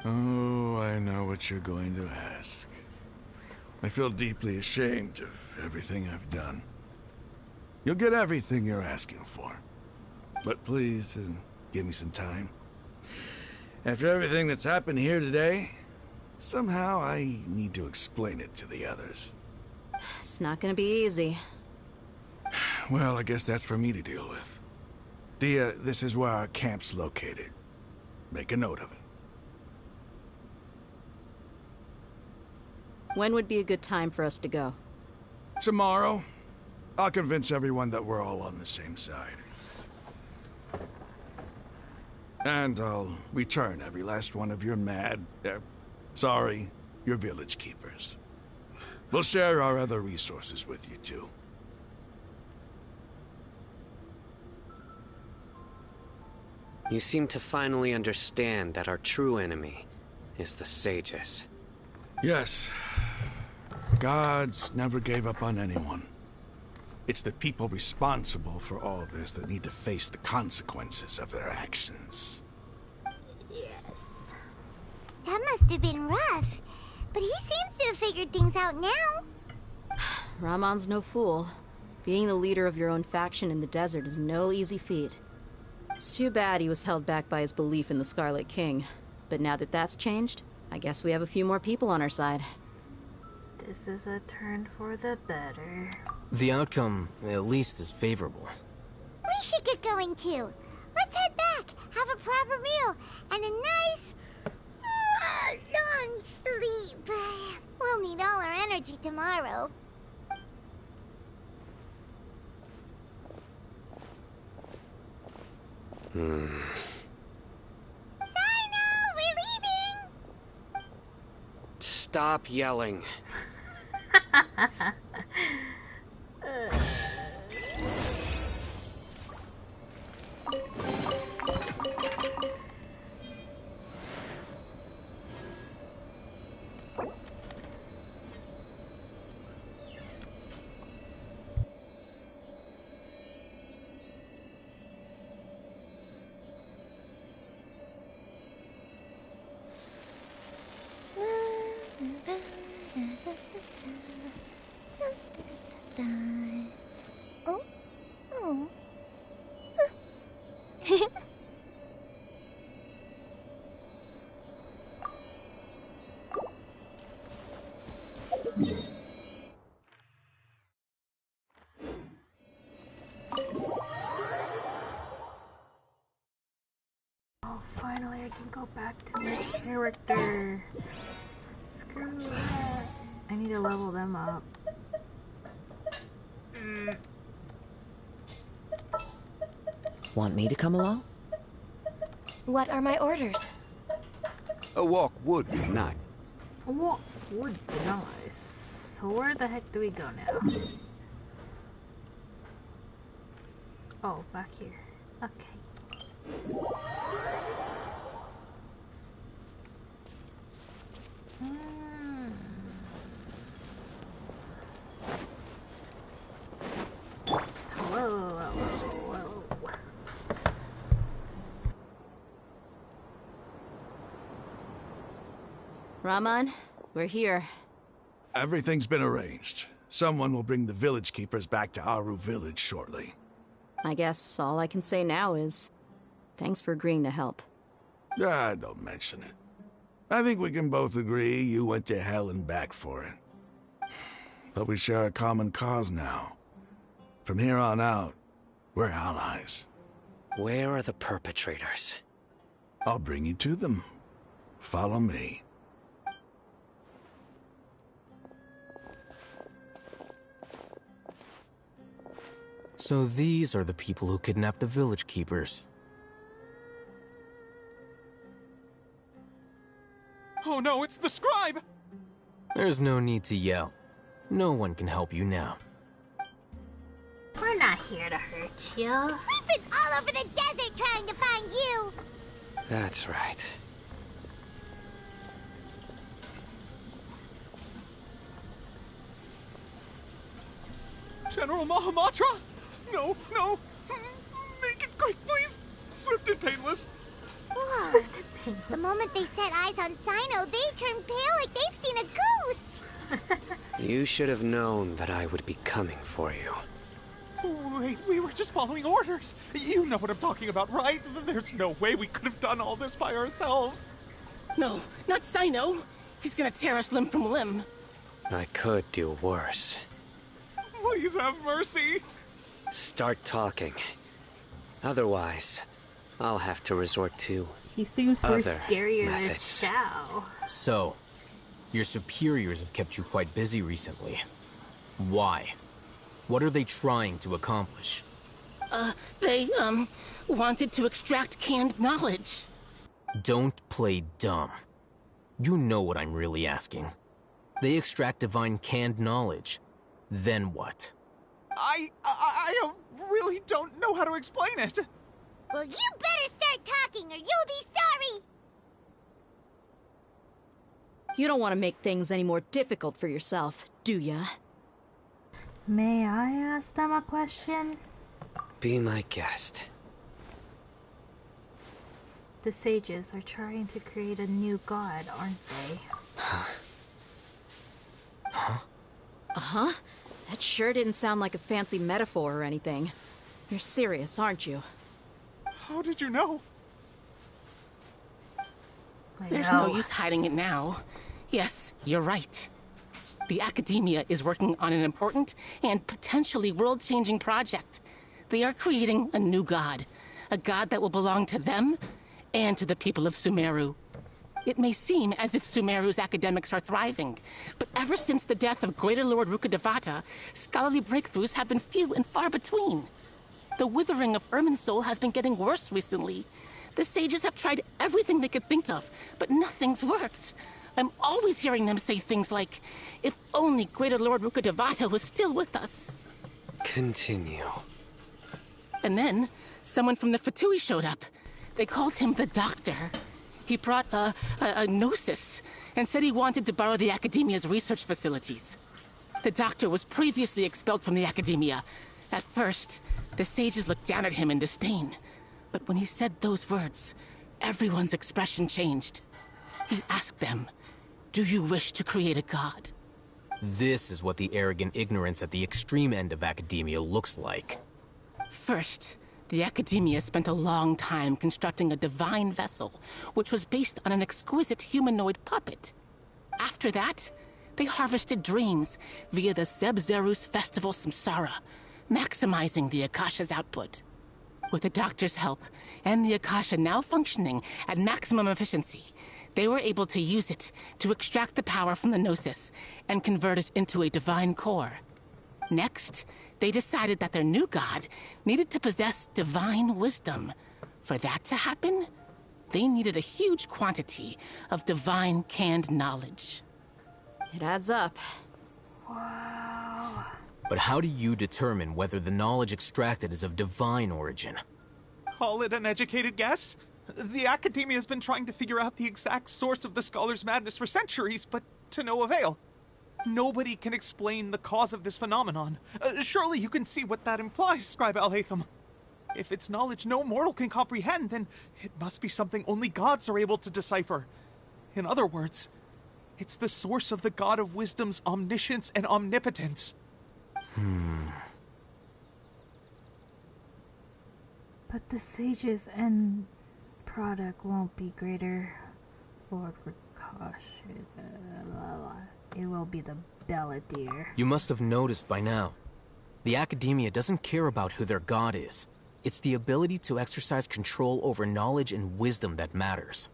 Oh, I know what you're going to ask. I feel deeply ashamed of everything I've done. You'll get everything you're asking for. But please, give me some time. After everything that's happened here today, somehow I need to explain it to the others. It's not gonna be easy. Well, I guess that's for me to deal with. Dia, this is where our camp's located. Make a note of it. When would be a good time for us to go? Tomorrow. I'll convince everyone that we're all on the same side. And I'll return every last one of your your village keepers. We'll share our other resources with you, too. You seem to finally understand that our true enemy is the sages. Yes. Gods never gave up on anyone. It's the people responsible for all this that need to face the consequences of their actions. Yes. That must have been rough, but he seems to have figured things out now. Ramon's no fool. Being the leader of your own faction in the desert is no easy feat. It's too bad he was held back by his belief in the Scarlet King. But now that that's changed, I guess we have a few more people on our side. This is a turn for the better. The outcome, at least, is favorable. We should get going too. Let's head back, have a proper meal, and a nice, long sleep. We'll need all our energy tomorrow. Hmm. Cyno, we're leaving! Stop yelling. Oh? Oh. Oh, finally I can go back to my character. Screw that. I need to level them up. Want me to come along? What are my orders? A walk would be nice. A walk would be nice. So where the heck do we go now? Oh, back here. Okay. Hello. Ramon, we're here. Everything's been arranged. Someone will bring the village keepers back to Aru village shortly. I guess all I can say now is thanks for agreeing to help. Don't mention it. I think we can both agree you went to hell and back for it. But we share a common cause now. From here on out, we're allies. Where are the perpetrators? I'll bring you to them. Follow me. So these are the people who kidnapped the village keepers. Oh no, it's the scribe! There's no need to yell. No one can help you now. We're not here to hurt you. We've been all over the desert trying to find you. That's right. General Mahamatra? No, no! Make it quick, please! Swift and painless! Whoa. The moment they set eyes on Cyno, they turn pale like they've seen a ghost! You should have known that I would be coming for you. Wait, we were just following orders. You know what I'm talking about, right? There's no way we could have done all this by ourselves. No, not Cyno. He's gonna tear us limb from limb. I could do worse. Please have mercy. Start talking. Otherwise, I'll have to resort to He seems more other scarier methods. than Chow. So, your superiors have kept you quite busy recently. Why? What are they trying to accomplish? They, wanted to extract canned knowledge. Don't play dumb. You know what I'm really asking. They extract divine canned knowledge. Then what? I really don't know how to explain it. Well, you better start talking or you'll be sorry! You don't want to make things any more difficult for yourself, do ya? May I ask them a question? Be my guest. The sages are trying to create a new god, aren't they? Uh-huh. That sure didn't sound like a fancy metaphor or anything. You're serious, aren't you? How did you know? There's no use hiding it now. Yes, you're right. The Academia is working on an important and potentially world-changing project. They are creating a new god. A god that will belong to them and to the people of Sumeru. It may seem as if Sumeru's academics are thriving, but ever since the death of Greater Lord Rukkhadevata, scholarly breakthroughs have been few and far between. The withering of Irminsul has been getting worse recently. The sages have tried everything they could think of, but nothing's worked. I'm always hearing them say things like, if only Greater Lord Rukkhadevata was still with us. Continue. And then, someone from the Fatui showed up. They called him the Doctor. He brought a gnosis and said he wanted to borrow the Academia's research facilities. The Doctor was previously expelled from the Academia. At first, the sages looked down at him in disdain. But when he said those words, everyone's expression changed. He asked them, "Do you wish to create a god?" This is what the arrogant ignorance at the extreme end of academia looks like. First, the Academia spent a long time constructing a divine vessel, which was based on an exquisite humanoid puppet. After that, they harvested dreams via the Zeb-Zerus Festival Samsara, maximizing the Akasha's output. With the Doctor's help, and the Akasha now functioning at maximum efficiency, they were able to use it to extract the power from the Gnosis and convert it into a divine core. Next, they decided that their new god needed to possess divine wisdom. For that to happen, they needed a huge quantity of divine canned knowledge. It adds up. Wow. But how do you determine whether the knowledge extracted is of divine origin? Call it an educated guess? The Academia has been trying to figure out the exact source of the Scholar's madness for centuries, but to no avail. Nobody can explain the cause of this phenomenon. Surely you can see what that implies, Scribe Al-Haytham. If it's knowledge no mortal can comprehend, then it must be something only gods are able to decipher. In other words, it's the source of the God of Wisdom's omniscience and omnipotence. But the sages and product won't be Greater Lord Rakash. It will be the Belladere. You must have noticed by now. The Academia doesn't care about who their god is. It's the ability to exercise control over knowledge and wisdom that matters.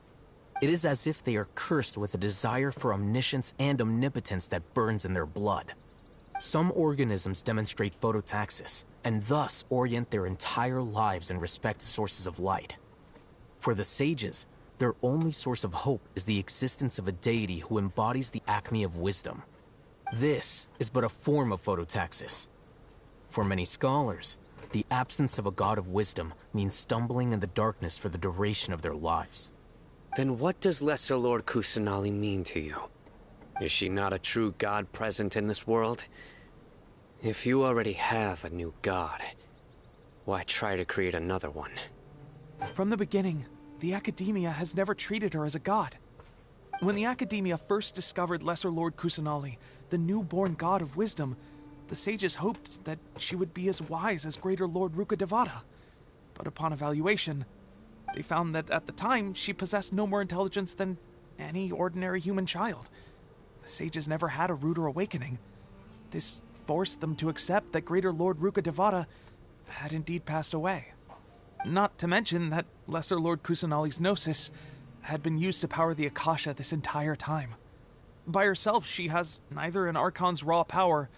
It is as if they are cursed with a desire for omniscience and omnipotence that burns in their blood. Some organisms demonstrate phototaxis, and thus orient their entire lives in respect to sources of light. For the sages, their only source of hope is the existence of a deity who embodies the acme of wisdom. This is but a form of phototaxis. For many scholars, the absence of a god of wisdom means stumbling in the darkness for the duration of their lives. Then what does Lesser Lord Kusanali mean to you? Is she not a true god present in this world? If you already have a new god, why try to create another one? From the beginning, the Academia has never treated her as a god. When the Academia first discovered Lesser Lord Kusanali, the newborn god of wisdom, the sages hoped that she would be as wise as Greater Lord Rukkhadevata. But upon evaluation, they found that at the time she possessed no more intelligence than any ordinary human child. The sages never had a ruder awakening. This forced them to accept that Greater Lord Rukkhadevata had indeed passed away. Not to mention that Lesser Lord Kusanali's Gnosis had been used to power the Akasha this entire time. By herself, she has neither an Archon's raw power,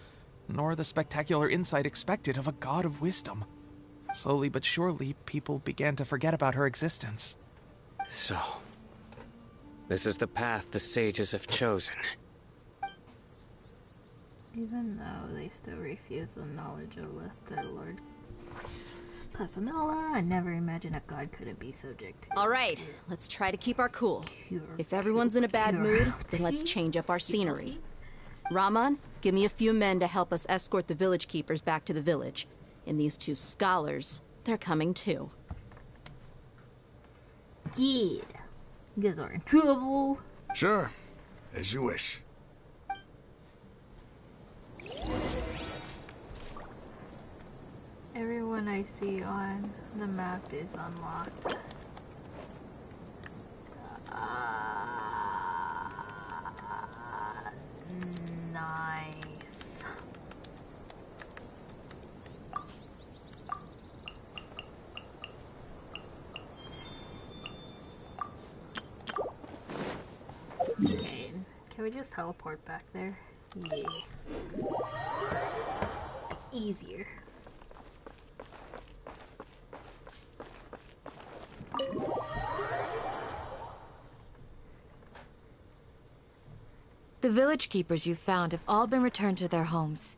nor the spectacular insight expected of a god of wisdom. Slowly but surely, people began to forget about her existence. So, this is the path the sages have chosen. Even though they still refuse the knowledge of Lesser Lord Casanova, I never imagined a god couldn't be subject to. Alright, let's try to keep our cool. If everyone's in a bad mood, then let's change up our scenery. Raman, give me a few men to help us escort the village keepers back to the village. And these 2 scholars, they're coming too. Good. You guys are in trouble. Sure, as you wish. Everyone I see on the map is unlocked. Nice. Okay, can we just teleport back there? Yeah. Easier. The village keepers you've found have all been returned to their homes,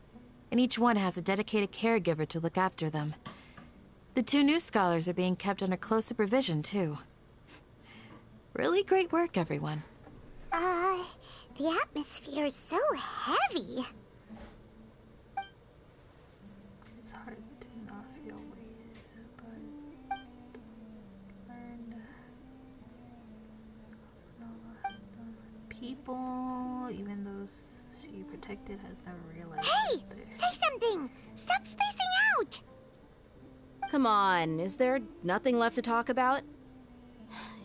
and each one has a dedicated caregiver to look after them. The 2 new scholars are being kept under close supervision, too. Really great work, everyone. The atmosphere is so heavy. It's hard to not feel weighted, but learned people, even those she protected, has never realized. Hey! Say something! Stop spacing out! Come on, is there nothing left to talk about?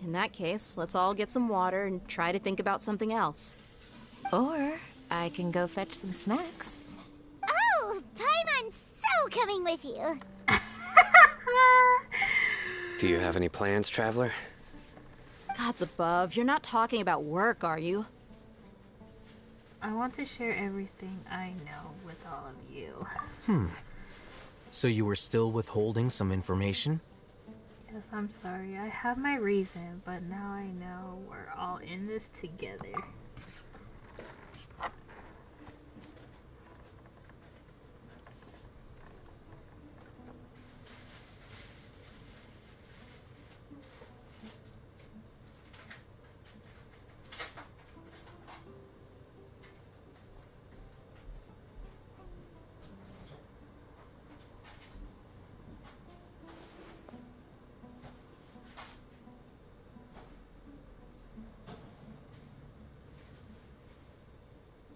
In that case, let's all get some water and try to think about something else. Or I can go fetch some snacks. Oh, Paimon's so coming with you. Do you have any plans, Traveler? Gods above, you're not talking about work, are you? I want to share everything I know with all of you. So you were still withholding some information? Yes, I'm sorry. I have my reason, but now I know we're all in this together.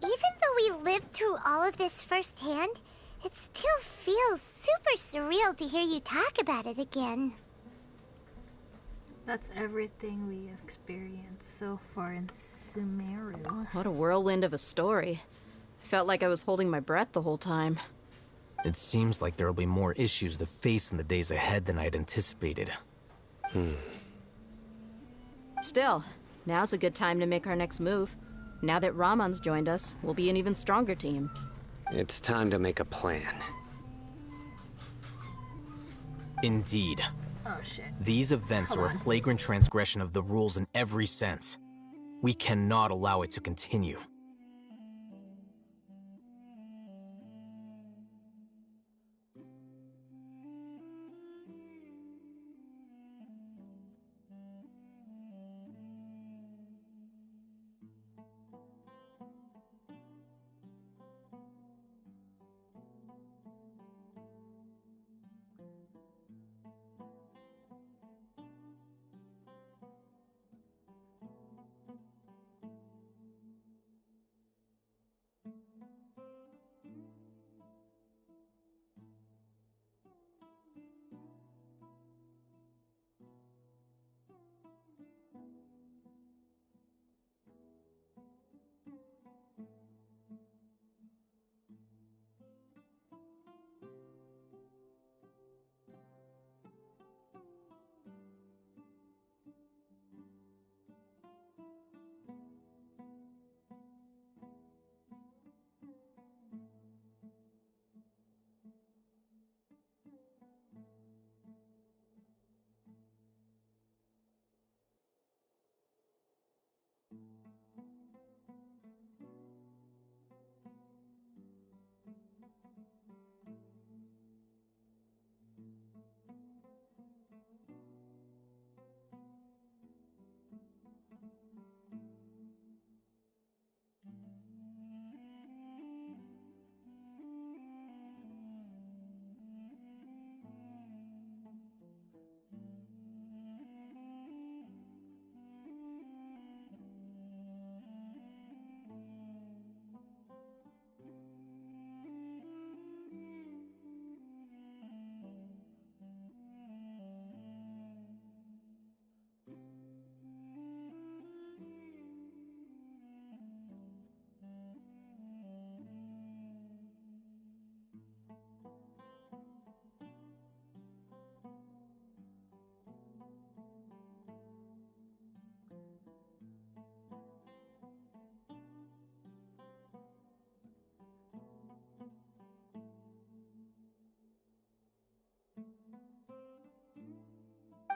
Even though we lived through all of this firsthand, it still feels super surreal to hear you talk about it again. That's everything we have experienced so far in Sumeru. What a whirlwind of a story. I felt like I was holding my breath the whole time. It seems like there'll be more issues to face in the days ahead than I'd anticipated. Still, now's a good time to make our next move. Now that Ramon's joined us, we'll be an even stronger team. It's time to make a plan. Indeed. Oh shit. These events are a flagrant transgression of the rules in every sense. We cannot allow it to continue.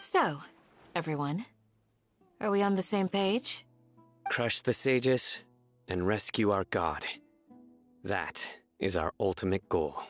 So, everyone, are we on the same page? Crush the sages and rescue our god. That is our ultimate goal.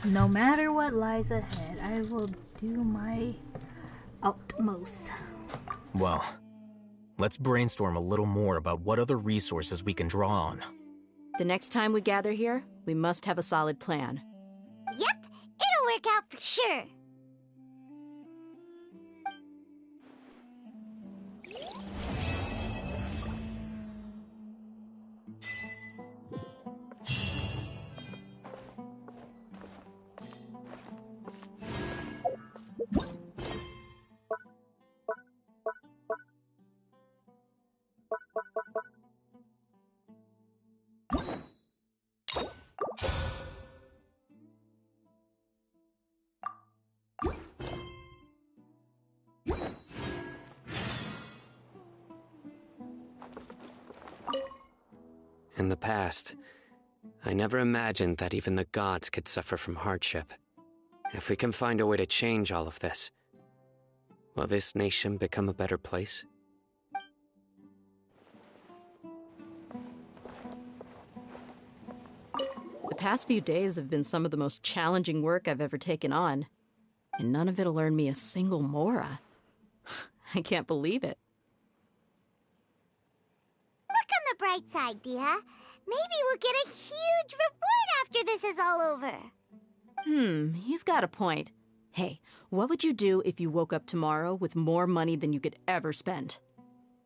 No matter what lies ahead, I will do my utmost. Well, let's brainstorm a little more about what other resources we can draw on. The next time we gather here, we must have a solid plan. Yep, it'll work out for sure. In the past, I never imagined that even the gods could suffer from hardship. If we can find a way to change all of this, will this nation become a better place? The past few days have been some of the most challenging work I've ever taken on, and none of it'll earn me a single mora. I can't believe it. Look on the bright side, Dia. Maybe we'll get a huge reward after this is all over. You've got a point. Hey, what would you do if you woke up tomorrow with more money than you could ever spend?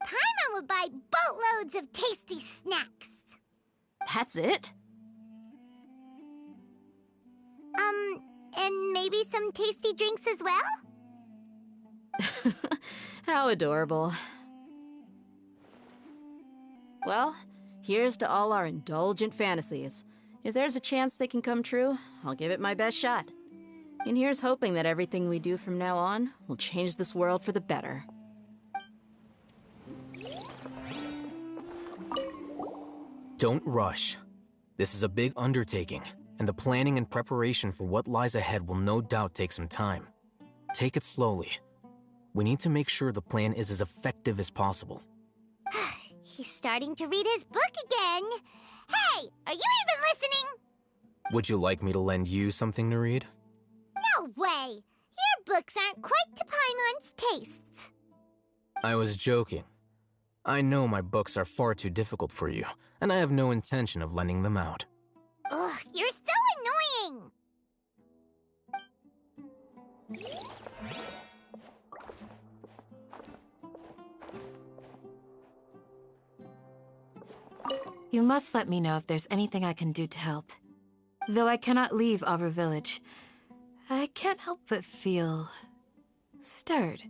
Paimon would buy boatloads of tasty snacks. That's it? And maybe some tasty drinks as well? How adorable. Well, here's to all our indulgent fantasies. If there's a chance they can come true, I'll give it my best shot. And here's hoping that everything we do from now on will change this world for the better. Don't rush. This is a big undertaking, and the planning and preparation for what lies ahead will no doubt take some time. Take it slowly. We need to make sure the plan is as effective as possible. He's starting to read his book again. Hey, are you even listening? Would you like me to lend you something to read? No way! Your books aren't quite to Paimon's tastes. I was joking. I know my books are far too difficult for you, and I have no intention of lending them out. Ugh, you're so annoying! You must let me know if there's anything I can do to help. Though I cannot leave our village, I can't help but feel stirred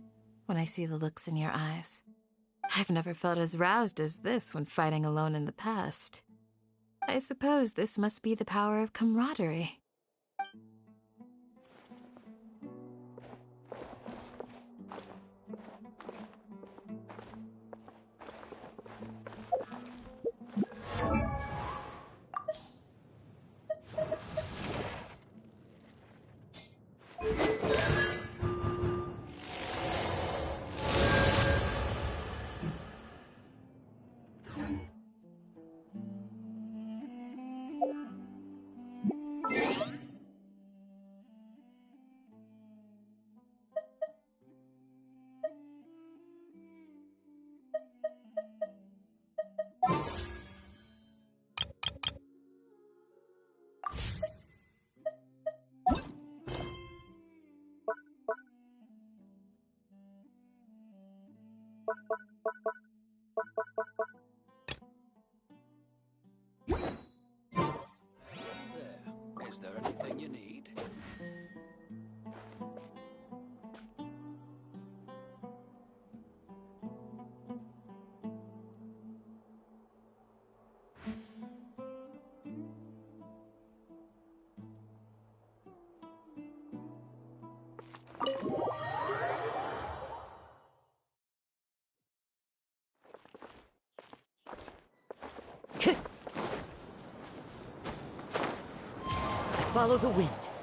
when I see the looks in your eyes. I've never felt as roused as this when fighting alone in the past. I suppose this must be the power of camaraderie. There. Is there anything you need? Follow the wind.